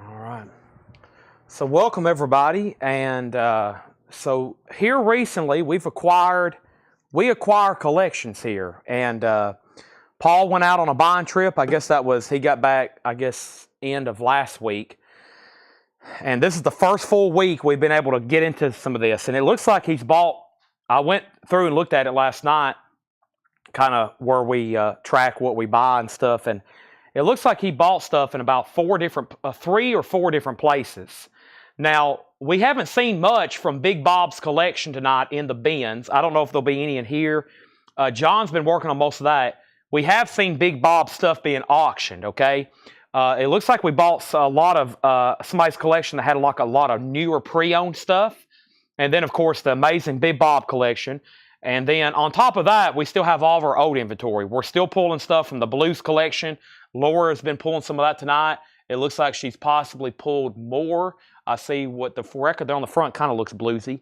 All right. So welcome everybody, and so here recently we acquire collections here, and Paul went out on a buying trip. I guess he got back, I guess, end of last week, and this is the first full week we've been able to get into some of this, and it looks like he's bought. I went through and looked at it last night, kind of where we track what we buy and stuff, and it looks like he bought stuff in about 3 or 4 different places. Now, we haven't seen much from Big Bob's collection tonight in the bins. I don't know if there'll be any in here. John's been working on most of that. We have seen Big Bob's stuff being auctioned, okay? It looks like we bought a lot of somebody's collection that had a lot of newer pre-owned stuff. And then, of course, the amazing Big Bob collection. And then on top of that, we still have all of our old inventory. We're still pulling stuff from the blues collection. Laura has been pulling some of that tonight. It looks like she's possibly pulled more. I see what the record there on the front kind of looks bluesy.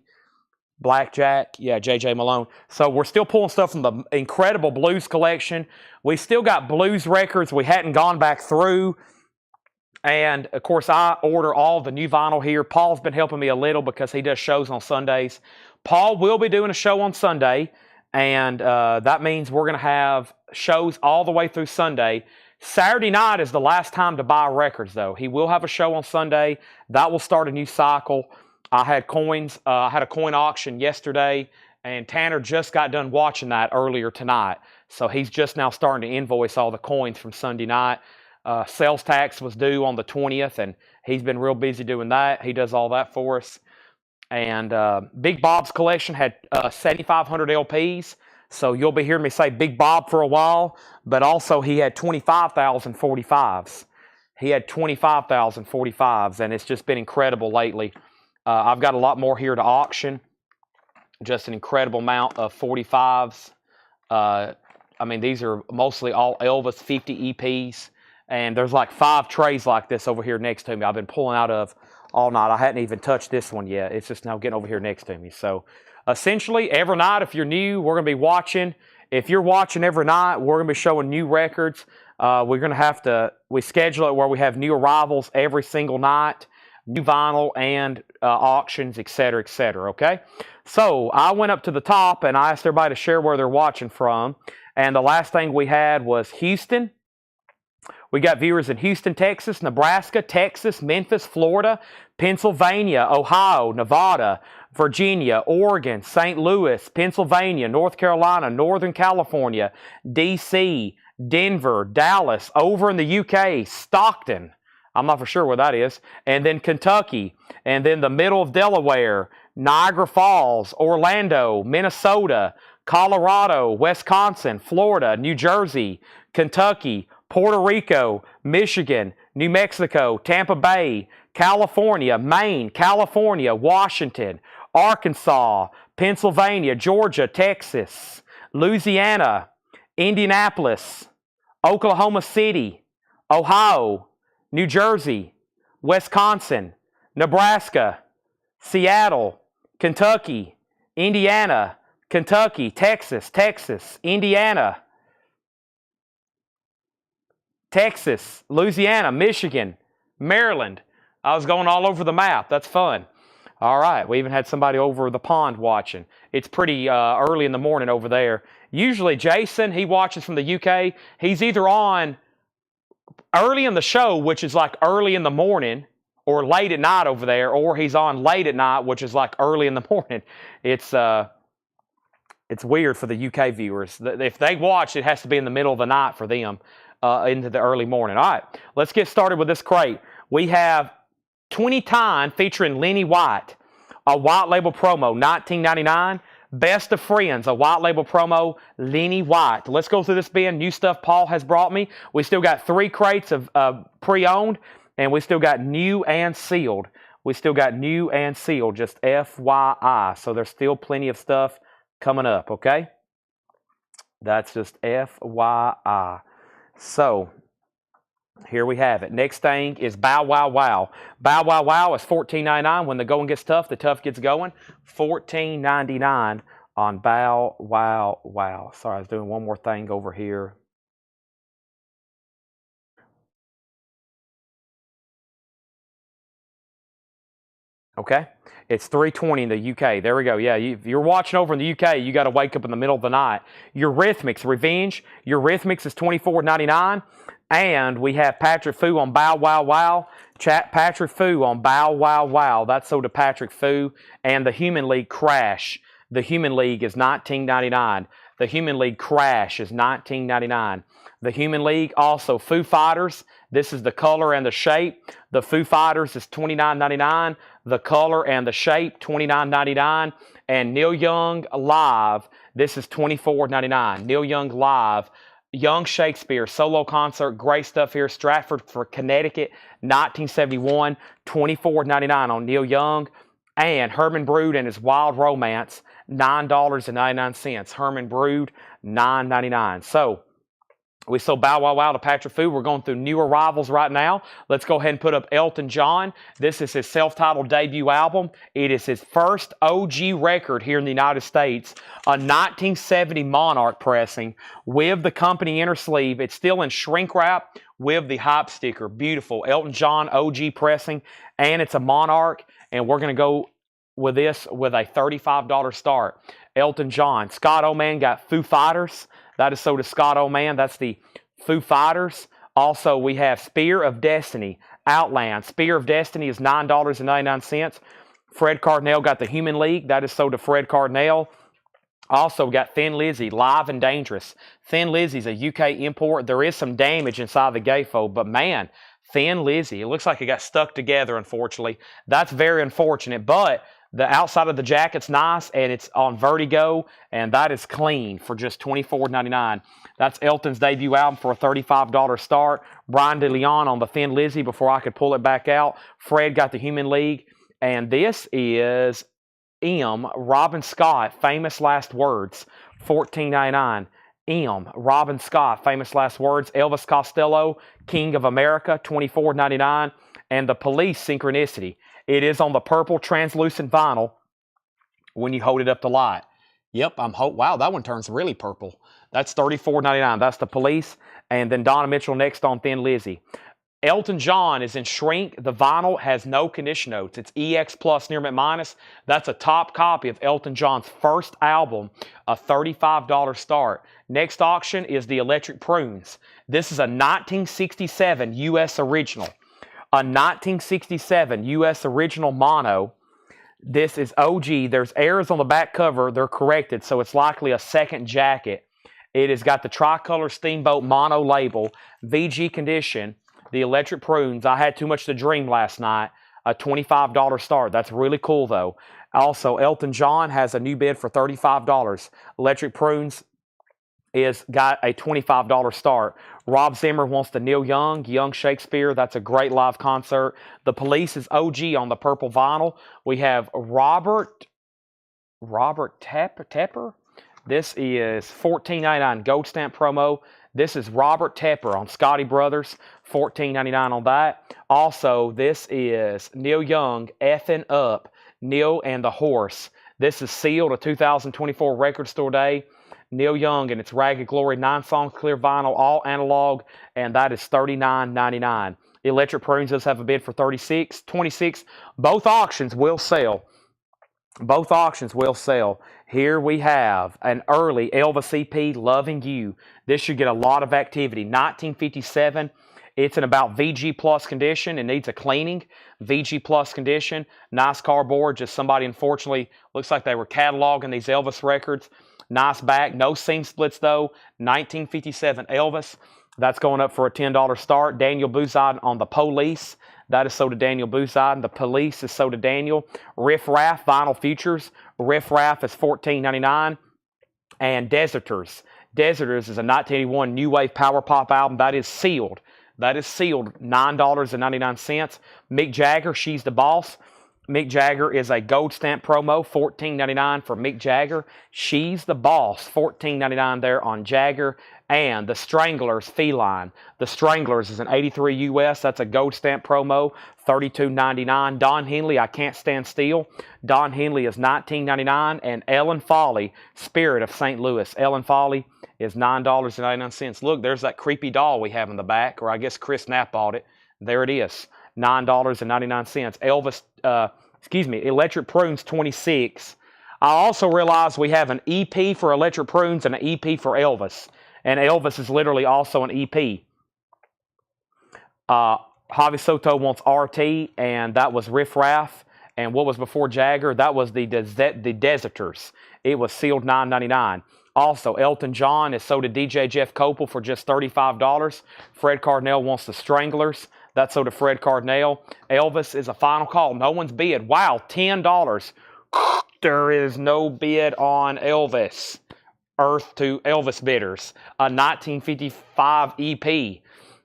Blackjack, yeah, J.J. Malone. So we're still pulling stuff from the incredible blues collection. We still got blues records we hadn't gone back through. And, of course, I order all the new vinyl here. Paul's been helping me a little because he does shows on Sundays. Paul will be doing a show on Sunday, And that means we're going to have shows all the way through Sunday. Saturday night is the last time to buy records, though. He will have a show on Sunday. That will start a new cycle. I had coins. I had a coin auction yesterday, and Tanner just got done watching that earlier tonight. So he's just now starting to invoice all the coins from Sunday night. Sales tax was due on the 20th, and he's been real busy doing that. He does all that for us. And Big Bob's collection had 7,500 LPs. So you'll be hearing me say Big Bob for a while, but also he had 25,000 45s. He had 25,000 45s, and it's just been incredible lately. I've got a lot more here to auction. Just an incredible amount of 45s. I mean, these are mostly all Elvis 50 EPs. And there's like 5 trays like this over here next to me I've been pulling out of all night. I hadn't even touched this one yet. It's just now getting over here next to me. So essentially, every night, if you're new, we're going to be watching. If you're watching every night, we're going to be showing new records. We're going to have to, we schedule it where we have new arrivals every single night, new vinyl and auctions, etc., etc., okay? So I went up to the top and I asked everybody to share where they're watching from. And the last thing we had was Houston. We got viewers in Houston, Texas, Nebraska, Texas, Memphis, Florida, Pennsylvania, Ohio, Nevada, Virginia, Oregon, St. Louis, Pennsylvania, North Carolina, Northern California, D.C., Denver, Dallas, over in the U.K., Stockton. I'm not for sure where that is. And then Kentucky, and then the middle of Delaware, Niagara Falls, Orlando, Minnesota, Colorado, Wisconsin, Florida, New Jersey, Kentucky, Puerto Rico, Michigan, New Mexico, Tampa Bay, California, Maine, California, Washington, Arkansas, Pennsylvania, Georgia, Texas, Louisiana, Indianapolis, Oklahoma City, Ohio, New Jersey, Wisconsin, Nebraska, Seattle, Kentucky, Indiana, Kentucky, Texas, Indiana, Texas, Louisiana, Michigan, Maryland. I was going all over the map. That's fun. All right. We even had somebody over the pond watching. It's pretty early in the morning over there. Usually Jason, he watches from the UK. He's either on early in the show, which is like early in the morning, or late at night over there, or he's on late at night, which is like early in the morning. It's weird for the UK viewers. If they watch, it has to be in the middle of the night for them. Into the early morning. All right, let's get started with this crate. We have 20 Time featuring Lenny White, a white label promo, $19.99. Best of Friends, a white label promo, Lenny White. Let's go through this bin. New stuff Paul has brought me. We still got 3 crates of pre-owned, and we still got new and sealed. We still got new and sealed, just FYI. So there's still plenty of stuff coming up, okay? That's just FYI. So, here we have it. Next thing is Bow Wow Wow. Bow Wow Wow is $14.99. When the going gets tough, the tough gets going. $14.99 on Bow Wow Wow. Sorry, I was doing one more thing over here. Okay, it's $3.20 in the UK. There we go. Yeah, if you're watching over in the UK, you got to wake up in the middle of the night. Eurythmics Revenge. Eurythmics is $24.99, and we have Patrick Fu on Bow Wow Wow. Patrick Fu on Bow Wow Wow. That's sold to Patrick Fu, and the Human League Crash. The Human League is $19.99. The Human League Crash is $19.99. The Human League, also Foo Fighters. This is the color and the shape. The Foo Fighters is $29.99. The color and the shape, $29.99. And Neil Young Live, this is $24.99. Neil Young Live, Young Shakespeare solo concert, great stuff here. Stratford for Connecticut, 1971, $24.99 on Neil Young. And Herman Brood and his Wild Romance, $9.99. Herman Brood, $9.99. So, we sold Bow Wow Wow to Patrick Fu. We're going through new arrivals right now. Let's go ahead and put up Elton John. This is his self-titled debut album. It is his first OG record here in the United States. A 1970 Monarch pressing with the company inner sleeve. It's still in shrink wrap with the hype sticker. Beautiful. Elton John OG pressing. And it's a Monarch. And we're going to go with this with a $35 start. Elton John. Scott Oman got Foo Fighters. That is sold to Scott Oman. That's the Foo Fighters. Also, we have Spear of Destiny, Outland. Spear of Destiny is $9.99. Fred Cardinal got the Human League. That is sold to Fred Cardinal. Also got Thin Lizzy, Live and Dangerous. Thin Lizzy's a UK import. There is some damage inside the gatefold, but man, Thin Lizzy, it looks like it got stuck together, unfortunately. That's very unfortunate, but the outside of the jacket's nice, and it's on Vertigo, and that is clean for just $24.99. That's Elton's debut album for a $35 start. Brian DeLeon on the Thin Lizzy before I could pull it back out. Fred got the Human League, and this is Robin Scott, Famous Last Words, $14.99. Robin Scott, Famous Last Words. Elvis Costello, King of America, $24.99. And The Police, Synchronicity. It is on the purple translucent vinyl when you hold it up to light. Yep, wow, that one turns really purple. That's $34.99. That's The Police. And then Donna Mitchell next on Thin Lizzy. Elton John is in Shrink. The vinyl has no condition notes. It's EX Plus Near Mint Minus. That's a top copy of Elton John's first album, a $35 start. Next auction is the Electric Prunes. This is a 1967 U.S. original. A 1967 U.S. original mono. This is OG. There's errors on the back cover. They're corrected, so it's likely a second jacket. It has got the Tricolor Steamboat mono label, VG condition. The Electric Prunes, I Had Too Much to Dream last night, a $25 start. That's really cool, though. Also, Elton John has a new bid for $35. Electric Prunes is got a $25 start. Rob Zimmer wants the Neil Young, Young Shakespeare. That's a great live concert. The Police is OG on the purple vinyl. We have Robert Tepper. This is $14.99 gold stamp promo. This is Robert Tepper on Scotty Brothers, $14.99 on that. Also, this is Neil Young, Effin' Up, Neil and the Horse. This is sealed, a 2024 Record Store Day. Neil Young and its Ragged Glory, 9 songs, clear vinyl, all analog, and that is $39.99. Electric Prunes does have a bid for $26. Both auctions will sell. Both auctions will sell. Here we have an early Elvis EP, Loving You. This should get a lot of activity. 1957. It's in about VG Plus condition. It needs a cleaning. VG Plus condition. Nice cardboard. Just somebody, unfortunately, looks like they were cataloging these Elvis records. Nice back. No seam splits, though. 1957 Elvis. That's going up for a $10 start. Daniel Bouzide on The Police. That is sold to Daniel Bouzide. The Police is sold to Daniel. Riff Raff Vinyl Futures. Riff Raff is $14.99. And Deserters. Deserters is a 1981 new wave power pop album. That is sealed. That is sealed. $9.99. Mick Jagger, She's the Boss. Mick Jagger is a gold stamp promo. $14.99 for Mick Jagger. She's the Boss. $14.99 there on Jagger. And the Stranglers, Feline. The Stranglers is an 83 US. That's a gold stamp promo, $32.99. Don Henley, I Can't Stand Still. Don Henley is $19.99. And Ellen Foley, Spirit of St. Louis. Ellen Foley is $9.99. Look, there's that creepy doll we have in the back, or I guess Chris Knapp bought it. There it is, $9.99. Elvis, Electric Prunes, $26. I also realized we have an EP for Electric Prunes and an EP for Elvis. And Elvis is literally also an EP. Javi Soto wants RT, and that was Riff Raff. And what was before Jagger? That was the Deserters. It was sealed $9.99. Also, Elton John is sold to DJ Jeff Copel for just $35. Fred Cardinal wants the Stranglers. That's sold to Fred Cardinal. Elvis is a final call. No one's bid. Wow, $10. There is no bid on Elvis. Earth to Elvis bidders. A 1955 EP.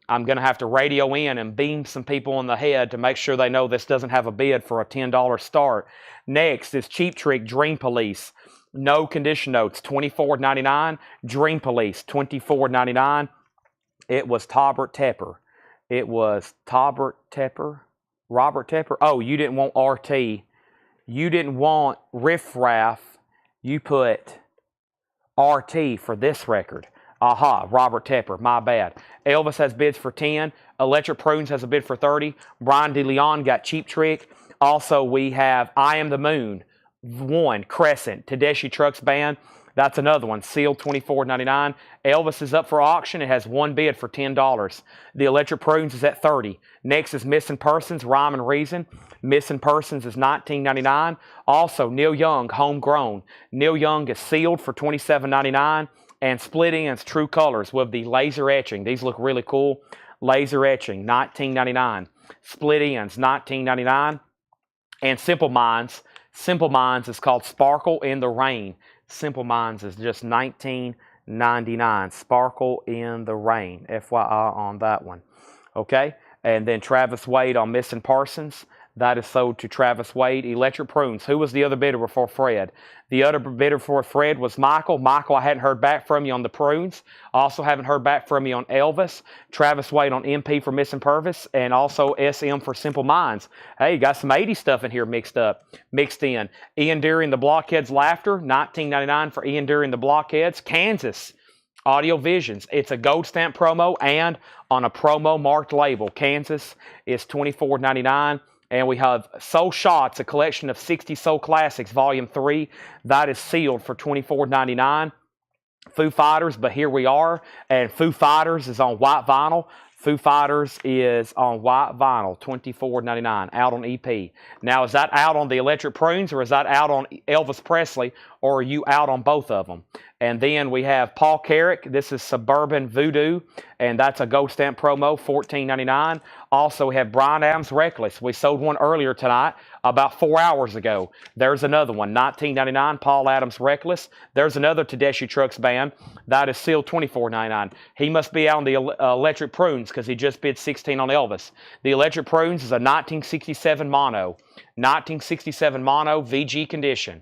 I'm going to have to radio in and beam some people in the head to make sure they know this doesn't have a bid for a $10 start. Next is Cheap Trick Dream Police. No condition notes, $24.99. Dream Police, $24.99. It was Robert Tepper. Robert Tepper. Oh, you didn't want RT. You didn't want Riff Raff. You put RT for this record. Robert Tepper, my bad. Elvis has bids for 10. Electric Prunes has a bid for 30. Brian DeLeon got Cheap Trick. Also, we have I Am the Moon. one Crescent Tedeschi Trucks band. That's another one, sealed $24.99. Elvis is up for auction. It has one bid for $10. The Electric Prunes is at $30. Next is Missing Persons, Rhyme and Reason. Missing Persons is $19.99. Also, Neil Young, Homegrown. Neil Young is sealed for $27.99. And Split Ends, True Colors with the laser etching. These look really cool. Laser etching, $19.99. Split Ends, $19.99. And Simple Minds is called Sparkle in the Rain. Simple Minds is just $19.99. Sparkle in the Rain. FYI on that one. Okay? And then Travis Wade on Missing Parsons. That is sold to Travis Wade. Electric Prunes. Who was the other bidder before Fred? The other bidder before Fred was Michael. Michael, I hadn't heard back from you on the Prunes. Also haven't heard back from you on Elvis. Travis Wade on MP for Missing Purpose. And also SM for Simple Minds. Hey, you got some 80s stuff in here mixed in. Ian Dury and the Blockheads Laughter. $19.99 for Ian Dury and the Blockheads. Kansas. Audio Visions. It's a gold stamp promo and on a promo marked label. Kansas is $24.99. And we have Soul Shots, a collection of 60 Soul Classics, Volume 3. That is sealed for $24.99. Foo Fighters, But Here We Are. And Foo Fighters is on white vinyl. Foo Fighters is on white vinyl, $24.99, out on EP. Now, is that out on the Electric Prunes, or is that out on Elvis Presley, or are you out on both of them? And then we have Paul Carrick. This is Suburban Voodoo, and that's a gold stamp promo, $14.99. Also, we have Bryan Adams Reckless. We sold one earlier tonight, about 4 hours ago. There's another one, $19.99, Paul Adams Reckless. There's another Tedeschi Trucks band. That is sealed $24.99. He must be out on the Electric Prunes because he just bid $16 on Elvis. The Electric Prunes is a 1967 mono. 1967 mono, VG condition.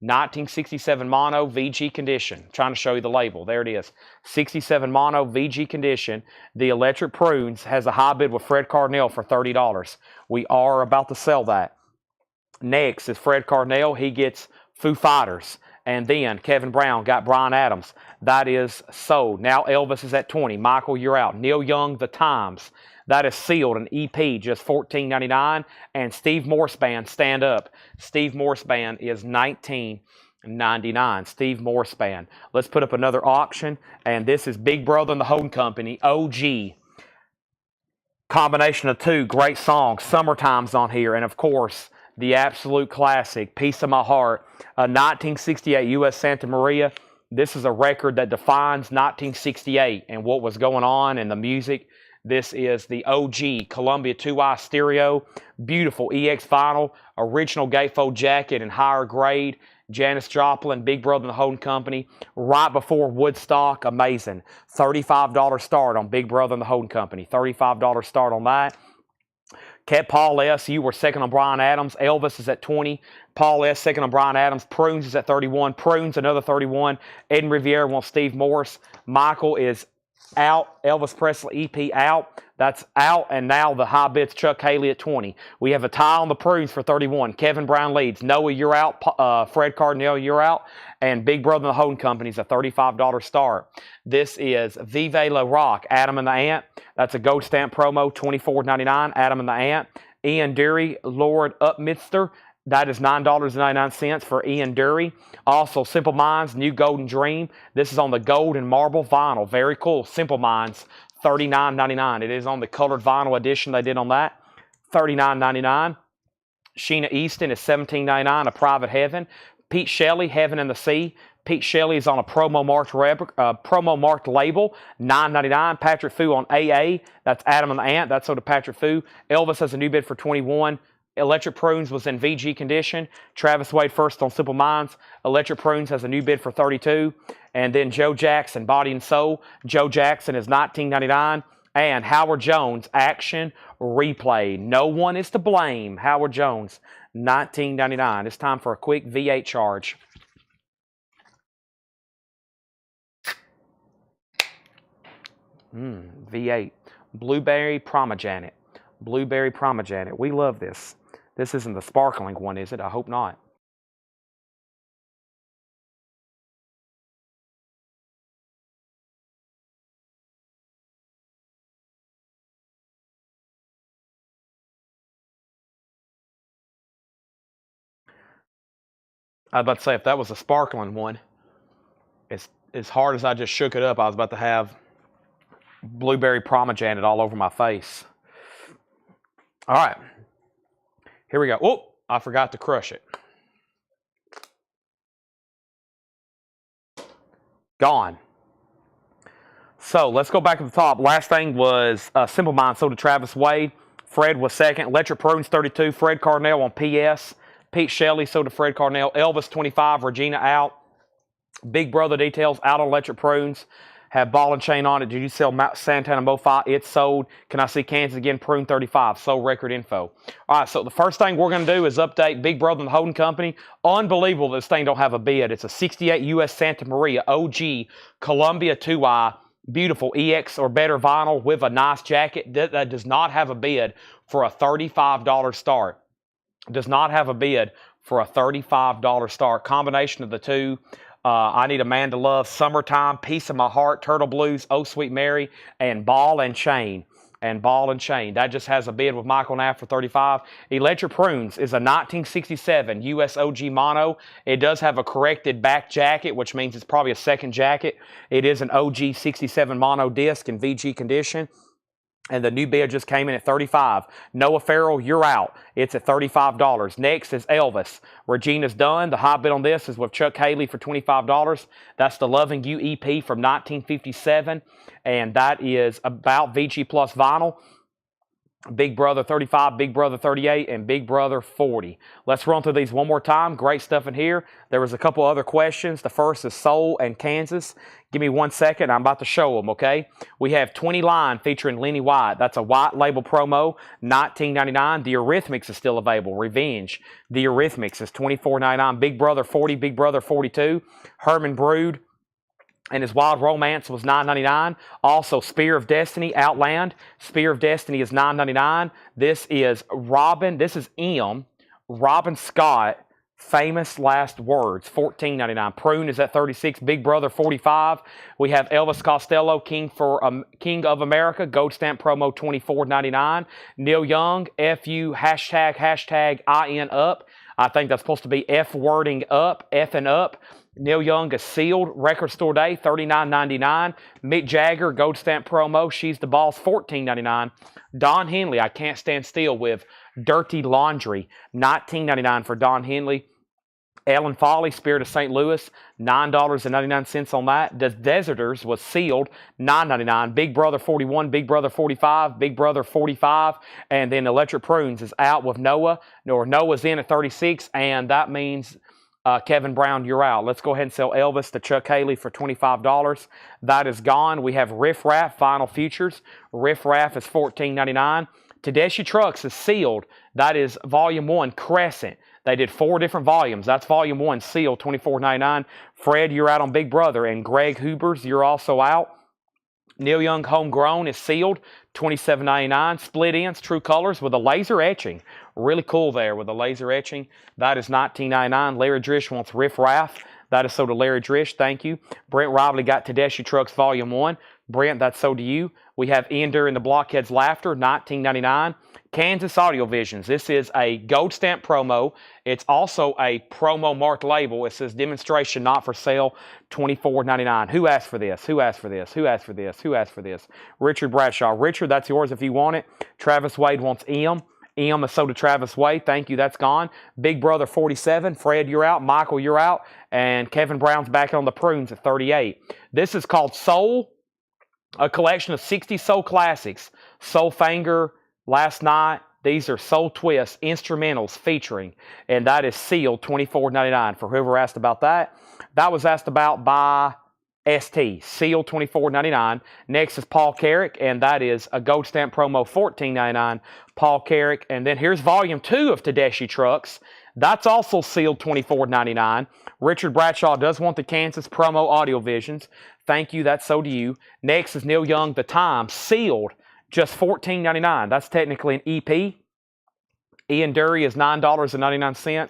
1967 mono, VG condition. Trying to show you the label. There it is. 67 mono, VG condition. The Electric Prunes has a high bid with Fred Carnell for $30. We are about to sell that. Next is Fred Carnell. He gets Foo Fighters. And then Kevin Brown got Bryan Adams. That is sold. Now Elvis is at $20. Michael, you're out. Neil Young, The Times. That is sealed, an EP, just $14.99. And Steve Morse Band, Stand Up. Steve Morse Band is $19.99. Steve Morse Band. Let's put up another auction. And this is Big Brother and the Holding Company, OG. Combination of two great songs. Summertime's on here. And, of course, the absolute classic, Piece of My Heart, a 1968 U.S. Santa Maria. This is a record that defines 1968 and what was going on and the music. This is the OG Columbia 2i stereo, beautiful EX vinyl, original gatefold jacket in higher grade, Janis Joplin, Big Brother and the Holding Company, right before Woodstock, amazing. $35 start on Big Brother and the Holding Company, $35 start on that. Paul S., you were second on Bryan Adams. Elvis is at $20. Paul S., second on Bryan Adams. Prunes is at $31. Prunes, another $31. Ed Riviera wants Steve Morse. Michael is out. Elvis Presley EP out. That's out. And now the high bid's Chuck Haley at $20. We have a tie on the Prunes for $31. Kevin Brown leads. Noah, you're out. Fred Carnell, you're out. And Big Brother and the Holding Company is a $35 start. This is Vive La Rock, Adam and the Ant. That's a gold stamp promo, $24.99. Adam and the Ant. Ian Dury, Lord Upminster. That is $9.99 for Ian Dury. Also, Simple Minds, New Golden Dream. This is on the gold and marble vinyl. Very cool. Simple Minds, $39.99. It is on the colored vinyl edition they did on that. $39.99. Sheena Easton is $17.99, A Private Heaven. Pete Shelley, Heaven and the Sea. Pete Shelley is on a promo marked label, $9.99. Patrick Fu on AA. That's Adam and the Ant. That's sold to Patrick Fu. Elvis has a new bid for $21. Electric Prunes was in VG condition. Travis Wade first on Simple Minds. Electric Prunes has a new bid for $32. And then Joe Jackson, Body and Soul. Joe Jackson is $19.99. And Howard Jones, Action Replay. No one is to blame. Howard Jones, $19.99. It's time for a quick V8 charge. V8. Blueberry Pomegranate. Blueberry Pomegranate. We love this. This isn't the sparkling one, is it? I hope not. I was about to say, if that was a sparkling one, as hard as I just shook it up, I was about to have blueberry pomegranate all over my face. All right. Here we go. Oh, I forgot to crush it. Gone. So let's go back to the top. Last thing was Simple Mind sold to Travis Wade. Fred was second. Electric Prunes 32. Fred Carnell on PS. Pete Shelley sold to Fred Carnell. Elvis 25. Regina out. Big Brother Details out on Electric Prunes. Have ball and chain on it. Did you sell Santana Mofi? It's sold. Can I see Kansas again? Prune 35. Sold record info. All right, so the first thing we're going to do is update Big Brother and the Holding Company. Unbelievable this thing don't have a bid. It's a 68 US Santa Maria OG Columbia 2i. Beautiful EX or better vinyl with a nice jacket. That does not have a bid for a $35 start. Does not have a bid for a $35 start. Combination of the two. I Need a Man to Love, Summertime, Piece of My Heart, Turtle Blues, Oh Sweet Mary, and Ball and Chain. That just has a bid with Michael Knapp for $35. Electric Prunes is a 1967 US OG mono. It does have a corrected back jacket, which means it's probably a second jacket. It is an OG 67 mono disc in VG condition. And the new bid just came in at $35. Noah Farrell, you're out. It's at $35. Next is Elvis. Regina's done. The high bid on this is with Chuck Haley for $25. That's the Loving You EP from 1957. And that is about VG Plus vinyl. Big Brother 35, Big Brother 38, and Big Brother 40. Let's run through these one more time. Great stuff in here. There was a couple other questions. The first is Soul and Kansas. Give me 1 second. I'm about to show them, okay? We have 20 Line featuring Lenny White. That's a white label promo, $19.99. The Eurythmics is still available. Revenge. The Eurythmics is $24.99. Big Brother 40, Big Brother 42. Herman Brood and His Wild Romance was $9.99. Also, Spear of Destiny, Outland. Spear of Destiny is $9.99. This is Robin. This is M. Robin Scott, Famous Last Words, $14.99. Prune is at $36. Big Brother, $45. We have Elvis Costello, King of America, Gold Stamp promo, $24.99. Neil Young, FU, hashtag IN up. I think that's supposed to be F wording up, F and up. Neil Young is sealed. Record store day, $39.99. Mick Jagger, Gold Stamp promo, She's the Boss, $14.99. Don Henley, I Can't Stand Still with Dirty Laundry, $19.99 for Don Henley. Ellen Foley, Spirit of St. Louis, $9.99 on that. The Deserters was sealed, $9.99. Big Brother 41, Big Brother 45, Big Brother 45, and then Electric Prunes is out with Noah. Noah's in at 36, and that means Kevin Brown, you're out. Let's go ahead and sell Elvis to Chuck Haley for $25. That is gone. We have Riff Raff, Final Futures. Riff Raff is $14.99. Tedeschi Trucks is sealed. That is Volume 1, Crescent. They did 4 different volumes. That's Volume 1, sealed, $24.99. Fred, you're out on Big Brother. And Greg Hubers, you're also out. Neil Young Homegrown is sealed, $27.99. Split Ends, True Colors with a laser etching. Really cool there with a laser etching. That is $19.99. Larry Drish wants Riff Raff. That is sold to Larry Drish. Thank you. Brent Robley got Tedeschi Trucks Volume 1. Brent, that's sold to you. We have Ian Dury and the Blockheads Laughter, $19.99. Kansas Audio Visions. This is a Gold Stamp promo. It's also a promo marked label. It says demonstration not for sale, $24.99. Who asked for this? Who asked for this? Who asked for this? Who asked for this? Richard Bradshaw. Richard, that's yours if you want it. Travis Wade wants M. M is sold to Travis Wade. Thank you. That's gone. Big Brother 47. Fred, you're out. Michael, you're out. And Kevin Brown's back on the Prunes at 38. This is called Soul, a collection of 60 soul classics. Soul Fanger, Last Night. These are Soul Twist instrumentals featuring, and that is sealed, $24.99 for whoever asked about that. That was asked about by ST, sealed, $24.99. Next is Paul Carrick, and that is a Gold Stamp promo, $14.99. Paul Carrick, and then here's Volume 2 of Tedeschi Trucks. That's also sealed, $24.99. Richard Bradshaw does want the Kansas promo Audio Visions. Thank you, that's so to you. Next is Neil Young, The Time, sealed, just $14.99. That's technically an EP. Ian Dury is $9.99.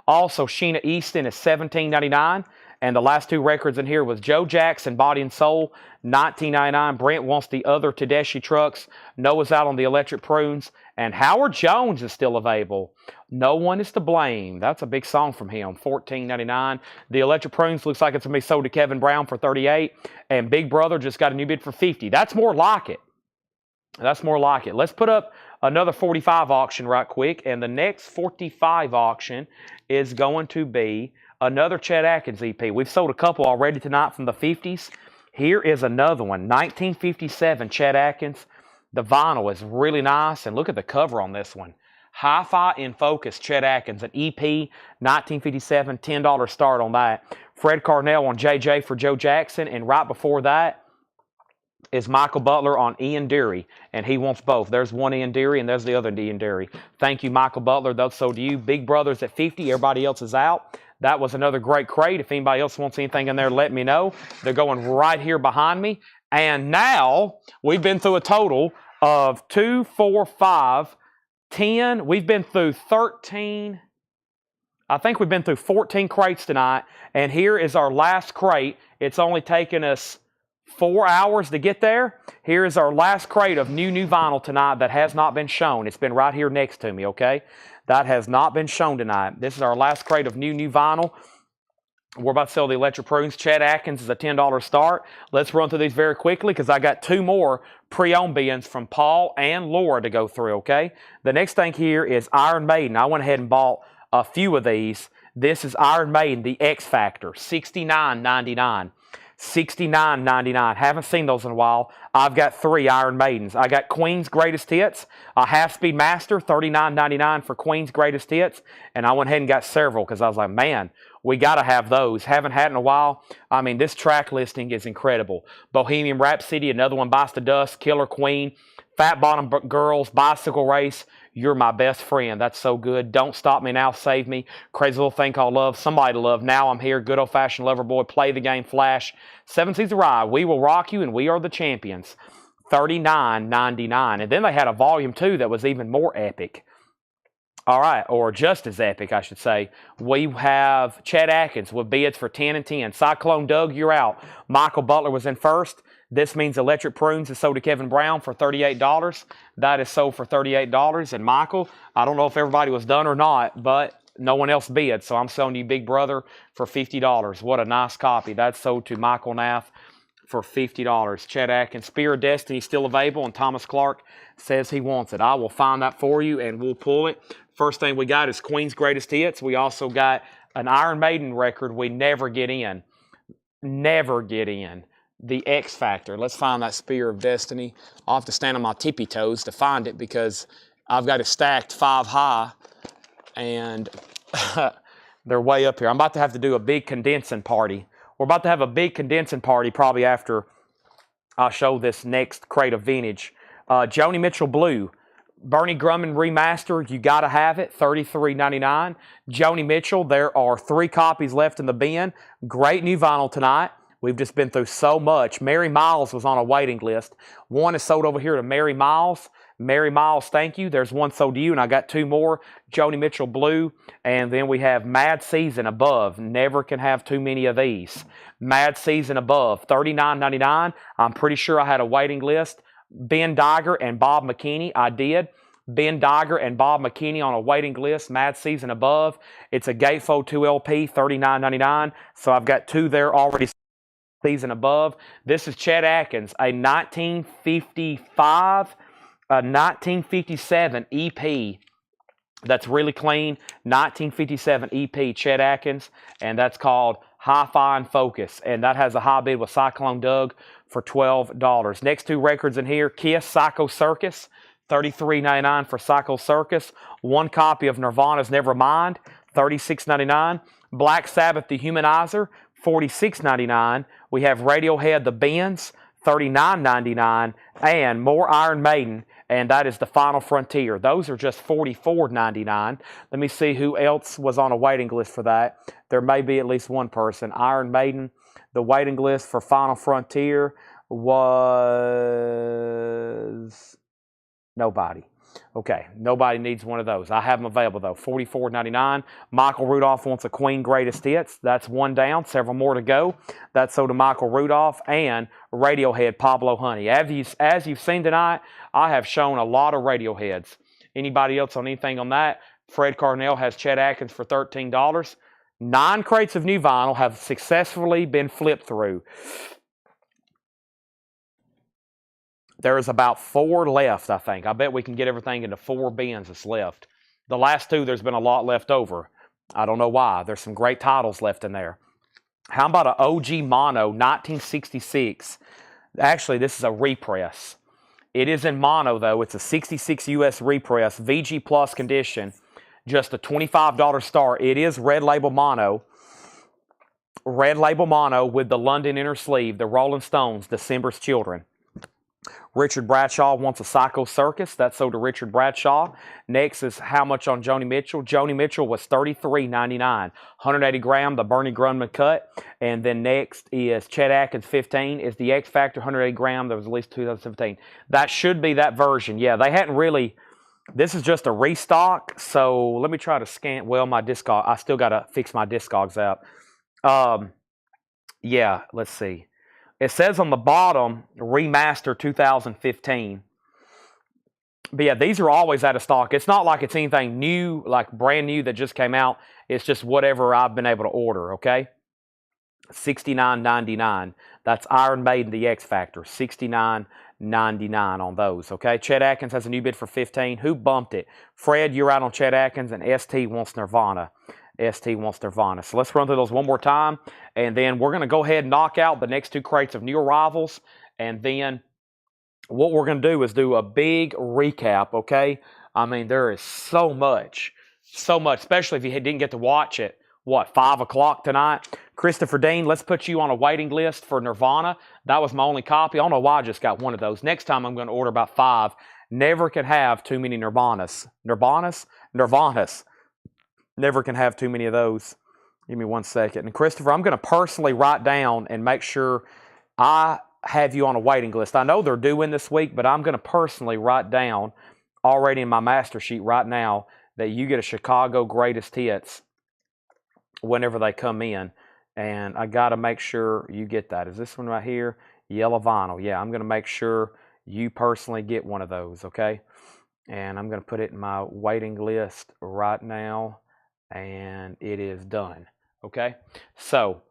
Also, Sheena Easton is $17.99. And the last two records in here was Joe Jackson, Body and Soul, $19.99. Brent wants the other Tedeschi trucks. Noah's out on the electric prunes. And Howard Jones is still available. No One Is to Blame. That's a big song from him, $14.99. The electric prunes looks like it's going to be sold to Kevin Brown for $38. And Big Brother just got a new bid for $50. That's more like it. That's more like it. Let's put up another 45 auction right quick. And the next 45 auction is going to be another Chet Atkins EP. We've sold a couple already tonight from the 50s. Here is another one, 1957 Chet Atkins. The vinyl is really nice. And look at the cover on this one. Hi-Fi in Focus, Chet Atkins, an EP, 1957, $10 start on that. Fred Carnell on JJ for Joe Jackson. And right before that is Michael Butler on Ian Dury, and he wants both. There's one Ian Dury, and there's the other Ian Dury. Thank you, Michael Butler. Those sold to you. Big Brothers at 50. Everybody else is out. That was another great crate. If anybody else wants anything in there, let me know. They're going right here behind me. And now we've been through a total of 2, 4, 5, 10. We've been through 13. I think we've been through 14 crates tonight. And here is our last crate. It's only taken us 4 hours to get there. Here is our last crate of new vinyl tonight that has not been shown. It's been right here next to me, okay? That has not been shown tonight. This is our last crate of new vinyl. We're about to sell the electric prunes. Chet Atkins is a $10 start. Let's run through these very quickly because I got two more pre-owned bins from Paul and Laura to go through, okay? The next thing here is Iron Maiden. I went ahead and bought a few of these. This is Iron Maiden, the X Factor, $69.99. $69.99. Haven't seen those in a while. I've got 3 Iron Maidens. I got Queen's Greatest Hits, a half-speed master, $39.99 for Queen's Greatest Hits. And I went ahead and got several because I was like, man, we got to have those. Haven't had in a while. I mean, this track listing is incredible. Bohemian Rhapsody, another one, Bites the Dust, Killer Queen, Fat Bottom Girls, Bicycle Race, You're My Best Friend. That's so good. Don't Stop Me Now, Save Me, Crazy Little Thing Called Love, Somebody to Love, Now I'm Here, Good Old Fashioned Lover Boy, Play the Game, Flash, Seven Seas of Rye, We Will Rock You, and We Are the Champions, $39.99. And then they had a volume 2 that was even more epic. All right, or just as epic, I should say. We have Chet Atkins with bids for 10 and 10. Cyclone Doug, you're out. Michael Butler was in first. This means Electric Prunes is sold to Kevin Brown for $38. That is sold for $38. And Michael, I don't know if everybody was done or not, but no one else bid. So I'm selling you Big Brother for $50. What a nice copy. That's sold to Michael Nath for $50. Chet Atkins, Spear of Destiny still available, and Thomas Clark says he wants it. I will find that for you, and we'll pull it. First thing we got is Queen's Greatest Hits. We also got an Iron Maiden record we never get in. Never get in. The X Factor. Let's find that Spear of Destiny. I'll have to stand on my tippy toes to find it because I've got it stacked 5 high, and they're way up here. I'm about to have to do a big condensing party. We're about to have a big condensing party probably after I show this next crate of vintage. Joni Mitchell Blue. Bernie Grumman Remaster, you got to have it, $33.99. Joni Mitchell, there are 3 copies left in the bin. Great new vinyl tonight. We've just been through so much. Mary Miles was on a waiting list. One is sold over here to Mary Miles. Mary Miles, thank you. There's one sold to you, and I got 2 more. Joni Mitchell Blue, and then we have Mad Season Above. Never can have too many of these. Mad Season Above, $39.99. I'm pretty sure I had a waiting list. Ben Dagger and Bob McKinney, I did. Ben Dagger and Bob McKinney on a waiting list, Mad Season Above. It's a Gatefold 2 LP, $39.99. So I've got 2 there already. Season Above. This is Chet Atkins, a 1955, a 1957 EP. That's really clean. 1957 EP, Chet Atkins, and that's called Hi-Fi and Focus. And that has a high bid with Cyclone Doug for $12. Next 2 records in here, Kiss, Psycho Circus, $33.99 for Psycho Circus. 1 copy of Nirvana's Nevermind, $36.99. Black Sabbath, The Humanizer, $46.99. We have Radiohead, The Bends, $39.99. And more Iron Maiden, and that is The Final Frontier. Those are just $44.99. Let me see who else was on a waiting list for that. There may be at least one person. Iron Maiden, the waiting list for Final Frontier was nobody. Okay, nobody needs one of those. I have them available, though. $44.99. Michael Rudolph wants a Queen Greatest Hits. That's one down, several more to go. That's sold to Michael Rudolph and Radiohead Pablo Honey. As you've seen tonight, I have shown a lot of Radioheads. Anybody else on anything on that? Fred Carnell has Chet Atkins for $13. 9 crates of new vinyl have successfully been flipped through. There is about 4 left, I think. I bet we can get everything into 4 bins that's left. The last 2, there's been a lot left over. I don't know why. There's some great titles left in there. How about an OG Mono 1966? Actually, this is a repress. It is in mono, though. It's a 66 US repress, VG Plus condition. Just a $25 start. It is red label mono. Red label mono with the London inner sleeve, the Rolling Stones, December's Children. Richard Bradshaw wants a Psycho Circus. That's sold to Richard Bradshaw. Next is how much on Joni Mitchell? Joni Mitchell was $33.99. 180 gram, the Bernie Grundman cut. And then next is Chet Atkins 15 is the X Factor 180 gram. That was released 2017. That should be that version. Yeah, they hadn't really. This is just a restock. So let me try to scan. Well, my Discog. I still got to fix my Discogs out. Yeah, let's see. It says on the bottom, remaster 2015. But yeah, these are always out of stock. It's not like it's anything new, like brand new that just came out. It's just whatever I've been able to order, okay? $69.99. That's Iron Maiden, the X Factor. $69.99 on those, okay? Chet Atkins has a new bid for $15. Who bumped it? Fred, you're out on Chet Atkins, and ST wants Nirvana. ST wants Nirvana. So let's run through those one more time, and then we're going to go ahead and knock out the next 2 crates of new arrivals, and then what we're going to do is do a big recap, okay? I mean, there is so much, especially if you didn't get to watch it, 5 o'clock tonight? Christopher Dean, let's put you on a waiting list for Nirvana. That was my only copy. I don't know why I just got one of those. Next time I'm going to order about 5. Never can have too many Nirvanas. Nirvanas? Never can have too many of those. Give me 1 second. And Christopher, I'm going to personally write down and make sure I have you on a waiting list. I know they're due in this week, but I'm going to personally write down already in my master sheet right now that you get a Chicago Greatest Hits whenever they come in. And I got to make sure you get that. Is this one right here? Yellow vinyl. Yeah, I'm going to make sure you personally get one of those, okay? And I'm going to put it in my waiting list right now. And it is done, okay? So,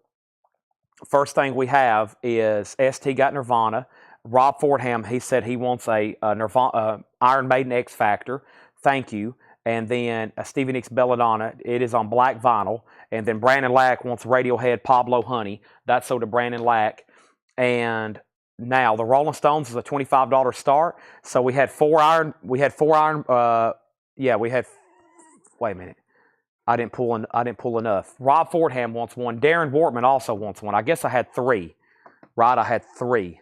first thing we have is ST got Nirvana. Rob Fordham, he said he wants a Nirvana, Iron Maiden X Factor. Thank you. And then Stevie Nicks Belladonna. It is on black vinyl. And then Brandon Lack wants Radiohead Pablo Honey. That's sold to Brandon Lack. And now the Rolling Stones is a $25 start. So we had 4 iron. Wait a minute. I didn't pull enough. Rob Fordham wants one. Darren Wortman also wants one. I guess I had 3. Right, I had 3.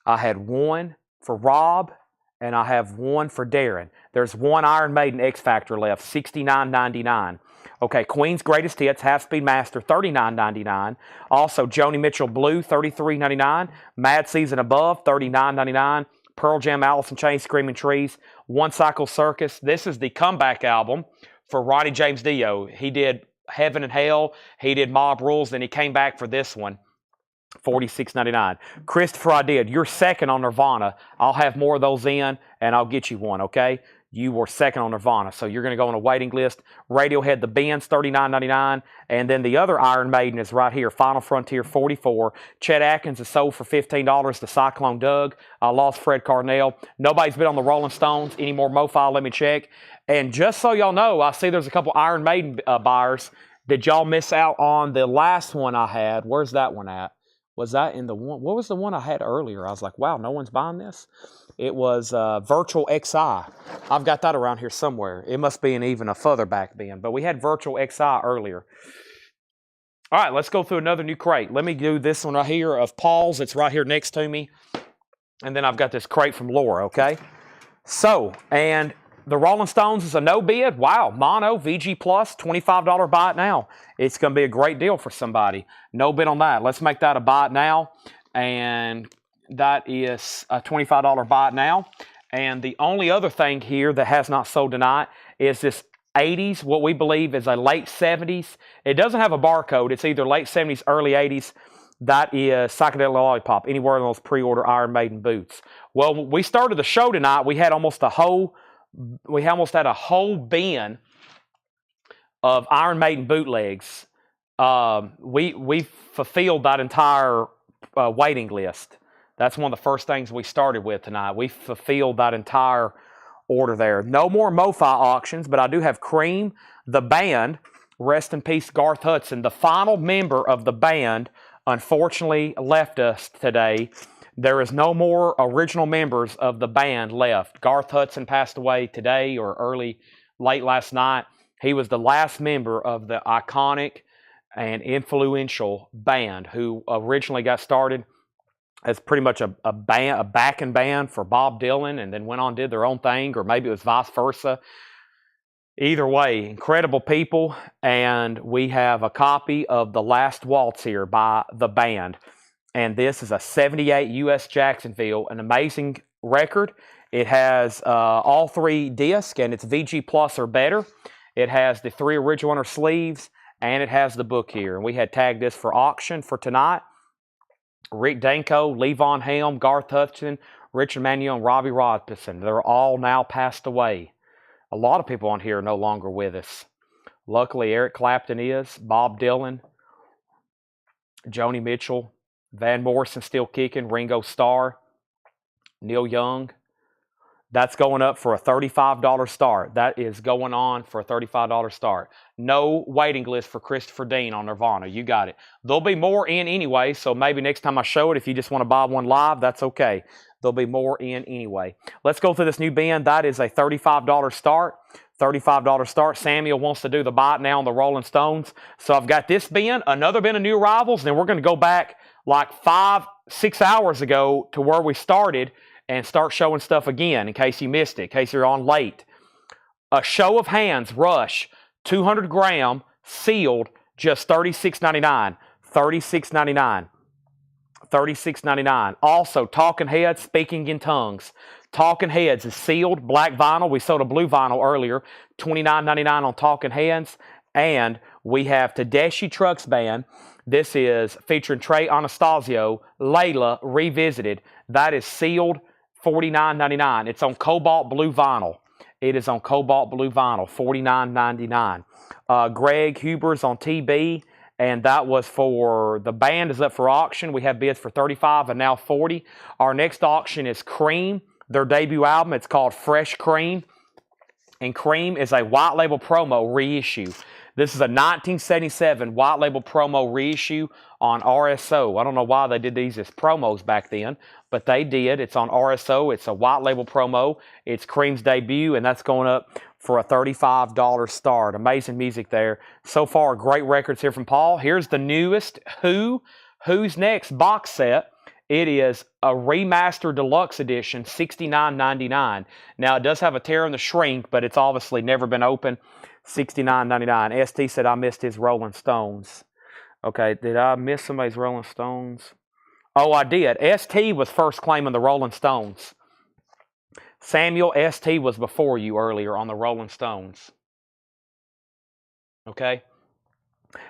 I had 1 for Rob, and I have 1 for Darren. There's 1 Iron Maiden X Factor left, $69.99. Okay, Queen's Greatest Hits, Half-Speed Master, $39.99. Also, Joni Mitchell Blue, $33.99. Mad Season Above, $39.99. Pearl Jam, Alice in Chains, Screaming Trees. One Cycle Circus. This is the comeback album for Ronnie James Dio. He did Heaven and Hell, he did Mob Rules, then he came back for this one, $46.99. Christopher, I did. You're second on Nirvana. I'll have more of those in, and I'll get you one, okay? You were second on Nirvana, so you're going to go on a waiting list. Radiohead, The Bends, $39.99, and then the other Iron Maiden is right here, Final Frontier, $44. Chet Atkins is sold for $15 to Cyclone Doug. I lost Fred Carnell. Nobody's been on the Rolling Stones. Any more MoFile, let me check. And just so y'all know, I see there's a couple Iron Maiden buyers. Did y'all miss out on the last one I had? Where's that one at? Was that in the one? What was the one I had earlier? I was like, wow, no one's buying this? It was Virtual XI. I've got that around here somewhere. It must be in even a further back bin. But we had Virtual XI earlier. All right, let's go through another new crate. Let me do this one right here of Paul's. It's right here next to me. And then I've got this crate from Laura, okay? So, and the Rolling Stones is a no bid. Wow, mono, VG Plus, $25 buy it now. It's going to be a great deal for somebody. No bid on that. Let's make that a buy it now. And that is a $25 buy it now. And the only other thing here that has not sold tonight is this 80s, what we believe is a late 70s. It doesn't have a barcode. It's either late 70s, early 80s. That is Psychedelic Lollipop, anywhere in those pre-order Iron Maiden boots. Well, when we started the show tonight, we had almost had a whole bin of Iron Maiden bootlegs. We fulfilled that entire waiting list. That's one of the first things we started with tonight. We fulfilled that entire order there. No more MoFi auctions, but I do have Cream, the band. Rest in peace, Garth Hudson. The final member of the band, unfortunately, left us today. There is no more original members of the band left. Garth Hudson passed away today or late last night. He was the last member of the iconic and influential band who originally got started as pretty much a backing band for Bob Dylan, and then went on and did their own thing, or maybe it was vice versa. Either way, incredible people, and we have a copy of The Last Waltz here by the band. And this is a 78 US Jacksonville, an amazing record. It has all 3 discs, and it's VG Plus or better. It has the 3 original inner sleeves, and it has the book here. And we had tagged this for auction for tonight. Rick Danko, Lee Von Helm, Garth Hudson, Richard Manuel, and Robbie Robinson. They're all now passed away. A lot of people on here are no longer with us. Luckily, Eric Clapton is, Bob Dylan, Joni Mitchell, Van Morrison still kicking, Ringo Starr, Neil Young. That's going up for a $35 start. That is going on for a $35 start. No waiting list for Christopher Dean on Nirvana. You got it. There'll be more in anyway, so maybe next time I show it, if you just want to buy one live, that's okay. There'll be more in anyway. Let's go through this new bin. That is a $35 start. $35 start. Samuel wants to do the bite now on the Rolling Stones. So I've got this bin, another bin of new arrivals, and then we're going to go back like 5-6 hours ago to where we started and start showing stuff again in case you missed it, in case you're on late. A show of hands, Rush, 200 gram, sealed, just $36.99. $36.99. $36.99. Also, Talking Heads, Speaking in Tongues. Talking Heads is sealed, black vinyl. We sold a blue vinyl earlier, $29.99 on Talking Heads. And we have Tedeschi Trucks Band. This is featuring Trey Anastasio, Layla Revisited. That is sealed, $49.99. It's on cobalt blue vinyl. It is on cobalt blue vinyl, $49.99. Greg Huber's on TB, and that was for, the band is up for auction. We have bids for $35 and now $40. Our next auction is Cream, their debut album. It's called Fresh Cream, and Cream is a white label promo reissue. This is a 1977 white label promo reissue on RSO. I don't know why they did these as promos back then, but they did. It's on RSO. It's a white label promo. It's Cream's debut, and that's going up for a $35 start. Amazing music there. So far, great records here from Paul. Here's the newest Who's Next box set. It is a remastered deluxe edition, $69.99. Now, it does have a tear in the shrink, but it's obviously never been opened. $69.99. ST said I missed his Rolling Stones. Okay, did I miss somebody's Rolling Stones? Oh, I did. ST was first claiming the Rolling Stones. Samuel, ST was before you earlier on the Rolling Stones. Okay?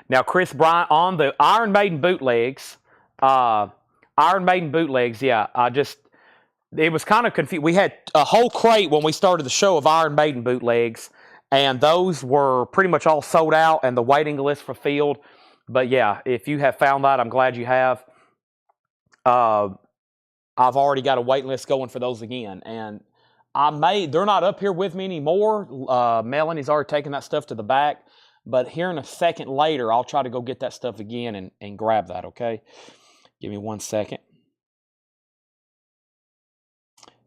Now, Chris Bryant on the Iron Maiden bootlegs. Yeah, it was kind of confused. We had a whole crate when we started the show of Iron Maiden bootlegs, and those were pretty much all sold out and the waiting list fulfilled. But yeah, if you have found that, I'm glad you have. I've already got a waiting list going for those again. And they're not up here with me anymore. Melanie's already taken that stuff to the back. But here in a second later, I'll try to go get that stuff again and grab that, okay? Give me 1 second.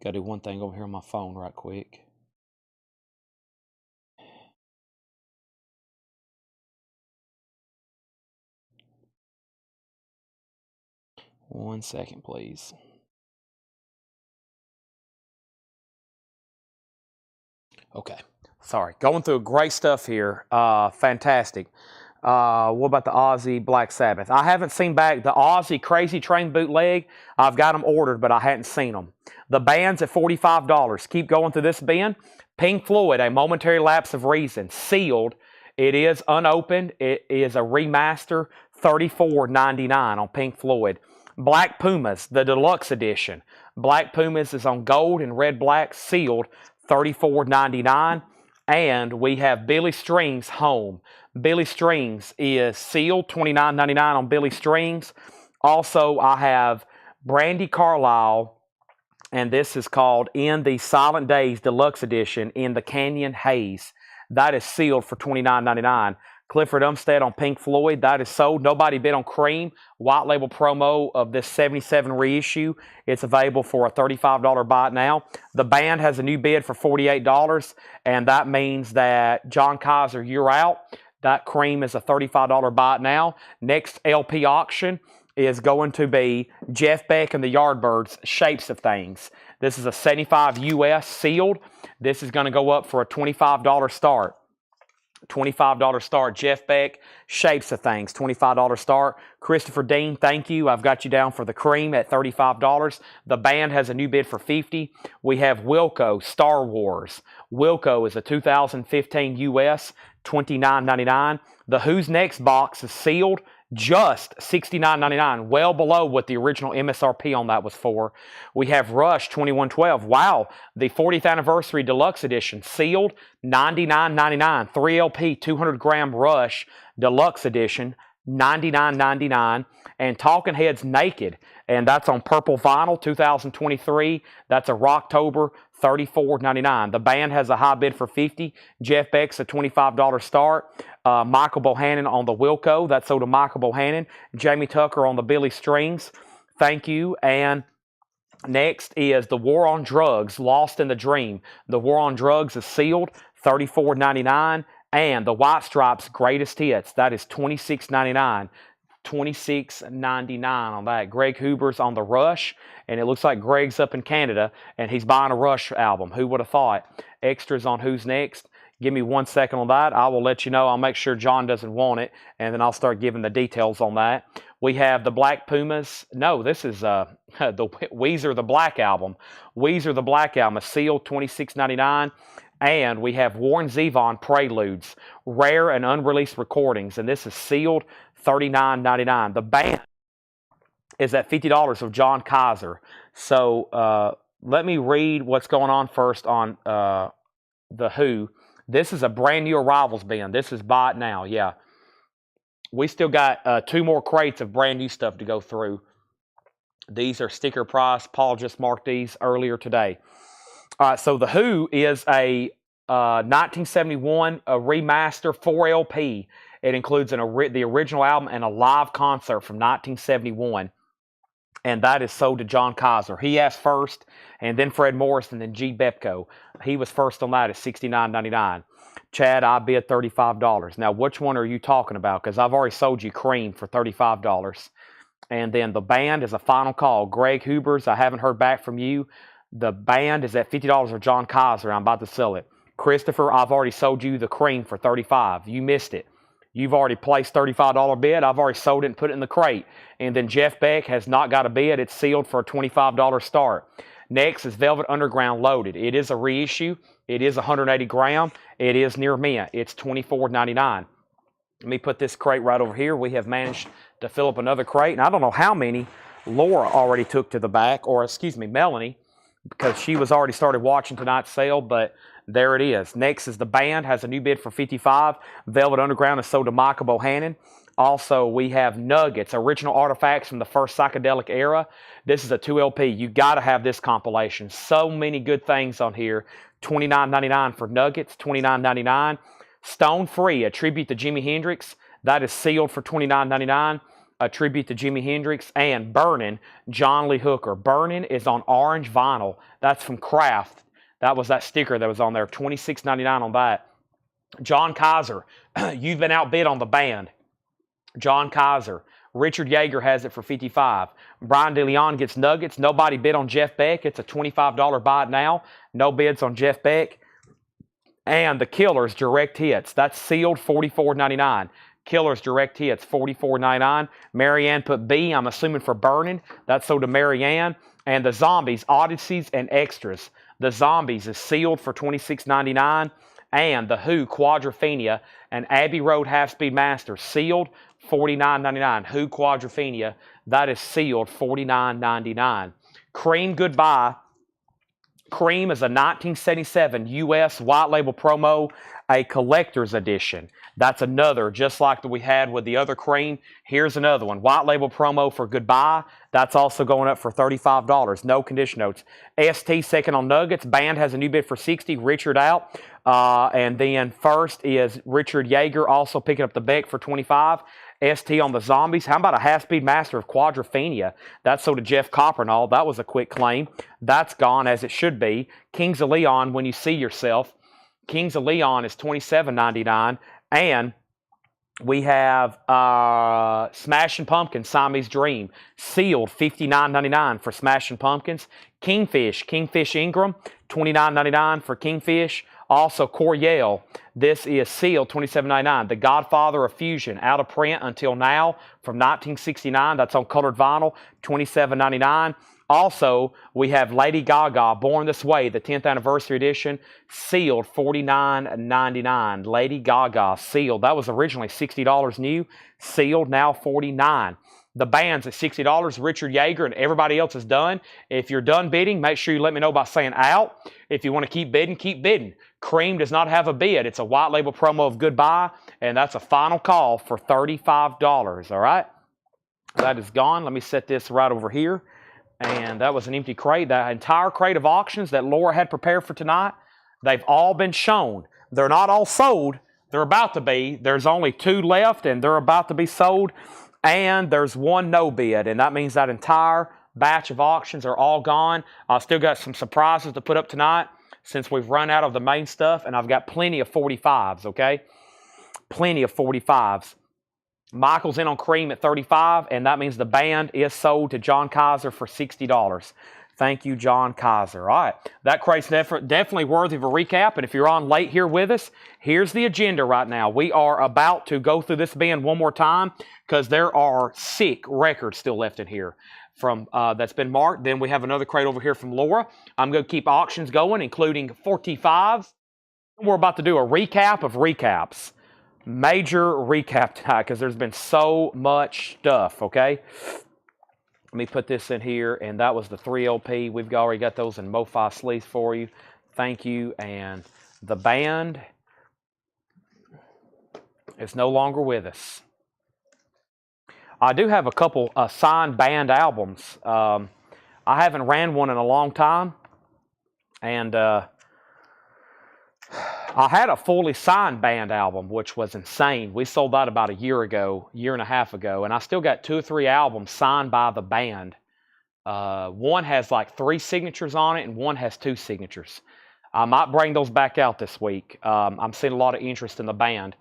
Got to do one thing over here on my phone right quick. One second, please. Okay. Sorry. Going through great stuff here. Fantastic. What about the Aussie Black Sabbath? I haven't seen back the Aussie Crazy Train bootleg. I've got them ordered, but I hadn't seen them. The band's at $45. Keep going through this bin. Pink Floyd, A Momentary Lapse of Reason, sealed. It is unopened. It is a remaster, $34.99 on Pink Floyd. Black Pumas, the deluxe edition. Black Pumas is on gold and red black, sealed, $34.99. And we have Billy Strings Home. Billy Strings is sealed, $29.99 on Billy Strings. Also, I have Brandy Carlisle, and this is called In the Silent Days Deluxe Edition in the Canyon Haze. That is sealed for $29.99. Clifford Umstead on Pink Floyd, that is sold. Nobody bid on Cream. White label promo of this 77 reissue. It's available for a $35 buy it now. The band has a new bid for $48, and that means that John Kaiser, you're out. That Cream is a $35 buy it now. Next LP auction is going to be Jeff Beck and the Yardbirds, Shapes of Things. This is a 75 US sealed. This is going to go up for a $25 start. $25 start. Jeff Beck, Shapes of Things, $25 start. Christopher Dean, thank you. I've got you down for the Cream at $35. The band has a new bid for $50. We have Wilco, Star Wars. Wilco is a 2015 US, $29.99. The Who's Next box is sealed, just $69.99, well below what the original MSRP on that was for. We have Rush 2112. Wow, the 40th anniversary deluxe edition, sealed, $99.99. 3LP 200 gram Rush deluxe edition, $99.99. And Talking Heads Naked, and that's on purple vinyl, 2023. That's a Rocktober, $34.99. The band has a high bid for $50. Jeff Beck's a $25 start. Michael Bohannon on the Wilco. That's sold to Michael Bohannon. Jamie Tucker on the Billy Strings. Thank you. And next is The War on Drugs, Lost in the Dream. The War on Drugs is sealed, $34.99. And the White Stripes Greatest Hits, that is $26.99. $26.99 on that. Greg Huber's on the Rush, and it looks like Greg's up in Canada, and he's buying a Rush album. Who would have thought? Extras on Who's Next. Give me 1 second on that. I will let you know. I'll make sure John doesn't want it, and then I'll start giving the details on that. We have the Black Pumas. No, this is the Weezer the Black album. Weezer the Black album is sealed, $26.99. And we have Warren Zevon Preludes, rare and unreleased recordings, and this is sealed, $39.99. The band is at $50 of John Kaiser. So let me read what's going on first on The Who. This is a brand new arrivals bin. This is buy it now, yeah. We still got 2 more crates of brand new stuff to go through. These are sticker price. Paul just marked these earlier today. All right, so The Who is a 1971 remaster 4LP. It includes the original album and a live concert from 1971. And that is sold to John Kaiser. He asked first, and then Fred Morris, and then G. Bepco. He was first on that at $69.99. Chad, I bid $35. Now, which one are you talking about? Because I've already sold you Cream for $35. And then the band is a final call. Greg Hubers, I haven't heard back from you. The band is at $50 of John Kaiser. I'm about to sell it. Christopher, I've already sold you the Cream for $35. You missed it. You've already placed $35 bid. I've already sold it and put it in the crate. And then Jeff Beck has not got a bid. It's sealed for a $25 start. Next is Velvet Underground Loaded. It is a reissue. It is 180 gram. It is near mint. It's $24.99. Let me put this crate right over here. We have managed to fill up another crate. And I don't know how many Laura already took to the back, or excuse me, Melanie, because she was already started watching tonight's sale, but there it is. Next is the band, has a new bid for $55. Velvet Underground is sold to Michael Bohannon. Also, we have Nuggets, original artifacts from the first psychedelic era. This is a 2LP. You got to have this compilation. So many good things on here. $29.99 for Nuggets, $29.99. Stone Free, a tribute to Jimi Hendrix. That is sealed for $29.99. A tribute to Jimi Hendrix. And Burnin', John Lee Hooker. Burnin' is on orange vinyl. That's from Kraft. That was that sticker that was on there. $26.99 on that. John Kaiser, you've been outbid on the band. John Kaiser. Richard Yeager has it for $55. Brian DeLeon gets Nuggets. Nobody bid on Jeff Beck. It's a $25 buy it now. No bids on Jeff Beck. And the Killers Direct Hits. That's sealed, $44.99. Killer's direct hits, $44.99. Marianne put B, I'm assuming for burning. That's sold to Marianne. And the Zombies, Odysseys, and Extras. The Zombies is sealed for $26.99. And the Who, Quadrophenia, and Abbey Road Half-Speed Master, sealed, $49.99. Who, Quadrophenia, that is sealed, $49.99. Cream Goodbye. Cream is a 1977 U.S. white label promo, a collector's edition. That's another, just like that we had with the other Cream. Here's another one. White label promo for Goodbye. That's also going up for $35. No condition notes. ST second on Nuggets. Band has a new bid for $60. Richard out. And then first is Richard Yeager also picking up the Beck for $25. ST on the Zombies. How about a half-speed master of Quadrophenia? That's sold to Jeff Coppernall. That was a quick claim. That's gone as it should be. Kings of Leon, When You See Yourself. Kings of Leon is $27.99. And we have Smashing Pumpkins, Siamese Dream, sealed, $59.99 for Smashing Pumpkins. Kingfish Ingram, $29.99 for Kingfish. Also, Coryell, this is sealed, $27.99. The Godfather of Fusion, out of print until now, from 1969. That's on colored vinyl, $27.99. Also, we have Lady Gaga, Born This Way, the 10th anniversary edition, sealed, $49.99. Lady Gaga, sealed. That was originally $60 new, sealed, now $49. The band's at $60. Richard Yeager and everybody else is done. If you're done bidding, make sure you let me know by saying out. If you want to keep bidding, keep bidding. Cream does not have a bid. It's a white label promo of Goodbye, and that's a final call for $35, all right? That is gone. Let me set this right over here. And that was an empty crate. That entire crate of auctions that Laura had prepared for tonight, they've all been shown. They're not all sold. They're about to be. There's only 2 left, and they're about to be sold. And there's 1 no bid, and that means that entire batch of auctions are all gone. I've still got some surprises to put up tonight since we've run out of the main stuff, and I've got plenty of 45s, okay? Plenty of 45s. Michael's in on Cream at $35, and that means the band is sold to John Kaiser for $60. Thank you, John Kaiser. All right, that crate's definitely worthy of a recap, and if you're on late here with us, here's the agenda right now. We are about to go through this bin one more time because there are sick records still left in here from that's been marked. Then we have another crate over here from Laura. I'm going to keep auctions going, including 45s. We're about to do a recap of recaps. Major recap tonight because there's been so much stuff, okay? Let me put this in here, and that was the 3LP. We've already got those in MoFi sleeves for you. Thank you. And the band is no longer with us. I do have a couple signed band albums. I haven't ran one in a long time, and I had a fully signed band album, which was insane. We sold that about a year and a half ago, and I still got 2 or 3 albums signed by the band. One has like 3 signatures on it, and one has 2 signatures. I might bring those back out this week. I'm seeing a lot of interest in the band.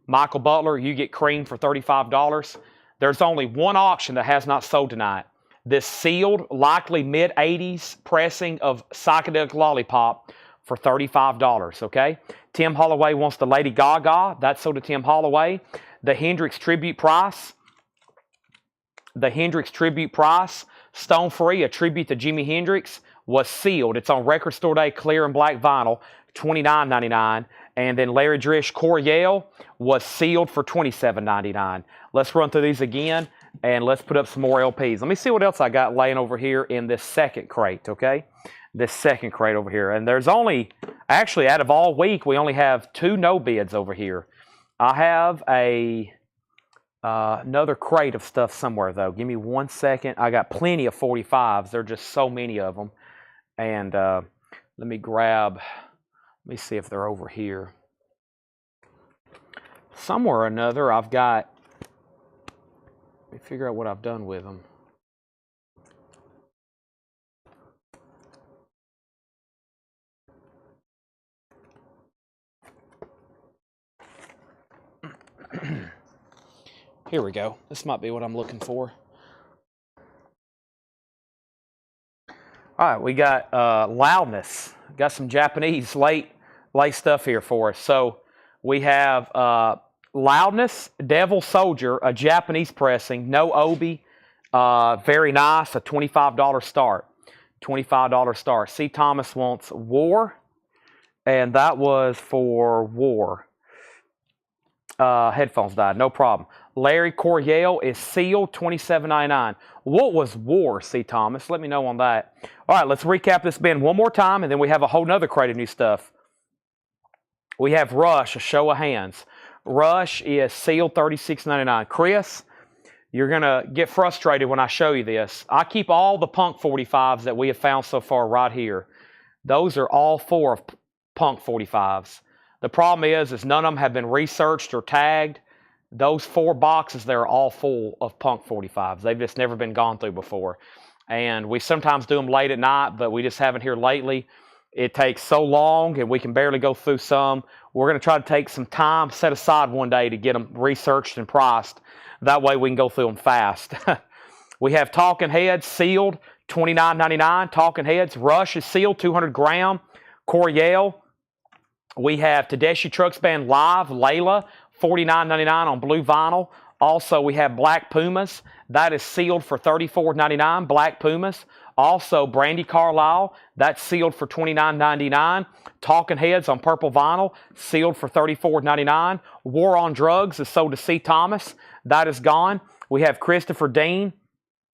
Michael Butler, you get Cream for $35. There's only one auction that has not sold tonight. This sealed, likely mid-80s pressing of Psychedelic Lollipop for $35, okay? Tim Holloway wants the Lady Gaga. That's sold to Tim Holloway. The Hendrix Tribute Price. Stone Free, a tribute to Jimi Hendrix, was sealed. It's on Record Store Day, clear and black vinyl, $29.99. And then Larry Drish Coryell was sealed for $27.99. Let's run through these again, and let's put up some more LPs. Let me see what else I got laying over here in this second crate, okay? This second crate over here. And there's only, actually out of all week, we only have 2 no bids over here. I have another crate of stuff somewhere, though. Give me 1 second. I got plenty of 45s. There are just so many of them. And let me see if they're over here. Somewhere or another, I've got, let me figure out what I've done with them. Here we go. This might be what I'm looking for. All right, we got Loudness. Got some Japanese late stuff here for us. So we have Loudness, Devil Soldier, a Japanese pressing, no Obi, very nice, a $25 start. $25 start. C. Thomas wants War, and that was for War. Headphones died, no problem. Larry Coryell is sealed, $27.99. What was War, C. Thomas? Let me know on that. All right, let's recap this bin one more time, and then we have a whole nother crate of new stuff. We have Rush, a show of hands. Rush is sealed, $36.99. Chris, you're going to get frustrated when I show you this. I keep all the Punk 45s that we have found so far right here. Those are all 4 of Punk 45s. The problem is none of them have been researched or tagged. Those 4 boxes there are all full of Punk 45s. They've just never been gone through before. And we sometimes do them late at night, but we just haven't here lately. It takes so long, and we can barely go through some. We're going to try to take some time set aside one day to get them researched and priced. That way we can go through them fast. We have Talking Heads sealed, $29.99. Talking Heads. Rush is sealed, 200 gram. Coryell. We have Tedeschi Trucks Band Live, Layla, $49.99 on blue vinyl. Also, we have Black Pumas. That is sealed for $34.99, Black Pumas. Also, Brandy Carlisle, that's sealed for $29.99. Talking Heads on purple vinyl, sealed for $34.99. War on Drugs is sold to C. Thomas. That is gone. We have Christopher Dean.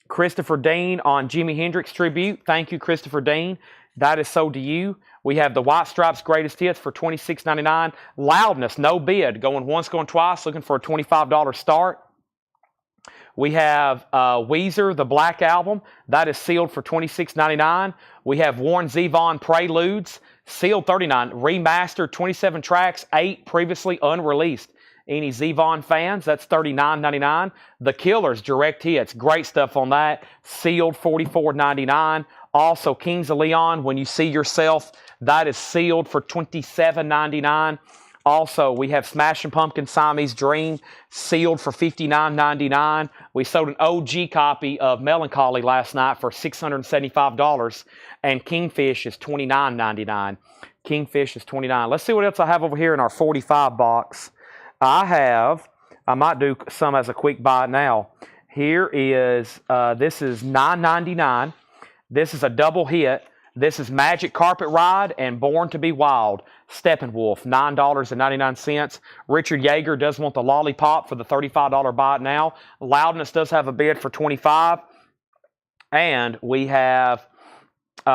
Christopher Dean on Jimi Hendrix Tribute. Thank you, Christopher Dean. That is sold to you. We have the White Stripes Greatest Hits for $26.99. Loudness, no bid. Going once, going twice, looking for a $25 start. We have Weezer, the Black Album. That is sealed for $26.99. We have Warren Zevon Preludes, sealed $39. Remastered, 27 tracks, 8 previously unreleased. Any Zevon fans, that's $39.99. The Killers, Direct Hits, great stuff on that. Sealed, $44.99. Also, Kings of Leon, When You See Yourself, that is sealed for $27.99. Also, we have Smashing Pumpkins, Siamese Dream, sealed for $59.99. We sold an OG copy of Melancholy last night for $675, and Kingfish is $29.99. Kingfish is $29. Let's see what else I have over here in our 45 box. I might do some as a quick buy now. Here is, this is $9.99. This is a double hit. This is Magic Carpet Ride and Born to be Wild. Steppenwolf, $9.99. Richard Yeager does want the Lollipop for the $35 buy it now. Loudness does have a bid for $25. And we have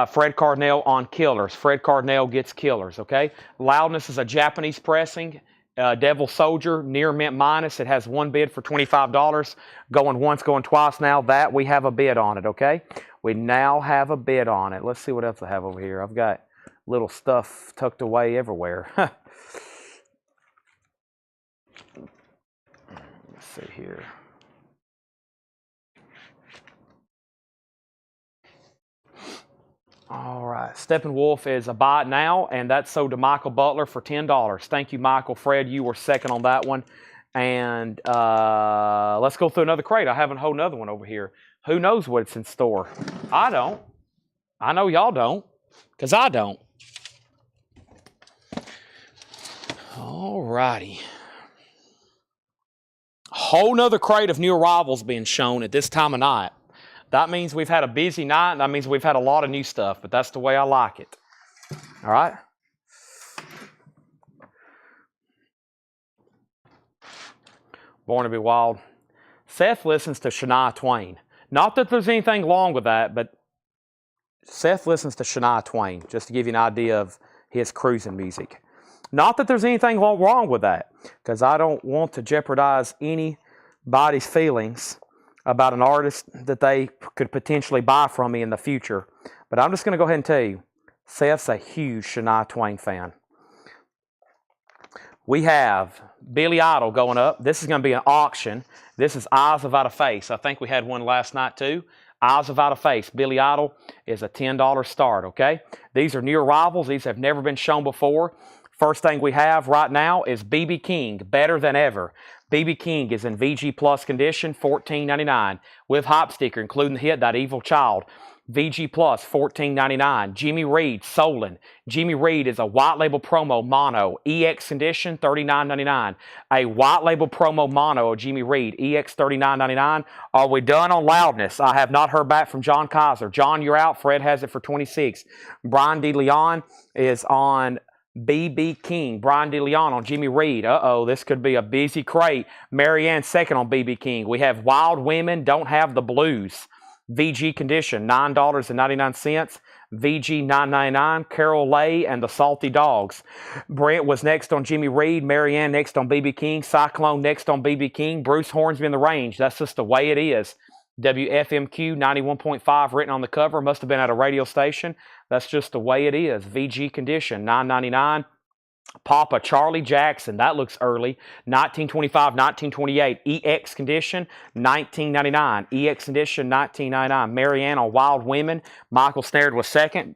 Fred Cardinale on Killers. Fred Cardinale gets Killers, okay? Loudness is a Japanese pressing. Devil Soldier, near mint minus. It has one bid for $25. Going once, going twice now. That we have a bid on it, okay? We now have a bid on it. Let's see what else I have over here. I've got little stuff tucked away everywhere. Let's see here. All right, Steppenwolf is a buy it now, and that's sold to Michael Butler for $10. Thank you, Michael. Fred, you were second on that one. And let's go through another crate. I have a whole nother one over here. Who knows what's in store? I don't. I know y'all don't, because I don't. All righty. Whole nother crate of new arrivals being shown at this time of night. That means we've had a busy night, and that means we've had a lot of new stuff, but that's the way I like it. All right? Born to be Wild. Seth listens to Shania Twain. Not that there's anything wrong with that, but Seth listens to Shania Twain, just to give you an idea of his cruising music. Not that there's anything wrong with that, because I don't want to jeopardize anybody's feelings about an artist that they could potentially buy from me in the future. But I'm just going to go ahead and tell you, Seth's a huge Shania Twain fan. We have Billy Idol going up. This is going to be an auction. This is Eyes Without a Face. I think we had one last night too. Eyes Without a Face. Billy Idol is a $10 start, okay? These are new arrivals. These have never been shown before. First thing we have right now is B.B. King, Better Than Ever. B.B. King is in VG Plus condition, $14.99, with hop sticker, including the hit That Evil Child. VG Plus, $14.99. Jimmy Reed, Solon. Jimmy Reed is a white label promo mono. EX condition, $39.99. A white label promo mono of Jimmy Reed, EX $39.99. Are we done on loudness? I have not heard back from John Kaiser. John, you're out. Fred has it for 26. Brian DeLeon is on BB King. Brian DeLeon on Jimmy Reed. Uh-oh, this could be a busy crate. Marianne second on BB King. We have Wild Women Don't Have the Blues. VG condition, $9.99. VG $9.99. Carol Lay and the Salty Dogs. Brent was next on Jimmy Reed. Marianne next on BB King. Cyclone next on BB King. Bruce Hornsby in the range. That's just the way it is. WFMQ 91.5 written on the cover. Must have been at a radio station. That's just the way it is. VG condition, $9.99. Papa Charlie Jackson, that looks early. 1925, 1928. EX condition, $19.99. EX condition, $19.99. Marianne on Wild Women. Michael Snared was second.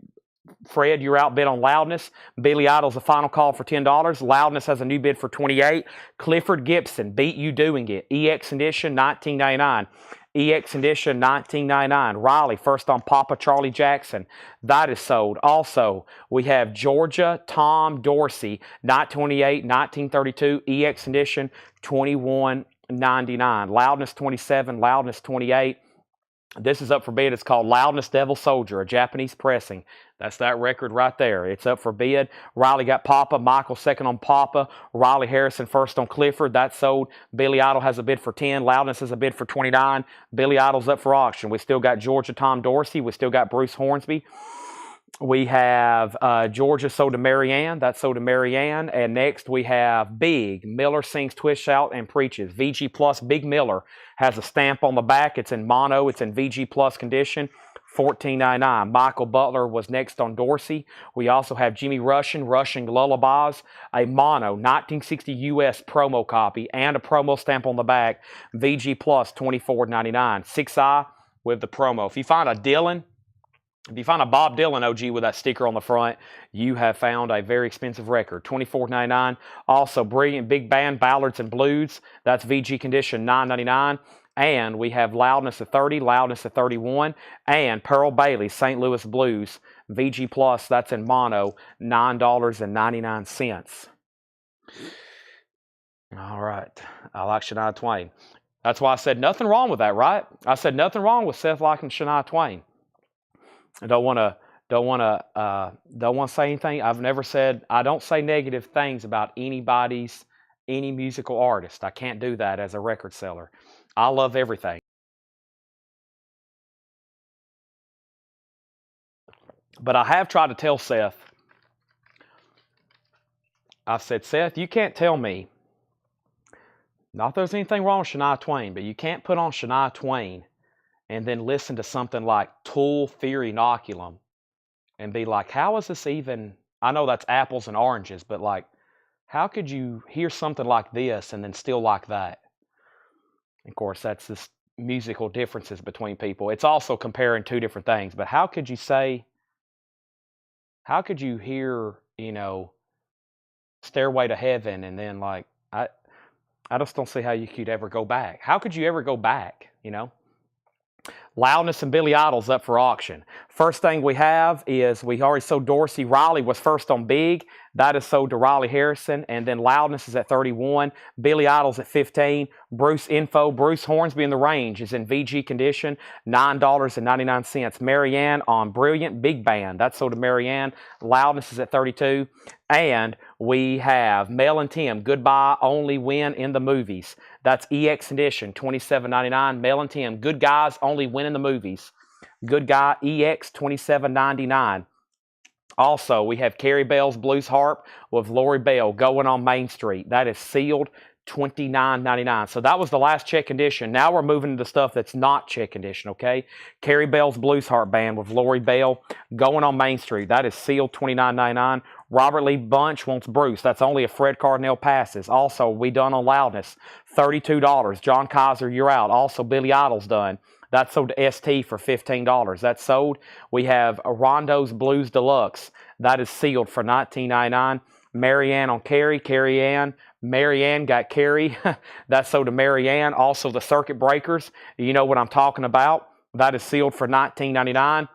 Fred, you're out bid on Loudness. Billy Idol's a final call for $10. Loudness has a new bid for $28. Clifford Gibson, Beat You Doing It. EX condition, $19.99. EX condition, $19.99. Riley, first on Papa Charlie Jackson. That is sold. Also, we have Georgia Tom Dorsey, 1928, 1932. EX condition, $21.99. Loudness, 27. Loudness, 28. This is up for bid. It's called Loudness Devil Soldier, a Japanese pressing. That's that record right there. It's up for bid. Riley got Papa. Michael second on Papa. Riley Harrison first on Clifford. That's sold. Billy Idol has a bid for 10. Loudness has a bid for 29. Billy Idol's up for auction. We still got Georgia Tom Dorsey. We still got Bruce Hornsby. We have Georgia sold to Marianne. That's sold to Marianne. And next we have Big. Miller sings, twists out, and preaches. VG Plus Big Miller has a stamp on the back. It's in mono. It's in VG Plus condition. $14.99. Michael Butler was next on Dorsey. We also have Jimmy Rushing Lullabies, a mono 1960 US promo copy and a promo stamp on the back. VG Plus $24.99. 6i with the promo. If you find a Bob Dylan OG with that sticker on the front, you have found a very expensive record. $24.99. Also, Brilliant Big Band Ballads and Blues. That's VG condition, $9.99. And we have Loudness at 30, Loudness at 31, and Pearl Bailey, St. Louis Blues, VG Plus, that's in mono, $9.99. All right. I like Shania Twain. That's why I said nothing wrong with that, right? I said nothing wrong with Seth liking Shania Twain. I don't want to say anything. I've never said, I don't say negative things about any musical artist. I can't do that as a record seller. I love everything. But I have tried to tell Seth, I said, Seth, you can't tell me, not that there's anything wrong with Shania Twain, but you can't put on Shania Twain and then listen to something like Tool Fear Inoculum and be like, how is this even, I know that's apples and oranges, but like, how could you hear something like this and then still like that? Of course, that's just musical differences between people. It's also comparing two different things. But how could you hear, Stairway to Heaven and then like, I just don't see how you could ever go back. How could you ever go back, Loudness and Billy Idol's up for auction. First thing we have is we already sold Dorsey. Riley was first on Big. That is sold to Riley Harrison. And then Loudness is at 31. Billy Idol's at 15. Bruce Hornsby in the range is in VG condition, $9.99. Marianne on Brilliant Big Band. That's sold to Marianne. Loudness is at 32. And we have Mel and Tim, Goodbye Only Win in the Movies. That's EX condition, $27.99. Mel and Tim, Good Guys Only Win in the Movies. Good Guy EX, $27.99. Also, we have Carrie Bell's Blues Harp with Lori Bell going on Main Street. That is sealed, $29.99. So that was the last check condition. Now we're moving to the stuff that's not check condition, okay? Carrie Bell's Blues Harp Band with Lori Bell going on Main Street. That is sealed, $29.99. Robert Lee Bunch wants Bruce. That's only if Fred Cardinal passes. Also, we done on Loudness, $32. John Kaiser, you're out. Also, Billy Idol's done. That's sold to ST for $15. That's sold. We have Rondo's Blues Deluxe. That is sealed for $19.99. Marianne on Carrie. Marianne got Carrie. That's sold to Marianne. Also, the Circuit Breakers. You know what I'm talking about. That is sealed for $19.99.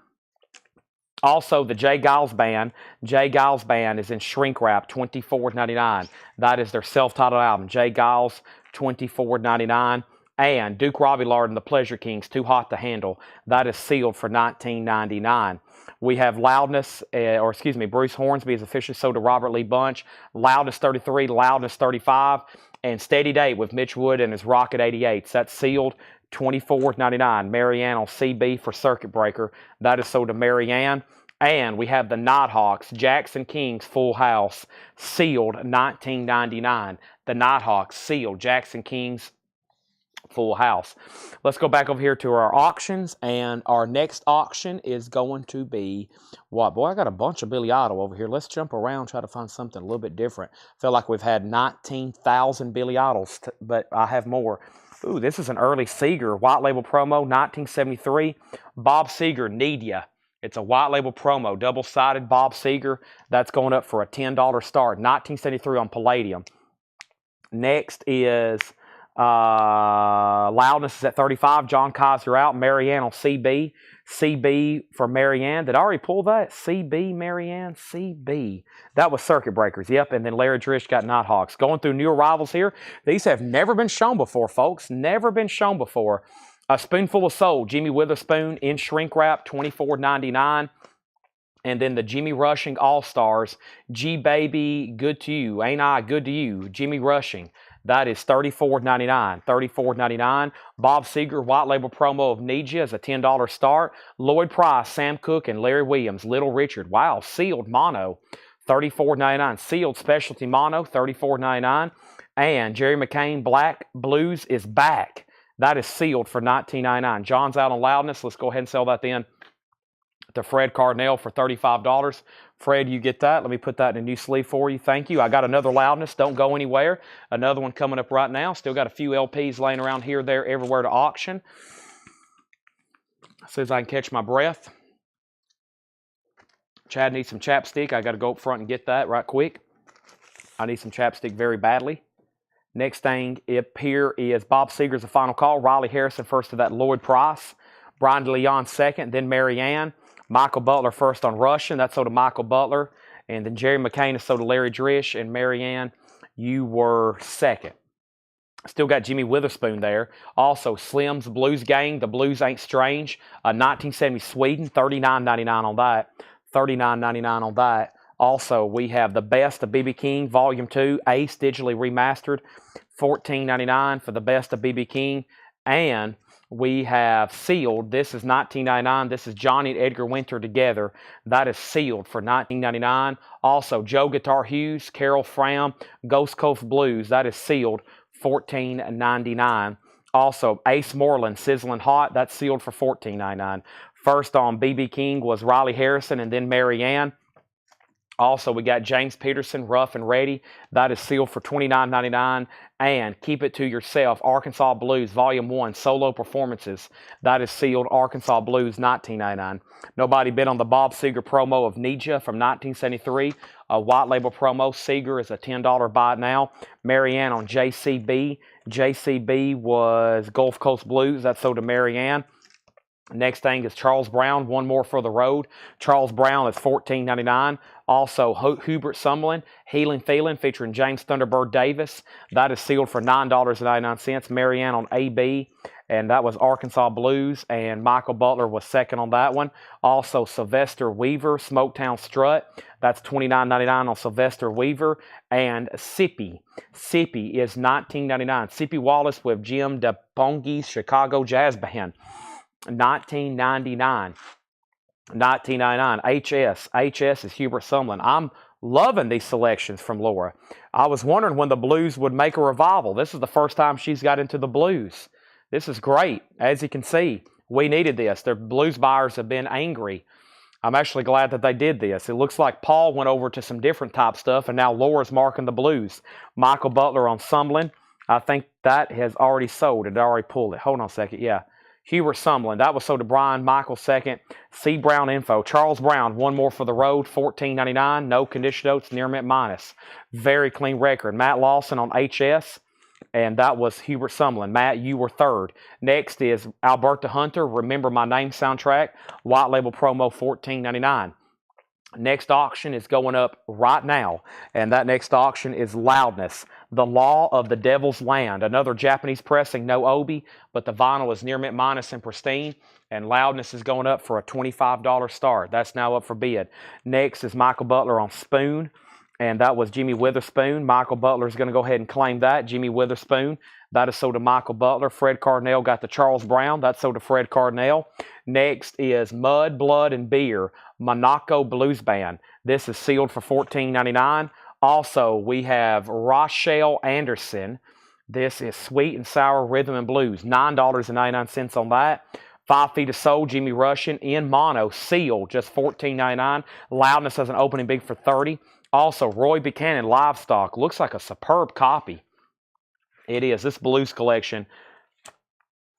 Also, the J. Giles Band. J. Giles Band is in shrink wrap, $24.99. That is their self-titled album. J. Giles, $24.99. And Duke Robillard and the Pleasure Kings, Too Hot to Handle. That is sealed for $19.99. We have Loudness, Bruce Hornsby is officially sold to Robert Lee Bunch. Loudness 33, Loudness 35. And Steady Date with Mitch Wood and his Rocket 88s. That's sealed $24.99. Marianne on CB for Circuit Breaker. That is sold to Marianne. And we have the Nighthawks, Jackson Kings Full House, sealed $19.99. The Nighthawks, sealed, Jackson Kings Full House. Let's go back over here to our auctions, and our next auction is going to be what? Boy, I got a bunch of Billy Idol over here. Let's jump around, try to find something a little bit different. Feel like we've had 19,000 Billy Idols, but I have more. Ooh, this is an early Seeger white label promo, 1973. Bob Seger, Need Ya. It's a white label promo, double-sided Bob Seger. That's going up for a $10 start, 1973 on Palladium. Next is Loudness is at 35. John Kaiser out. Marianne on CB. CB for Marianne. Did I already pull that? CB, Marianne, CB. That was Circuit Breakers. Yep. And then Larry Drish got Nighthawks. Going through new arrivals here. These have never been shown before, folks. Never been shown before. A Spoonful of Soul. Jimmy Witherspoon in shrink wrap, $24.99. And then the Jimmy Rushing All-Stars. G-Baby, Good to You. Ain't I Good to You? Jimmy Rushing. That is $34.99. $34.99. Bob Seger, white label promo of Need Ya is a $10 start. Lloyd Price, Sam Cooke, and Larry Williams. Little Richard. Wow. Sealed mono. $34.99. Sealed specialty mono. $34.99. And Jerry McCain, Black Blues is back. That is sealed for $19.99. John's out on Loudness. Let's go ahead and sell that then to Fred Cardinal for $35. Fred, you get that. Let me put that in a new sleeve for you. Thank you. I got another Loudness. Don't go anywhere. Another one coming up right now. Still got a few LPs laying around here, there, everywhere to auction. As soon as I can catch my breath. Chad needs some chapstick. I got to go up front and get that right quick. I need some chapstick very badly. Next thing up here is Bob Seger's the final call. Riley Harrison first to that Lloyd Price. Brian DeLeon second, then Marianne. Michael Butler first on Russian. That's sold to Michael Butler. And then Jerry McCain is sold to Larry Drish. And Marianne, you were second. Still got Jimmy Witherspoon there. Also, Slim's Blues Gang. The Blues Ain't Strange. 1970 Sweden. $39.99 on that. $39.99 on that. Also, we have The Best of B.B. King, Volume 2, Ace, digitally remastered. $14.99 for The Best of B.B. King. And we have sealed. This is $19.99. This is Johnny and Edgar Winter together. That is sealed for $19.99. Also, Joe Guitar Hughes, Carol Fram, Ghost Coast Blues. That is sealed $14.99. Also, Ace Moreland, Sizzling Hot. That's sealed for $14.99. First on B.B. King was Riley Harrison and then Marianne. Also, we got James Peterson, Rough and Ready. That is sealed for $29.99. And Keep It To Yourself, Arkansas Blues, Volume 1, Solo Performances. That is sealed, Arkansas Blues, $19.99. Nobody bid on the Bob Seger promo of Need Ya from 1973. A white label promo. Seger is a $10 buy now. Marianne on JCB. JCB was Gulf Coast Blues. That's sold to Marianne. Next thing is Charles Brown, One More for the Road. Charles Brown is $14.99. Also, Hubert Sumlin, Healing Feeling, featuring James Thunderbird Davis. That is sealed for $9.99. Marianne on AB, and that was Arkansas Blues, and Michael Butler was second on that one. Also, Sylvester Weaver, Smoketown Strut. That's $29.99 on Sylvester Weaver. And Sippy. Sippy is $19.99. Sippy Wallace with Jim DePongi's Chicago Jazz Band. $19.99. $19.99. HS is Hubert Sumlin. I'm loving these selections from Laura. I was wondering when the blues would make a revival. This is the first time she's got into the blues. This is great. As you can see, we needed this. The blues buyers have been angry. I'm actually glad that they did this. It looks like Paul went over to some different type stuff, and now Laura's marking the blues. Michael Butler on Sumlin. I think that has already sold. It already pulled it. Hold on a second. Yeah. Hubert Sumlin. That was sold to Brian Michael second. C. Brown Info. Charles Brown, One More for the Road, $14.99. No condition notes, near mint minus. Very clean record. Matt Lawson on HS. and that was Hubert Sumlin. Matt, you were third. Next is Alberta Hunter, Remember My Name soundtrack, white label promo, $14.99. Next auction is going up right now, and that next auction is Loudness, The Law of the Devil's Land, another Japanese pressing, no obi, but the vinyl is near mint minus and pristine, and Loudness is going up for a $25 start. That's now up for bid. Next is Michael Butler on Spoon, and that was Jimmy Witherspoon. Michael Butler is going to go ahead and claim that. Jimmy Witherspoon, that is sold to Michael Butler. Fred Cardinale got the Charles Brown. That's sold to Fred Cardinale. Next is Mud, Blood, and Beer, Monaco Blues Band. This is sealed for $14.99. Also, we have Rochelle Anderson. This is Sweet and Sour Rhythm and Blues, $9.99 on that. 5 Feet of Soul, Jimmy Rushing in mono, sealed, just $14.99. Loudness has an opening big for $30. Also, Roy Buchanan Livestock. Looks like a superb copy. It is. This blues collection,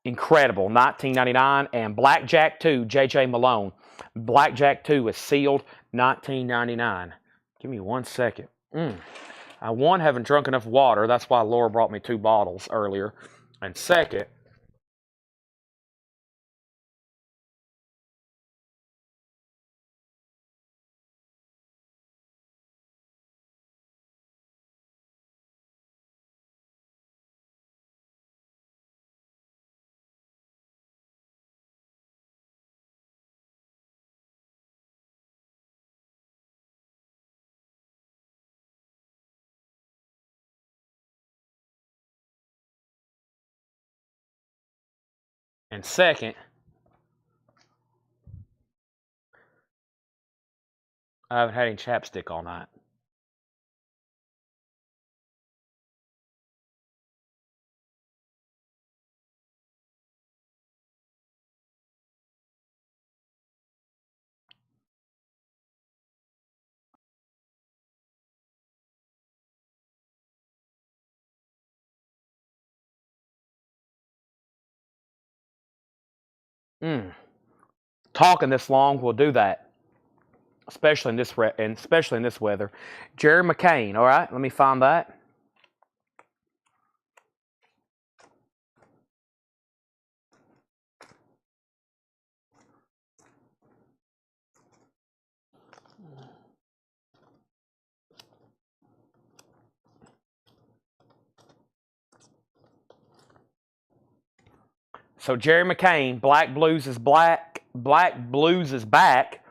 incredible, $19.99. And Blackjack 2, J.J. Malone. Blackjack 2 is sealed, $19.99. Give me 1 second. I, one, haven't drunk enough water. That's why Laura brought me 2 bottles earlier. And second, I haven't had any chapstick all night. Talking this long will do that, especially in this weather. Jerry McCain. All right, let me find that. So Jerry McCain, Black Blues is black. Black Blues is back.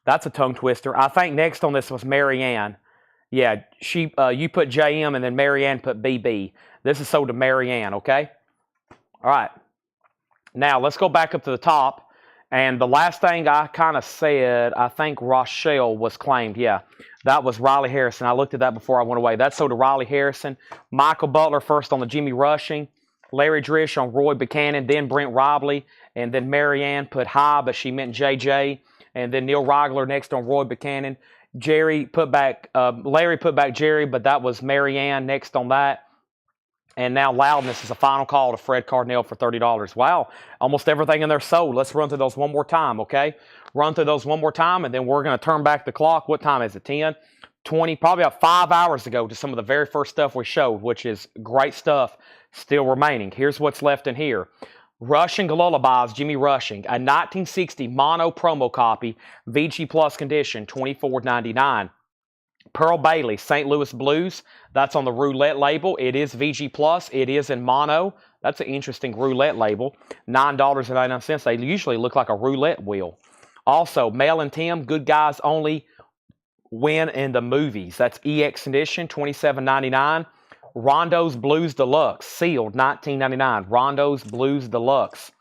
That's a tongue twister. I think next on this was Mary Ann. Yeah, she. You put JM and then Mary Ann put BB. This is sold to Mary Ann. Okay. All right. Now let's go back up to the top. And the last thing I kind of said, I think Rochelle was claimed. Yeah, that was Riley Harrison. I looked at that before I went away. That's sold to Riley Harrison. Michael Butler first on the Jimmy Rushing. Larry Drish on Roy Buchanan, then Brent Robley, and then Mary Ann put high, but she meant JJ, and then Neil Reigler next on Roy Buchanan. Larry put back Jerry, but that was Mary Ann next on that. And now Loudness is a final call to Fred Cardinale for $30. Wow, almost everything in there sold. Let's run through those one more time, okay? Run through those one more time, and then we're going to turn back the clock. What time is it? 10, 20, probably about 5 hours ago to some of the very first stuff we showed, which is great stuff still remaining. Here's what's left in here. Rushing Lullabies, Jimmy Rushing, a 1960 mono promo copy, VG Plus condition, $24.99. Pearl Bailey, St. Louis Blues, that's on the Roulette label. It is VG Plus. It is in mono. That's an interesting Roulette label. $9.99. They usually look like a roulette wheel. Also, Mel and Tim, Good Guys Only Win in the Movies. That's EX edition, $27.99. Rondo's Blues Deluxe, sealed, $19.99. Rondo's Blues Deluxe.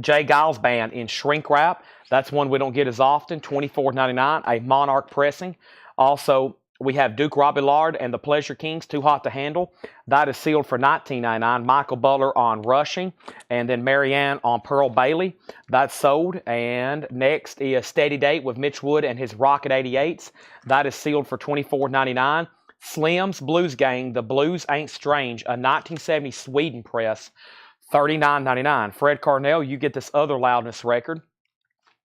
Jay Giles Band in shrink wrap. That's one we don't get as often, $24.99. A Monarch pressing. Also, we have Duke Robillard and the Pleasure Kings, Too Hot to Handle. That is sealed for $19.99. Michael Butler on Rushing. And then Mary Ann on Pearl Bailey. That's sold. And next is Steady Date with Mitch Wood and his Rocket 88s. That is sealed for $24.99. Slim's Blues Gang, The Blues Ain't Strange, a 1970 Sweden press, $39.99. Fred Cardinale, you get this other Loudness record.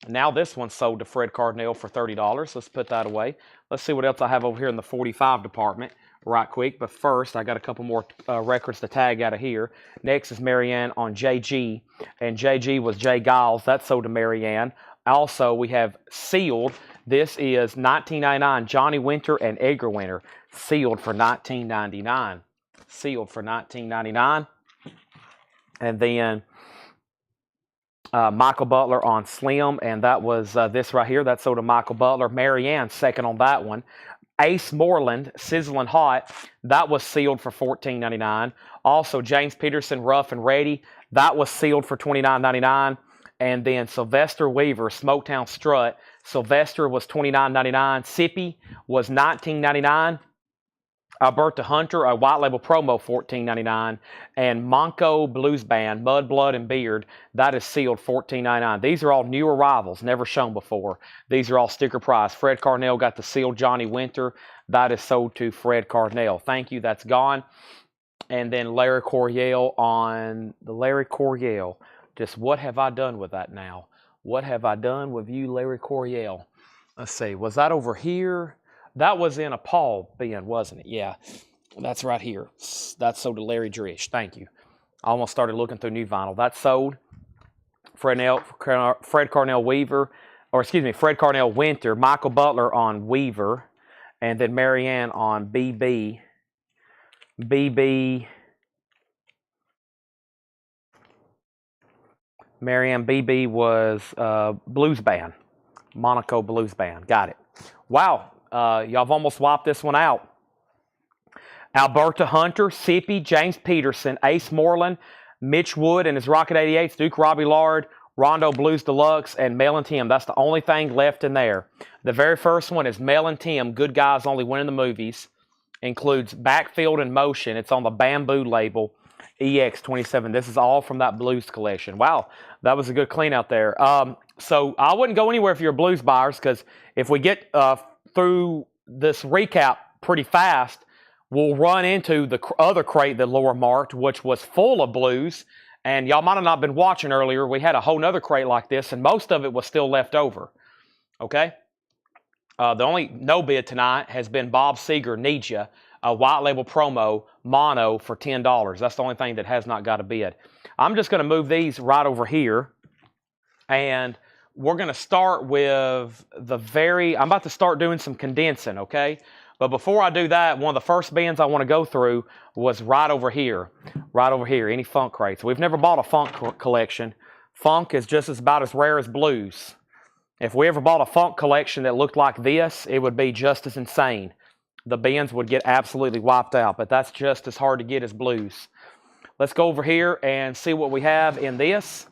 Now this one's sold to Fred Cardinale for $30. Let's put that away. Let's see what else I have over here in the 45 department. right quick. But first, I got a couple more records to tag out of here. Next is Marianne on JG, and JG was Jay Giles. That's sold to Marianne. Also, we have Sealed. This is 1999, Johnny Winter and Edgar Winter. Sealed for 1999. Sealed for 1999. And then Michael Butler on Slim, and that was this right here. That's sold to Michael Butler. Marianne, second on that one. Ace Moreland, Sizzling Hot, that was sealed for $14.99. Also, James Peterson, Rough and Ready, that was sealed for $29.99. And then Sylvester Weaver, Smoketown Strut, Sylvester was $29.99. Sippy was $19.99. Alberta Hunter, a white label promo, $14.99. And Monco Blues Band, Mud, Blood, and Beard, that is sealed $14.99. These are all new arrivals, never shown before. These are all sticker price. Fred Carnell got the sealed Johnny Winter. That is sold to Fred Carnell. Thank you, that's gone. And then Larry Coryell on the Larry Coryell. Just what have I done with that now? What have I done with you, Larry Coryell? Let's see, was that over here? That was in a Paul bin, wasn't it? Yeah, that's right here. That's sold to Larry Drish. Thank you. I almost started looking through new vinyl. That's sold. Fred Carnell Weaver, or excuse me, Fred Carnell Winter, Michael Butler on Weaver, and then Marianne on BB. Marianne BB was Blues Band, Monaco Blues Band. Got it. Wow. Y'all have almost wiped this one out. Alberta Hunter, Sippy, James Peterson, Ace Moreland, Mitch Wood and his Rocket 88s, Duke Robbie Lard, Rondo Blues Deluxe, and Mel and Tim. That's the only thing left in there. The very first one is Mel and Tim, Good Guys Only Win in the Movies. Includes Backfield and Motion. It's on the Bamboo label, EX27. This is all from that blues collection. Wow, that was a good clean out there. So I wouldn't go anywhere if you're blues buyers, because if we get through this recap pretty fast, we'll run into the other crate that Laura marked, which was full of blues. And y'all might have not been watching earlier. We had a whole nother crate like this, and most of it was still left over. Okay? The only no bid tonight has been Bob Seger, Need Ya, a white label promo, mono for $10. That's the only thing that has not got a bid. I'm just going to move these right over here, and we're going to start with I'm about to start doing some condensing, okay? But before I do that, one of the first bins I want to go through was right over here, any funk crates. We've never bought a funk collection. Funk is just about as rare as blues. If we ever bought a funk collection that looked like this, it would be just as insane. The bins would get absolutely wiped out, but that's just as hard to get as blues. Let's go over here and see what we have in this.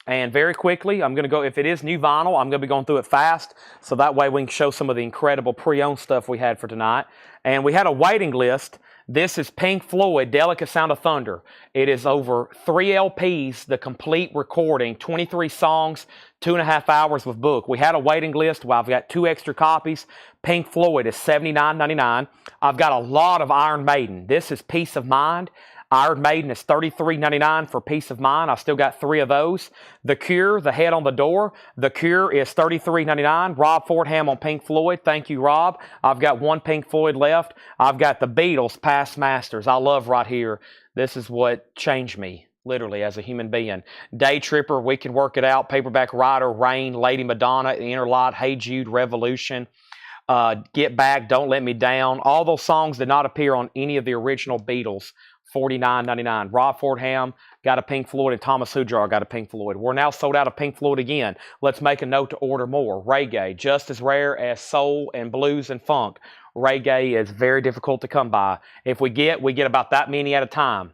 And very quickly, I'm going to go, if it is new vinyl, I'm going to be going through it fast, so that way we can show some of the incredible pre-owned stuff we had for tonight. And we had a waiting list. This is Pink Floyd, Delicate Sound of Thunder. It is over 3 LPs, the complete recording, 23 songs, 2.5 hours with book. We had a waiting list. Well, I've got 2 extra copies. Pink Floyd is $79.99. I've got a lot of Iron Maiden. This is Peace of Mind. Iron Maiden is $33.99 for Peace of Mind. I still got 3 of those. The Cure, The Head on the Door. The Cure is $33.99. Rob Fordham on Pink Floyd. Thank you, Rob. I've got 1 Pink Floyd left. I've got the Beatles, Past Masters. I love right here. This is what changed me, literally, as a human being. Day Tripper, We Can Work It Out. Paperback Writer, Rain, Lady Madonna, Inner Light, Hey Jude, Revolution. Get Back, Don't Let Me Down. All those songs did not appear on any of the original Beatles. $49.99. Rob Fordham got a Pink Floyd, and Thomas Hudjar got a Pink Floyd. We're now sold out of Pink Floyd again. Let's make a note to order more. Reggae, just as rare as soul and blues and funk. Reggae is very difficult to come by. If we get about that many at a time.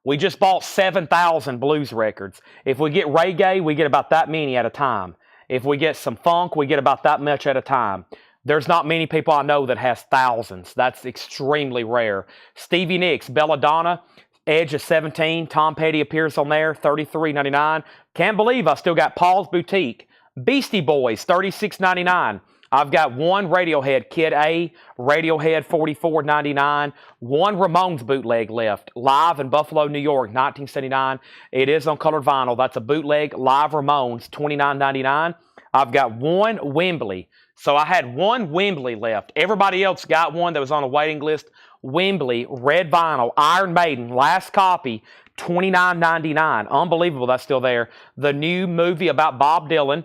We just bought 7,000 blues records. If we get reggae, we get about that many at a time. If we get some funk, we get about that much at a time. There's not many people I know that has thousands. That's extremely rare. Stevie Nicks, Belladonna, Edge of 17. Tom Petty appears on there, $33.99. Can't believe I still got Paul's Boutique. Beastie Boys, $36.99. I've got 1 Radiohead, Kid A, Radiohead, $44.99. 1 Ramones bootleg left, live in Buffalo, New York, 1979. It is on colored vinyl. That's a bootleg, live Ramones, $29.99. I've got one Wembley. So I had one Wembley left. Everybody else got one that was on a waiting list. Wembley, red vinyl, Iron Maiden, last copy, $29.99. Unbelievable that's still there. The new movie about Bob Dylan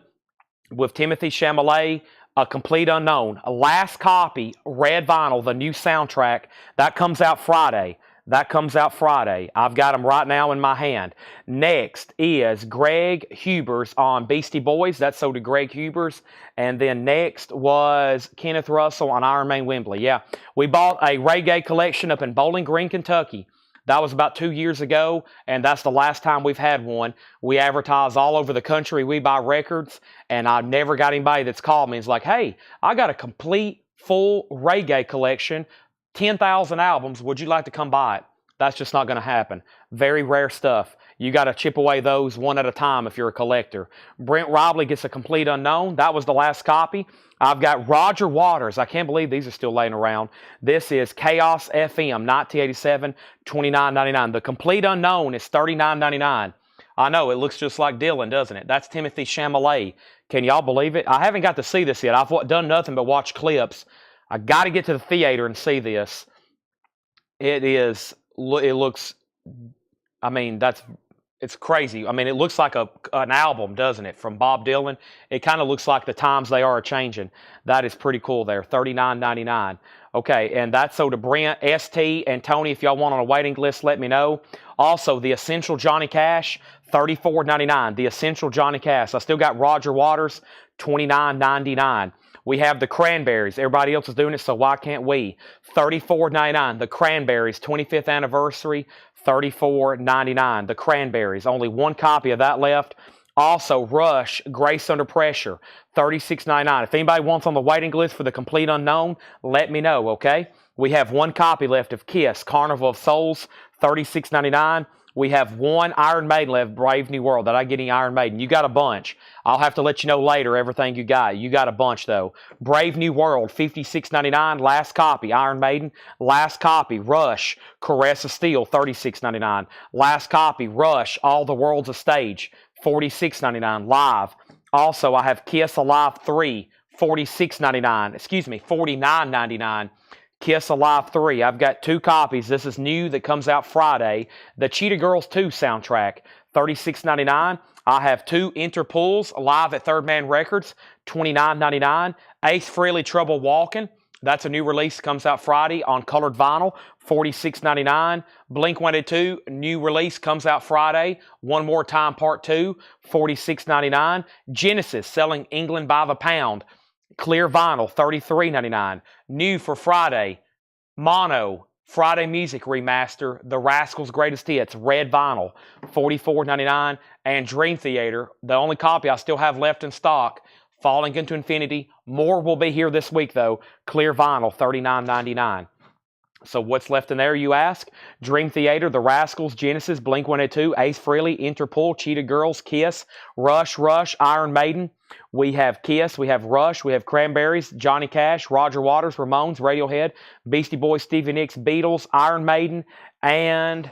with Timothy Chalamet, A Complete Unknown. Last copy, red vinyl, the new soundtrack. That comes out Friday. That comes out Friday. I've got them right now in my hand. Next is Greg Hubers on Beastie Boys. That's sold to Greg Hubers. And then next was Kenneth Russell on Iron Maiden Wembley. Yeah, we bought a reggae collection up in Bowling Green, Kentucky. That was about 2 years ago, and that's the last time we've had one. We advertise all over the country. We buy records, and I've never got anybody that's called me and is like, hey, I got a complete, full reggae collection, 10,000 albums. Would you like to come buy it? That's just not going to happen. Very rare stuff. You got to chip away those one at a time if you're a collector. Brent Robley gets a Complete Unknown. That was the last copy. I've got Roger Waters. I can't believe these are still laying around. This is Chaos FM, 1987, $29.99. The Complete Unknown is $39.99. I know, it looks just like Dylan, doesn't it? That's Timothy Chalamet. Can y'all believe it? I haven't got to see this yet. I've done nothing but watch clips. I got to get to the theater and see this. It looks, I mean, it's crazy. I mean, it looks like an album, doesn't it, from Bob Dylan? It kind of looks like the times they are changing. That is pretty cool there, $39.99. Okay, and that's so to Brent, ST, and Tony. If y'all want on a waiting list, let me know. Also, the Essential Johnny Cash, $34.99. The Essential Johnny Cash. I still got Roger Waters, $29.99. We have the Cranberries. Everybody else is doing it, so why can't we? $34.99. The Cranberries, 25th anniversary, $34.99. The Cranberries. Only one copy of that left. Also, Rush, Grace Under Pressure, $36.99. If anybody wants on the waiting list for the Complete Unknown, let me know, okay? We have one copy left of Kiss, Carnival of Souls, $36.99. We have one Iron Maiden left, Brave New World. Did I get any Iron Maiden? You got a bunch. I'll have to let you know later everything you got. You got a bunch, though. Brave New World, $56.99. Last copy, Iron Maiden. Last copy, Rush, Caress of Steel, $36.99. Last copy, Rush, All the World's a Stage, $46.99. Live. Also, I have Kiss Alive 3, $46.99. Excuse me, $49.99. Kiss Alive 3. I've got two copies. This is new that comes out Friday. The Cheetah Girls 2 soundtrack, $36.99. I have two Interpools live at Third Man Records, $29.99. Ace Frehley, Trouble Walking. That's a new release. Comes out Friday on colored vinyl, $46.99. Blink-182, new release. Comes out Friday. One More Time Part 2, $46.99. Genesis, Selling England by the Pound. Clear vinyl, $33.99. New for Friday, Mono, Friday Music Remaster, The Rascals' Greatest Hits, red vinyl, $44.99. And Dream Theater, the only copy I still have left in stock, Falling into Infinity. More will be here this week, though. Clear vinyl, $39.99. So what's left in there, you ask? Dream Theater, The Rascals, Genesis, Blink-182, Ace Frehley, Interpol, Cheetah Girls, Kiss, Rush, Iron Maiden. We have Kiss, we have Rush, we have Cranberries, Johnny Cash, Roger Waters, Ramones, Radiohead, Beastie Boys, Stevie Nicks, Beatles, Iron Maiden, and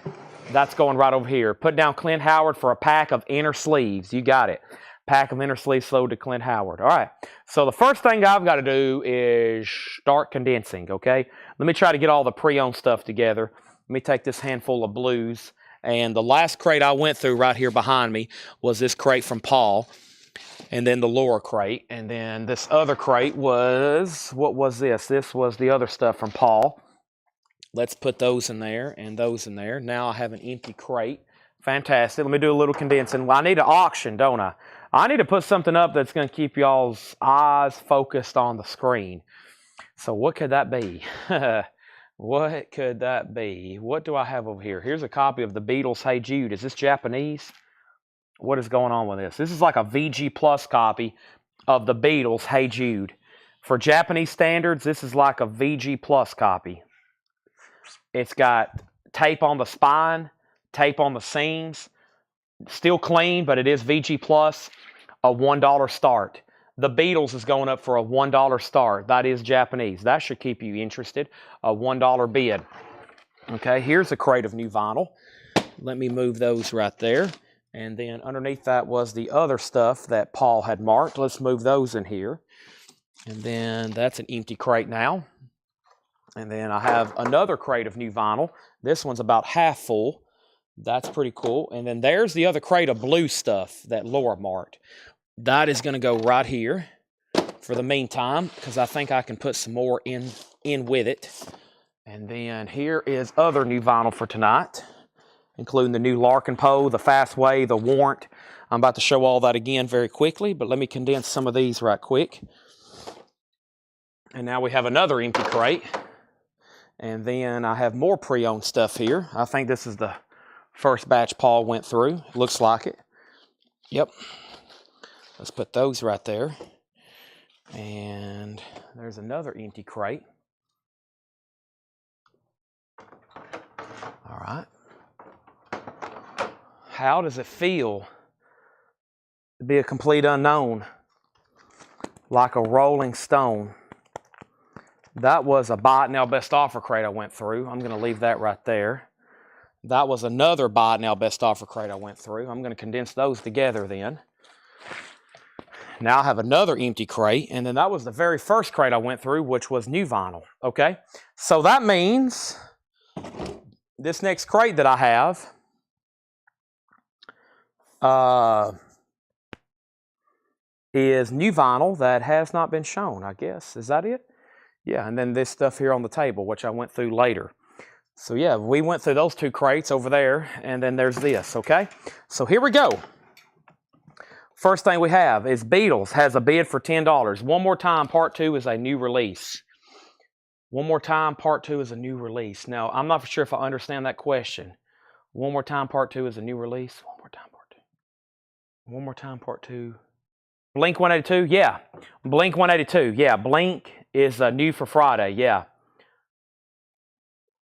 that's going right over here. Put down Clint Howard for a pack of inner sleeves. You got it. Pack of inner sleeves sold to Clint Howard. All right. So the first thing I've got to do is start condensing, okay? Let me try to get all the pre-owned stuff together. Let me take this handful of blues. And the last crate I went through right here behind me was this crate from Paul. And then the lower crate. And then this other crate was, what was this? This was the other stuff from Paul. Let's put those in there and those in there. Now I have an empty crate. Fantastic. Let me do a little condensing. Well, I need an auction, don't I? I need to put something up that's going to keep y'all's eyes focused on the screen. So what could that be? What could that be? What do I have over here? Here's a copy of the Beatles' Hey Jude. Is this Japanese? What is going on with this? This is like a VG Plus copy of the Beatles' Hey Jude. For Japanese standards, this is like a VG Plus copy. It's got tape on the spine, tape on the seams. Still clean, but it is VG Plus, a $1 start. The Beatles is going up for a $1 start. That is Japanese. That should keep you interested. A $1 bid. Okay, here's a crate of new vinyl. Let me move those right there. And then underneath that was the other stuff that Paul had marked. Let's move those in here. And then that's an empty crate now. And then I have another crate of new vinyl. This one's about half full. That's pretty cool. And then there's the other crate of blue stuff that Laura marked. That is going to go right here for the meantime, because I think I can put some more in with it. And then here is other new vinyl for tonight, including the new Larkin Poe, the Fastway, the Warrant. I'm about to show all that again very quickly, but let me condense some of these right quick. And now we have another empty crate. And then I have more pre-owned stuff here. I think this is the first batch Paul went through. Looks like it. Yep. Let's put those right there. And there's another empty crate. All right. How does it feel to be a complete unknown? Like a rolling stone. That was a Buy It Now Best Offer crate I went through. I'm going to leave that right there. That was another Buy It Now Best Offer crate I went through. I'm going to condense those together then. Now I have another empty crate, and then that was the very first crate I went through, which was new vinyl. Okay? So that means this next crate that I have is new vinyl that has not been shown, I guess. Is that it? Yeah, and then this stuff here on the table, which I went through later. So yeah, we went through those two crates over there, and then there's this, okay? So here we go. First thing we have is Beatles has a bid for $10. One More Time Part 2 is a new release. One More Time Part 2 is a new release. Now, I'm not for sure if I understand that question. One More Time Part 2 is a new release. One More Time Part 2. One More Time Part 2. Blink 182, yeah. Blink 182, yeah. Blink is new for Friday, yeah.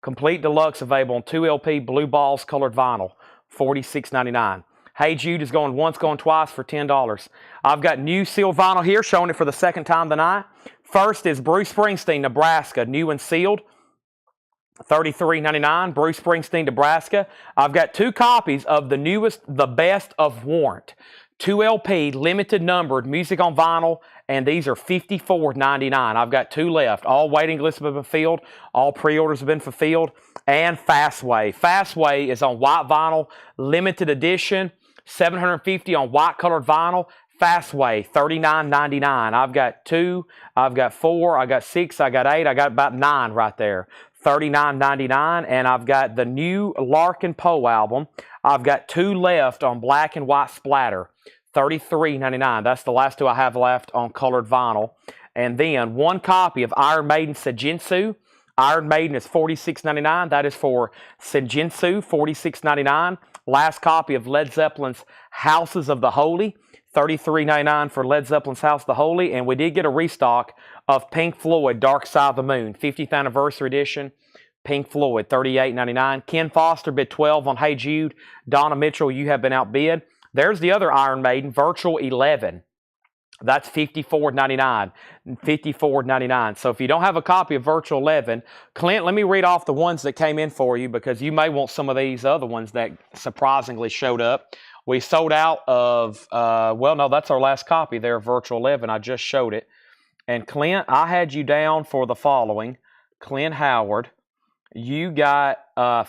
Complete Deluxe available on 2 LP Blue Balls colored vinyl, $46.99. Hey Jude is going once, going twice for $10. I've got new sealed vinyl here, showing it for the second time tonight. First is Bruce Springsteen, Nebraska, new and sealed, $33.99. Bruce Springsteen, Nebraska. I've got 2 copies of the newest, The Best of Warrant. 2 LP, limited numbered, music on vinyl, and these are $54.99. I've got 2 left. All waiting lists have been fulfilled. All pre-orders have been fulfilled. And Fastway. Fastway is on white vinyl, limited edition, $750 on white colored vinyl. Fastway, $39.99. I've got 2, I've got 4, I got 6, I got 8, I got about 9 right there. $39.99, and I've got the new Larkin Poe album. I've got 2 left on black and white splatter, $33.99. That's the last 2 I have left on colored vinyl. And then 1 copy of Iron Maiden Sejinsu. Iron Maiden is $46.99. That is for Sejinsu, $46.99. Last copy of Led Zeppelin's Houses of the Holy, $33.99 for Led Zeppelin's House of the Holy. And we did get a restock of Pink Floyd, Dark Side of the Moon, 50th Anniversary Edition, Pink Floyd, $38.99. Ken Foster bid $12 on Hey Jude. Donna Mitchell, you have been outbid. There's the other Iron Maiden, Virtual 11. That's $54.99. $54.99. So if you don't have a copy of Virtual 11, Clint, let me read off the ones that came in for you, because you may want some of these other ones that surprisingly showed up. We sold out of, well, no, that's our last copy there, Virtual 11. I just showed it. And Clint, I had you down for the following. Clint Howard, you got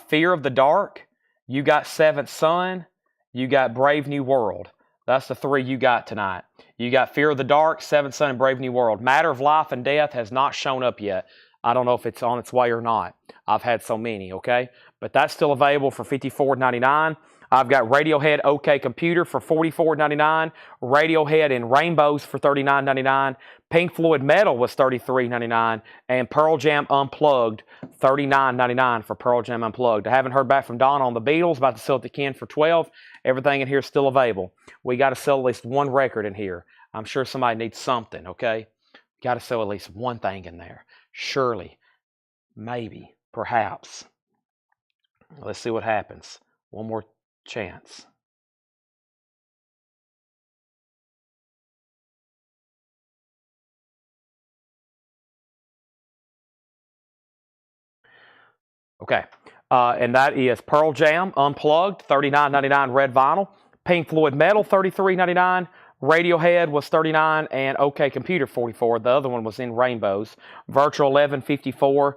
Fear of the Dark, you got Seventh Son, you got Brave New World. That's the 3 you got tonight. You got Fear of the Dark, Seventh Son, and Brave New World. Matter of Life and Death has not shown up yet. I don't know if it's on its way or not. I've had so many, okay? But that's still available for $54.99. I've got Radiohead OK Computer for $44.99. Radiohead in Rainbows for $39.99. Pink Floyd Metal was $33.99. And Pearl Jam Unplugged, $39.99 for Pearl Jam Unplugged. I haven't heard back from Donna on the Beatles. About to sell it to Ken for $12. Everything in here is still available. We got to sell at least 1 record in here. I'm sure somebody needs something, okay? Got to sell at least 1 thing in there. Surely. Maybe. Perhaps. Let's see what happens. 1 more chance. Okay. And that is Pearl Jam Unplugged, $39.99 red vinyl. Pink Floyd Metal, $33.99. Radiohead was $39, and OK Computer, $44. The other one was in rainbows. Virtual 11, $54.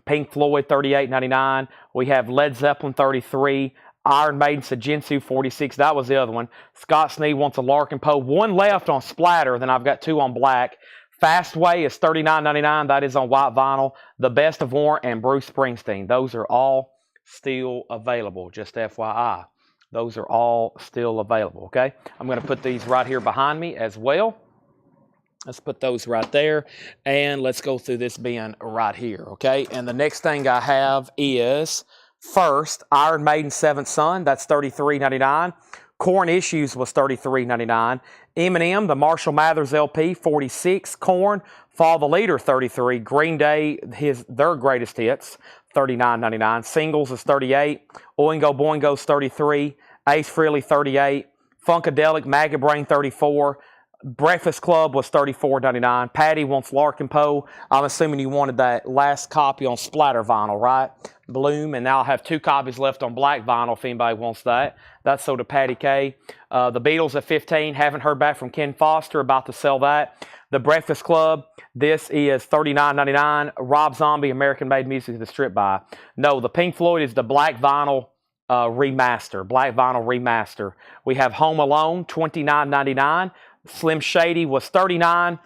Pink Floyd, $38.99. We have Led Zeppelin, $33. Iron Maiden, Sajinsu, $46. That was the other one. Scott Sneed wants a Larkin Poe. One left on Splatter, then I've got two on black. Fastway is $39.99. That is on white vinyl. The Best of Warrant and Bruce Springsteen. Those are all still available, just FYI. Those are all still available, okay? I'm going to put these right here behind me as well. Let's put those right there, and let's go through this bin right here, okay? And the next thing I have is, first, Iron Maiden Seventh Son. That's $33.99. Korn Issues was $33.99. Eminem, the Marshall Mathers LP, $46. Korn, Follow the Leader, $33. Green Day, their greatest hits, $39.99. Singles is $38. Oingo Boingo's $33. Ace Frehley, $38. Funkadelic, Maggot Brain, $34. Breakfast Club was $34.99. Patty wants Larkin Poe. I'm assuming you wanted that last copy on splatter vinyl, right? Bloom, and now I have two copies left on black vinyl if anybody wants that. That's sold to Patty K. The Beatles at $15. Haven't heard back from Ken Foster. About to sell that. The Breakfast Club, this is $39.99. Rob Zombie, American Made Music, the strip buy. No, the Pink Floyd is the black vinyl remaster. Black vinyl remaster. We have Home Alone, $29.99. Slim Shady was $39.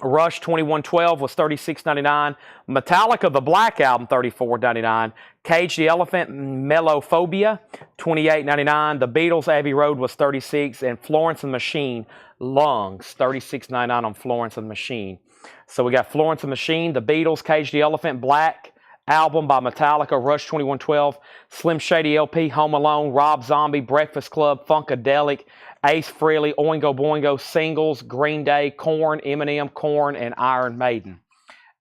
Rush 2112 was $36.99. Metallica, the Black Album, $34.99. Cage the Elephant, Melophobia, $28.99. The Beatles, Abbey Road was $36. And Florence and the Machine, Lungs, $36.99 on Florence and the Machine. So we got Florence and the Machine, the Beatles, Cage the Elephant, Black Album by Metallica, Rush 2112, Slim Shady LP, Home Alone, Rob Zombie, Breakfast Club, Funkadelic, Ace Frehley, Oingo Boingo, Singles, Green Day, Korn, Eminem, Korn, and Iron Maiden.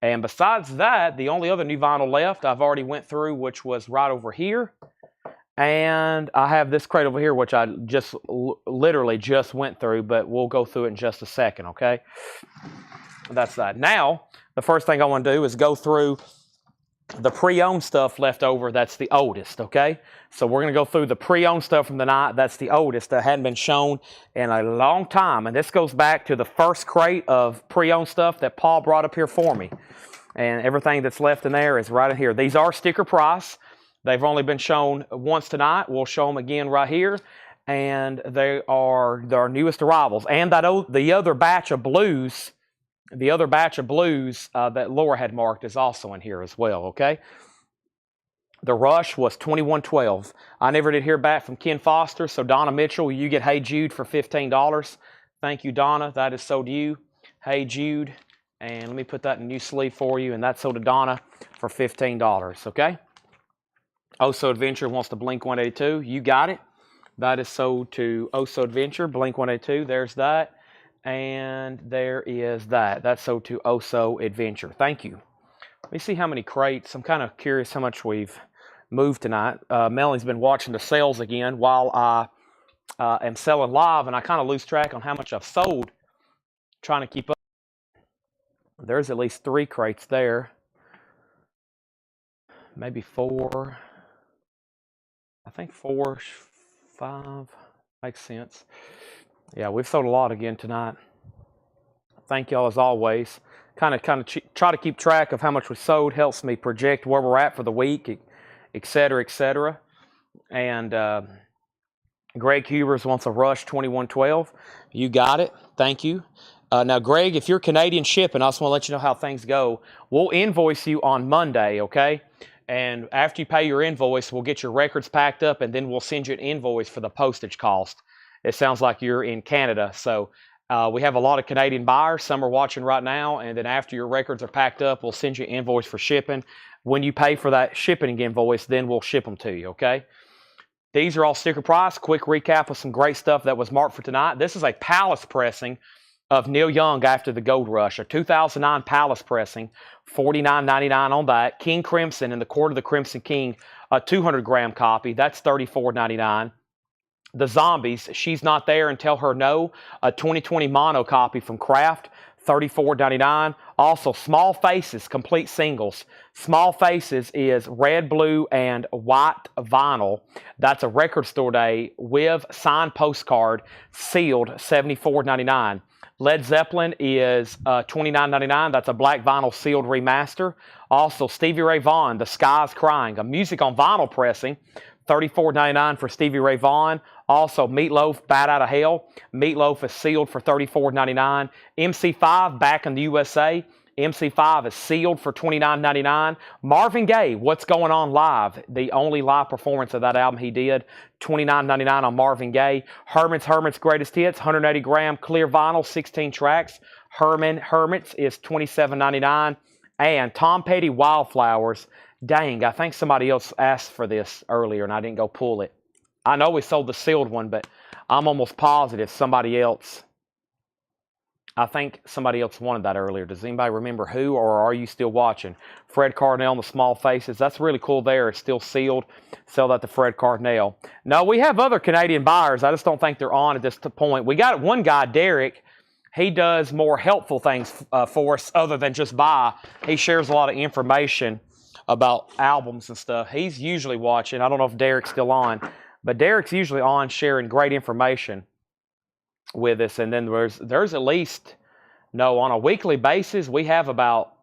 And besides that, the only other new vinyl left I've already went through, which was right over here. And I have this crate over here, which I just literally just went through, but we'll go through it in just a second, okay? That's that. Now, the first thing I want to do is go through the pre-owned stuff left over. That's the oldest, okay? So we're going to go through the pre-owned stuff from the night. That's the oldest that hadn't been shown in a long time. And this goes back to the first crate of pre-owned stuff that Paul brought up here for me. And everything that's left in there is right in here. These are sticker price. They've only been shown once tonight. We'll show them again right here. And they are our newest arrivals. And the other batch of blues... The other batch of blues that Laura had marked is also in here as well, okay? The Rush was $21.12. I never did hear back from Ken Foster, so Donna Mitchell, you get Hey Jude for $15. Thank you, Donna. That is sold to you. Hey Jude. And let me put that in a new sleeve for you, and that's sold to Donna for $15, okay? Oh So Adventure wants to Blink 182. You got it. That is sold to Oh So Adventure, Blink 182. There's that. And there is that. That's sold to Oh So Adventure. Thank you. Let me see how many crates. I'm kind of curious how much we've moved tonight. Melanie's been watching the sales again while I am selling live, and I kind of lose track on how much I've sold, trying to keep up. There's at least 3 crates there. Maybe 4. I think 4, 5. Makes sense. Yeah, we've sold a lot again tonight. Thank y'all as always. Kind of try to keep track of how much we sold. Helps me project where we're at for the week, et cetera, et cetera. And Greg Hubers wants a Rush 2112. You got it. Thank you. Now, Greg, if you're Canadian shipping, I just want to let you know how things go. We'll invoice you on Monday, okay? And after you pay your invoice, we'll get your records packed up, and then we'll send you an invoice for the postage cost. It sounds like you're in Canada, so we have a lot of Canadian buyers. Some are watching right now, and then after your records are packed up, we'll send you an invoice for shipping. When you pay for that shipping invoice, then we'll ship them to you, okay? These are all sticker price. Quick recap of some great stuff that was marked for tonight. This is a Palace pressing of Neil Young after the Gold Rush, a 2009 Palace pressing, $49.99 on that. King Crimson in the Court of the Crimson King, a 200-gram copy. That's $34.99. The Zombies, She's Not There and Tell Her No, a 2020 mono copy from Kraft, $34.99. Also, Small Faces, complete singles. Small Faces is red, blue, and white vinyl. That's a record store day with signed postcard, sealed, $74.99. Led Zeppelin is $29.99. That's a black vinyl sealed remaster. Also, Stevie Ray Vaughan, The Sky's Crying, a music on vinyl pressing, $34.99 for Stevie Ray Vaughan. Also, Meatloaf, Bat Out of Hell. Meatloaf is sealed for $34.99. MC5, Back in the USA. MC5 is sealed for $29.99. Marvin Gaye, What's Going On Live, the only live performance of that album he did, $29.99 on Marvin Gaye. Herman's Greatest Hits, 180-gram clear vinyl, 16 tracks. Hermits is $27.99. And Tom Petty, Wildflowers. Dang, I think somebody else asked for this earlier and I didn't go pull it. I know we sold the sealed one, but I'm almost positive somebody else. I think somebody else wanted that earlier. Does anybody remember who, or are you still watching? Fred Cardinal and the Small Faces. That's really cool there. It's still sealed. Sell that to Fred Cardinal. No, we have other Canadian buyers. I just don't think they're on at this point. We got one guy, Derek. He does more helpful things for us other than just buy. He shares a lot of information about albums and stuff. He's usually watching. I don't know if Derek's still on, but Derek's usually on sharing great information with us. And then there's at least, no, on a weekly basis, we have about,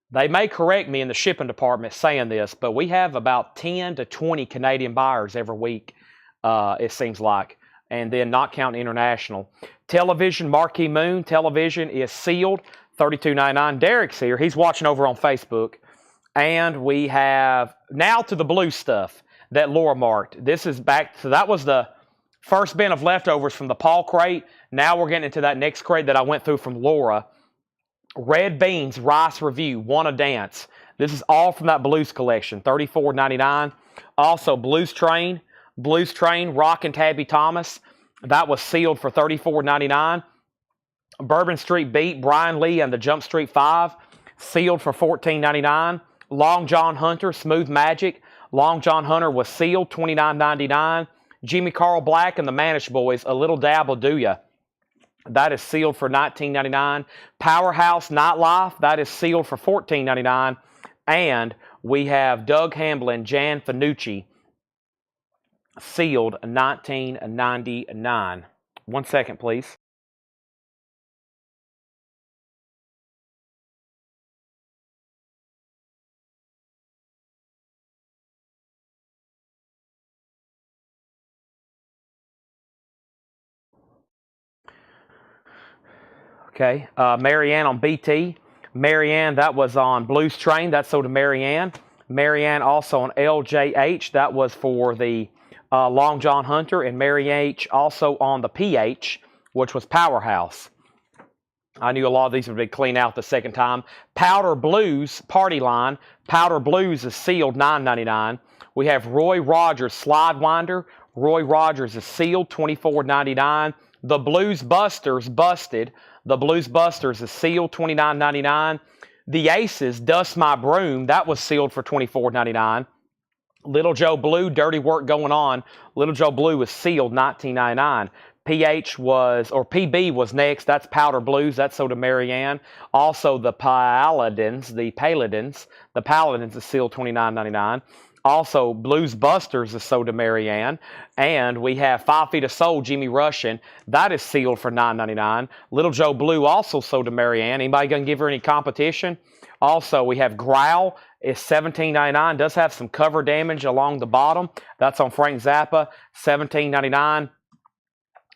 they may correct me in the shipping department saying this, but we have about 10 to 20 Canadian buyers every week, it seems like. And then not counting international. Television, Marquee Moon. Television is sealed, $32.99. Derek's here. He's watching over on Facebook. And we have now to the blue stuff that Laura marked. This is back, so that was the first bin of leftovers from the Paul crate. Now we're getting into that next crate that I went through from Laura. Red Beans Rice Review, Wanna Dance. This is all from that blues collection, $34.99. Also Blues Train, Rock and Tabby Thomas. That was sealed for $34.99. Bourbon Street Beat, Brian Lee and the Jump Street 5, sealed for $14.99. Long John Hunter, Smooth Magic. Long John Hunter was sealed, $29.99. Jimmy Carl Black and the Manish Boys, A Little Dab Will Do Ya. That is sealed for $19.99. Powerhouse Nightlife, that is sealed for $14.99. And we have Doug Hamblin, Jan Fanucci, sealed $19.99. 1 second, please. Okay, Marianne on BT. Marianne, that was on Blues Train. That sold to Marianne. Marianne also on LJH. That was for the Long John Hunter. And Mary H also on the PH, which was Powerhouse. I knew a lot of these would be cleaned out the second time. Powder Blues Party Line. Powder Blues is sealed, $9.99. We have Roy Rogers Slide Winder. Roy Rogers is sealed, $24.99. The Blues Busters Busted. The Blues Busters is sealed, $29.99. The Aces Dust My Broom. That was sealed for $24.99. Little Joe Blue, Dirty Work Going On. Little Joe Blue was sealed, $19.99. PB was next. That's Powder Blues. That's sold to Marianne. Also, the Paladins is sealed, $29.99. Also, Blues Busters is sold to Marianne. And we have 5 Feet of Soul, Jimmy Rushin. That is sealed for $9.99. Little Joe Blue also sold to Marianne. Anybody going to give her any competition? Also, we have Growl. It's $17.99. Does have some cover damage along the bottom. That's on Frank Zappa, $17.99.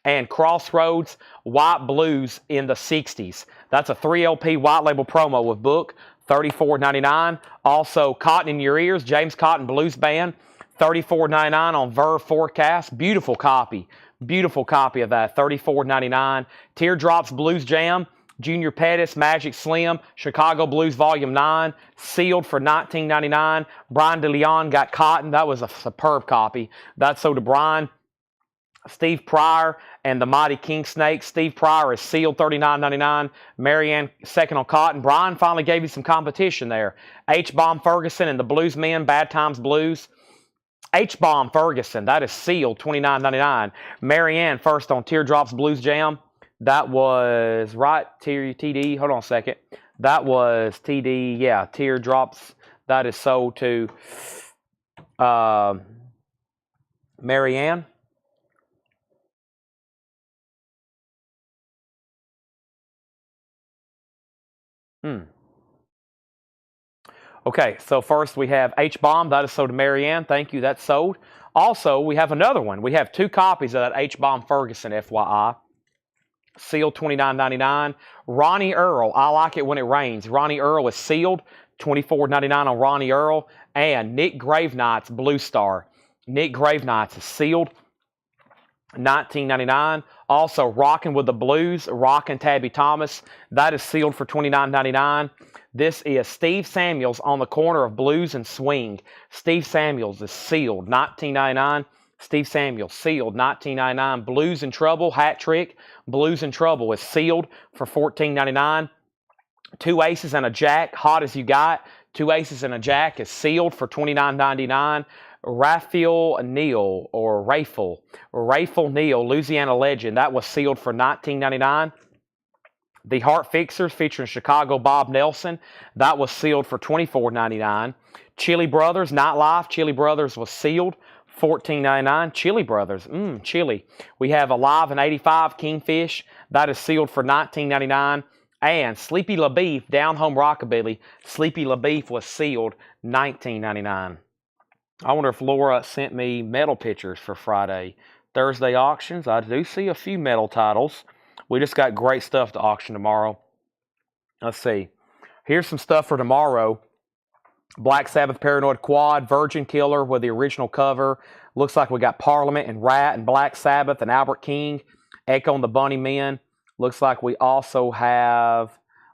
And Crossroads White Blues in the 60s. That's a 3LP white label promo with book. $34.99. Also, Cotton in Your Ears, James Cotton Blues Band, $34.99 on Verve Forecast. Beautiful copy of that, $34.99. Teardrops Blues Jam, Junior Pettis, Magic Slim, Chicago Blues Volume 9, sealed for $19.99. Brian DeLeon got Cotton. That was a superb copy. That's sold to Brian. Steve Pryor and the Mighty King Snake. Steve Pryor is sealed, $39.99. Marianne second on Cotton. Brian finally gave you some competition there. H-Bomb Ferguson and the Blues Men, Bad Times Blues. H-Bomb Ferguson, that is sealed, $29.99. Marianne first on Teardrops Blues Jam. That was right, TD, hold on a second. That was TD, yeah, Teardrops. That is sold to Marianne. Okay, so first we have H-Bomb. That is sold to Marianne. Thank you. That's sold. Also, we have another one. We have 2 copies of that H-Bomb Ferguson, FYI. Sealed $29.99. Ronnie Earl. I like it when it rains. Ronnie Earl is sealed $24.99 on Ronnie Earl. And Nick Gravenight's Blue Star. Nick Gravenight's is sealed $19.99. Also, Rockin' with the Blues, Rockin' Tabby Thomas. That is sealed for $29.99. This is Steve Samuels on the corner of Blues and Swing. Steve Samuels is sealed $19.99. Steve Samuels sealed $19.99. Blues in Trouble, hat trick. Blues in Trouble is sealed for $14.99. 2 aces and a jack, hot as you got. 2 aces and a jack is sealed for $29.99. Raphael Neal or Raphael Neal, Louisiana legend. That was sealed for $19.99. The Heart Fixers featuring Chicago Bob Nelson. That was sealed for $24.99. Chili Brothers, Nightlife. Chili Brothers was sealed $14.99. Chili Brothers, chili. We have Alive in 85, Kingfish. That is sealed for $19.99. And Sleepy LaBeef, Down Home Rockabilly. Sleepy LaBeef was sealed $19.99. I wonder if Laura sent me metal pictures for Friday. Thursday auctions. I do see a few metal titles. We just got great stuff to auction tomorrow. Let's see. Here's some stuff for tomorrow. Black Sabbath Paranoid Quad, Virgin Killer with the original cover. Looks like we got Parliament and Rat and Black Sabbath and Albert King. Echo and the Bunny Men. Looks like we also have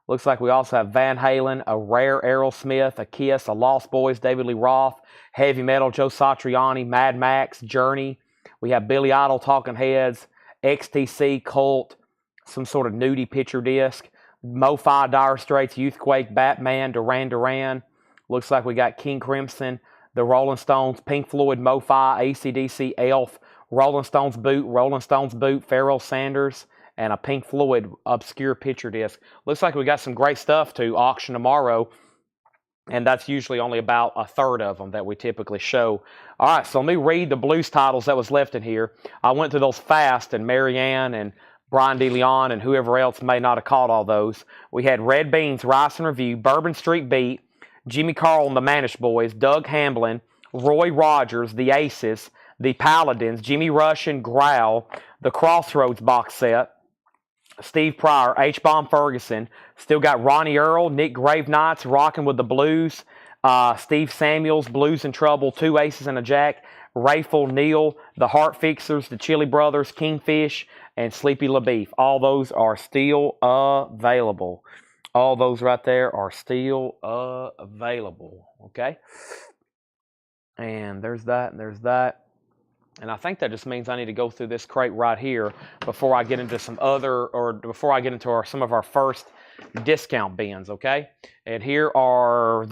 Van Halen, a Rare Aerosmith, a Kiss, a Lost Boys, David Lee Roth, Heavy Metal, Joe Satriani, Mad Max, Journey. We have Billy Idol, Talking Heads, XTC, Cult, some sort of nudie picture disc, Mo-Fi, Dire Straits, Youthquake, Batman, Duran Duran. Looks like we got King Crimson, the Rolling Stones, Pink Floyd, Mo-Fi, AC/DC, Elf, Rolling Stones Boot, Pharoah Sanders, and a Pink Floyd obscure picture disc. Looks like we got some great stuff to auction tomorrow, and that's usually only about a third of them that we typically show. All right, so let me read the blues titles that was left in here. I went through those fast, and Marianne and Brian DeLeon and whoever else may not have caught all those. We had Red Beans, Rice and Review, Bourbon Street Beat, Jimmy Carl and the Manish Boys, Doug Hamblin, Roy Rogers, the Aces, the Paladins, Jimmy Rush and Growl, the Crossroads box set, Steve Pryor, H-Bomb Ferguson, still got Ronnie Earl, Nick Gravenights, Rockin' with the Blues, Steve Samuels, Blues in Trouble, 2 aces and a jack, Raphael Neal, the Heart Fixers, the Chili Brothers, Kingfish, and Sleepy LaBeef. All those are still available. All those right there are still available. Okay? And there's that, and there's that. And I think that just means I need to go through this crate right here before I get into some other, or before I get into some of our first discount bins, okay? And here are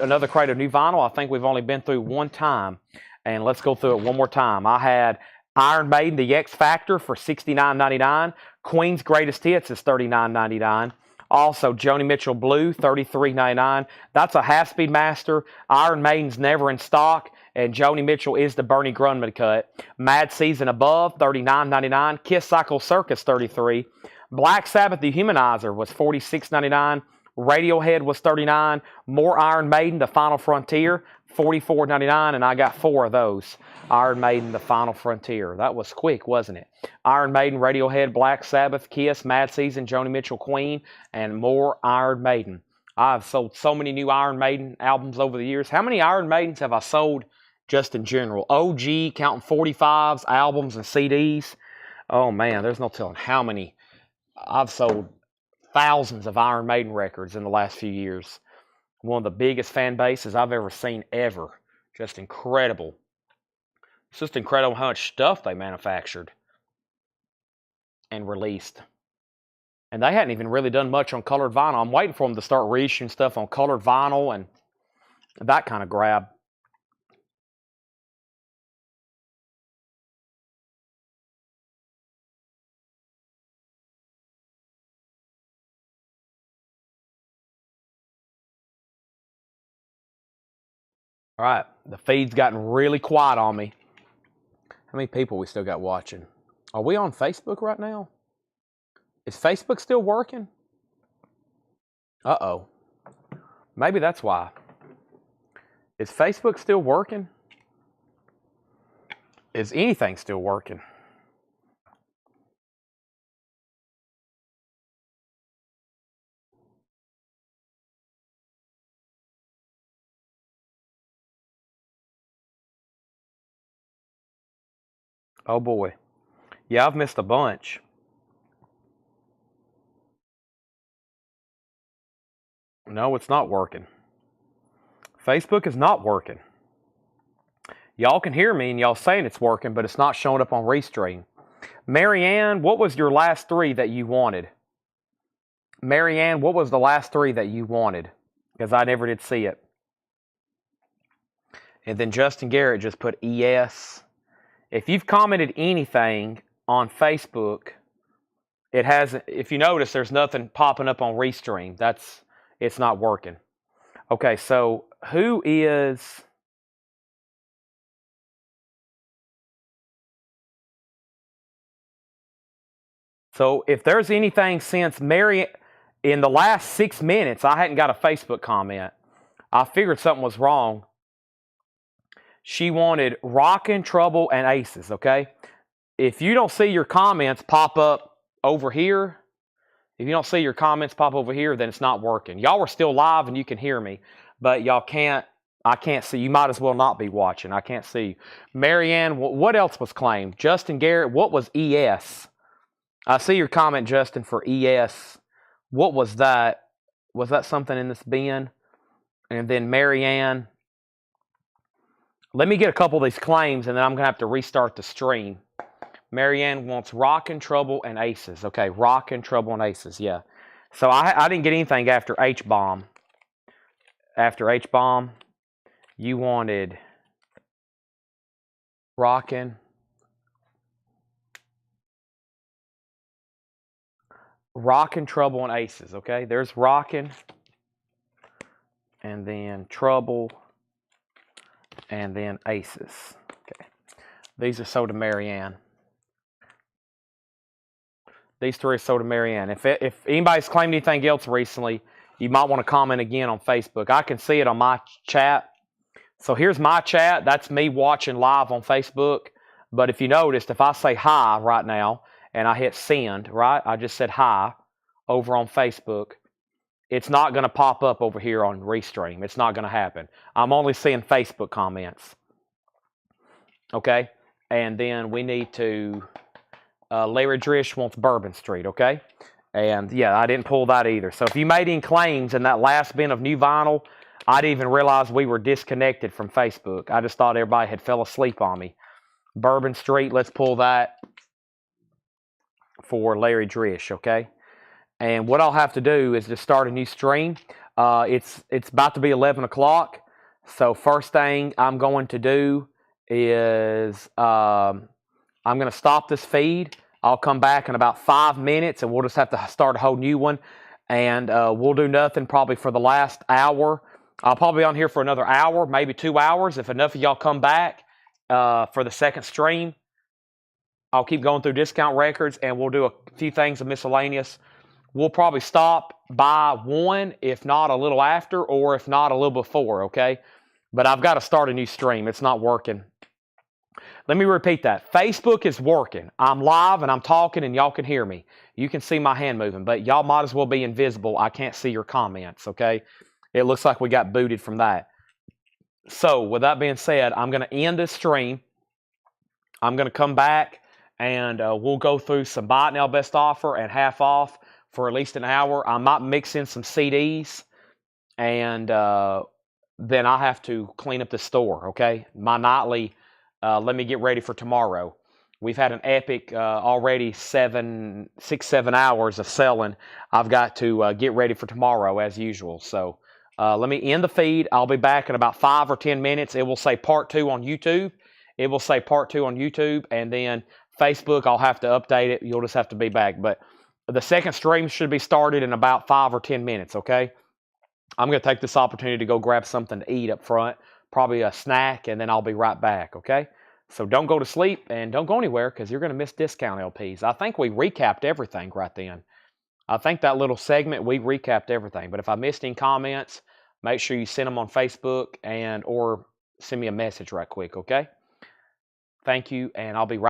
another crate of new vinyl. I think we've only been through one time. And let's go through it one more time. I had Iron Maiden, The X Factor for $69.99. Queen's Greatest Hits is $39.99. Also, Joni Mitchell Blue, $33.99. That's a half-speed master. Iron Maiden's never in stock, and Joni Mitchell is the Bernie Grundman cut. Mad Season Above, $39.99. Kiss Cycle Circus, $33. Black Sabbath The Humanizer was $46.99. Radiohead was $39. More Iron Maiden, The Final Frontier, $44.99, and I got 4 of those. Iron Maiden, The Final Frontier. That was quick, wasn't it? Iron Maiden, Radiohead, Black Sabbath, Kiss, Mad Season, Joni Mitchell, Queen, and more Iron Maiden. I've sold so many new Iron Maiden albums over the years. How many Iron Maidens have I sold just in general? OG, counting 45s, albums, and CDs. Oh, man, there's no telling how many. I've sold thousands of Iron Maiden records in the last few years. One of the biggest fan bases I've ever seen ever. Just incredible. It's just incredible how much stuff they manufactured and released. And they hadn't even really done much on colored vinyl. I'm waiting for them to start reissuing stuff on colored vinyl and that kind of grab. All right, the feed's gotten really quiet on me. How many people we still got watching? Are we on Facebook right now? Is Facebook still working? Uh-oh. Maybe that's why. Is Facebook still working? Is anything still working? Oh boy. Yeah, I've missed a bunch. No, it's not working. Facebook is not working. Y'all can hear me and y'all saying it's working, but it's not showing up on Restream. Marianne, what was your last 3 that you wanted? Marianne, what was the last 3 that you wanted? Because I never did see it. And then Justin Garrett just put ES. If you've commented anything on Facebook, it hasn't. If you notice, there's nothing popping up on Restream. It's not working. Okay, so who is? So if there's anything since Mary, in the last 6 minutes, I hadn't got a Facebook comment. I figured something was wrong. She wanted Rockin', Trouble, and Aces, okay? If you don't see your comments pop up over here, then it's not working. Y'all are still live and you can hear me, but I can't see. You might as well not be watching. I can't see you. Marianne, what else was claimed? Justin Garrett, what was ES? I see your comment, Justin, for ES. What was that? Was that something in this bin? And then Marianne, let me get a couple of these claims, and then I'm going to have to restart the stream. Marianne wants Rockin', Trouble, and Aces. Okay, Rockin', Trouble, and Aces, yeah. So I didn't get anything after H-Bomb. After H-Bomb, you wanted Rockin', Trouble, and Aces, okay? There's Rockin', and then Trouble, and then Aces. Okay. These are sold to Marianne. These 3 are sold to Marianne. If anybody's claimed anything else recently, you might want to comment again on Facebook. I can see it on my chat. So here's my chat. That's me watching live on Facebook. But if you noticed, if I say hi right now and I hit send, right? I just said hi over on Facebook. It's not going to pop up over here on Restream. It's not going to happen. I'm only seeing Facebook comments. Okay? And then we need to... Larry Drish wants Bourbon Street, okay? And yeah, I didn't pull that either. So if you made any claims in that last bin of new vinyl, I didn't even realize we were disconnected from Facebook. I just thought everybody had fell asleep on me. Bourbon Street, let's pull that for Larry Drish, okay? And what I'll have to do is just start a new stream. It's about to be 11 o'clock. So first thing I'm going to do is... I'm going to stop this feed. I'll come back in about 5 minutes, and we'll just have to start a whole new one. And we'll do nothing probably for the last hour. I'll probably be on here for another hour, maybe 2 hours. If enough of y'all come back for the second stream, I'll keep going through discount records, and we'll do a few things of miscellaneous. We'll probably stop by 1, if not a little after, or if not a little before, okay? But I've got to start a new stream. It's not working. Let me repeat that. Facebook is working. I'm live and I'm talking and y'all can hear me. You can see my hand moving, but y'all might as well be invisible. I can't see your comments, okay? It looks like we got booted from that. So with that being said, I'm going to end this stream. I'm going to come back and we'll go through some buy it now best offer and half off for at least an hour. I might mix in some CDs and then I have to clean up the store, okay? My nightly... let me get ready for tomorrow. We've had an epic already 6, 7 hours of selling. I've got to get ready for tomorrow as usual. So let me end the feed. I'll be back in about 5 or 10 minutes. It will say part 2 on YouTube. And then Facebook, I'll have to update it. You'll just have to be back. But the second stream should be started in about 5 or 10 minutes, okay? I'm going to take this opportunity to go grab something to eat up front. probably a snack, and then I'll be right back, okay? So don't go to sleep and don't go anywhere because you're going to miss discount LPs. I think we recapped everything right then. I think that little segment, we recapped everything. But if I missed any comments, make sure you send them on Facebook or send me a message right quick, okay? Thank you, and I'll be right